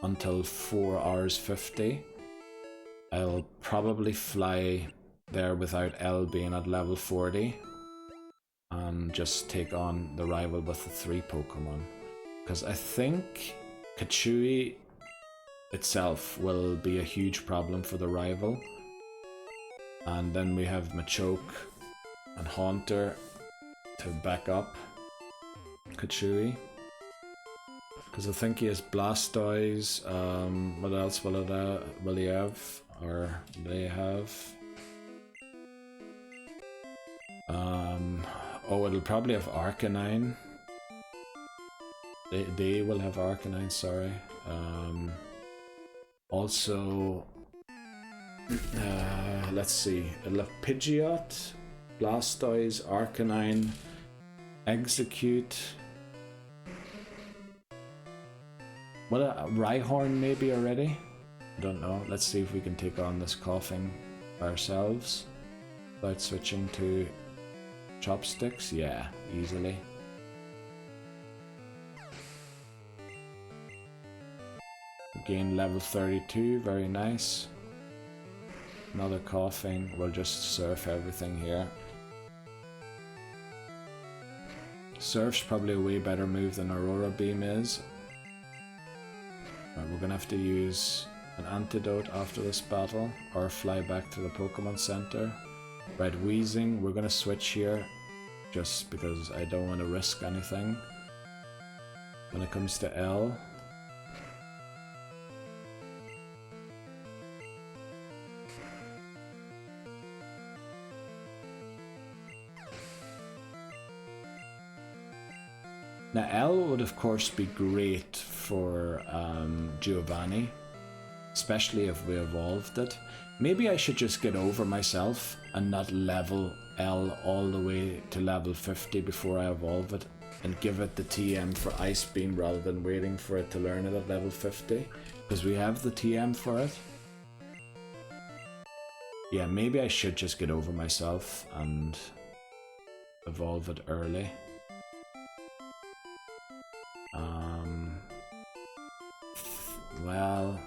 until 4 hours 50, I'll probably fly there without L being at level 40 and just take on the rival with the 3 Pokemon. Because I think Kachui itself will be a huge problem for the rival. And then we have Machoke and Haunter to back up Kachui. Because I think he has Blastoise. What else will he have? Or they have? Oh, it'll probably have Arcanine. They will have Arcanine, sorry. Also, let's see. It'll have Pidgeot, Blastoise, Arcanine, Execute. What a Rhyhorn maybe already? I don't know. Let's see if we can take on this Coughing ourselves without switching to Chopsticks. Yeah, easily. Again, level 32, very nice. Another Coughing, we'll just surf everything here. Surf's probably a way better move than Aurora Beam is. Right, we're gonna have to use an antidote after this battle, or fly back to the Pokemon Center. Right, Wheezing, we're gonna switch here, just because I don't want to risk anything. When it comes to L, now L would of course be great for Giovanni, especially if we evolved it. Maybe I should just get over myself and not level L all the way to level 50 before I evolve it, and give it the TM for Ice Beam rather than waiting for it to learn it at level 50, because we have the TM for it. Yeah, maybe I should just get over myself and evolve it early. Well,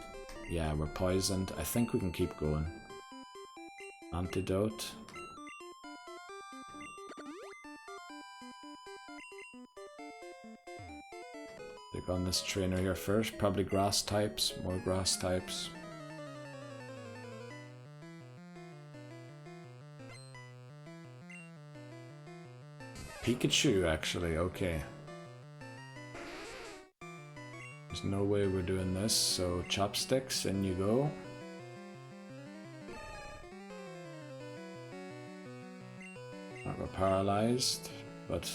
Yeah, we're poisoned. I think we can keep going. Antidote. Take on this trainer here first. Probably grass types. More grass types. Pikachu, actually. Okay. There's no way we're doing this, so chopsticks, in you go. Right, we're paralyzed, but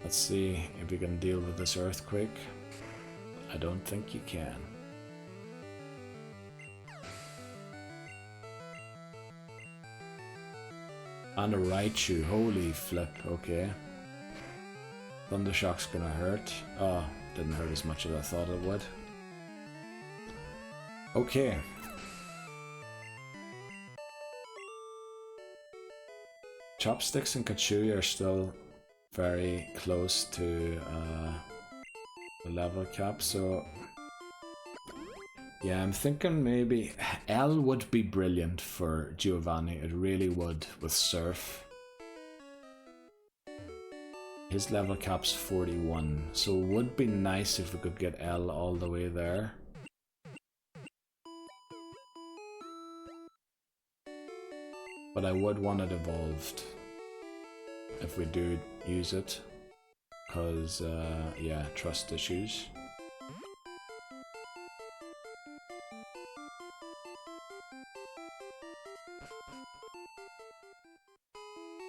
let's see if we can deal with this earthquake. I don't think you can. And a Raichu, holy flip, okay. Thundershock's gonna hurt. Oh, didn't hurt as much as I thought it would. Okay. Chopsticks and Kachui are still very close to the level cap, so yeah, I'm thinking maybe L would be brilliant for Giovanni, it really would, with Surf. His level cap's 41, so it would be nice if we could get L all the way there. But I would want it evolved if we do use it, because, yeah, trust issues.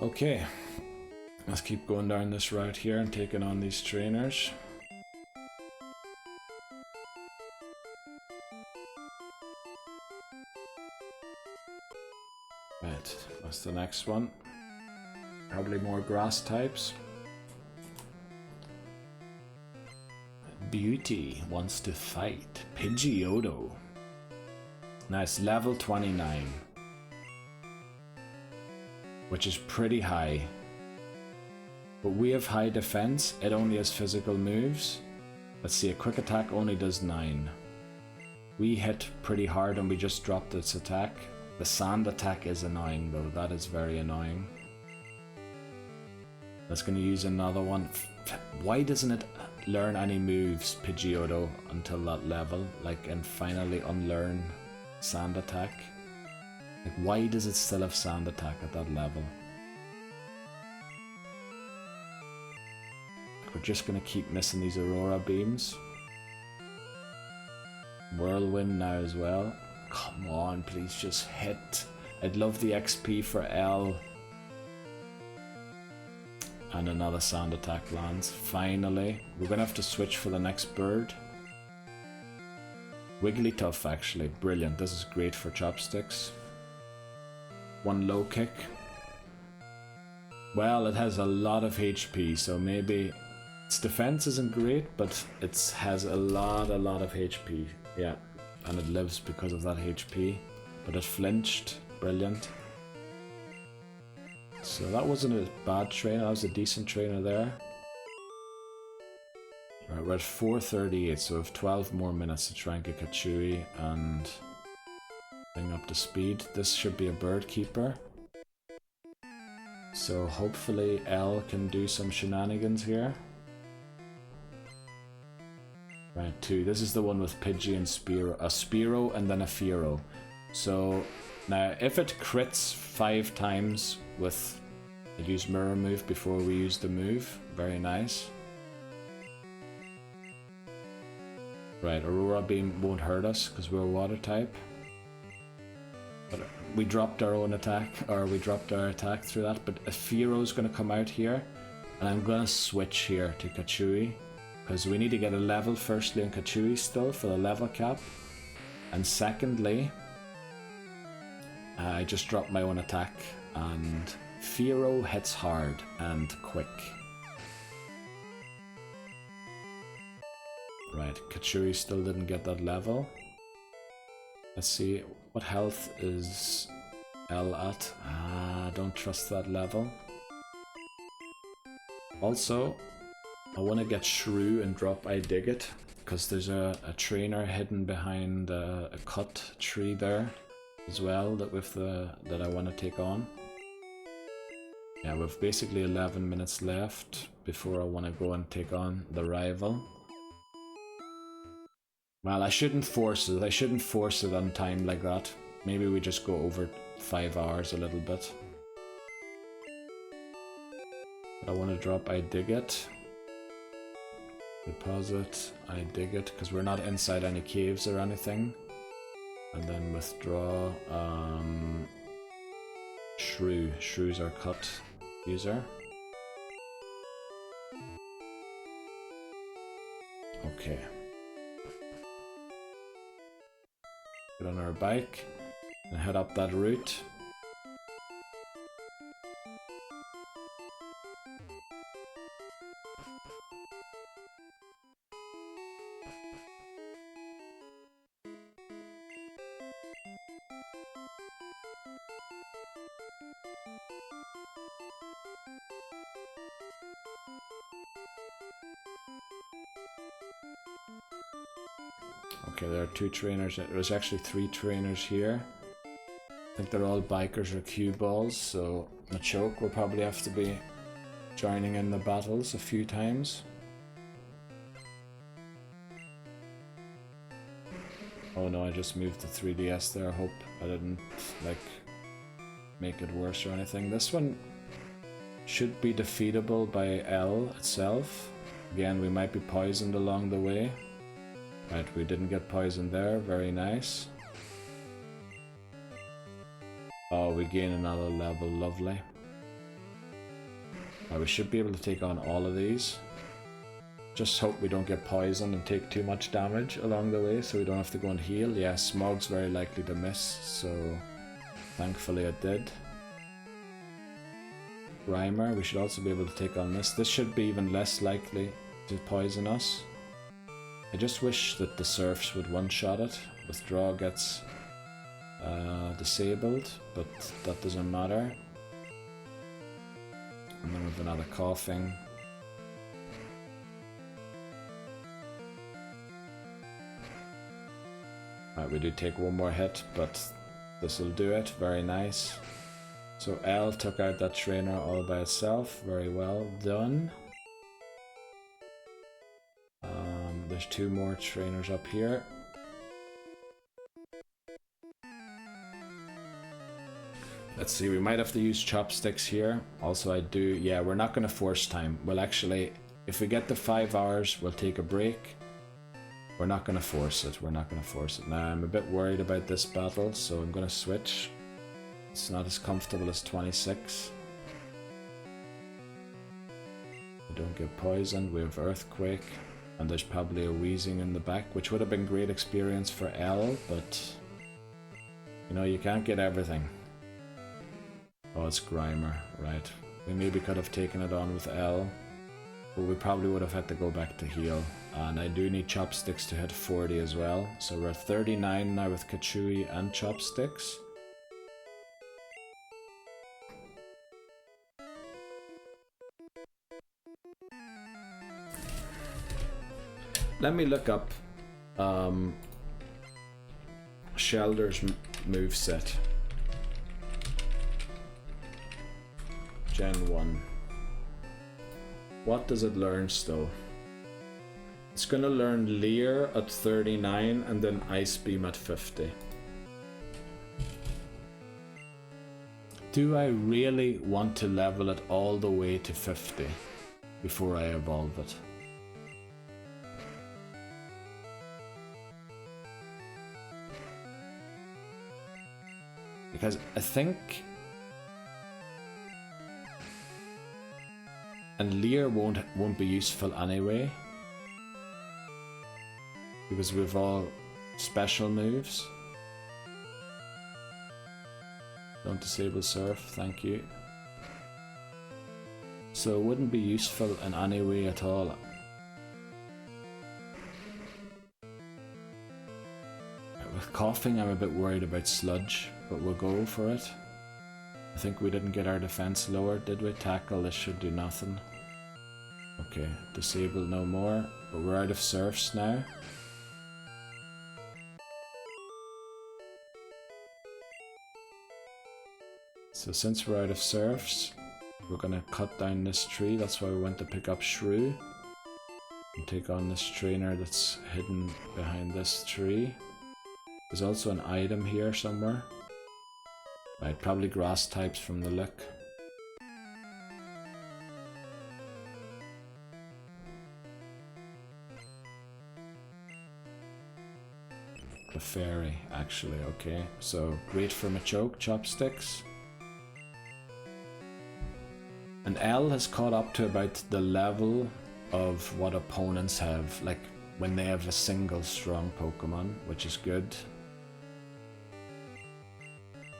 Okay, let's keep going down this route here and taking on these trainers. Right, what's the next one? Probably more grass types. Beauty wants to fight Pidgeotto. Nice, level 29. Which is pretty high. But we have high defense, it only has physical moves. Let's see, a quick attack only does 9. We hit pretty hard and we just dropped its attack. The sand attack is annoying though, that is very annoying. That's going to use another one. Why doesn't it learn any moves, Pidgeotto, until that level? Like, and finally unlearn sand attack? Like, why does it still have sand attack at that level? We're just going to keep missing these Aurora beams. Whirlwind now as well. Come on, please just hit. I'd love the XP for L. And another sand attack lands. Finally. We're going to have to switch for the next bird. Wigglytuff, actually. Brilliant. This is great for chopsticks. One low kick. Well, it has a lot of HP, so maybe its defense isn't great, but it has a lot of HP. Yeah, and it lives because of that HP. But it flinched. Brilliant. So that wasn't a bad trainer, that was a decent trainer there. Right, we're at 4:38, so we have 12 more minutes to try and get Kachui and bring up to speed. This should be a bird keeper. So hopefully L can do some shenanigans here. Right, 2. This is the one with Pidgey and Spearow. A Spearow and then a Fearow. So now if it crits 5 times with... It used Mirror Move before we used the move. Very nice. Right, Aurora Beam won't hurt us because we're Water type. But we dropped our own attack, or we dropped our attack through that. But a Fearow's going to come out here. And I'm going to switch here to Kachui. Because we need to get a level firstly on Kachui still for the level cap. And secondly, I just dropped my own attack. And Fearow hits hard and quick. Right, Kachui still didn't get that level. Let's see, what health is L at? Don't trust that level. Also, I want to get Shrew and drop I Dig It. because there's a trainer hidden behind a cut tree there as well that I want to take on. Yeah, we've basically 11 minutes left before I want to go and take on the rival. Well, I shouldn't force it. I shouldn't force it on time like that. Maybe we just go over 5 hours a little bit. But I want to drop I dig it. Deposit, I dig it, because we're not inside any caves or anything. And then withdraw, shrew. Shrew's our cut user. Okay. Get on our bike and head up that route. Okay, there are 2 trainers. There's actually 3 trainers here. I think they're all bikers or cue balls, so Machoke will probably have to be joining in the battles a few times. Oh no, I just moved the 3DS there. I hope I didn't make it worse or anything. This one should be defeatable by L itself. Again, we might be poisoned along the way. Right, we didn't get poisoned there, very nice. Oh, we gain another level, lovely. Right, we should be able to take on all of these. Just hope we don't get poisoned and take too much damage along the way, so we don't have to go and heal. Yeah, Smog's very likely to miss, so thankfully it did. Grimer, we should also be able to take on this. This should be even less likely to poison us. I just wish that the Surfs would one-shot it. Withdraw gets disabled, but that doesn't matter. And then we have another coughing. Right, we do take one more hit, but this will do it. Very nice. So L took out that trainer all by itself. Very well done. There's 2 more trainers up here. Let's see, we might have to use chopsticks here. Also, yeah, we're not going to force time. Well, actually, if we get to 5 hours, we'll take a break. We're not going to force it. We're not going to force it. Now, I'm a bit worried about this battle, so I'm going to switch. It's not as comfortable as 26. We don't get poisoned. We have Earthquake. And there's probably a wheezing in the back, which would have been great experience for L, but you know, you can't get everything. Oh, it's Grimer, right. We maybe could have taken it on with L, but we probably would have had to go back to heal. And I do need chopsticks to hit 40 as well. So we're 39 now with Kachui and chopsticks. Let me look up Shelder's moveset. Gen 1. What does it learn still? It's gonna learn Leer at 39 and then Ice Beam at 50. Do I really want to level it all the way to 50 before I evolve it? Because I think... And Leer won't be useful anyway. Because we've all special moves. Don't disable Surf, thank you. So it wouldn't be useful in any way at all. With coughing, I'm a bit worried about Sludge, but we'll go for it. I think we didn't get our defense lowered, did we? Tackle, this should do nothing. Okay, disable no more, but we're out of surfs now. So since we're out of surfs, we're gonna cut down this tree. That's why we went to pick up Shrew. And take on this trainer that's hidden behind this tree. There's also an item here somewhere. Right, probably grass types from the look. The fairy, actually, okay. So, great for Machoke, chopsticks. And L has caught up to about the level of what opponents have, like when they have a single strong Pokemon, which is good.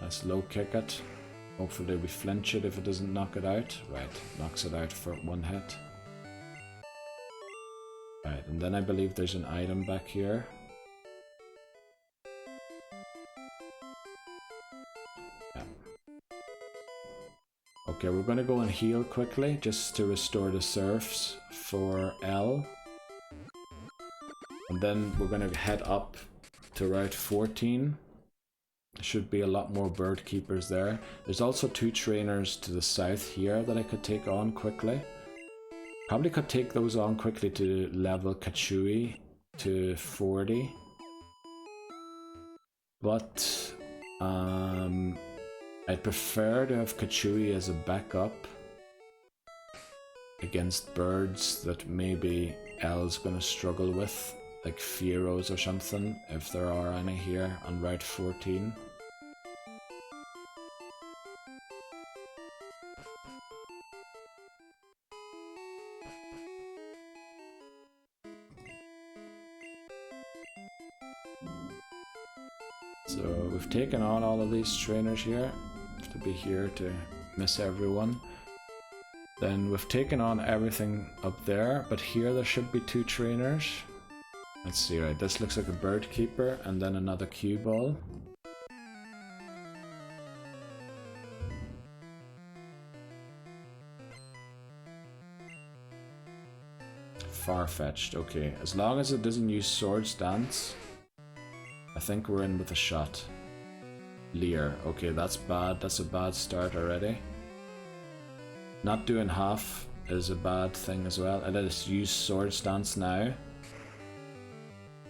Let's low kick it. Hopefully we flinch it if it doesn't knock it out. Right, knocks it out for one hit. Right, and then I believe there's an item back here. Okay, we're going to go and heal quickly, just to restore the surfs for L. And then we're going to head up to Route 14. There should be a lot more bird keepers there. There's also 2 trainers to the south here that I could take on quickly. Probably could take those on quickly to level Kachui to 40. But, I'd prefer to have Kachui as a backup against birds that maybe L's gonna struggle with, like Fearos or something, if there are any here on Route 14. So we've taken on all of these trainers here. To be here to miss everyone. Then we've taken on everything up there, but here there should be 2 trainers. Let's see, right, this looks like a bird keeper and then another cue ball. Far-fetched, okay. As long as it doesn't use Swords Dance, I think we're in with a shot. Leer. Okay, that's bad. That's a bad start already. Not doing half is a bad thing as well. And let's use Swords Dance now.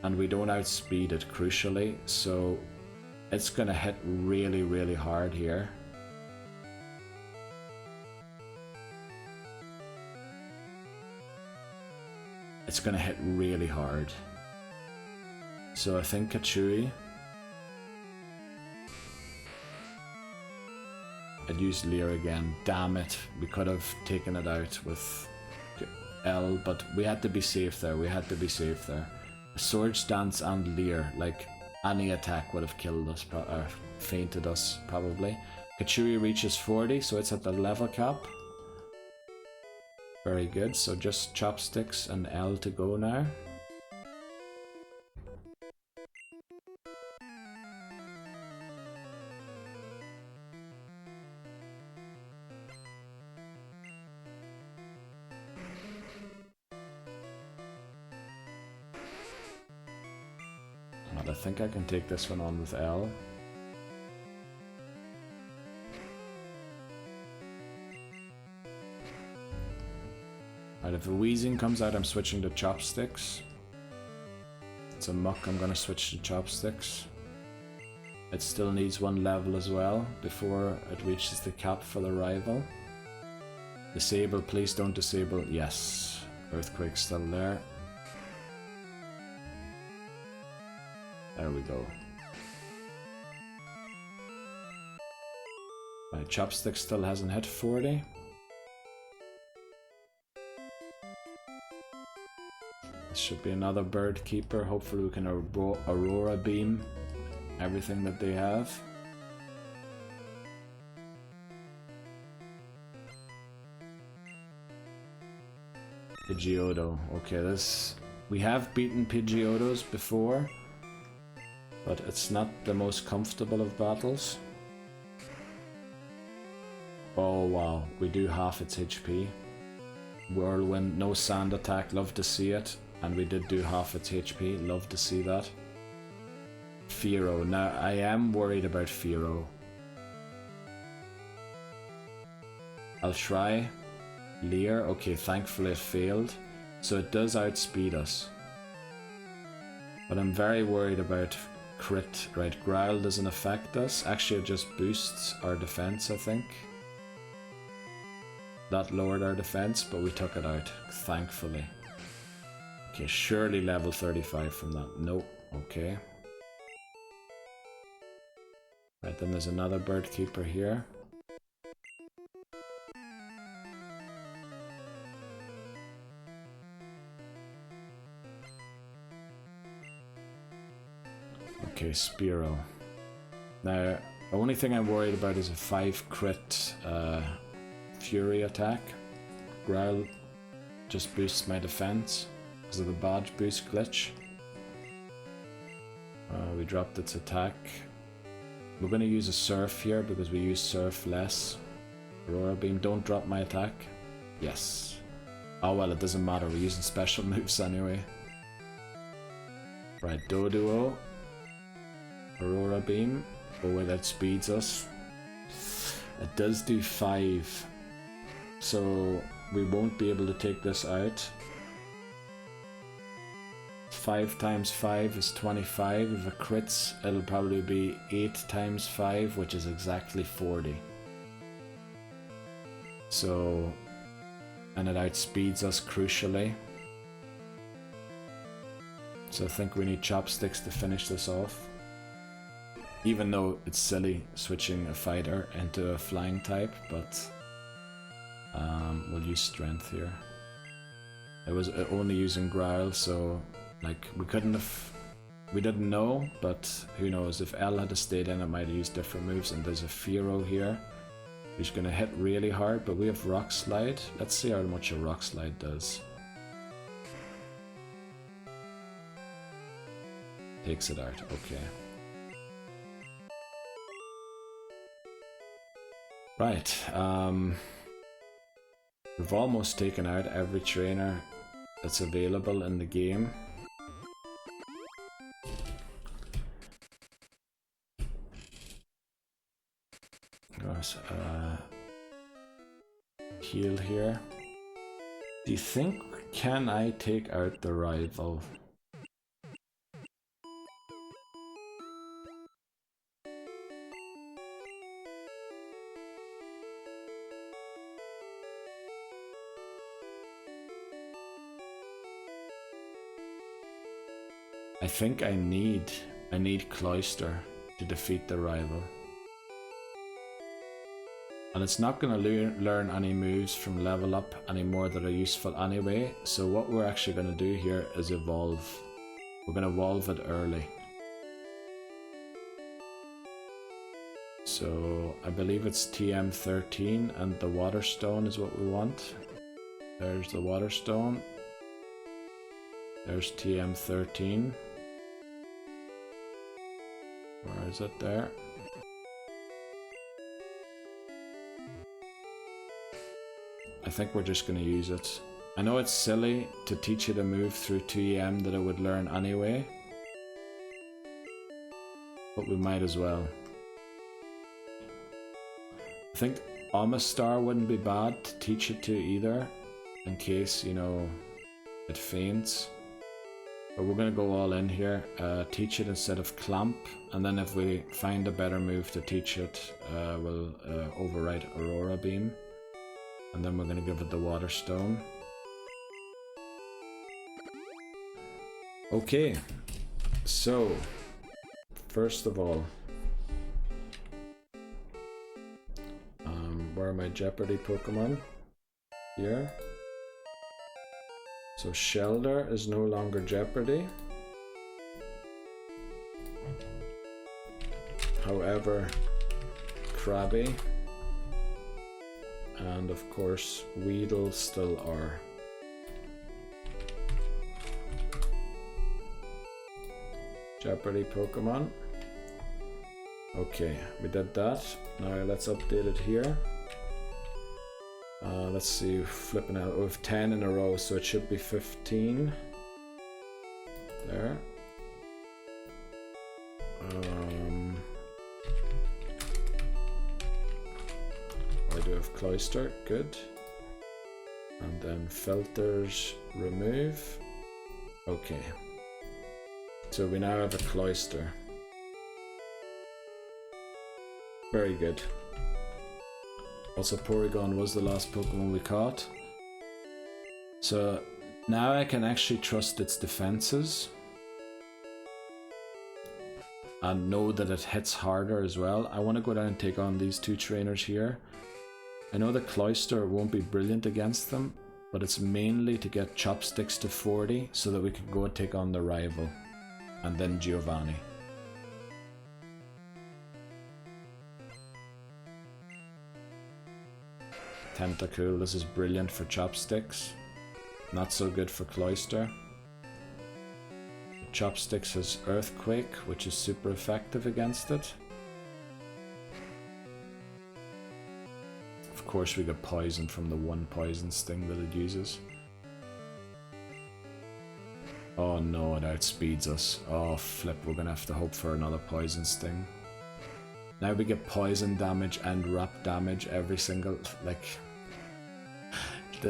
And we don't outspeed it, crucially. So it's gonna hit really, really hard here. It's gonna hit really hard. So I think Kachui. I'd use Leer again. Damn it. We could have taken it out with L, but we had to be safe there. We had to be safe there. Swords Dance and Leer, like any attack would have killed us, or fainted us probably. Kachui reaches 40, so it's at the level cap. Very good, so just chopsticks and L to go now. I think I can take this one on with L. Alright, if a Weezing comes out, I'm switching to chopsticks. It's a muck, I'm gonna switch to chopsticks. It still needs 1 level as well before it reaches the cap for the rival. Disable, please don't disable. Yes, Earthquake's still there. There we go. My chopstick still hasn't hit 40. This should be another bird keeper. Hopefully we can Aurora Beam everything that they have. Pidgeotto. Okay, this... We have beaten Pidgeottos before, but it's not the most comfortable of battles. Oh wow, we do half its HP. Whirlwind, no sand attack, love to see it. And we did do half its HP, love to see that. Fearow, now I am worried about Fearow. I'll try. Leer, okay, thankfully it failed. So it does outspeed us. But I'm very worried about crit. Right, Growl doesn't affect us. Actually, it just boosts our defense, I think. That lowered our defense, but we took it out, thankfully. Okay, surely level 35 from that. Nope, okay. Right, then there's another bird keeper here. Okay, Spearow. Now, the only thing I'm worried about is a 5 crit Fury attack. Growl just boosts my defense because of the badge boost glitch. We dropped its attack. We're going to use a Surf here because we use Surf less. Aurora Beam, don't drop my attack. Yes. Oh well, it doesn't matter, we're using special moves anyway. Right, Doduo. Aurora Beam. Oh wait, that speeds us. It does do 5. So we won't be able to take this out. 5 times 5 is 25. If it crits, it'll probably be 8 times 5, which is exactly 40. So, and it outspeeds us crucially. So I think we need chopsticks to finish this off. Even though it's silly switching a fighter into a flying type, but we'll use strength here. It was only using Growl, so like we didn't know, but who knows, if L had stayed in it might have used different moves. And there's a Fearow here who's gonna hit really hard, but we have Rock Slide. Let's see how much a Rock Slide does. Takes it out, okay. Right, we've almost taken out every trainer that's available in the game. Gosh, heal here. Do you think, can I take out the rival? I think I need Cloyster to defeat the rival. And it's not going to learn any moves from level up anymore that are useful anyway, so what we're actually going to do here is evolve. We're going to evolve it early. So I believe it's TM13 and the Water Stone is what we want. There's the Water Stone. There's TM13. Where is it? There. I think we're just going to use it. I know it's silly to teach it a move through 2EM that it would learn anyway, but we might as well. I think Amistar wouldn't be bad to teach it to either, in case, you know, it faints. But we're going to go all in here, teach it instead of Clamp, and then if we find a better move to teach it, we'll overwrite Aurora Beam. And then we're going to give it the Water Stone. Okay, so first of all, where are my Jeopardy Pokemon? Here. So Shelder is no longer Jeopardy. However, Krabby and of course Weedle still are. Jeopardy Pokemon. Okay, we did that. Now let's update it here. Let's see, flipping out. We have 10 in a row, so it should be 15. There. I do have cloister, good. And then filters, remove. Okay. So we now have a cloister. Very good. Also, Porygon was the last Pokemon we caught. So now I can actually trust its defenses. And know that it hits harder as well. I want to go down and take on these two trainers here. I know the Cloyster won't be brilliant against them, but it's mainly to get Chopsticks to 40 so that we can go and take on the rival. And then Giovanni. Tentacool, this is brilliant for Chopsticks. Not so good for Cloyster. Chopsticks has Earthquake, which is super effective against it. Of course we get poison from the one poison sting that it uses. Oh no, it outspeeds us. Oh flip, we're gonna have to hope for another poison sting. Now we get poison damage and wrap damage every single, like...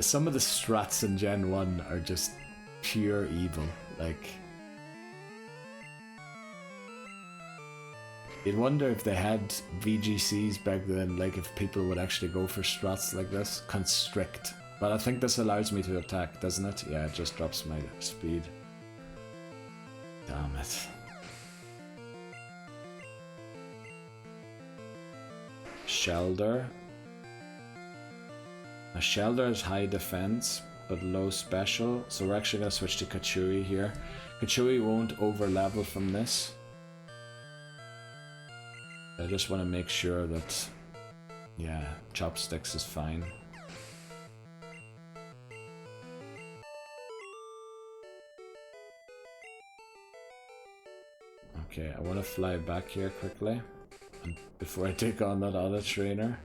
some of the strats in Gen 1 are just pure evil, like... You'd wonder if they had VGCs back then, like if people would actually go for strats like this. Constrict. But I think this allows me to attack, doesn't it? Yeah, it just drops my speed. Damn it. Shelder. Now Shelder has high defense, but low special. So we're actually going to switch to Kachui here. Kachui won't over level from this. I just want to make sure that, yeah, Chopsticks is fine. Okay, I want to fly back here quickly before I take on that other trainer.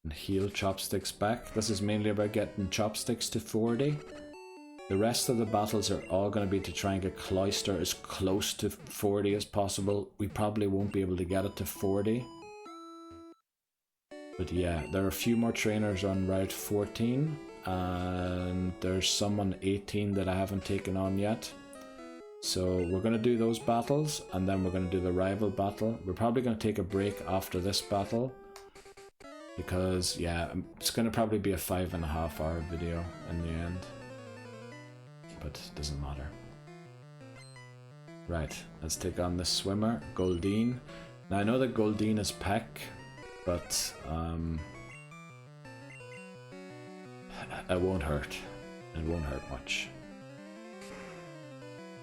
And heal Chopsticks back. This is mainly about getting Chopsticks to 40. The rest of the battles are all going to be to try and get Cloyster as close to 40 as possible. We probably won't be able to get it to 40. But yeah, there are a few more trainers on Route 14. And there's some on 18 that I haven't taken on yet. So we're going to do those battles. And then we're going to do the rival battle. We're probably going to take a break after this battle. Because, yeah, it's going to probably be a 5.5 hour video in the end. But it doesn't matter. Right, let's take on this swimmer, Goldeen. Now I know that Goldeen is Peck, but it won't hurt. It won't hurt much.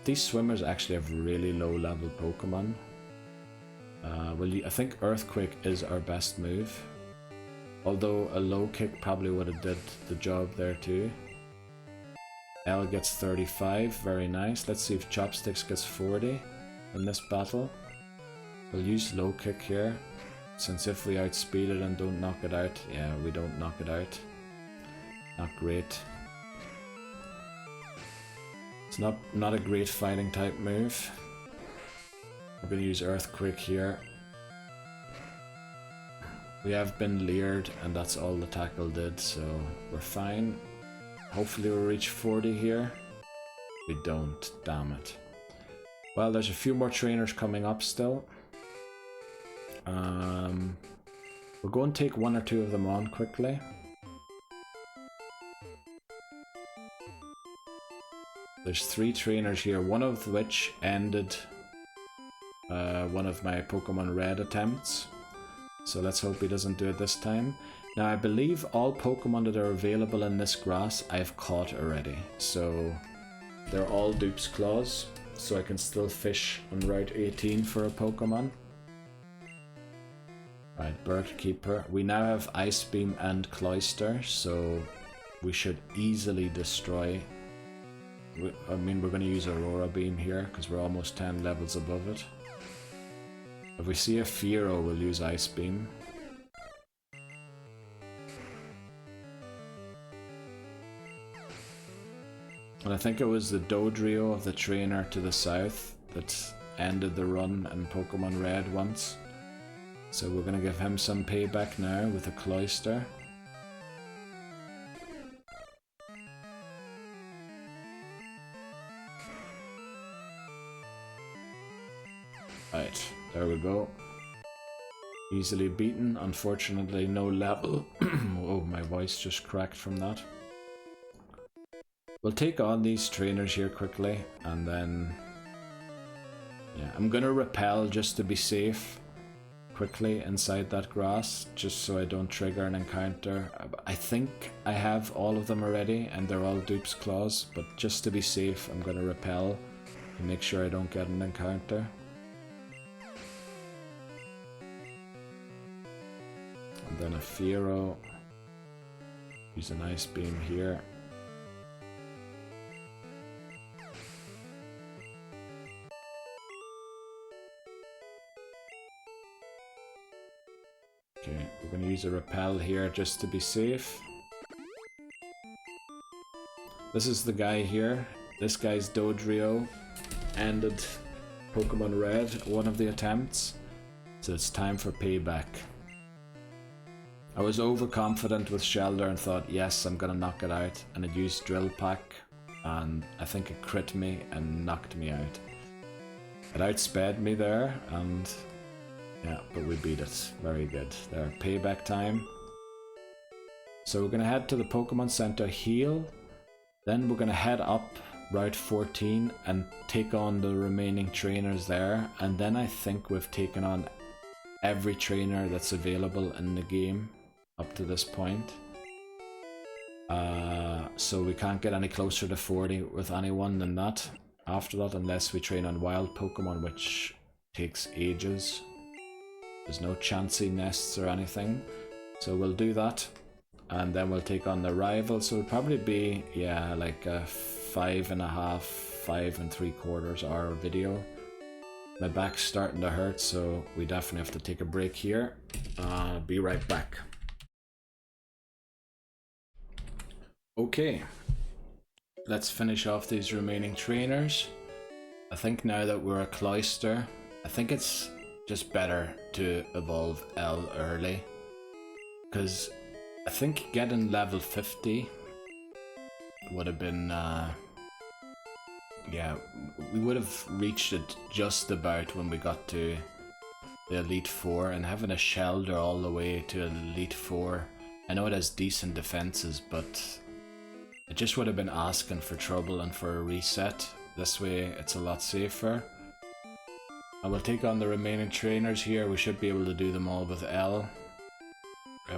These swimmers actually have really low level Pokemon. Well, I think Earthquake is our best move. Although a low kick probably would have did the job there too. L gets 35, very nice. Let's see if Chopsticks gets 40 in this battle. We'll use low kick here, since if we outspeed it and don't knock it out, yeah, we don't knock it out. Not great. It's not a great fighting type move. We're going to use Earthquake here. We have been leered and that's all the tackle did, so we're fine. Hopefully we'll reach 40 here. We don't, damn it. Well, there's a few more trainers coming up still. We'll go and take one or two of them on quickly. There's 3 trainers here, one of which ended one of my Pokemon Red attempts. So let's hope he doesn't do it this time. Now I believe all Pokemon that are available in this grass I've caught already. So they're all Dupe's Claws. So I can still fish on Route 18 for a Pokemon. Right, Bird Keeper. We now have Ice Beam and Cloyster, so we should easily destroy. I mean, we're going to use Aurora Beam here because we're almost 10 levels above it. If we see a Fearow, we'll use Ice Beam. And I think it was the Dodrio of the trainer to the south that ended the run in Pokemon Red once. So we're gonna give him some payback now with a Cloyster. Right, there we go. Easily beaten, unfortunately no level. Oh, my voice just cracked from that. We'll take on these trainers here quickly, and then... yeah, I'm gonna repel just to be safe. Quickly inside that grass, just so I don't trigger an encounter. I think I have all of them already, and they're all Dupe's Claws, but just to be safe, I'm gonna repel to make sure I don't get an encounter. And then a Fearow. Use an Ice Beam here. Okay, we're going to use a Repel here just to be safe. This is the guy here. This guy's Dodrio ended Pokemon Red, one of the attempts. So it's time for payback. I was overconfident with Shelter and thought, yes, I'm going to knock it out. And it used Drill Pack, and I think it crit me and knocked me out. It outsped me there, and... yeah, but we beat it. Very good. There, payback time. So we're going to head to the Pokemon Center, heal. Then we're going to head up Route 14 and take on the remaining trainers there. And then I think we've taken on every trainer that's available in the game up to this point. So we can't get any closer to 40 with anyone than that. After that, unless we train on wild Pokemon, which takes ages. There's no Chansey nests or anything, so we'll do that, and then we'll take on the rival. So it'll probably be, yeah, like a 5.5, 5 3/4 hour video. My back's starting to hurt, so we definitely have to take a break here. Be right back. Okay, let's finish off these remaining trainers. I think now that we're a Cloyster, I think it's just better to evolve L early, because I think getting level 50 would have been, yeah, we would have reached it just about when we got to the Elite Four, and having a Shelter all the way to Elite Four, I know it has decent defenses, but it just would have been asking for trouble and for a reset. This way it's a lot safer. I will take on the remaining trainers here. We should be able to do them all with L.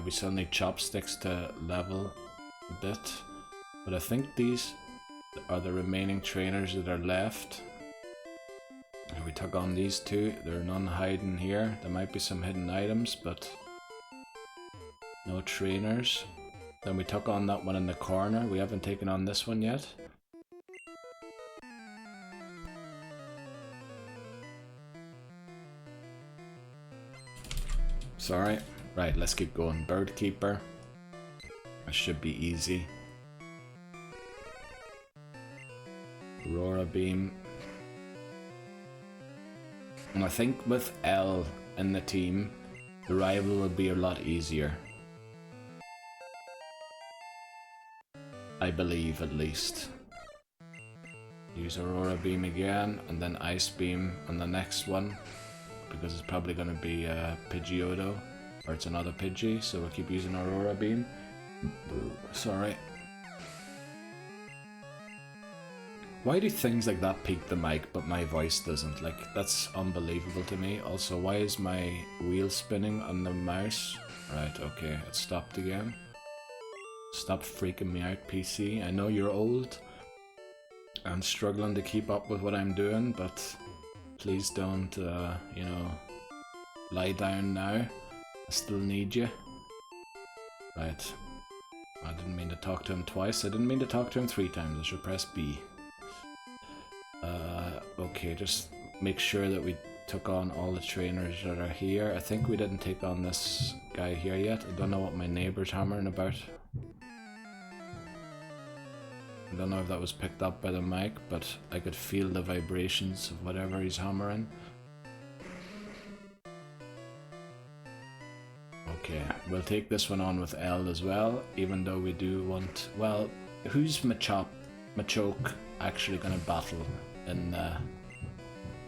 We still need Chopsticks to level a bit. But I think these are the remaining trainers that are left. And we took on these two. There are none hiding here. There might be some hidden items, but no trainers. Then we took on that one in the corner. We haven't taken on this one yet. Sorry. Right, let's keep going. Bird Keeper. That should be easy. Aurora Beam. And I think with L in the team, the rival will be a lot easier. I believe, at least. Use Aurora Beam again, and then Ice Beam on the next one, because it's probably going to be Pidgeotto, or it's another Pidgey, so we'll keep using Aurora Beam. Sorry. Why do things like that peak the mic, but my voice doesn't? Like, that's unbelievable to me. Also, why is my wheel spinning on the mouse? Right, okay, it stopped again. Stop freaking me out, PC. I know you're old. I'm struggling to keep up with what I'm doing, but please don't, you know, lie down now. I still need you. Right. I didn't mean to talk to him twice. I didn't mean to talk to him 3 times. I should press B. Okay, just make sure that we took on all the trainers that are here. I think we didn't take on this guy here yet. I don't know what my neighbor's hammering about. I don't know if that was picked up by the mic, but I could feel the vibrations of whatever he's hammering. Okay, we'll take this one on with L as well, even though we do want... Well, who's Machoke actually going to battle in the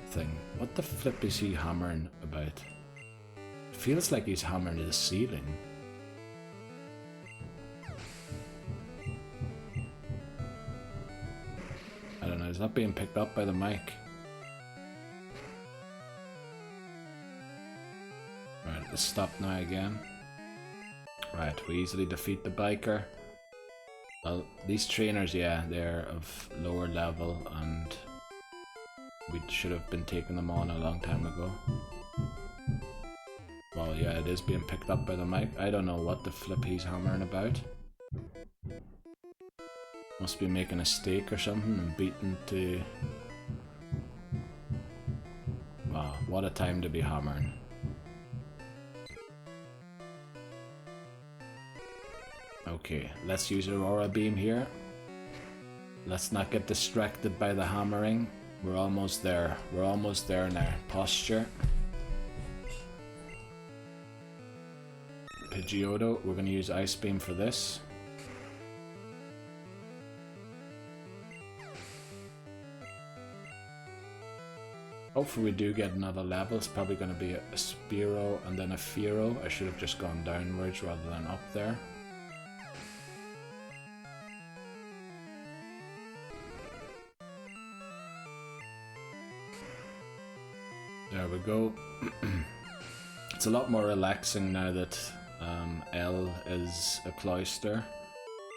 thing? What the flip is he hammering about? It feels like he's hammering to the ceiling. I don't know, is that being picked up by the mic? Right, let's stop now again. Right, we easily defeat the biker. Well, these trainers, yeah, they're of lower level and we should have been taking them on a long time ago. Well, yeah, it is being picked up by the mic. I don't know what the flip he's hammering about. Must be making a steak or something and beating to... Wow, what a time to be hammering. Okay, let's use Aurora Beam here. Let's not get distracted by the hammering. We're almost there. We're almost there now. Posture. Pidgeotto, we're going to use Ice Beam for this. Hopefully we do get another level. It's probably going to be a Spearow and then a Fearow. I should have just gone downwards rather than up there. There we go. It's a lot more relaxing now that L is a Cloyster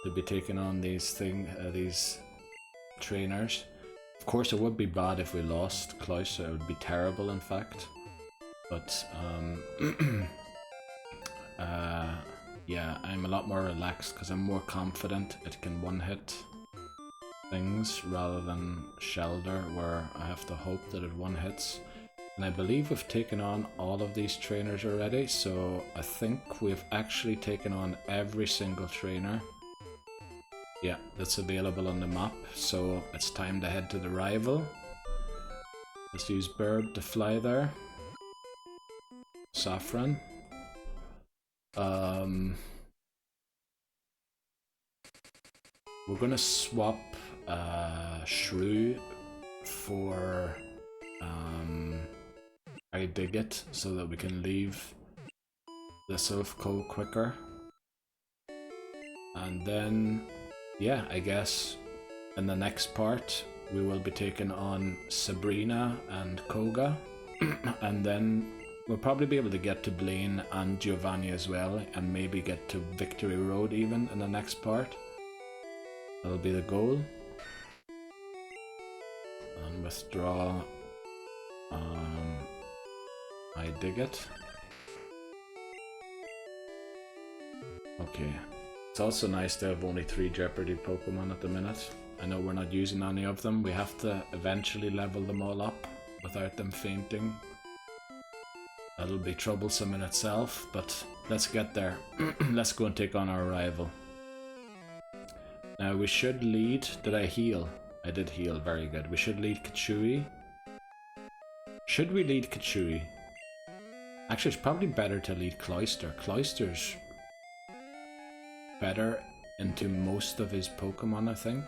to be taking on these trainers. Of course, it would be bad if we lost Cloyster. It would be terrible, in fact. But yeah, I'm a lot more relaxed because I'm more confident it can one-hit things rather than Shelder, where I have to hope that it one-hits. And I believe we've taken on all of these trainers already, so I think we've actually taken on every single trainer. Yeah, that's available on the map, so it's time to head to the rival. Let's use Burb to fly there. Saffron. We're gonna swap Shrew for I dig it so that we can leave the Silph Co quicker. And then, yeah, I guess in the next part we will be taking on Sabrina and Koga. And then we'll probably be able to get to Blaine and Giovanni as well, and maybe get to Victory Road even in the next part. That'll be the goal. And withdraw. I dig it. Okay. It's also nice to have only 3 Jeopardy Pokemon at the minute. I know we're not using any of them. We have to eventually level them all up without them fainting. That'll be troublesome in itself, but let's get there. Let's go and take on our rival. Now we should lead... Did I heal? I did heal, very good. We should lead Kachui. Should we lead Kachui? Actually, it's probably better to lead Cloyster. Cloyster's better into most of his Pokemon, I think.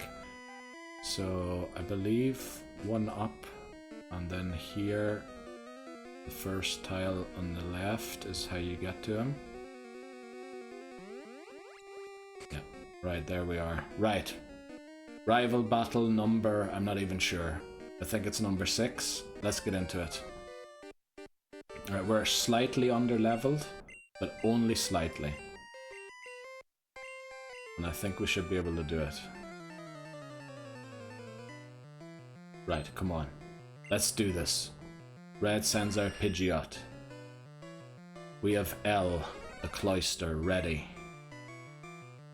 So, I believe 1 up, and then here, the first tile on the left is how you get to him. Yeah, right, there we are. Right. Rival battle number, I'm not even sure. I think it's number 6. Let's get into it. Alright, we're slightly under-leveled, but only slightly. And I think we should be able to do it. Right, come on. Let's do this. Red sends out Pidgeot. We have L, the Cloyster, ready.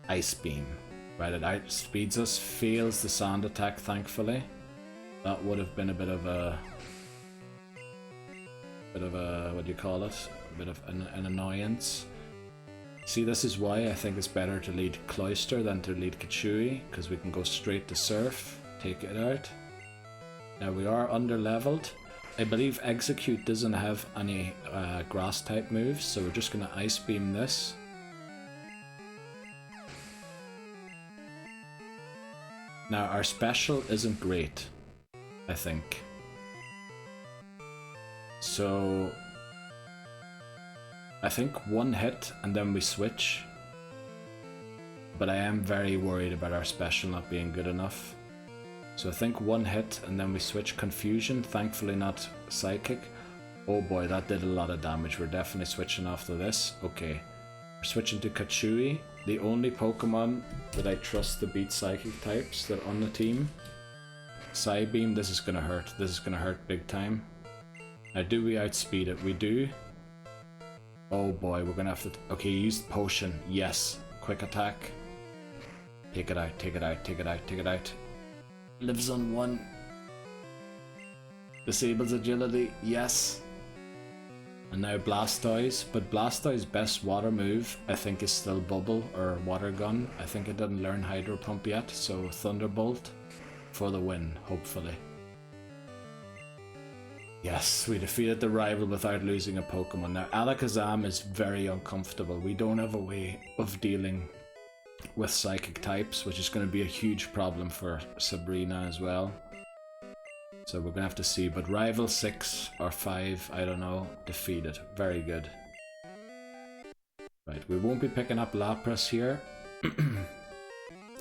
Ice Beam. Right, it outspeeds us, fails the sand attack, thankfully. That would have been a bit of a bit of a, what do you call it? A bit of an annoyance. See, this is why I think it's better to lead Cloyster than to lead Kachui, because we can go straight to Surf, take it out. Now we are under leveled. I believe Execute doesn't have any grass type moves, so we're just gonna Ice Beam this. Now our special isn't great, I think. So I think one hit and then we switch. But I am very worried about our special not being good enough. So I think one hit and then we switch Confusion, thankfully not Psychic. Oh boy, that did a lot of damage. We're definitely switching after this. Okay, we're switching to Kachui, the only Pokemon that I trust to beat Psychic types that are on the team. Psybeam, this is gonna hurt. This is gonna hurt big time. Now do we outspeed it? We do. Oh boy, we're gonna have to... Okay, use Potion. Yes. Quick attack. Take it out, take it out, take it out, take it out. Lives on 1. Disables agility, yes. And now Blastoise, but Blastoise's best water move I think is still Bubble or Water Gun. I think it didn't learn Hydro Pump yet, so Thunderbolt for the win, hopefully. Yes, we defeated the rival without losing a Pokemon. Now Alakazam is very uncomfortable. We don't have a way of dealing with Psychic types, which is going to be a huge problem for Sabrina as well. So we're going to have to see, but rival 6 or 5, I don't know, defeated. Very good. Right, we won't be picking up Lapras here.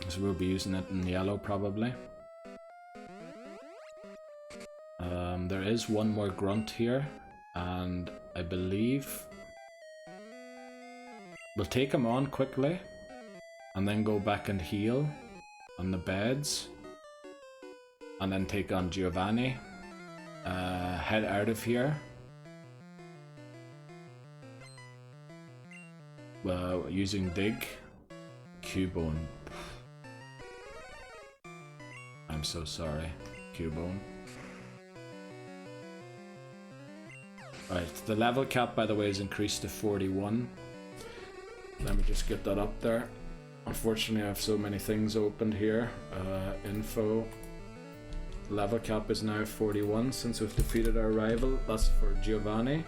So we'll be using it in yellow probably. There is one more Grunt here, and I believe we'll take him on quickly and then go back and heal on the beds and then take on Giovanni. Head out of here. Well, using Dig. Cubone. I'm so sorry, Cubone. Right, the level cap, by the way, is increased to 41. Let me just get that up there. Unfortunately, I have so many things opened here. Info. Level cap is now 41 since we've defeated our rival. That's for Giovanni.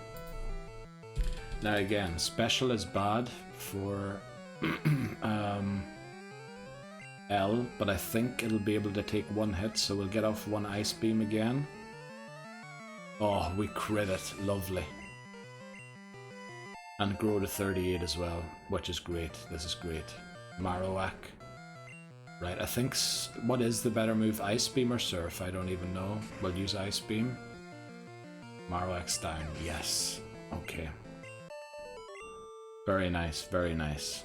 Now again, special is bad for L, but I think it'll be able to take one hit, so we'll get off one Ice Beam again. Oh, we crit it. Lovely. And grow to 38 as well, which is great. This is great. Marowak. Right, I think... What is the better move? Ice Beam or Surf? I don't even know. We'll use Ice Beam. Marowak's down. Yes. Okay. Very nice, very nice.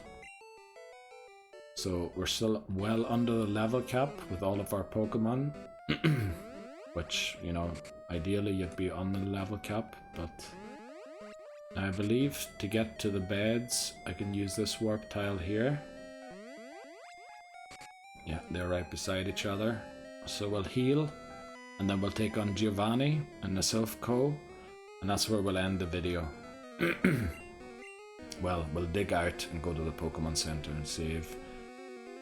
So we're still well under the level cap with all of our Pokemon. Which, you know, ideally you'd be on the level cap, but I believe to get to the beds I can use this warp tile here. Yeah, they're right beside each other. So we'll heal, and then we'll take on Giovanni and the Silphco, and that's where we'll end the video. Well, we'll dig out and go to the Pokemon Center and save.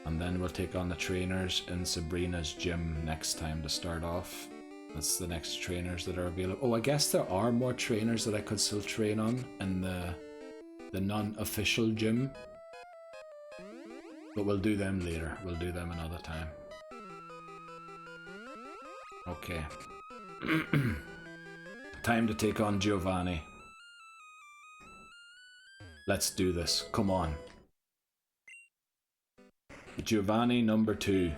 And then we'll take on the trainers in Sabrina's gym next time to start off. That's the next trainers that are available. Oh, I guess there are more trainers that I could still train on in the non-official gym. But we'll do them later. We'll do them another time. Okay. Time to take on Giovanni. Let's do this. Come on. Giovanni number 2.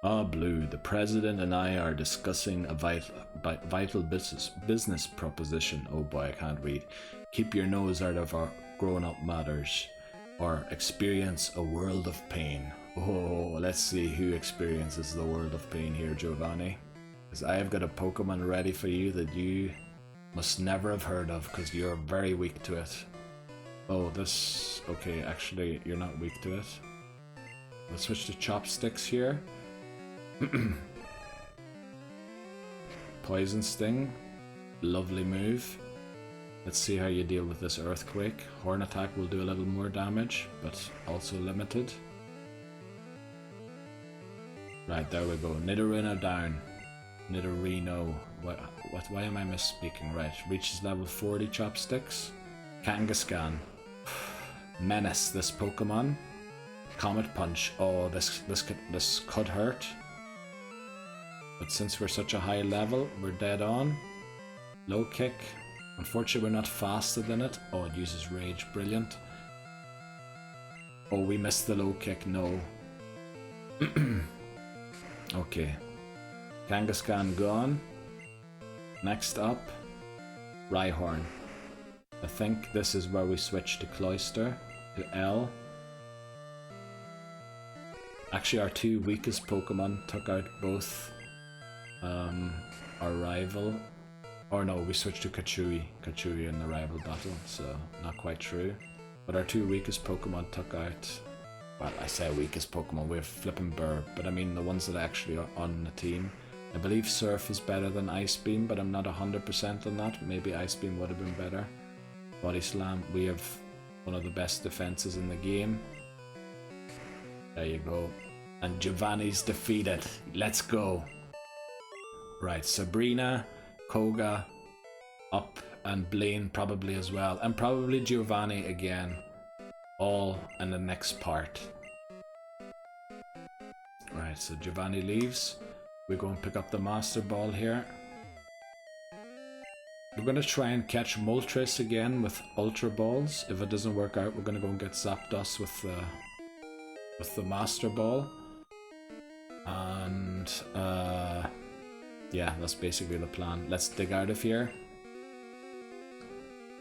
Ah, Blue, the president and I are discussing a vital business proposition. Oh boy, I can't read. Keep your nose out of our grown-up matters, or experience a world of pain. Oh, let's see who experiences the world of pain here, Giovanni. Because I have got a Pokemon ready for you that you must never have heard of, because you're very weak to it. Oh, this... Okay, actually, you're not weak to it. Let's switch to Chopsticks here. Poison Sting. Lovely move. Let's see how you deal with this earthquake. Horn attack will do a little more damage, but also limited. Right, there we go. Nidorino down. Nidorino. Why am I misspeaking? Right, reaches level 40 chopsticks. Kangaskhan. Menace this Pokemon. Comet Punch. Oh, this could hurt. But since we're such a high level, we're dead on. Low kick. Unfortunately, we're not faster than it. Oh, it uses Rage. Brilliant. Oh, we missed the low kick. No. Okay. Kangaskhan gone. Next up, Rhyhorn. I think this is where we switch to Cloyster, to L. Actually, our two weakest Pokemon took out both our rival. Or no, we switched to Kachui in the rival battle, so not quite true. But our two weakest Pokemon took out, well, I say weakest Pokemon, we have Flippin' Burr, but I mean the ones that actually are on the team. I believe Surf is better than Ice Beam, but I'm not 100% on that. Maybe Ice Beam would have been better. Body Slam, we have one of the best defenses in the game. There you go. And Giovanni's defeated. Let's go. Right, Sabrina, Koga, up, and Blaine probably as well. And probably Giovanni again. All in the next part. Right, so Giovanni leaves. We go and pick up the Master Ball here. We're going to try and catch Moltres again with Ultra Balls. If it doesn't work out, we're going to go and get Zapdos with the Master Ball. And yeah, that's basically the plan. Let's dig out of here.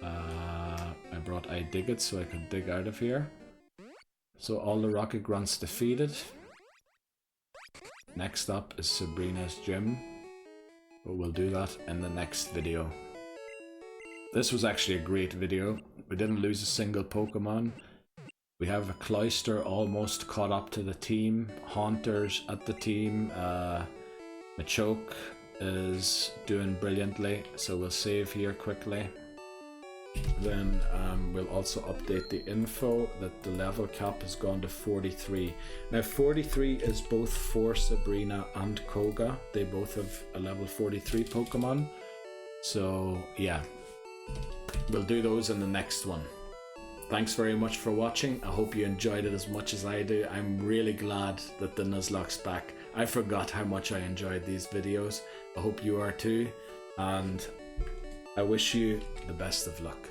I brought iDigit so I could dig out of here. So all the Rocket Grunts defeated. Next up is Sabrina's gym, but we'll do that in the next video. This was actually a great video. We didn't lose a single Pokemon. We have a Cloyster almost caught up to the team. Haunters at the team. Machoke is doing brilliantly, so we'll save here quickly. Then we'll also update the info that the level cap has gone to 43. Now 43 is both for Sabrina and Koga. They both have a level 43 Pokemon. So yeah, we'll do those in the next one. Thanks very much for watching. I hope you enjoyed it as much as I do. I'm really glad that the Nuzlocke's back. I forgot how much I enjoyed these videos. I hope you are too. And I wish you the best of luck.